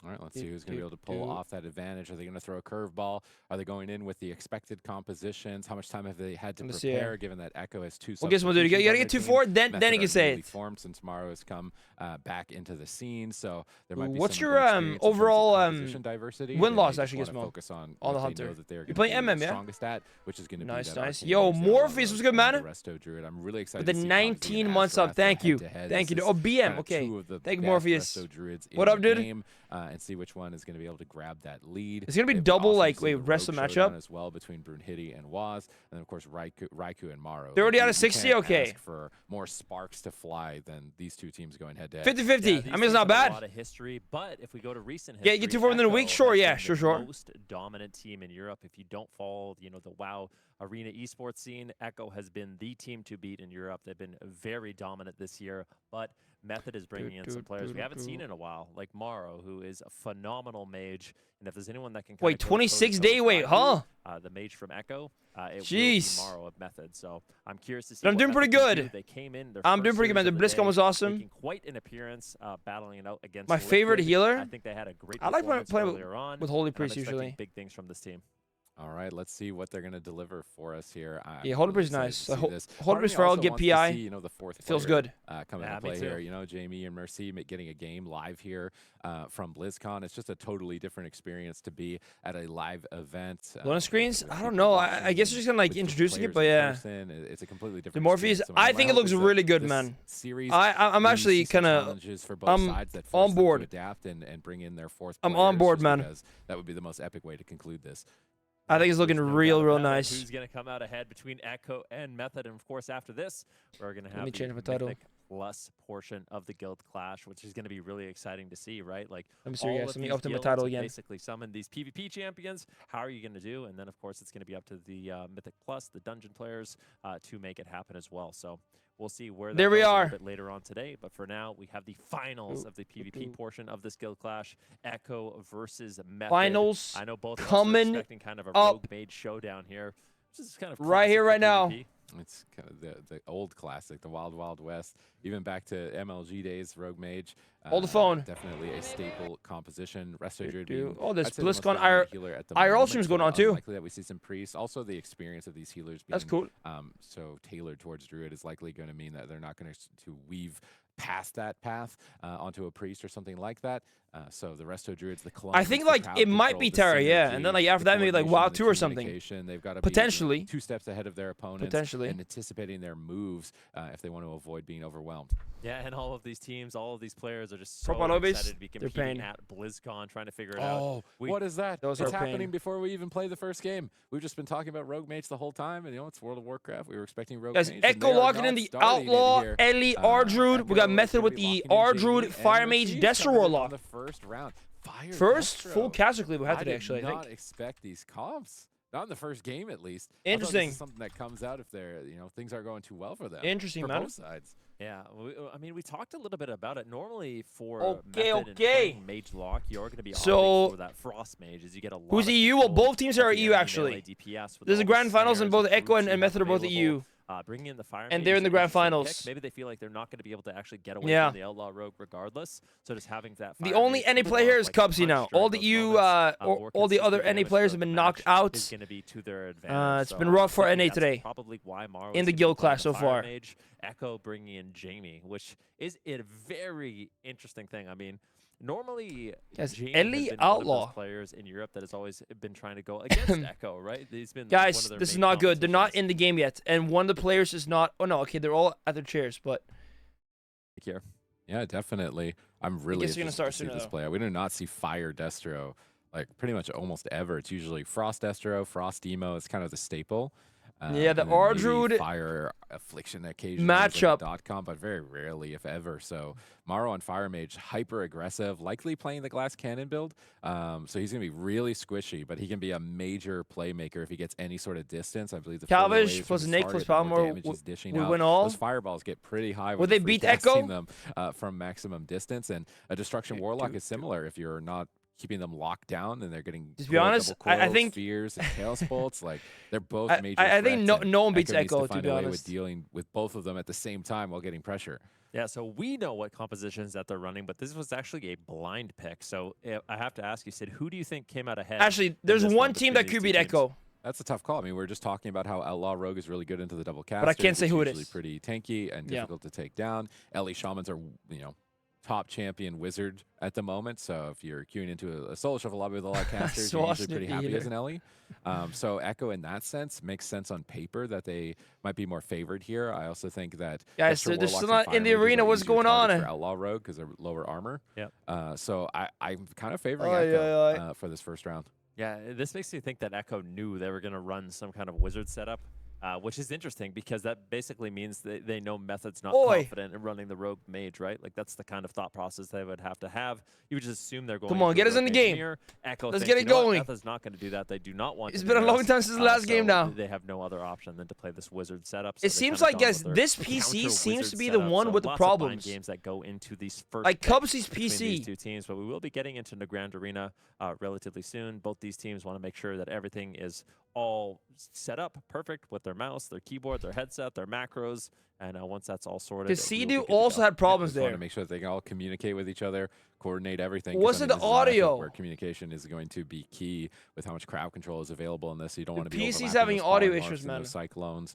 All right, let's see who's going to be able to pull off that advantage. Are they going to throw a curveball? Are they going in with the expected compositions? How much time have they had to prepare, given that Echo has 2 Well, guess what, dude? You got to get 2-4, then you can say it. Formed since Morrow has come back into the scene, so there might be what's your overall diversity? win-loss, actually, guess focus on the Hunter. You're playing MM, yeah? Strongest at, which is going to be nice. Yo, Morpheus was good, man. Resto Druid. I'm really excited. With the 19 months up, thank you. Thank you. Oh, BM, okay. Thank you, Morpheus. What up, dude? And see which one is going to be able to grab that lead. It's going to be double, like, rest of matchup as well between Brunhilde and Waz, and then of course Raikou and Morrow. 30 out of 60, okay. For more sparks to fly than these two teams going head to head. 50-50. I mean, it's not bad. A lot of history, but if we go to recent history, you get 2-4 within a week, sure, yeah, sure. Most dominant team in Europe. If you don't follow, the WoW Arena esports scene, Echo has been the team to beat in Europe. They've been very dominant this year, but Method is bringing in some players we haven't seen in a while, like Morrow, who is a phenomenal mage. And if there's anyone that can wait, 26-day wait, huh? The mage from Echo, it Jeez. will be Morrow of Method. So I'm curious to see. I'm doing pretty good. They came in. I'm doing pretty good, man. The Blizzcon was awesome. Making quite an appearance, battling it out against my favorite healer. I think they had a great. I like playing on, with Holy Priest usually. Big things from this team. All right, let's see what they're going to deliver for us here. Yeah, Holder's nice. Holder's for all get PI. See, the fourth feels good. Coming to play here. Jamie and Mercy getting a game live here from BlizzCon. It's just a totally different experience to be at a live event. Loading screens? I don't know. I guess you're just going to introducing it, but yeah. It's a completely different the Morpheus, I think it looks really good, man. I'm actually kind of on board. Adapt and bring in their fourth. I'm on board, man. That would be the most epic way to conclude this. I think it's looking real nice. Who's going to come out ahead between Echo and Method? And, of course, after this, we're going to have the Mythic Plus portion of the Guild Clash, which is going to be really exciting to see, right? Like, let me see, guys. Let me up to my title again. Basically summon these PvP champions. How are you going to do? And then, of course, it's going to be up to the Mythic Plus, the dungeon players, to make it happen as well. So we'll see where that goes a little bit later on today. But for now, we have the finals of the PvP portion of this Guild Clash. Echo versus Method. Finals. I know both coming of us are expecting kind of a Rogue Mage showdown here. Which is kind of right here, right now. It's kind of the old classic, the Wild Wild West. Even back to MLG days, Rogue Mage. Hold the phone. Definitely a staple composition. Resto Druid. This BlizzCon IRL stream's going on too. Likely that we see some priests. Also, the experience of these healers being cool. So tailored towards Druid is likely going to mean that they're not going to weave past that path onto a priest or something like that. So the Resto Druids, the clones, I think it might be Terra, yeah, and then after that maybe WoW 2 or something. They've got to potentially be 2 steps ahead of their opponents and anticipating their moves if they want to avoid being overwhelmed. Yeah, and all of these teams, all of these players are just so excited to be competing at BlizzCon, trying to figure it out. What is that? It's happening before we even play the first game. We've just been talking about Rogue Mage the whole time, and it's World of Warcraft. We were expecting Rogue Mage. Echo locking in the Outlaw, Ellie, R-Druid. We got Method with the R-Druid, Fire Mage, Destro Warlock. The first round. First full caster cleave we had today, actually. I did not expect these comps. Not in the first game, at least. Interesting. This is something that comes out if they're, things are going too well for them. Interesting, for man. Both sides. Yeah, I mean, we talked a little bit about it. Normally, for Method and Mage Lock, you're going to be opting for that Frost Mage, as you get a lot. Who's EU? Well, both teams are EU, actually. There's a grand finals, and both Echo and Method are both EU. Bringing in the Fire and they're in the grand finals. Maybe they feel like they're not going to be able to actually get away from the Outlaw Rogue regardless. So just having that. The only NA player here is Cubsy now. All the EU, all the other NA players have been knocked out. It's going to be to their advantage. It's been rough for NA today. Probably why Maro in the Guild Clash so far. Echo bringing in Jamie, which is a very interesting thing. I mean, normally, Jamie has been one of those players in Europe that has always been trying to go against Echo, right? He's been guys, this is not good. They're not in the game yet, and one of the players is not. Oh no, okay, they're all at their chairs, but. Here. Yeah, definitely. I'm really interested to see this play out. We do not see Fire Destro pretty much almost ever. It's usually Frost Destro, Frost Emo. It's kind of the staple. Yeah, the R-Druid Fire Affliction occasionally matchup, .com, but very rarely, if ever. So Maro on Fire Mage, hyper aggressive, likely playing the Glass Cannon build. So he's gonna be really squishy, but he can be a major playmaker if he gets any sort of distance. I believe the Calvish plus Nick plus Palmer would win all. Those fireballs get pretty high. Would they beat Echo? Them from maximum distance, and a Destruction Warlock is similar. If you're not keeping them locked down, and they're getting. To be honest, I think Spheres and Chaos Bolts, they're both major. I think no one beats Echo. To be honest, with dealing with both of them at the same time while getting pressure. Yeah, so we know what compositions that they're running, but this was actually a blind pick. So I have to ask you, Sid, who do you think came out ahead? Actually, there's one team that could beat Echo. That's a tough call. I mean, we're just talking about how Outlaw Rogue is really good into the double caster. But I can't say who it is. Pretty tanky and difficult to take down. Ellie Shamans are, top champion wizard at the moment. So if you're queuing into a solo shuffle lobby with a lot of casters, you're usually pretty happy as an Ellie. So Echo in that sense makes sense on paper that they might be more favored here. I also think that guys, they're still not in the arena. What's going on? For Outlaw Rogue because they're lower armor. Yeah. So I'm kind of favoring Echo for this first round. Yeah, this makes me think that Echo knew they were going to run some kind of wizard setup. Which is interesting because that basically means that they know Method's not confident in running the Rogue Mage, right? Like that's the kind of thought process they would have to have. You would just assume they're going. Come on, get us in the game. Echo Let's get it going. Method's not going to do that. They do not want. It's been a long time since the last game now. They have no other option than to play this wizard setup. So it seems like guys, this PC seems to be the one with the problems. Games that go into these first. Like Cubsy's PC. These two teams, but we will be getting into the Grand Arena relatively soon. Both these teams want to make sure that everything is all set up perfect with their mouse, their keyboard, their headset, their macros, and once that's all sorted, because Sea-Doo also had problems there. Want to make sure that they can all communicate with each other, coordinate everything. What's the audio? Where communication is going to be key with how much crowd control is available in this. You don't want to be PC's having audio issues, man. Cyclones.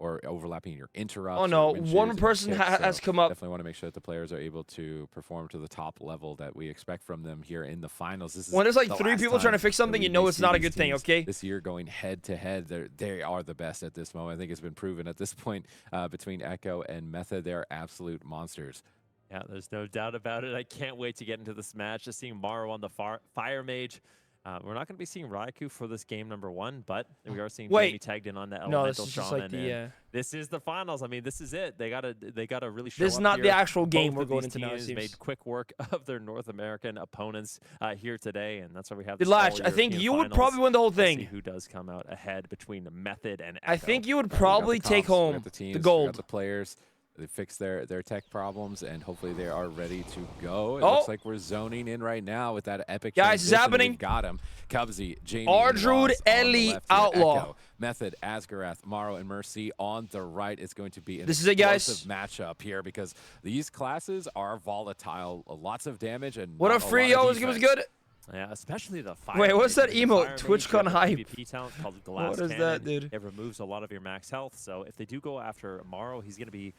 Or overlapping your interrupts. Oh no, one person has come up. Definitely want to make sure that the players are able to perform to the top level that we expect from them here in the finals. This is when there's like 3 people trying to fix something, you know it's not a good thing, okay? This year going head to head, they are the best at this moment. I think it's been proven at this point between Echo and Method. They're absolute monsters. Yeah, there's no doubt about it. I can't wait to get into this match. Just seeing Maro on the Fire Mage. We're not going to be seeing Raikou for this game number 1, but we are seeing Jamie tagged in on the Elemental Shaman. Like this is the finals. I mean, this is it. They gotta really show. This is not the actual game we're going into now. Made quick work of their North American opponents here today, and that's why we have. Latch, I think you would probably win the whole thing. See who does come out ahead between the Method and Echo. I think you would probably take home the gold. The players. They fix their tech problems, and hopefully they are ready to go. It looks like we're zoning in right now with that epic guys, it's happening. We've got him. Cubsy, Jamie, Ardrude, Ellie, Outlaw. Echo, Method, Asgarath, Maro, and Mercy on the right. Is going to be an explosive matchup here because these classes are volatile. Lots of damage and what a free was good. Yeah, especially the fire. Wait, what's that emote? TwitchCon hype. Called Glass what is Cannon. that, dude? It removes a lot of your max health. So if they do go after Maro, he's going to be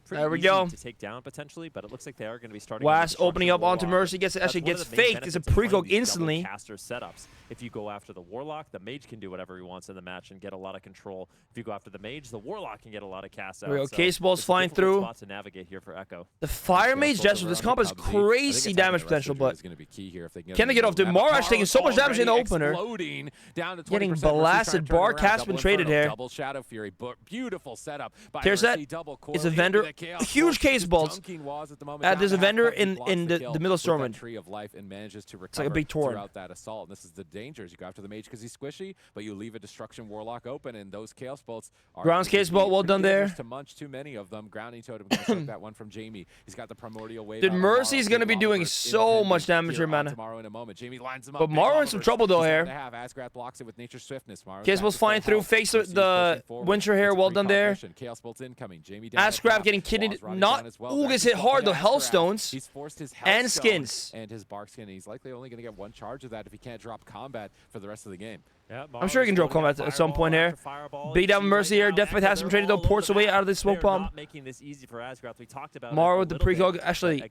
pretty there we easy go. to take down potentially. But it looks like they are going to be starting. Was opening up onto Mercy gets faked. It's a pre-cook instantly. Caster setups. If you go after the Warlock, the Mage can do whatever he wants in the match and get a lot of control. If you go after the Mage, the Warlock can get a lot of cast out. There we go. Case balls flying through. Spot to navigate here for Echo. The Fire Mage Jester. This comp has crazy damage potential, but can they get off? Dude, Maro actually taking so much damage in the opener. Getting blasted. Bark has been traded here. Double Shadow Fury. Beautiful setup. Here's that. It's a vendor. Huge case balls. There's a vendor in the middle of Stormwind. It's like a big torrent. Throughout that assault. This is the dangers. You go after the Mage because he's squishy, but you leave a Destruction Warlock open, and those Chaos Bolts are Ground's Case Bolt, well done there. To munch too many of them. Grounding Totem going to take that one from Jamie. He's got the Primordial Wave. Dude, Mercy's going to be doing so much damage here, man. Jamie lines him up. But Maro in some trouble though here. Asgarath blocks it with Nature's Swiftness. Case Bolt's flying through, fakes the Winter here, well done there. Chaos Bolt's incoming. Jamie Asgarath getting kidneyed, gets hit hard though. Hellstones and skins. And his Bark Skin. He's likely only going to get one charge of that if he can't drop combat for the rest of the game. Yeah, I'm sure he can drop combat at some point here. Big down Mercy here. Deathbite has him traded though. Ports away out of the smoke bomb. Maro with the precog. Actually,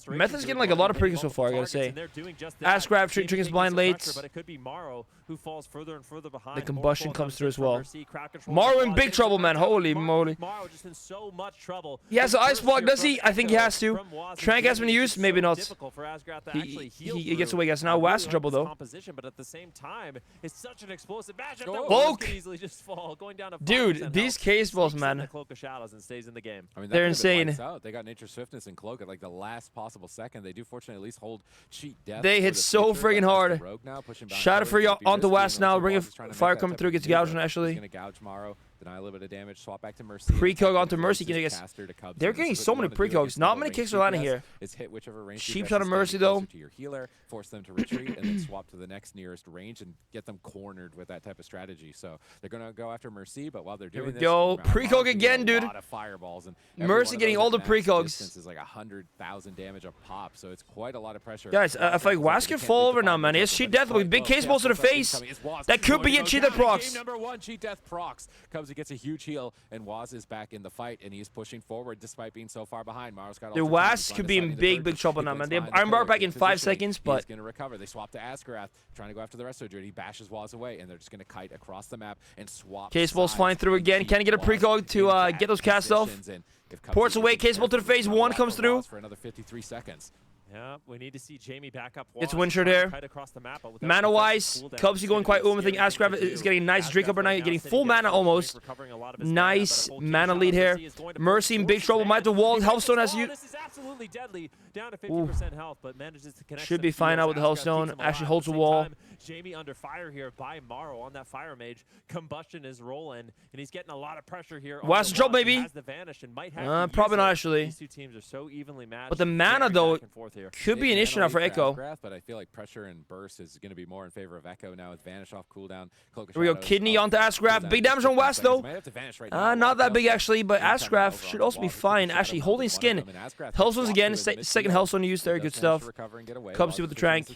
Method's getting like a lot of precog so far, I gotta say. Asgarath triggers his blind late. The combustion comes through as well. Maro in big trouble, man. Holy moly. He has the ice block, does he? I think he has to. Trank has been used, maybe not. He gets away, guys. Now Was in trouble though. But at the same time, it's such an explosive matchup Cloak. that easily just fall, going down to dude, these case balls, man. The Cloak of Shadows and stays in the game. I mean, they're insane. They got Nature's Swiftness and Cloak at like the last possible second. They do fortunately at least hold cheat death. They hit so friggin' hard. Shadow Fury onto West now. Ring of Fire coming through. Gets gouged actually. He's gonna gouge Maro. Deny a little bit of damage. Swap back to Mercy. Precog onto Mercy. They're getting so many precogs. Not many kicks are landing here. Cheap shot of Mercy though. To your healer, force them to retreat, and then swap to the next nearest range and get them cornered with that type of strategy. So they're gonna go after Mercy, but while they're doing this, go precog again, dude. A lot of fireballs and Mercy getting all the precogs. Is like 100,000 damage a pop, so it's quite a lot of pressure. Guys, I feel like Was can fall over now, man. He has cheat death with big case balls to the face. That could be a cheat death procs. Number 1 cheat death procs. Cubsy gets a huge heal, and Was is back in the fight, and he's pushing forward despite being so far behind. Maro's got the Was could be in big trouble now, man. They have Armory back in 5 seconds, but he's gonna recover. They swap to Asgarath, trying to go after the rest of Druid. He bashes Was away, and they're just gonna kite across the map and swap. Case balls flying through again. Can he get a precog to get those casts off? Ports away. Case ball to the face. One comes through for another 53 seconds. Yeah, we need to see Jamie back up. It's Winter there. Mana-wise, Cubsy going quite I think Asgarath is getting a nice drink up right now, getting full mana almost. Nice mana lead here. Mercy in big trouble. Might have to wall. Healthstone has you. absolutely deadly, down to 50% health, but manages to connect. Should be fine out with the Hellstone. Actually holds a wall. Jamie under fire here by Morrow on that Fire Mage. Combustion is rolling, and he's getting a lot of pressure here. West control, maybe. Has the vanish and might have probably not actually. These two teams are so evenly matched. But the mana though could be an issue now for Echo. But I feel like pressure and burst is going to be more in favor of Echo now with vanish off cooldown. Here we go, Kidney onto Asgraf. Big damage on West though. Not that big actually, but Asgraf should also be fine. Actually holding skin. Hellstones again. Second Hellstone used there. Good stuff. Cubsy with the Trank.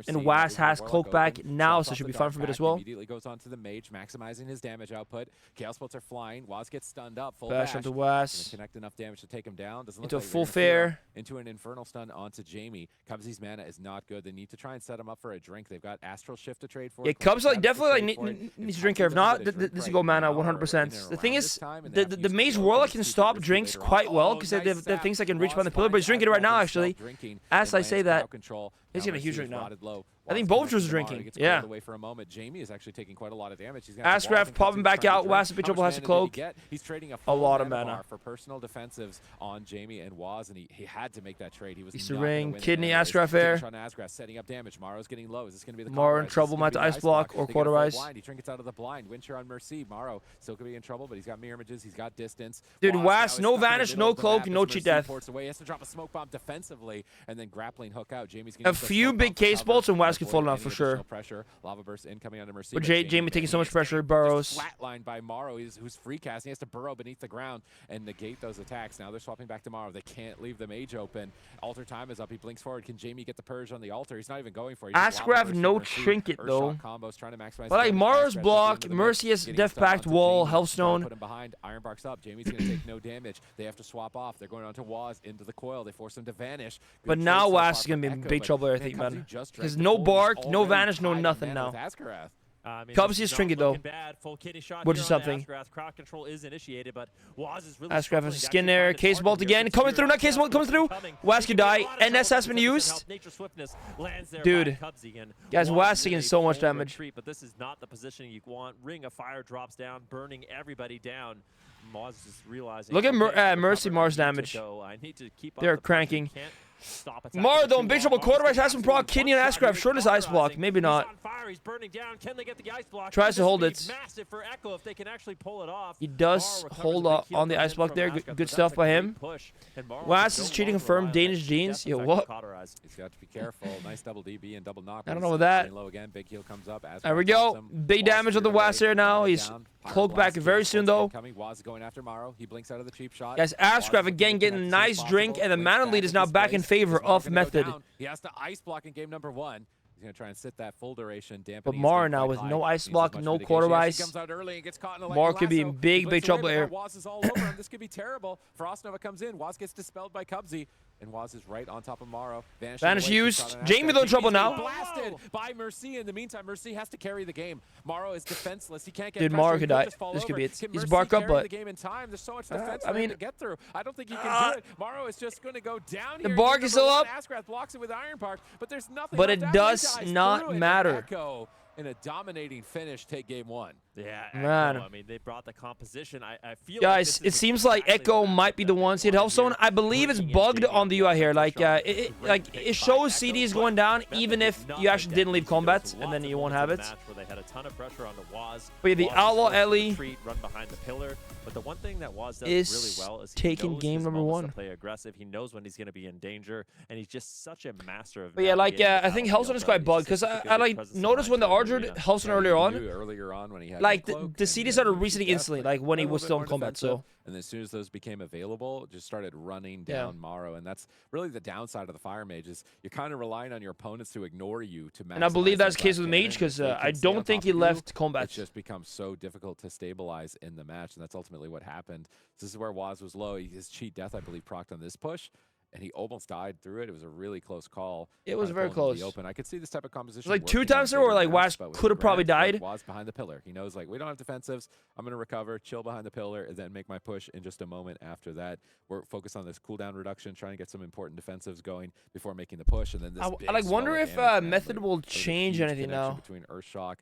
And West has Cloak back now, so should be fine for a bit as well. Immediately goes on to the Mage, maximizing his damage output. Chaos Bolts are flying. Waz gets stunned up. Full bash onto West. Connect enough damage to take him down. Doesn't Into look a like full fair. Into an Infernal Stun onto Jamie. Cubsy's mana is not good. They need to try and set him up for a drink. They've got Astral Shift to trade for. Yeah, Cubs definitely needs to drink here. If not, this will go mana 100%. The thing is, the Mage Warlock can stop drinks quite well because they have things that can reach behind the pillar, but he's drinking it right now actually. As I say that, he's getting a huge drink now. I think both are drinking. Yeah. Away for a moment. Jamie is actually taking quite a lot of damage. Asgraf popping back out. Waz Trouble has a cloak. He's trading a lot of mana for personal defensives on Jamie and Waz, and he had to make that trade. He was Easter Ring, Kidney, Asgraf air. Setting up damage. Morrow's getting low. Is this going to be the Morrow in trouble? Might ice block or quarterize. He trinkets out of the blind. Wincher on Mercy. Morrow still could be in trouble, but he's got mirror images. He's got distance. Dude, Waz, no vanish, no cloak, no cheat death. He has to drop a smoke bomb defensively and then grappling hook out. Jamie's a few big case bolts and Waz can fall enough for sure. Pressure, lava burst incoming under Mercy. But Jamie taking so much pressure, burrows. Flatlined by Morrow, who's free casting. He has to burrow beneath the ground and negate those attacks. Now they're swapping back to Morrow. They can't leave the Mage open. Altar time is up. He blinks forward. Can Jamie get the purge on the altar? He's not even going for it. Asgraf no trinket though. But like Morrow's block, Mercy has Death Pact, Wall, Hellstone. Put him behind. Ironbark's up. Jamie's gonna take no damage. They have to swap off. They're going on to Waz into the coil. They force him to vanish. But now Waz is gonna be in big trouble, I think, man. Because no bark, no vanish, no nothing now. Cubsy is trinket though, which is something. Asgraf has a skin there. Case Bolt again. Coming through, not Case Bolt, coming through. Waz could die. NS has been used. Dude, guys, Waz taking so much damage. But this is not the position you want. Ring of Fire drops down, burning everybody down. Mars is realizing. Look at Mercy Mars damage. They're cranking. Mar though in big trouble. Quarterback has some proc. Kidney and Asgraf short his ice block. Maybe not. Tries to hold it. He does hold on the ice block there. Good stuff by him. Waz is cheating confirmed. Danish jeans. Yo, what? He's got to be careful. Nice double DB and double knock. I don't know what that. Low again. Big heal comes up. There we go. Big damage on the Waz here now. He's cloaked back very soon though. Waz going after Morrow. He blinks out of the cheap shot. Guys, Asgraf again getting a nice drink, and the mana lead is now back in favor of Method. He has to ice block in game number 1. He's going to try and sit that full duration. But Mar now with no ice block, no quarter ice. Mar could be in big trouble here. Waz is all over him. This could be terrible. Frostnova comes in. Waz gets dispelled by Cubsy. And Waz is right on top of Morrow. Vanish used. Jamie though in trouble now. Blasted by Mercy. In the meantime, Mercy has to carry the game. Morrow is defenseless. He can't get Dude, Morrow could die. This could be it. He's bark up, but the game in time. There's so much defense for him to get through. I don't think he can do it. Morrow is just going to go down here. The bark is still up. Asgraf blocks it with Ironbark, but there's nothing. But it does not matter. In a dominating finish, take game 1. Yeah, man. I mean, they brought the composition. I feel guys, like it seems like Echo might be the one to hit Hellstone. I believe it's bugged on the UI here. Like, it shows CDs going down even if you actually didn't leave combat, and then you won't have it. But yeah, the Outlaw Ellie but the one thing that Waz does is really well is taking game number 1. Play aggressive. He knows when he's going to be in danger, and he's just such a master of. But yeah, like I think Hellstone is quite bugged because I like noticed when the Ardred Hellstone earlier on when he had like the CD started resetting instantly, like when he was still in combat. So. And as soon as those became available, just started running down Morrow. And that's really the downside of the Fire Mage is you're kind of relying on your opponents to ignore you to maximize. And I believe that's the case with Mage because I don't think he left combat. It's just become so difficult to stabilize in the match, and that's ultimately what happened. This is where Waz was low. His cheat death, I believe, procced on this push. And he almost died through it. It was a really close call. It was very close. The open. I could see this type of composition. Like 2 times there where like Waz could have probably died. Waz behind the pillar. He knows like we don't have defensives. I'm going to recover, chill behind the pillar, and then make my push in just a moment after that. We're focused on this cooldown reduction, trying to get some important defensives going before making the push. And then this I like wonder if Method will change anything now. Between Earthshock,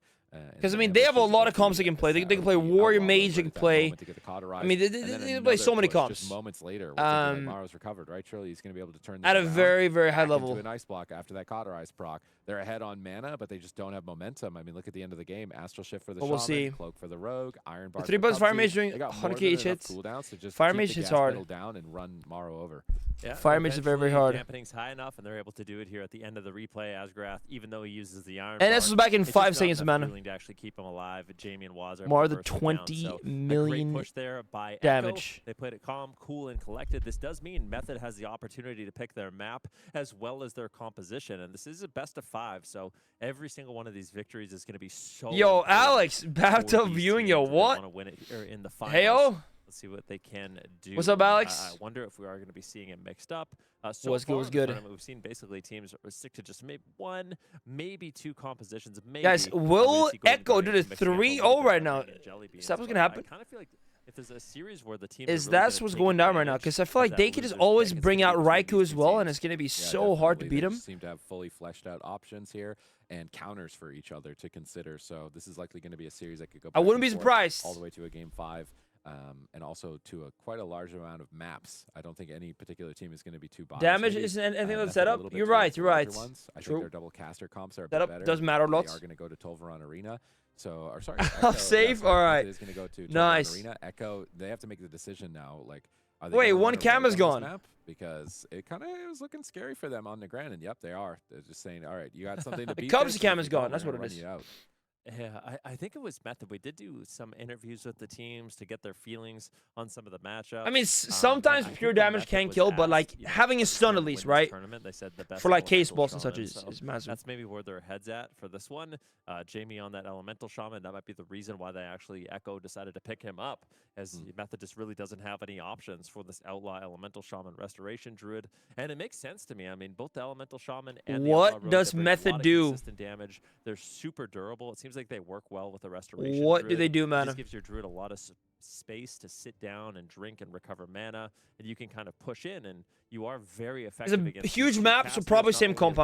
Because, I mean, they have a lot of comps they can play. They can play Warrior Mage, they can play... I mean, they can play so many comps. Just moments later, Maro's recovered, right? Surely he's going to be able to turn this at a very, very high level. Into an ice block after that cauterize proc. They're ahead on mana, but they just don't have momentum. I mean, look at the end of the game. Astral Shift for the Shaman, we'll see. Cloak for the Rogue, Iron Bar. 3 buttons Fire Mage doing 100k hits. Fire Mage hits hard. Down and run Maro over. Yeah, Fire Mage is very, very hard. Dampening's high enough, and they're able to do it here at the end of the replay. Asgrath, even though he uses the Iron and this was back in 5 seconds of mana. To actually keep him alive. Jamie and Waz are more than 20 million push there by damage. Echo. They played it calm, cool, and collected. This does mean Method has the opportunity to pick their map as well as their composition, and this is a best of 5. So every single one of these victories is going to be so. Yo, Alex, bathtub viewing. Yo, what? Want to win it here in the finals. Heyo. Let's see what they can do. What's up, Alex? I wonder if we are going to be seeing it mixed up. So was good. We've seen basically teams stick to just maybe 1, maybe 2 compositions. Maybe. Guys, will Echo do the 3-0 right now? Is that what's going to happen? I kind of feel like if there's a series where the team that's what's going down right now, because I feel like they could just always bring out Raikou as well, and it's going to be so hard to beat him. They seem to have fully fleshed out options here and counters for each other to consider. So this is likely going to be a series that could go. I wouldn't be surprised. All the way to a game 5. And also to quite a large amount of maps. I don't think any particular team is going to be too biased. Damage isn't anything that's set up. You're right. You're right. I think their double caster comps are a bit better. Does matter a lot. They are going to go to Tolvaron Arena. So, or sorry, Echo, safe. All right. Is going to go to nice. Arena. Echo. They have to make the decision now. Like, are they wait, one camera's gone. Map? Because it kind of was looking scary for them on the ground. And yep, they are. They're just saying, all right, you got something to beat. The Cubs camera's gone. That's what it is. Yeah, I think it was Method. We did do some interviews with the teams to get their feelings on some of the matchups. I mean, sometimes pure damage can kill, but like having a stun at least, right? They said the best for like case balls and such is massive. That's maybe where their head's at for this one. Jamie on that Elemental Shaman, that might be the reason why they actually Echo decided to pick him up, as Method just really doesn't have any options for this Outlaw Elemental Shaman Restoration Druid. And it makes sense to me. I mean, both the Elemental Shaman and the what does Method do? Consistent damage. They're super durable. It seems like they work well with the Restoration What Druid. do they do, mana? This gives your Druid a lot of space to sit down and drink and recover mana, and you can kind of push in, and you are very effective. It's a huge map, so probably same comp.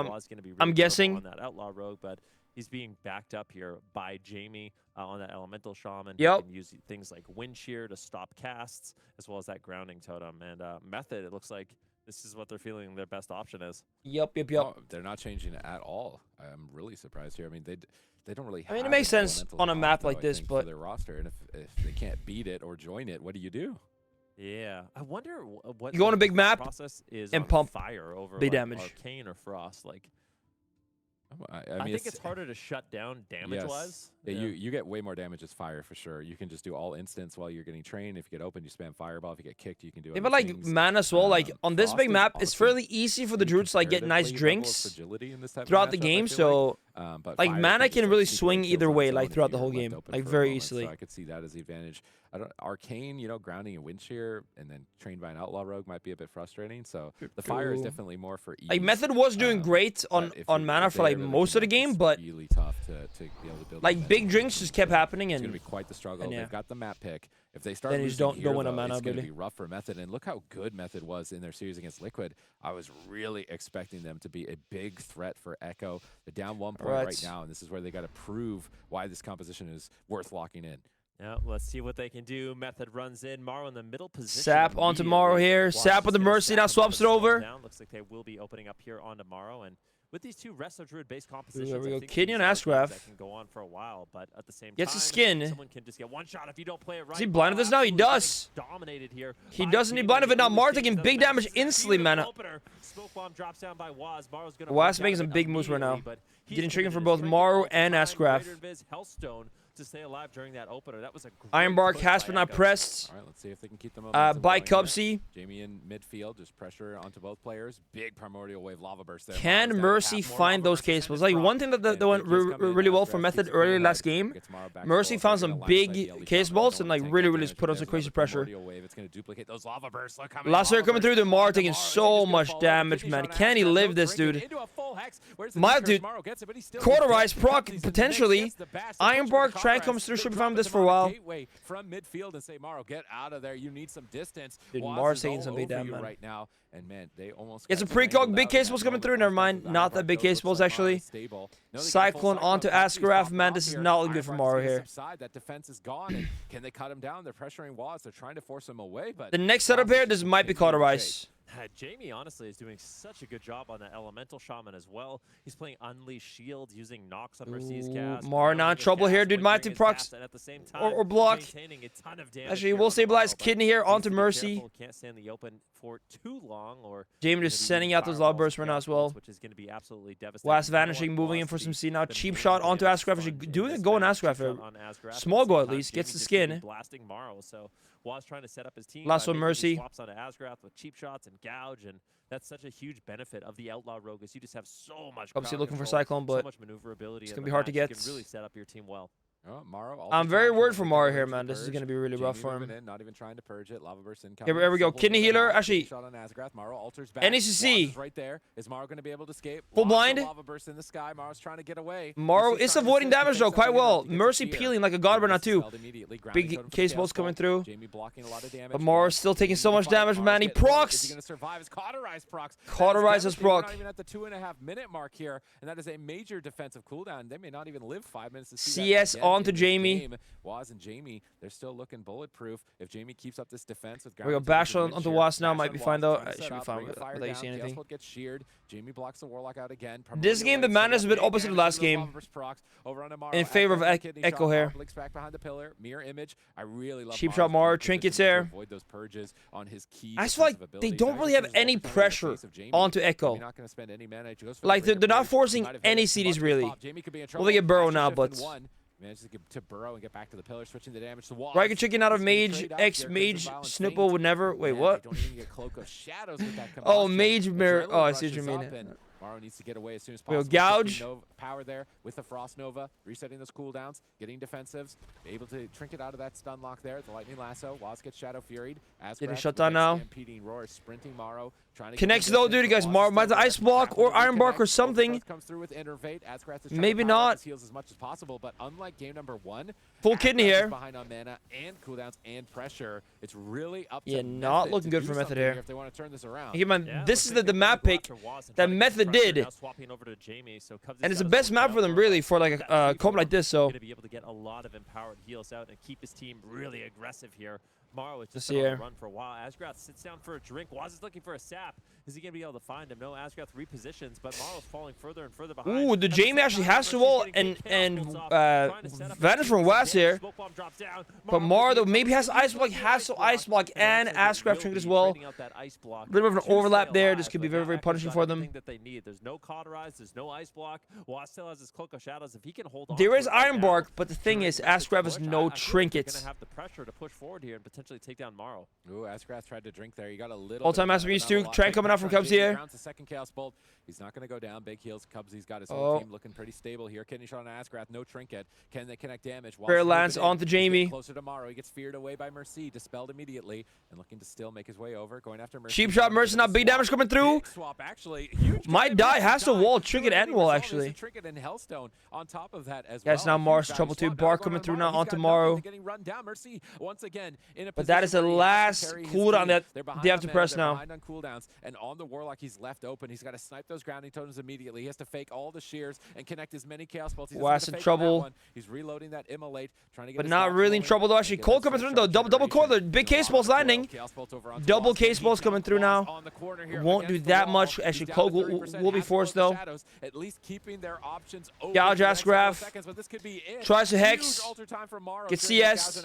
I'm guessing on that Outlaw Rogue, but he's being backed up here by Jamie on that Elemental Shaman. Yep. He can use things like Wind Shear to stop casts, as well as that Grounding Totem. And Method, it looks like this is what they're feeling their best option is. Yep. Oh, they're not changing it at all. I'm really surprised here. I mean, they don't really have, I mean, it makes sense on a map like this, but for their roster, and if they can't beat it or join it, what do you do? Yeah, I wonder what you go on a big map process is and pump fire over big like damage. Arcane or Frost. Like, I mean, think it's harder to shut down damage-wise. Yeah, you get way more damage as fire for sure. You can just do all instants while you're getting trained. If you get open, you spam Fireball. If you get kicked, you can do it. Yeah, but like mana as well, like on this big map, it's fairly easy for the Druids to like get nice drinks throughout the game. So like mana can really swing either way, like throughout the whole game, like very easily. So I could see that as the advantage. Arcane, grounding and Wind Shear, and then trained by an Outlaw Rogue might be a bit frustrating. So the fire is definitely more for ease. Like Method was doing great on mana for like most of the game, but really tough to be able to build. Like big drinks just kept happening, and it's gonna be quite the struggle. Yeah. They've got the map pick. If they start then losing don't here, win a though, mana it's going to ability. be rough for Method. And look how good Method was in their series against Liquid. I was really expecting them to be a big threat for Echo. They're down 1 point right now, and this is where they got to prove why this composition is worth locking in. Yeah, let's see what they can do. Method runs in. Maro in the middle position. Sap onto Maro here. Sap with the Mercy now swaps it over. Looks like they will be opening up here onto Maro. And with these two Resto Druid based compositions, there we go. Kidney on Asgraf. That can go on for a while, but at the same time, gets a skin. Someone can just get one shot if you don't play it right. Is he blind of this now? He does. Dominated here. He doesn't need blind of it now. Maro taking big damage instantly, man. Smoke bomb drops down by Waz. Maro's gonna Waz making some big moves right now. Getting triggered for both Maro and Asgraf. Hellstone to stay alive during that opener. That was a Iron Bar, Casper not pressed. All right, let's see if they can keep them up. By Cubsy. Jamie in midfield, just pressure onto both players. Big Primordial Wave Lava Burst there. Can Mercy find those cases? Like one thing that went really well for Method earlier last game, Mercy found some big case balls and like really put on some crazy pressure. Last year coming through, the Maro taking so much damage, man. Can he live this, dude? My dude, Cauterize proc potentially. Ironbark Trank comes through. Should be fine with this for a while. From midfield and say, Morrow, get out of there. You need some distance. Dude, Mars taking some big damage right now. And man, they almost it's a precog. Big case balls coming through. Never mind. Not that big case balls actually. Cyclone onto Askaraf. Man, this is not looking good for Morrow here. That defense is gone. And can they cut him down? They're pressuring Waz. They're trying to force him away. But the next setup here, this might be Cauterize. Jamie, honestly, is doing such a good job on that Elemental Shaman as well. He's playing Unleash Shield, using Nox on Mercy's cast. Mar not in trouble here, dude. Might have to procs or block. Actually, we'll stabilize Kidney here onto Mercy. Can't stay in the open for too long. Or Jamie just sending out those lob bursts right now as well. Which is going to be absolutely devastating. Last vanishing, moving in for some C now. Cheap shot onto Askaraf. Actually, doing a go on Askaraf here. Small go at least. Gets the skin. Blasting Morrow, so Waz trying to set up his team. Last one, Mercy. Swaps onto Askaraf with cheap shots and gouge, and that's such a huge benefit of the Outlaw Rogue is you just have so much. Obviously looking for Cyclone, but so much maneuverability. It's gonna be hard to get. You can really set up your team well. I'm very worried for Mara here, man. This is going to be really rough for him. Not even trying to purge it. Lava burst in. Here we go. Kidney healer. Actually, NECC. Right there. Is Mara going to be able to escape? Full blind. Lava burst in the sky. Mara's trying to get away. Mara is avoiding damage though quite well. Mercy peeling like a god right now too. Big case balls coming through. But Mara's still taking so much damage, man. He procs. Cauterize his proc. Not even at the 2.5-minute mark here, and that is a major defensive cooldown. They may not even live 5 minutes to see CS onto Jamie. Waz and Jamie, they're still looking bulletproof. If Jamie keeps up this defense with we go bash onto Waz now, might be fine though. I should be fine without you seeing anything. Gets sheared. Jamie blocks the Warlock out again. This game, the mana is a bit opposite of last game. In favor of Echo here. Back behind the pillar. Mirror image. I really love cheap shot Mara, trinkets there. Avoid those purges on his key. I just feel like they don't really have any pressure onto Echo. Like they're not forcing any CDs really. Well, they get Burrow now, but. Manages to get to Burrow and get back to the pillar, switching the damage to Waz. Riker chicken out of Mage, Mage, Snupple would never. Wait, what? Don't even get Cloak of Shadows with that oh, Mage Mirror. Oh, I see what you mean. Morrow needs to get away as soon as possible. Gouge. Power there with the Frost Nova, resetting those cooldowns, getting defensives, able to trinket out of that stun lock there. The Lightning Lasso. Waz gets Shadow Furied. Getting shut down now. Roar, sprinting Morrow. Connects though, dude. You guys, Morrow might have Ice Block or Iron Bark or something. Maybe not. Heals as much as possible, but unlike game number 1, full Kidney here. Behind on mana and cooldowns and pressure. It's really up to yeah, not looking good for Method here. If they want to turn this around. Hey, man, this is the map pick that Method did, and it's the best map for them really for like a comp like this. So. Going to be able to get a lot of empowered heals out and keep his team really aggressive here. Morrow is just on the run for a while. Asgrath sits down for a drink. Waz is looking for a sap. Is he going to be able to find him? No, Asgrath repositions, but Morrow's falling further and further behind. Ooh, the Jamie actually has to wall and vanish from Waz here. But Morrow though maybe has Ice Block, Ice Block, and Asgrath trinket as well. A bit of an overlap there. This could be very, very punishing for them. There's no Cauterize, there's no Ice Block. Waz still has his Cloak of Shadows. If he can hold on, there is Iron Bark, but the thing is, Asgrath has no trinkets. Going to have the pressure to push forward here and potentially take down Morrow. Ooh, Asgrath tried to drink there. He got a little. All-time Master Beast 2. Trank coming out from Cubsy here. Second Chaos Bolt. He's not going to go down. Big heals. Cubsy's got his whole team looking pretty stable here. Kidney shot on Asgrath. No trinket. Can they connect damage? Fair Lance onto Jamie. Closer to Morrow. He gets feared away by Mercy. Dispelled immediately. And looking to still make his way over. Going after Mercy. Cheap shot Mercy. Not big damage coming through. Swap, actually. Huge might die. Has to wall. Trinket and wall actually. Trinket and Hellstone on top of that as well. Yes, now Morrow's trouble too. Bark coming through now onto Morrow. Getting run down. Mercy once again in a but that is the last cooldown that they have to press now. Behind on cooldowns and on the Warlock, he's left open. He's got to snipe those grounding totems immediately. He has to fake all the shears and connect as many chaos bolts. Waz in trouble. He's reloading that immolate, trying to get. But not really in trouble though. Actually, Cole coming through though. Double core. The big case balls landing. Double case balls coming through now. Won't do that much. Actually, Cole will be forced though. At least keeping their options open. Gouge Asgrath. Tries to hex. Gets CS.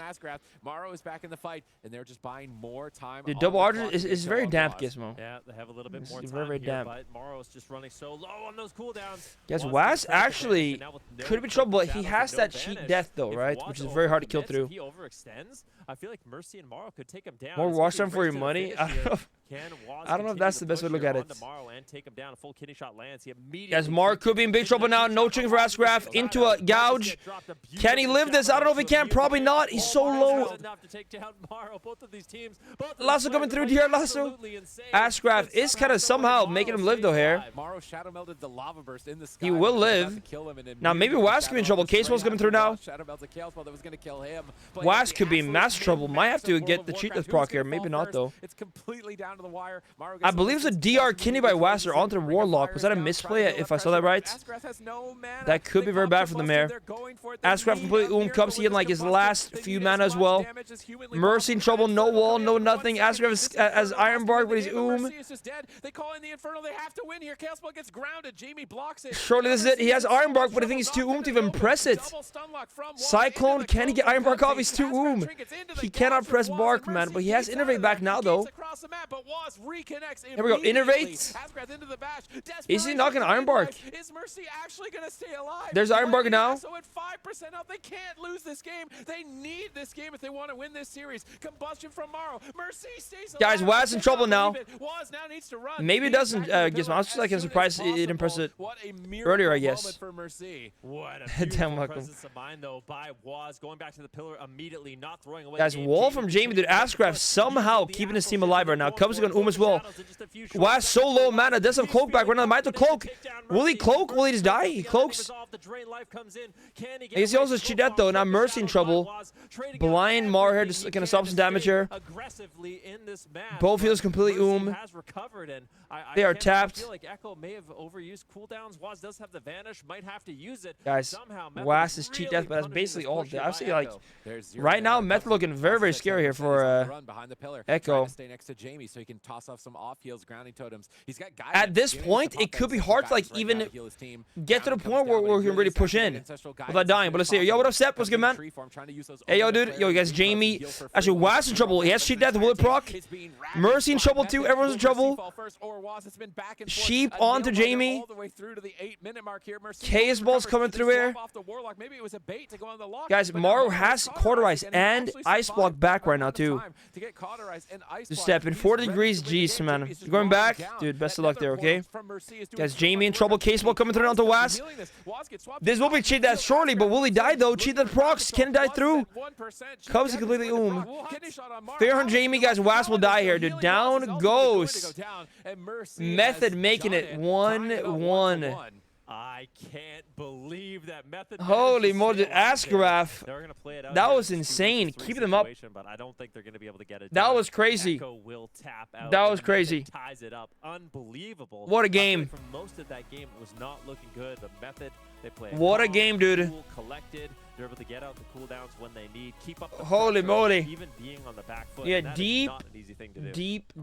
Morrow is back in the fight, and they're just buying more time. The double Archer is very damp, Gizmo. Yeah, they have a little bit more time very damp. But Morrow's just running so low on those cooldowns. Yes, Waz actually could be trouble, but he has that cheat death though, right? Which is very hard to kill through. He overextends. I feel like Mercy and Morrow could take him down. More watch time for your money? I don't know if that's the best way to look at it. And take him down. A full kidney shot lands. He Yes, Mark could be in big trouble now. No chicken for Asgraf into a gouge. Can he live this? I don't know if he can. Probably not. He's so low. Lasso coming through here. Lasso. Asgraf is kind of somehow making him live though here. He will live. Now maybe Was could be in trouble. Casewell's coming through now. Was could be in massive trouble. Might have to get the cheat death proc here. Maybe not though. It's completely down to the wire. I believe it's a DR kidney by Wasser onto the Warlock. Was that a misplay if I saw that right? That could be very bad for the Mare. Asgraf completely comes in like his last few mana as well. Mercy in trouble, no wall, no nothing. Asgraf has Iron Bark, but he's They call in the Infernal, they have to win here. Chaosball gets grounded. Jamie blocks it. Surely this is it. He has Iron Bark, but I think he's too to even press it. Cyclone, can he get Iron Bark off? He's too He cannot press Bark, man, but he has Innervate back now, though. Here we go, Innervate. Is he not going to Iron Bark? Is Mercy actually going to stay alive? There's Iron Bark now. So at 5% up, they can't lose this game. They need this game if they want to win this series. Combustion from Morrow. Mercy stays alive. Guys, Waz in trouble now. Waz now needs to run. Maybe it doesn't get some. I was just like surprised it didn't press it earlier, I guess. What a beautiful presence of mind, though, by Waz. Going back to the pillar immediately, not throwing away. Guys, wall from Jamie, dude. Asgraf somehow keeping his team alive right now. Cubs are going as well. Waz so low mana. Does have Cloak back right now. Might have to Cloak. Will he Cloak? Will he just die? He cloaks. I guess he also cheat death though. Now Mercy in trouble. Blind Mar here just gonna stop some damage here. Both heals completely They are tapped. Guys, Was is cheat death, but that's basically all. I see like right now, Meth looking very, very scary here for Echo. At this point, it could be hard to like even get to the point where we can really push in without dying. But let's see. Yo, what up, Sep? What's good, man? Hey, yo, dude. Yo, you guys, Jamie. Actually, Was in trouble. He has cheat death. Will it proc? Mercy in trouble too. Everyone's in trouble. Sheep onto Jamie. Chaos Ball's coming through here. Guys, Morrow has Cauterize and Ice Block back right now too. Just step in 40 degrees. Jeez, man. You're going back? Dude, best of luck there, okay? Guys, Jamie in trouble. Case Ball coming through onto Was. This will be cheat death shortly, but will he die though? Cheat death procs. Can he die through? Cubs completely Fair on Jamie, guys. Was will die here, dude. Down goes. Method making it 1-1. I can't believe that Method. Holy moly, Asgraf. That was insane. Keeping them up. But I don't think they're going to be able to get it. That was crazy. Will tap out. That was crazy. Ties it up. Unbelievable. What a game. For most of that game, it was not looking good. The Method, they play. What a game, dude. Collected. They're able to get out the cooldowns when they need. Keep up the holy moly. Even being on the back foot. Yeah, deep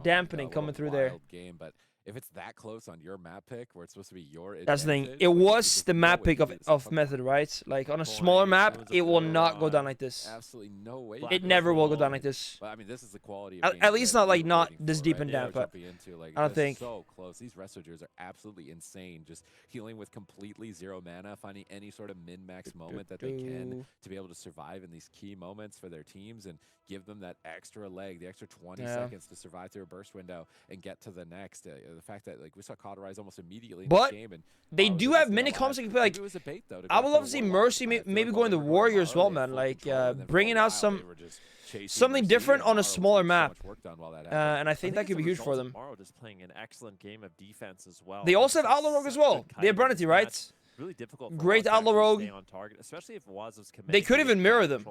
dampening coming through there. Game, but if it's that close on your map pick, where it's supposed to be your advantage, that's the thing. It was the map pick of Method, right? Like on a smaller map, it will not go down like this. Absolutely no way. It never will go down like this. But I mean, this is the quality of at least not like not this deep and damp. But I don't think. So close. These Restorgers are absolutely insane. Just healing with completely zero mana, finding any sort of min-max moment that they can to be able to survive in these key moments for their teams and give them that extra leg, the extra 20 seconds to survive through a burst window and get to the next. The fact that like we saw Cauterize almost immediately in this game, and they do have mini comps that can play. Like I would love to see Mercy maybe going to Warrior as well, man. Like bringing out something different on a smaller map, and I think that could be huge for them. Just playing an excellent game of defense as well. They also have Outlaw Rogue as well. They have Brunity, right? Really difficult. Great Outlaw Rogue. On target, especially if Waz was they could even mirror them.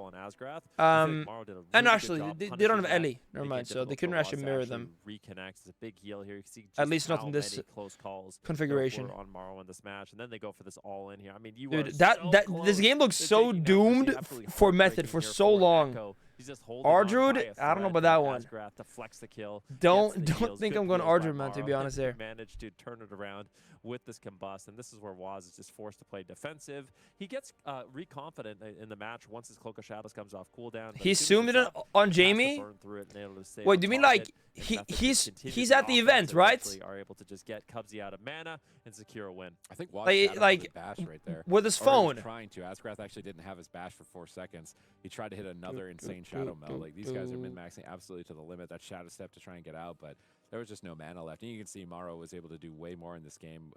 And actually, they don't have Ellie. Never mind. So they couldn't actually mirror them. Reconnects. It's a big heal here. You can see at least not in this configuration. On Morrow in this match, and then they go for this all in here. I mean, dude, this game looks so doomed for Method for so long. Ardruid, I don't know about that one. To flex the kill. Don't think I'm going Ardruid, man, to be honest there. Managed to turn it around with this combust, and this is where Waz is just forced to play defensive. He gets reconfident in the match once his Cloak of Shadows comes off cooldown. He zoomed it on Jamie? Wait, do you mean like he's at the event, right? Are able to just get Cubsy out of mana and secure a win. I think Waz like bash right there. with his phone. Trying to. Asgrath actually didn't have his bash for 4 seconds. He tried to hit another insane Shadow Meld. Like these guys are min-maxing absolutely to the limit. That Shadow Step to try and get out, but there was just no mana left. And you can see Maro was able to do way more in this game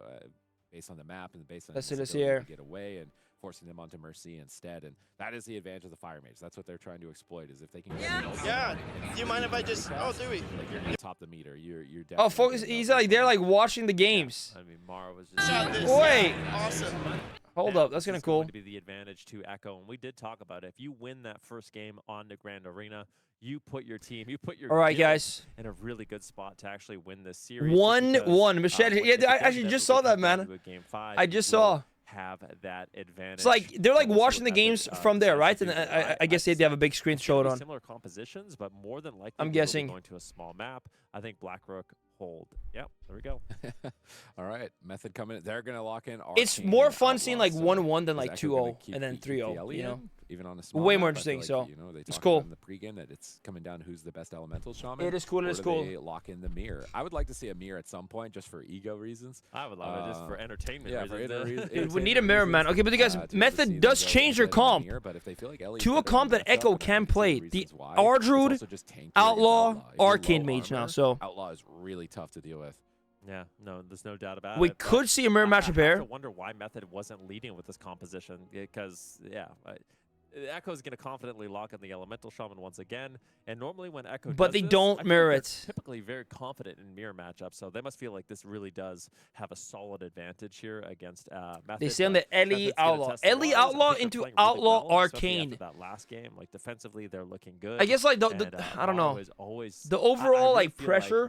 based on the map and based on his ability to get away and forcing them onto Mercy instead. And that is the advantage of the Fire Mage. That's what they're trying to exploit, is if they can get Do you mind if I just do we? Like you're gonna top the meter. You're definitely focus. He's like they're like watching the games. I mean, Mara was just wait. Awesome. Hold up, that's kind of cool. Going to be the advantage to Echo, and we did talk about it. If you win that first game on the Grand Arena, you put your team, you put your guys, in a really good spot to actually win this series. 1-1. Michelle, I actually just saw that, man. I just saw. Have that advantage. It's like they're like watching the games from there, right? And I guess they have a big screen to show it on. Similar compositions, but more than likely, I'm guessing going to a small map. I think Blackrook hold. Yep, there we go. All right, Method coming in. They're gonna lock in. It's more fun seeing like 1-1 than like 2-0 and then 3-0. You know, even on a small way map, more interesting. Like, so you know, it's cool. In the pregame that it's coming down to who's the best elemental shaman. It is cool. It is cool. They lock in the mirror. I would like to see a mirror at some point, just for ego reasons. I would love it just for entertainment. Dude, we need a mirror, man. Okay, but you guys, Method does change their comp to a comp that Echo can play. The Ardruid, Outlaw, Arcane Mage now. So Outlaw is really tough to deal with. Yeah, no, there's no doubt about it. We could see a mirror matchup here. I wonder why Method wasn't leading with this composition, because Echo's going to confidently lock in the Elemental Shaman once again, and normally when Echo but they don't mirror it. Typically very confident in mirror matchups, so they must feel like this really does have a solid advantage here against Method. They stay on the Ellie Outlaw. Ellie Outlaw into Outlaw Arcane. That last game, like defensively, they're looking good. I guess like I don't know. The overall like pressure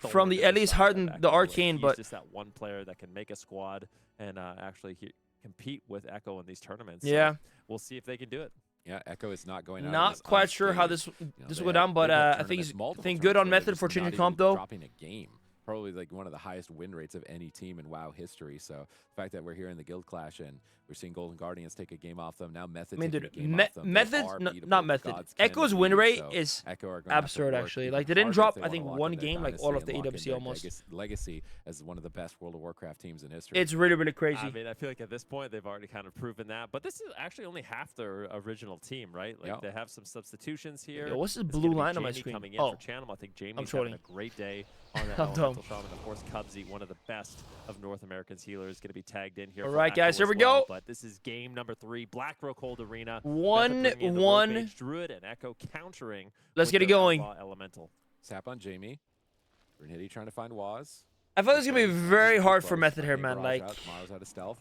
from the Ellie's hard than the Arcane, but just that one player that can make a squad and actually compete with Echo in these tournaments. Yeah. So we'll see if they can do it. Yeah, Echo is not going out. Not quite sure how this will go down, but I think good on Method for changing comp though. Dropping a game. Probably like one of the highest win rates of any team in WoW history. So the fact that we're here in the Guild Clash and we're seeing Golden Guardians take a game off them, now Method taking a game off them. Method, not Method. Echo's win rate is absurd, actually. Like, they didn't drop, I think, one game, like, all of the AWC almost. Legacy as one of the best World of Warcraft teams in history. It's really, really crazy. I mean, I feel like at this point, they've already kind of proven that. But this is actually only half their original team, right? Like, they have some substitutions here. Yo, what's this blue line on my screen? Coming in for Channel. I think Jamie's having a great day on that Elemental Shaman. Of course, Cubsy, one of the best of North America's healers, going to be tagged in here. All right, guys, here we go. But this is game number 3, Blackrook Hold Arena. 1-1. Druid and Echo countering. Let's get it going. Elemental. Sap on Jamie. Brunhilde trying to find Waz. I thought it was going to be very hard for Method here, man. Like, Mara's out of stealth.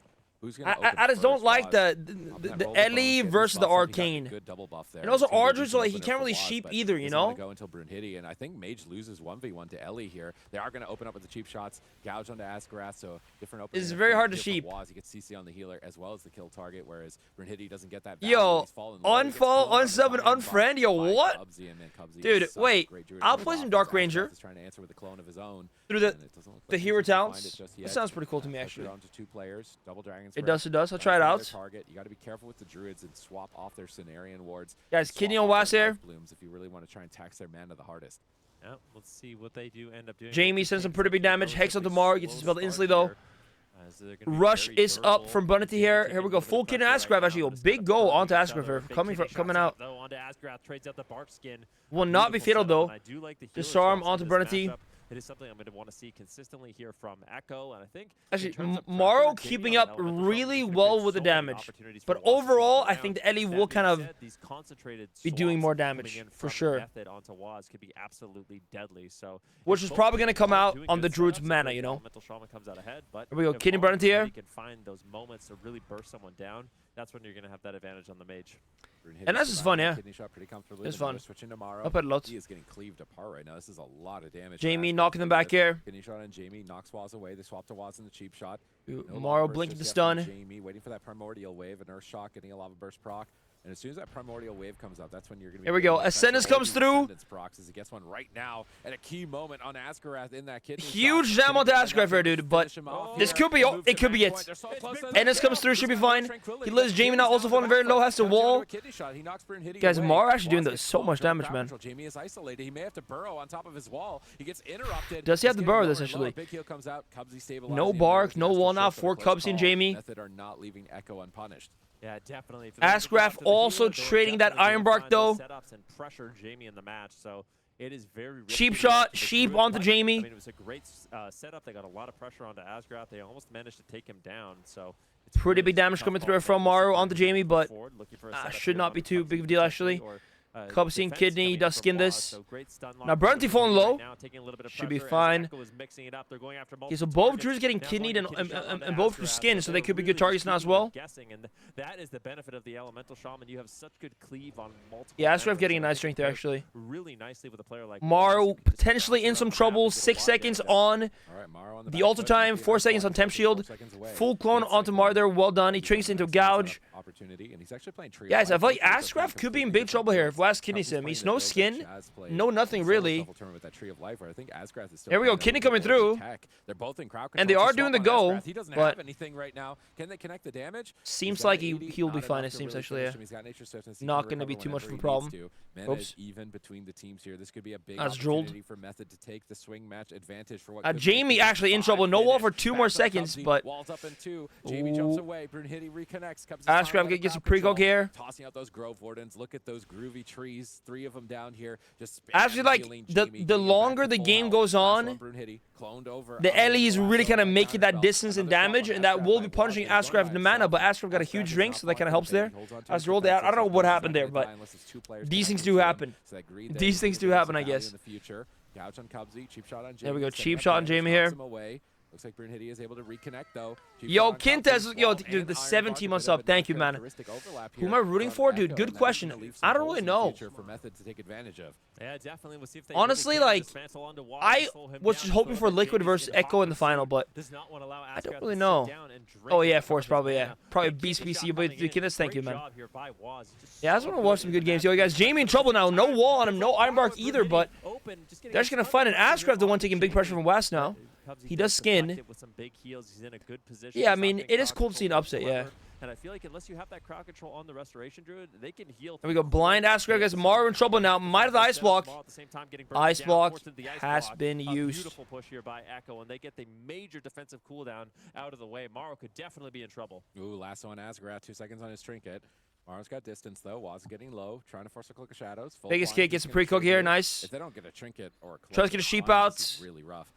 I just don't like the Ellie versus the Arcane. Good double buff there. And also Ardruid, so like he can't really sheep either, you know? Go until Brunhilde, and I think Mage loses 1v1 to Ellie here. They are going to open up with the cheap shots, gouge onto Asgrath, so different opening. It's very hard to sheep. Waz, he gets CC on the healer as well as the kill target, whereas Brunhilde doesn't get that. Yo, unfollow, unsub, and unfriend. Yo, what? Dude, wait. I'll play some Dark Ranger. He's trying to answer with a clone of his own. Through the hero talents. That sounds pretty cool to me, actually. Onto 2 players, double dragons. It does. I'll try it out. Target. You got to be careful with the druids and swap off their Cenarian wards. Guys, kidney on Waz here. Blooms if you really want to try and tax their mana the hardest. Yeah, let's see what they do end up doing. Jamie sends some pretty big damage. Hex on tomorrow. Gets dispelled instantly though. Rush is up from Bunity here. Here we go. Full kid and Asgrath actually. A big go onto Asgrath here. Coming out. Will not be fatal though. Disarm onto Bunity. It is something I'm going to want to see consistently here from Echo, and I think actually Maro keeping up really well with the damage, but overall I think the Ellie will kind of be doing more damage for sure, onto Waz could be absolutely deadly. So which is probably going to come out on the Druid's mana, you know. Here we go, Kidney Brunt here. You can find those moments to really burst someone down. That's when you're going to have that advantage on the Mage. And that's just fun, yeah. It's fun. Up at lots. He is getting cleaved apart right now. This is a lot of damage. Jamie knocking them back here. Kidney shot on Jamie, knocks Waz away. They swap to Waz in the cheap shot. Maro blinking the stun. Jamie waiting for that primordial wave, an earth shock, getting a lava burst proc. And as soon as that primordial wave comes up, that's when you're going to be... Here we go. Ascendance comes through. As he gets one right now at a key moment on Asgarath in that kidney Huge jam on the Asgarath here, dude. But this could be it. Could be it. Ascendance comes through. Should be fine. He lets Jamie now also falling very low. Has the wall. Guys, Mara actually doing so much damage, man. Jamie is isolated. He may have to burrow on top of his wall. He gets interrupted. Does he have to burrow this, actually? No bark, no wall now for Cubsy and Jamie. Method are not leaving Echo unpunished. Yeah, definitely. Asgraf also trading that Iron Bark, though. Setups and pressure Jamie in the match, so it is very cheap shot, sheep onto Jamie. I mean, it was a great setup. They got a lot of pressure onto Asgraf. They almost managed to take him down, so it's pretty big damage coming through from Maru onto Jamie, but should not be too big of a deal, actually. Cubsy and Kidney, he does skin this. Now Burnty falling low. Should be fine. Okay, so both Druids getting kidneyed and both Druids skinned, so they could be good targets now as well. That is the benefit of the Elemental Shaman. You have such good cleave on multiple. Yeah, Asgraf getting a nice strength there, actually. Really nicely with a player like Maru potentially in some trouble. 6 seconds on the ultra time, 4 seconds on temp shield. Full clone onto Maru there. Well done. He trinks into gouge. Guys, I feel like Asgraf could be in big trouble here if West kidneys him. He's no skin, no nothing really. There we go, Kidney coming through. And they are doing the go, but seems like he'll be fine, it seems, actually. Yeah. Not going to be too much of a problem. Oops. That's drooled. Jamie actually in trouble. No wall for 2 more seconds, but Asgraf gets a precog here. Tossing out those Grove Wardens. Look at those groovy trees. 3 of them down here. Just actually, like the longer the game goes on, the Ellie is really kind of making that distance and damage, and that will be punishing Asgraf the mana. But Asgraf got a huge drink, so that kind of helps there. As rolled out, I don't know what happened there, but these things do happen. These things do happen, I guess. There we go, cheap shot on Jamie here. Looks like Brunhilde is able to reconnect, though. Yo, Quintez, yo, dude, the 17 months up. Thank you, man. Who am I rooting for, dude? Good question. I don't really know. Yeah, definitely. We'll see if they honestly, like, I was just hoping for Liquid versus Echo in the final, but I don't really know. Oh, yeah, Force, probably, yeah. Probably Beast PC, but Quintez, thank you, man. Yeah, I just want to watch some good games. Yo, guys, Jamie in trouble now. No wall on him, no Iron Bark either, but they're just going to find an Asgraf, the one taking big pressure from West now. He does skin. Yeah, I mean, it is cool to see an upset, yeah. And I feel like unless you have that crowd control on the Restoration Druid, they can heal. There we go, blind Asgraf gets Maru in trouble now. Might have the Ice Block. Ice Block has been used. Beautiful push here by Echo, and they get the major defensive cooldown out of the way. Maru could definitely be in trouble. Ooh, lasso on Asgraf, 2 seconds on his trinket. Maru's got distance, though. Waz getting low, trying to force a Cloak of Shadows. Biggest kick gets a pre-cook here, nice. If they don't get a trinket or a cloak, tries to get a sheep out. Really rough.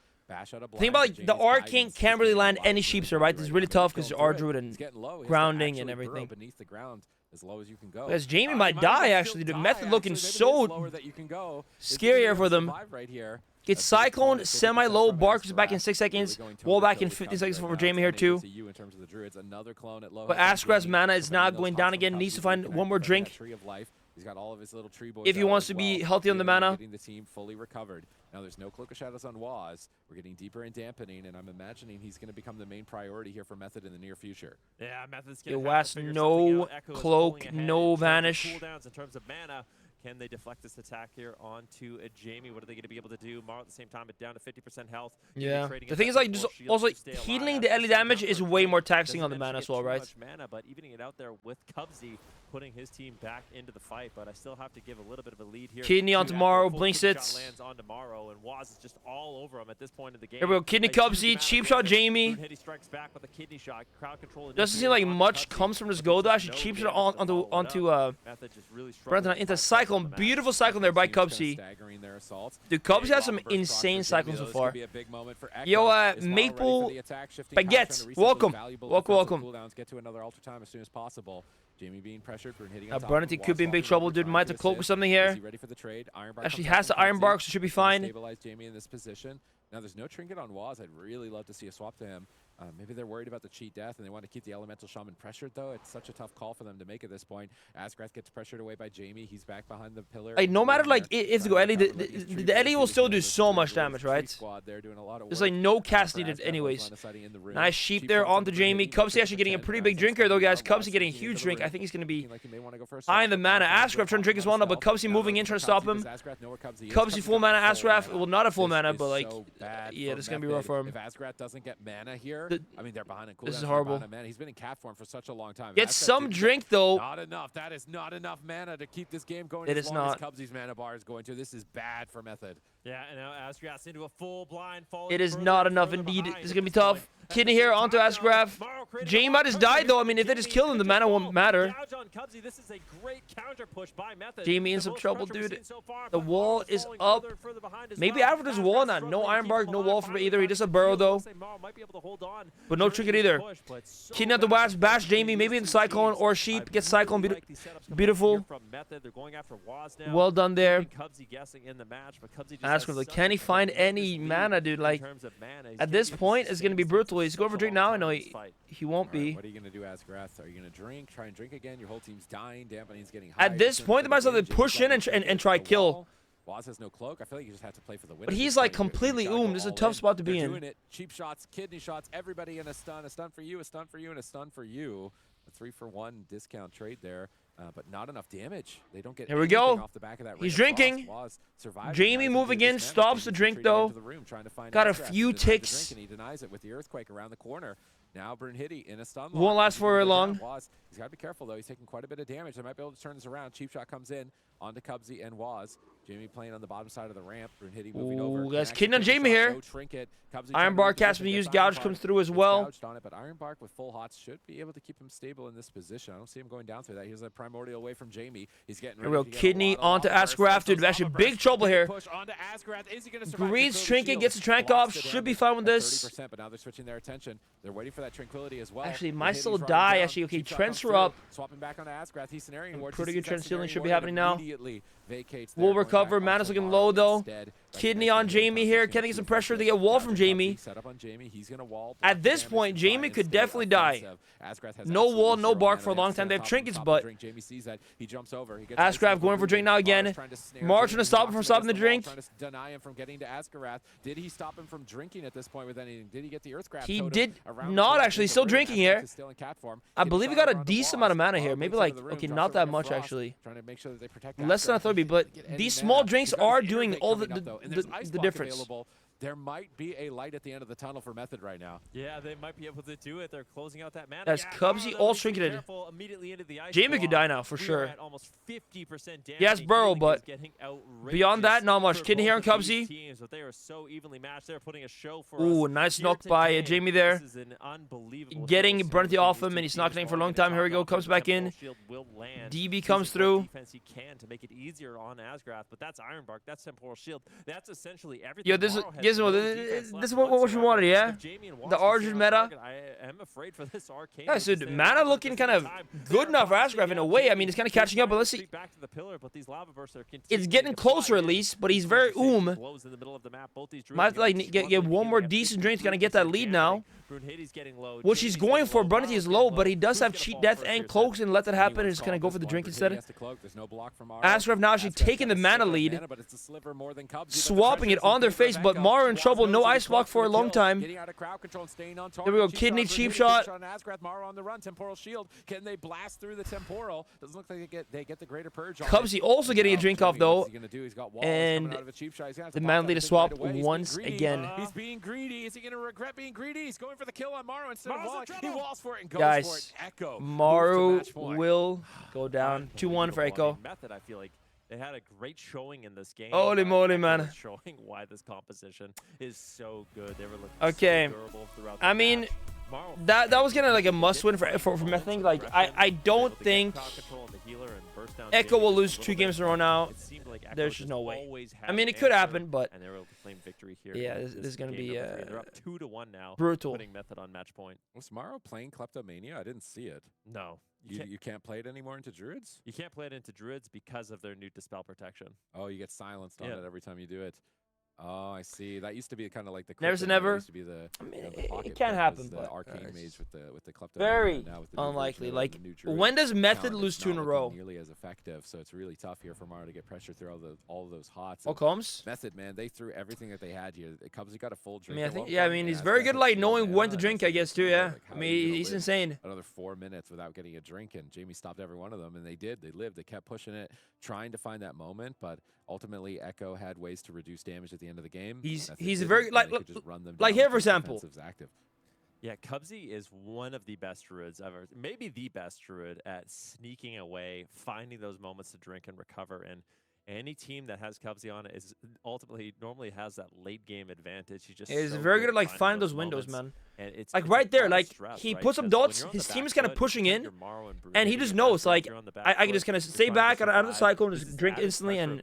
Think about, like, the Arcane can't really land any sheeps, right? This is really tough because there's R-Druid and grounding and everything. Beneath the ground as low as you can go. Because Jamie might die, actually. The method looking so scary here for them. Gets Cyclone, semi-low, Bark back in 6 seconds. Wall back in 50 seconds for Jamie here, too. But Asgraf's mana is not going down again. Needs to find one more drink. He's got all of his little tree boys if he wants to be healthy on the mana. Getting the team fully recovered. Now there's no Cloak of Shadows on Waz. We're getting deeper in dampening, and I'm imagining he's going to become the main priority here for Method in the near future. Yeah, Method's going to have to figure no cloak, no vanish. Cooldowns in terms of mana. Can they deflect this attack here onto Jamie? What are they going to be able to do? Maru at the same time, but down to 50% health. Yeah. The thing is, like, just also healing the Ellie damage is way more taxing on the mana as well, right? Mana, but evening it out there with Cubsy putting his team back into the fight, but I still have to give a little bit of a lead here. Kidney on Tomorrow, blinks it. Lands on Tomorrow, and Waz is just all over him at this point in the game. Here we go, Kidney Cubsy, cheap shot Jamie. Strikes back with a kidney shot. Crowd control. Doesn't seem like much comes from this goal, though. Actually, cheap shot onto Brenton into Cyclone. Beautiful Cyclone there by Cubsy. Dude, Cubsy has some insane cycles so far. Yo, Maple Baguette, welcome. Welcome. Get to another ultra time as soon as possible. Jamie being pressured for hitting. Burnity could be in big trouble, dude. Might have to cloak with something here. Actually has the Iron Bark, so should be fine. Stabilize Jamie in this position. Now, there's no trinket on Waz. I'd really love to see a swap to him. Maybe they're worried about the cheat death, and they want to keep the Elemental Shaman pressured, though. It's such a tough call for them to make at this point. Asgrath gets pressured away by Jamie. He's back behind the pillar. Like, no matter, like, if they go Ellie, the Ellie will still do so much damage, right? There's, like, no cast needed anyways. Nice sheep there onto Jamie. Cubsy actually getting a pretty big drink here, though, guys. Cubsy getting a huge drink. I think he's going to be high in the mana. Asgrath trying to drink his one up, but Cubsy moving in, trying to stop him. Cubsy full mana. Asgrath will not have full mana, but, like, yeah, this is going to be rough for him. If Asgrath doesn't get mana here, I mean, they're behind in cooldown. This is horrible. He's been in cat form for such a long time. Get some drink, though. Not enough. That is not enough mana to keep this game going. It as is long not. As Cubsy's mana bar is going to. This is bad for Method. Yeah, and now Asgrath's into a full blind. It is not enough indeed. This is going to be tough. Kidney here onto Asgrath. Jamie might just die, though. I mean, if they just kill him, the mana won't matter. Jamie in some trouble, dude. The wall is up. Maybe after this wall, not. No Iron Bark, no wall for either. He does a burrow, though. But no trinket either. Kidney at the Wasp, bash Jamie. Maybe in Cyclone or Sheep. Gets Cyclone. Beautiful. Well done there. Asgrath, like, can he find any mana, dude? Like, at this point, it's going to be brutal. He's going for drink now. I know he won't be. What are you going to do, Asgrath? Are you going to drink? Try and drink again? Your whole team's dying. Dampening's getting high. At this point, they might as well push in and try kill. Waz has no cloak. I feel like you just have to play for the win. But he's like completely This is a tough spot to be in. Doing it. Cheap shots, kidney shots, everybody in a stun for you, a stun for you, and a stun for you. A 3-for-1 discount trade there. But not enough damage. They don't get Here we go. Off the back of that. He's drinking. Jamie moving in, stops the drink though. Got a few ticks. And he denies it with the earthquake around the corner. Now Brunhitty in a stun. Won't last for very long. He's got to be careful though. He's taking quite a bit of damage. They might be able to turn this around. Cheap shot comes in onto Cubsy and Waz. Jamie playing on the bottom side of the ramp. Brunhitty moving over. Guys, kidding on Jamie here. Iron Bark has been used. Gouge comes through as well. On it, but Iron Bark with full hots should be able to keep him stable in this position. I don't see him going down through that. He's a primordial away from Jamie. He's getting real kidney onto Asgrath, dude. Actually, big trouble here. Breathes trinket, gets the trank off. Should be fine with this. 30%, but now they're switching their attention. They're waiting for that tranquility as well. Actually, might still die. Actually, okay, transfer up. Swapping back onto Asgrath. He's scenario. Pretty good trend stealing should be happening now. We'll recover. Mana's looking low though. Kidney on Jamie here. Can they get some pressure to get wall from Jamie? At this point, Jamie could definitely die. No wall, no bark for a long time. They have trinkets, but Asgrath going for drink now again. Mark trying to stop him from stopping the drink. Trying to deny him from getting to Asgrath. Did he stop him from drinking at this point with anything? Did he get the Earthcraft? He did not actually. Still drinking here. I believe he got a decent amount of mana here. Maybe like, okay, not that much actually. Less than a third, but these small drinks are doing all the difference. There might be a light at the end of the tunnel for Method right now. Yeah, they might be able to do it. They're closing out that mana. That's Cubsy all trinketed. Jamie could die now for sure. Yes, Burrow, but beyond that, not much. Kidney here on Cubsy. Ooh, nice knock by Jamie there. Getting Brunty off him, and he's not getting for a long time. Here we go. Comes back in. DB comes through. Yo, this is what you wanted, yeah? The Argent meta. Yeah, so mana looking kind of good enough for Asgrath in a way. I mean, it's kind of catching up, but let's see. It's getting closer at least, but he's very Might have to like get one more decent drink to kind of get that lead now. Which he's going for. Brunty is low, but he does have cheat death and cloaks, and let that happen and just kind of go for the drink instead. Asgrath now actually taking the mana lead, swapping it on their face, but Mara in trouble. No ice block for a long time. There we go. Kidney cheap shot. Can they blast through the temporal? Doesn't look like they get the greater purge. Cubsy also getting a drink off though, and the mana lead to swap once again. He's being greedy. Is he going to regret being greedy? He's going for the kill on Maru instead of Wall. He walls for it and goes for it. Echo. Maru will go down 2-1 for Echo. Method, I feel like they had a great showing in this game. Holy moly, man! Showing why this composition is so good. They were looking okay. So durable throughout the I mean, that was kind of like a must-win for Method. Like I don't think Echo will lose 2 games in a row now. There's just no way. I mean, it could happen, but and they were able to claim victory here. Yeah, this is going to be they're up 2-1 now. Brutal. Putting Method on match point. Was Maro playing Kleptomania? I didn't see it. No. You can't play it anymore into Druids? You can't play it into Druids because of their new Dispel protection. Oh, you get silenced on it every time you do it. Oh, I see. That used to be kind of like the Never say never. Used to be the, I mean, the pocket it can happen, the but arcane mage with the klepto. Very now with the unlikely. Version Like, the new druid when does Method talent, lose it's 2 in not a looking row? nearly as effective, so it's really tough here for Mara to get pressure through all of those hots. What comes? Method, man, they threw everything that they had here. Cubs got a full drink. I mean, I mean, he's very good, like knowing when to drink, I guess, too. Yeah. I mean, he's insane. Another 4 minutes without getting a drink, and Jamie stopped every one of them, and they did. They lived. They kept pushing it, trying to find that moment, but ultimately Echo had ways to reduce damage at the end of the game. He's very like here, for example. Yeah, Cubsy is one of the best druids ever, maybe the best druid at sneaking away, finding those moments to drink and recover. And any team that has Cubsy on it is ultimately normally has that late game advantage. He's very good at like finding those windows, man. And it's like right there, like he puts up dots. His team is kind of pushing in, and he just knows like I can just kind of stay back out of the cycle and just drink instantly, and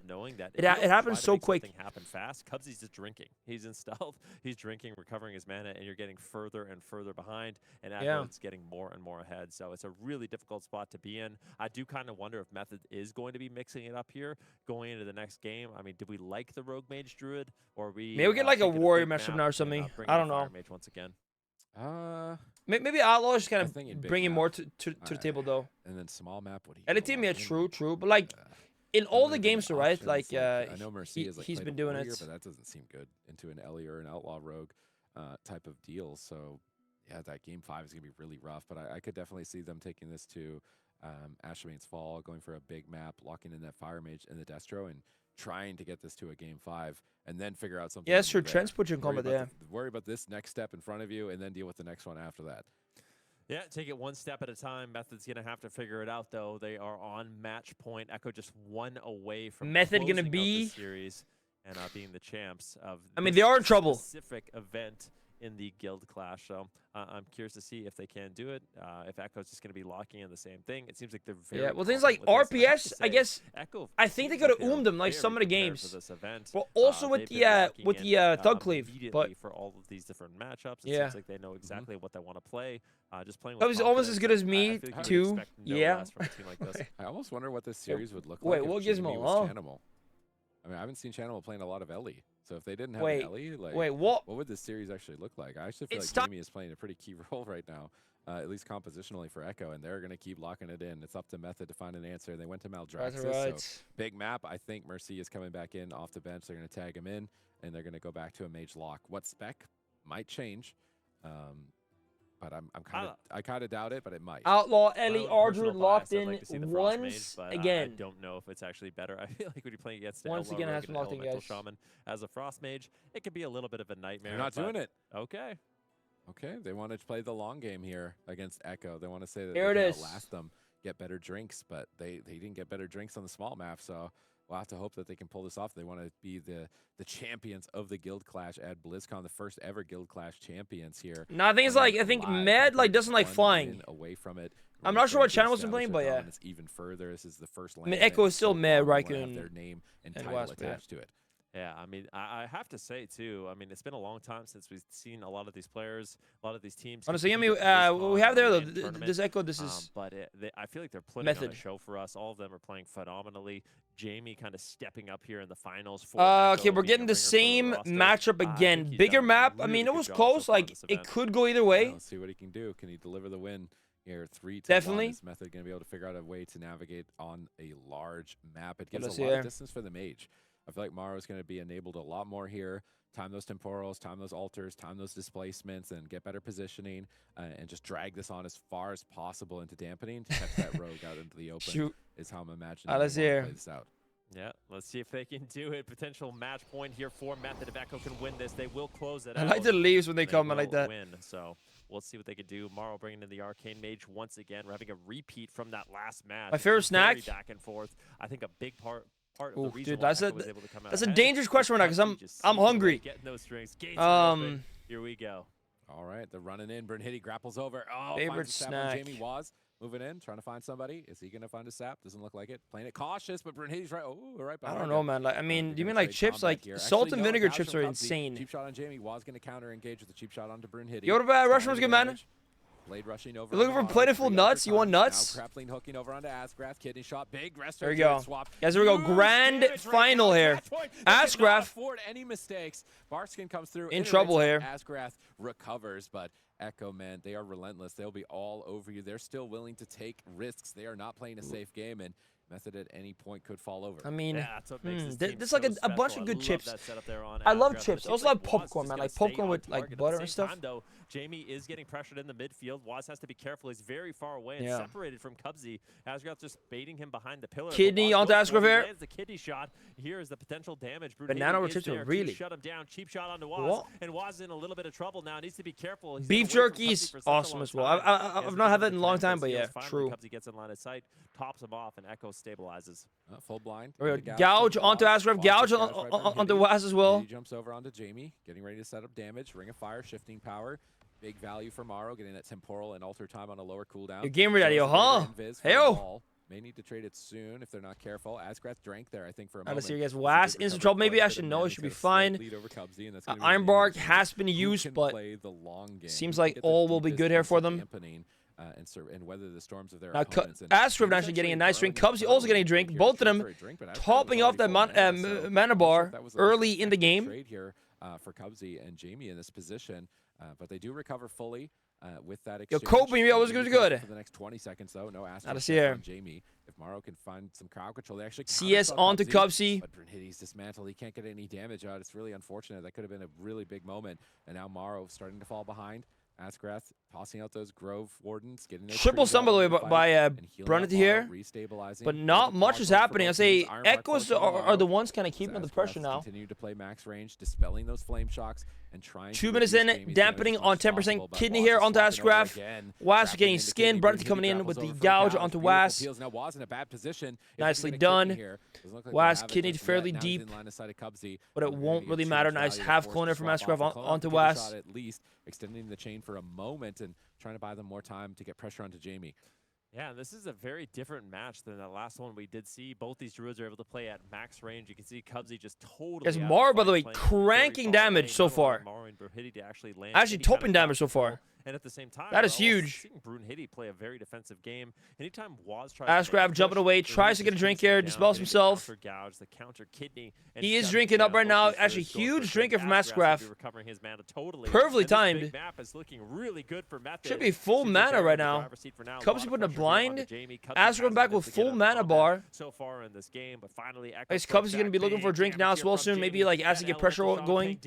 it happens so quick. Happen fast. Cubsy's just drinking. He's in stealth. He's drinking, recovering his mana, and you're getting further and further behind, and Echo's getting more and more ahead. So it's a really difficult spot to be in. I do kind of wonder if Method is going to be mixing it up here going into the next game. I mean, do we like the Rogue Mage Druid, or maybe we get like a Warrior matchup now or something? I don't know. Mage once again. Maybe Outlaw is kind of bringing more to the table though. And then small map. What do you? Edit team, yeah, true, but like in all the games, right? Like I know Mercy is like he's been doing it, but that doesn't seem good into an Ellie or an Outlaw Rogue type of deal. So yeah, that game 5 is gonna be really rough. But I could definitely see them taking this to Ashmane's Fall, going for a big map, locking in that Fire Mage and the Destro, and trying to get this to a game 5 and then figure out something. Yeah, it's true. Transport in combat, yeah. Worry about this next step in front of you and then deal with the next one after that. Yeah, take it one step at a time. Method's going to have to figure it out, though. They are on match point. Echo just 1 away from Method going to be the series and being the champs of I mean, they are in trouble. Specific event in the guild clash. So I'm curious to see if they can do it. If Echo's just going to be locking in the same thing, it seems like they're very well, things like RPS, I guess. Echo, I think they could have oomed them like some of the games. Well, also with the Thug Cleave, but for all of these different matchups, it seems like they know exactly what they want to play. Just playing. That was almost as good as me too. Yeah. I almost wonder what this series would look like. Wait, what Gizmo? Chanimal. I mean, I haven't seen Chanimal playing a lot of Ellie. So if they didn't have Ellie, like, what would this series actually look like? I actually feel like Jamie is playing a pretty key role right now, at least compositionally for Echo, and they're going to keep locking it in. It's up to Method to find an answer. They went to Maldraxxus, so big map. I think Mercy is coming back in off the bench. They're going to tag him in, and they're going to go back to a Mage lock. What spec might change, but I kind of doubt it, but it might. Outlaw Ellie Ardred locked in once again. I don't know if it's actually better. I feel like when you're playing against once again has been locked in, guys. Shaman as a Frost Mage, it can be a little bit of a nightmare. They're not doing it. Okay. Okay, they want to play the long game here against Echo. They want to say that here they can outlast them, get better drinks, but they didn't get better drinks on the small map, so we'll have to hope that they can pull this off. They want to be the champions of the Guild Clash at BlizzCon, the first ever Guild Clash champions here. No, I think Med doesn't like flying. Away from it. I'm not sure what Channel's been playing, but yeah. It's even further. This is the first I mean, Echo is still Med, Raikkonen, their name and title attached to it. Yeah, I mean, I have to say, too, I mean, it's been a long time since we've seen a lot of these players, a lot of these teams. Honestly, I mean, what we have there, though, this Echo, this is... But I feel like they're putting on a show for us. All of them are playing phenomenally. Jamie kind of stepping up here in the finals. Okay, we're getting the same matchup again. Bigger map. I mean, it was close. Like, it could go either way. Let's see what he can do. Can he deliver the win here? 3-1. Definitely. This Method going to be able to figure out a way to navigate on a large map. It gives a lot of distance for the Mage. I feel like Maro is going to be enabled a lot more here. Time those temporals, time those altars, time those displacements, and get better positioning, and just drag this on as far as possible into dampening to catch that rogue out into the open. Is how I'm imagining. Let's hear. Play this out. Yeah, let's see if they can do it. Potential match point here for Method. If Echo can win this, they will close it out. I like the leaves when they come in like that. So we'll see what they can do. Morrow bringing in the Arcane Mage once again. We're having a repeat from that last match. My favorite snack. Back and forth. I think a big part of Ooh, the reason dude, why that's Echo was able to come out a dangerous question right now because I'm hungry. Getting those strings. Here we go. All right, they're running in. Brunhilde grapples over. Oh, favorite snack. Jamie Waz moving in, trying to find somebody. Is he going to find a sap? Doesn't look like it. Playing it cautious, but Brunhilde's right. Oh, right behind. I don't know, man. Like, I mean, do you mean like chips? Like salt and vinegar chips are insane. Cheap shot on Jamie. Waz going to counter engage with the cheap shot onto Brunhilde. Yo, what about Russian was good, man? Blade rushing over. You're looking for plentiful nuts? You want nuts? Now grappling hooking over onto Asgrath. Kidney shot. Big rest. There you go. Guys, here we go. Grand final here. Asgrath. Afford any mistakes. Barkskin comes through. In trouble here. Asgrath recovers, but Echo, man, they are relentless. They'll be all over you. They're still willing to take risks. They are not playing a safe game, and Method at any point could fall over. I mean, yeah, that's what makes this there's like a bunch of good chips. I love chips. I also love popcorn, man. Like popcorn with like butter and stuff. Time, though, Jamie is getting pressured in the midfield. Waz has to be careful. He's very far away and separated from Cubsy. Asgrath just baiting him behind the pillar. Kidney onto Asgrath here. The kidney shot. Here is the potential damage. Banana rotation, really. Shut him down. Cheap shot onto Waz. And Waz is in a little bit of trouble now. Needs to be careful. Beef jerky's awesome as well. I've not had that in a long time, but yeah, true. Cubsy gets in line of sight, tops him off, and Echo stabilizes. Full blind. Gouge onto Asgrath. Gouge onto Waz as well. He jumps over onto Jamie, getting ready to set up damage. Ring of Fire, shifting power. Big value for Morrow, getting that temporal and alter time on a lower cooldown. Your game ready, huh? Hey-o. May need to trade it soon if they're not careful. Asgrath drank there, I think, for a moment. Let's see you guys. Waz in some trouble. Maybe I should know. It should be fine. Ironbark has been used, but seems like all will be good here for them. And weather the storms of their opponents. Asgrath actually getting a nice drink. Cubsy also getting a drink. Both of them topping off that mana bar early in the game. Trade here for Cubsy and Jamie in this position, but they do recover fully with that exchange. Yo, coping was good. For the next 20 seconds, though, no Asgrath on Jamie. If Morrow can find some crowd control, they actually CS onto Cubsy. But Brunhitty's dismantled. He can't get any damage out. It's really unfortunate. That could have been a really big moment. And now Morrow starting to fall behind. Asgrath tossing out those Grove Wardens, getting their triple stun by the way by Brunhitty here, but not much is happening. I say Echoes are the ones kind of keeping the pressure now. Continue to play max range, dispelling those flame shocks and trying. 2 minutes in, dampening on 10%. Kidney here onto Asgrath. Waz getting skinned. Brunhitty coming in with the gouge onto Waz. Now Waz in a bad position. Nicely done. Waz kidney fairly deep, but it won't really matter. Nice half cloner from Asgrath onto Waz. At least extending the chain for a moment and trying to buy them more time to get pressure onto Jamie. Yeah, this is a very different match than the last one we did see. Both these druids are able to play at max range. You can see Cubsy just totally. As Mar, by the way, cranking damage so far. Actually, topping damage so far. And at the same time, that is huge. Seeing Brunhitty play a very defensive game. Anytime Waz tries Asgrath jumping away, tries to get a drink here, dispels himself. The counter kidney, he is drinking up right now. Actually, huge drinker from Asgrath. Perfectly timed. Should be full mana right now. Cubsy putting a blind. Asgrath back with full mana bar. So far in this game, but finally, Cubsy's going to be looking for a drink now as well soon. Maybe like as he get pressure going.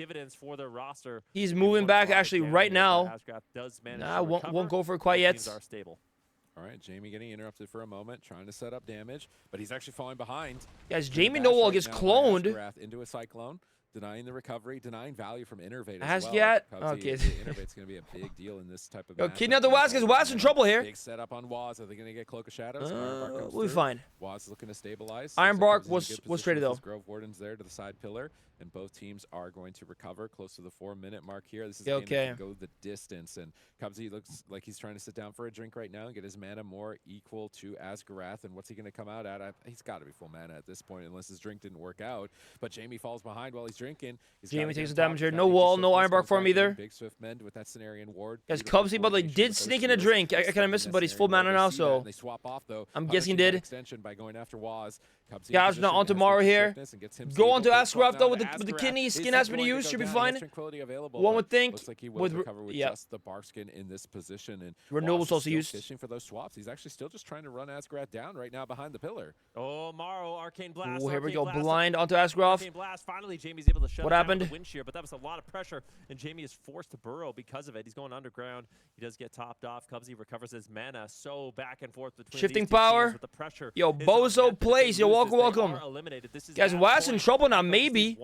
He's moving back actually right now. Nah, won't go for it quite yet. All right, Jamie getting interrupted for a moment, trying to set up damage, but he's actually falling behind. Guys, Jamie Noel gets cloned. Into a cyclone, denying the recovery, denying value from Innervate as well. Yet? Okay. Innervate's going to be a big deal in this type of match. Kidney out the Waz, because Waz in trouble here. Big setup on Waz. Are they going to get Cloak of Shadows? We'll be fine. Waz looking to stabilize. Ironbark was traded though. Grove Wardens there to the side pillar, and both teams are going to recover close to the 4-minute mark here. This is a game that can go the distance, and Cubsy looks like he's trying to sit down for a drink right now and get his mana more equal to Asgrath. And what's he going to come out at? He's got to be full mana at this point, unless his drink didn't work out. But Jamie falls behind while he's drinking. Jamie takes the damage here. No wall, no Ironbark for him either. Big Swift Mend with that Cenarian Ward. Guys, Cubsy, but they did sneak in a drink. I kind of missed it, but he's full mana now, so they swap off though. I'm guessing did. Extension by going after Waz. Gouge now onto Morrow here. Go onto Asgrath though with the kidney. Skin has been used. Should be fine. One would think. Looks like he will recover with just the bark skin in this position. And Renewables also used. Fishing for those swaps. He's actually still just trying to run Asgrath down right now behind the pillar. Oh, Morrow, Arcane Blast. Oh, here we go. Blind onto Asgrath. Finally, Jamie's able to shut what happened? The wind shear, but that was a lot of pressure, and Jamie is forced to burrow because of it. He's going underground. He does get topped off. Cubsy recovers his mana. So back and forth between shifting these two power. With the pressure. Yo, Bozo plays. Yo, welcome. Guys, Waz in trouble now. Maybe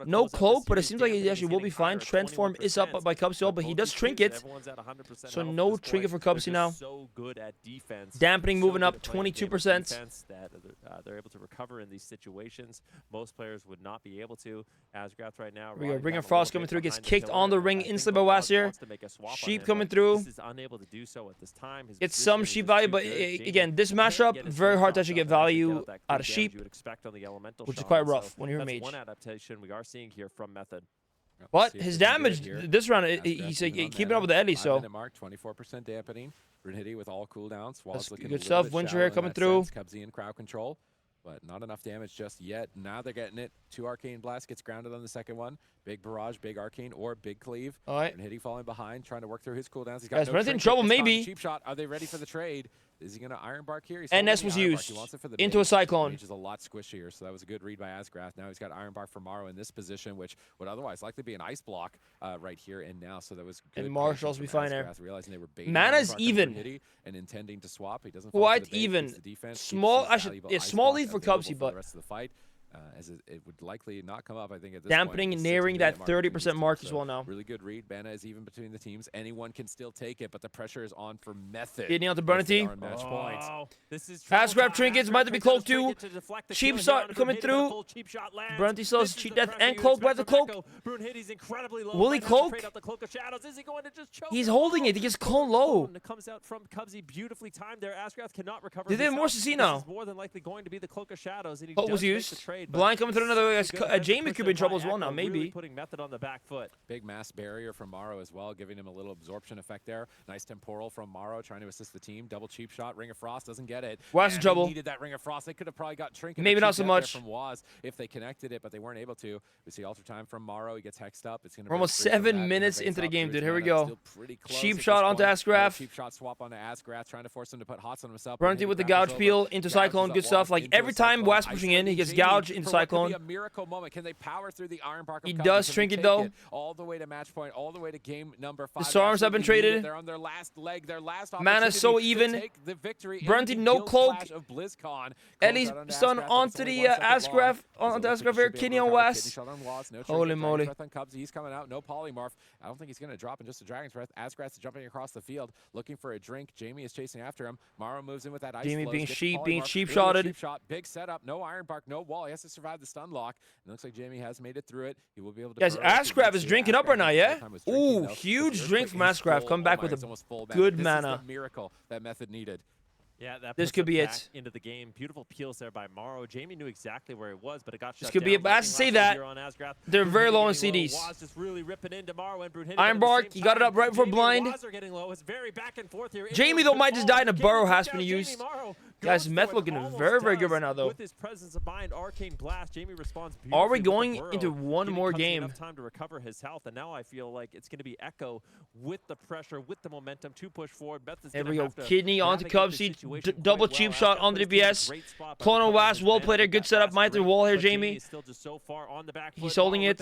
no cloak, but it seems like he actually will be fine. Transform is up by Cubsy, but he does trinket. So no trinket for Cubsy now. So good at defense. Dampening moving up 22%. They're able to recover in these situations. Most players would not be able to. Asgrath right now. We go. Bring a Frost coming through. Gets kicked on the ring instantly by Waz here. Sheep coming through. It's some sheep value, but again, this matchup very hard to actually get value out of sheep, which is quite rough when you're a mage. One adaptation we are seeing here from Method. But his damage this round, he's keeping up with the Eddie, so. Mark, 24% dampening. Brunhilde with all cooldowns. Wall's looking good stuff. Winter here coming through. Cubsy in crowd control, but not enough damage just yet. Now they're getting it. 2 Arcane Blast gets grounded on the second one. Big Barrage, big Arcane, or big Cleave. All right. Brunhilde falling behind, trying to work through his cooldowns. He's got no in trouble, maybe. Cheap shot. Are they ready for the trade? Is he going to Ironbark here? NS was used into a Cyclone. Which is a lot squishier, so that was a good read by Asgrath. Now he's got Ironbark for Morrow in this position, which would otherwise likely be an ice block right here and now. So that was good. And Marshall's be fine there. Realizing they were baiting Mana's even. And intending to swap. He doesn't quite even. Small, small lead for Cubsy, but. The rest of the fight. As it would likely not come up, I think, at this dampening point. And nearing that 30% mark as well now. Really good read. Bana is even between the teams. Anyone can still take it, but the pressure is on for Method. Hitting out the Bernity. Fast grab trinkets might be cloak too. Cheap shot coming through. Bernity still has cheap death and cloak by the cloak. Will he cloak? He's holding it. He gets clone low. Comes out from Cubsy, beautifully timed there. Asgrath cannot recover. Did they have more CC now? More than likely going to be the Cloak of Shadows. Cloak was used. Blind coming through another way. Jamie could be in trouble as well now, maybe. Really putting Method on the back foot. Big mass barrier from Morrow as well, giving him a little absorption effect there. Nice temporal from Morrow, trying to assist the team. Double cheap shot. Ring of Frost doesn't get it. Waz in trouble. Needed that Ring of Frost. They could have probably got Trinket. Maybe not so much from Waz if they connected it, but they weren't able to. We see alter time from Morrow. He gets hexed up. It's We're almost 7 minutes into the game, dude. Here we go. Cheap shot onto Asgrath. Cheap shot swap onto Asgrath, trying to force him to put hots on himself. Bernity with the gouge peel into Cyclone. Good stuff. Like every time Waz pushing in, he gets gouged into Cyclone. Moment. Can they power through the Ironbark? He does Trinket though. All the way to match point, all the way to game number 5. The Storms have been traded. They're on their last leg, their last Mana's so even. Bernity no cloak. Eddie's stun onto the Asgrath. Onto Asgrath here. Kidney on Waz. Holy moly. He's coming out. No polymorph. I don't think he's going to drop in just a Dragon's Breath. Asgrath's jumping across the field, looking for a drink. Jamie is chasing after him. Morrow moves in with that ice. Jamie being cheap shotted. Big setup. No Ironbark. No wall. He has to survive the stun lock. And it looks like Jamie has made it through it. He will be able to. Guys, Asgrath is drinking up right now, yeah? Ooh, huge drink from Asgrath. Come back with a good mana. This is the miracle that Method needed. Yeah, that this could be it. Into the game. Beautiful peels there by Morrow. Jamie knew exactly where it was, but it got shut down. This could be it. But I have to say that they're very low on CDs. Just really ripping into Morrow and Ironbark, he got it up right before blind. Jamie though might just die in a burrow has been used. Guys, Meth looking very, very good right now though. With his presence of mind, Arcane Blast, Jamie responds beautifully. Are we going into one more game? Enough time to recover his health, and now I feel like it's going to be Echo with the pressure, with the momentum to push forward. There we go. Kidney onto Cubsy. Double cheap shot on the DPS. Clone on Waz, well played there. Good setup. Might through wall here, Jamie. He's holding it.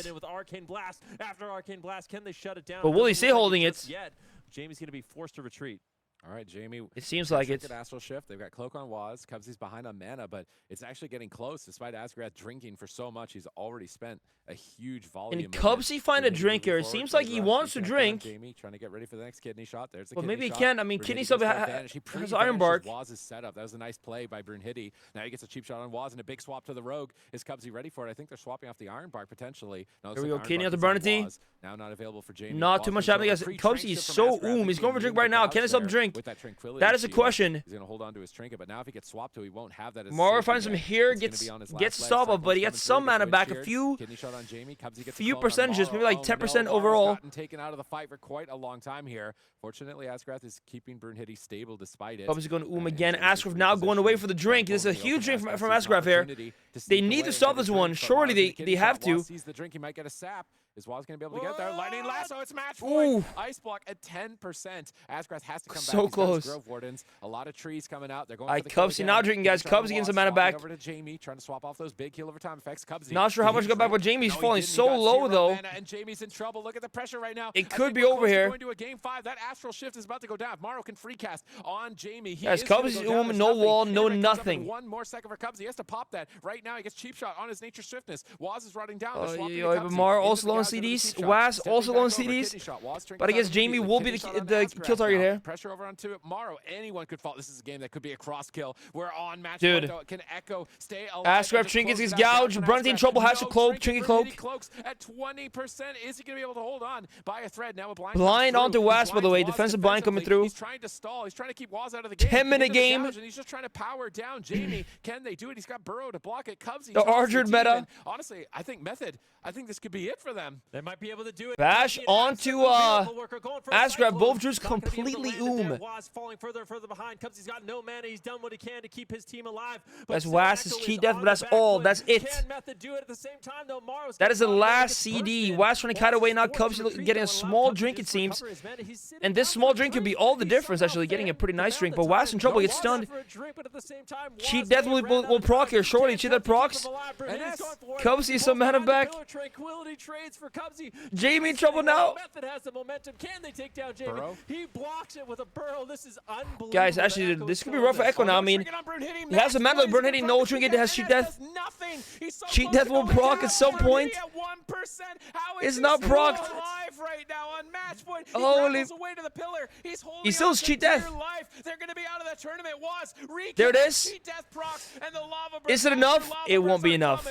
But will he stay holding it? Jamie's going to be forced to retreat. All right, Jamie. It seems like it. Astral Shift. They've got Cloak on Waz. Cubsy's behind on mana, but it's actually getting close. Despite Asgrath drinking for so much, he's already spent a huge volume. And Cubsy find a drinker. It seems like he wants to drink. Jamie trying to get ready for the next kidney shot. There's the well, kidney maybe he shot. can. I mean, kidney still has Ironbark. Waz's setup. That was a nice play by Brunhilde. Now he gets a cheap shot on Waz and a big swap to the Rogue. Is Cubsy ready for it? I think they're swapping off the Ironbark potentially. There we go. Kidney at the Bernity. Now not available for Jamie. Not too much happening, guys. Cubsy is so He's going for a drink right now. Can he stop drink? That is a question. He's going to hold on to his trinket, but now if he gets swapped to, he won't have that. Morrow finds him here, gets stop up, but he gets some mana back. A few percentages, maybe like 10% overall. Taken out of the fight for quite a long time here. Fortunately, Asgrath is keeping Brunhilde stable despite it. Cubsy's going to again. Asgrath now going away for the drink. This is a huge drink from Asgrath here. They need to stop this one. Surely they have to. Sees the drink, he might get a sap. Is Waz going to be able to get there? Lightning Lasso, it's match point. Ice block at 10%. Asgrath has to come back. So close. Grove Wardens, a lot of trees coming out. They're going for the Cubsy now drinking, guys. Cubsy getting some mana back. Over to Jamie, trying to swap off those big heal over time effects. Cubsy. Not sure how much got back, but Jamie's falling so low though. And Jamie's in trouble. Look at the pressure right now. It could be over here. Going to a game 5. That Astral Shift is about to go down. If Morrow can free cast on Jamie. Guys, Cubsy's no wall, no nothing. One more second for Cubsy. He has to pop that. Right now, he gets cheap shot on his Nature Swiftness. Waz is running down. But Morrow also low on CDs. Waz also low on CDs. But I guess Jamie will be the kill target here. Pressure over onto Morrow. Anyone could fall. This is a game that could be a cross kill. We're on match. Dude. Can Echo stay alive? Asgrath trinkets gets gouged. Brunty in trouble. Has to cloak. Trinket cloak. Cloaks at 20%. Is he going to be able to hold on by a thread? Now a blind onto Waz, by the way. Defensive blind coming through. He's trying to stall. He's trying to keep Waz out of the game. 10-minute game. And he's just trying to power down Jamie. Can they do it? He's got Burrow to block it. Cubsy. The Archer meta. Honestly, I think Method. I think this could be it for them. them. They might be able to do it. Bash onto Asgrab. Both Drews completely falling further and further behind. Cubsy's got no mana. He's done what he can to keep his team alive. That's Wass's cheat death, but that's all. That's it. That is the last CD. Wass trying to cut away now. Cubsy getting a small drink, it seems. And this small drink could be all the difference, actually, getting a pretty nice drink. But Wass in trouble, gets stunned. Cheat death will proc here. Surely, cheat death procs. Cubsy some mana back. Jamie in trouble now. He blocks it with a burrow. This is unbelievable. Guys, actually, this could be rough for Echo now. I mean, he has a mana like burn hitting, no trinket, has cheat death. Cheat death will proc at some point. It's not procced. Holy. He still has cheat death. There it is. Is it enough? It won't be enough.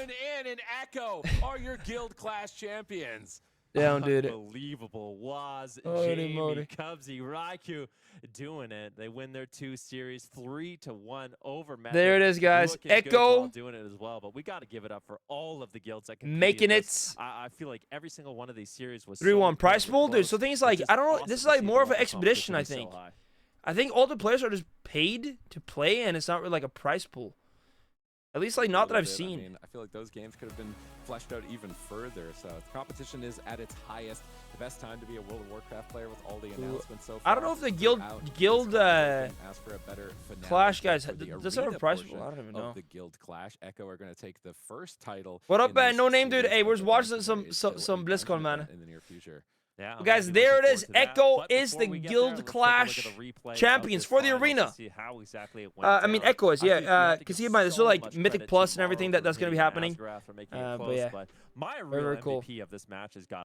Are your guild class champions. Down, dude. Unbelievable. Waz, Jamie, Cubsy, Raikou doing it. They win their 2 series 3-1 over Method. There it is, guys. Echo doing it as well, but we got to give it up for all of the guilds that can making it. I feel like every single one of these series was 3-1 price pool, dude. So things like I don't know. This is like more of an expedition, I think. I think all the players are just paid to play, and it's not really like a price pool. At least, like, not that I've seen. I mean, I feel like those games could have been fleshed out even further. So the competition is at its highest. The best time to be a World of Warcraft player with all the announcements so far. I don't know if the guild Clash guys does it have a price pool? I don't even know. The guild Clash, Echo are going to take the first title. What up, man? No name, dude. Hey, we're watching some Blizzcon, man. In the near future. Yeah, well, guys, there it is. Echo is the Guild Clash champions for the arena. I mean, Echo is, yeah. Because keep in mind, this is like Mythic Plus and everything that's going to be happening. But yeah, my real MVP of this match has got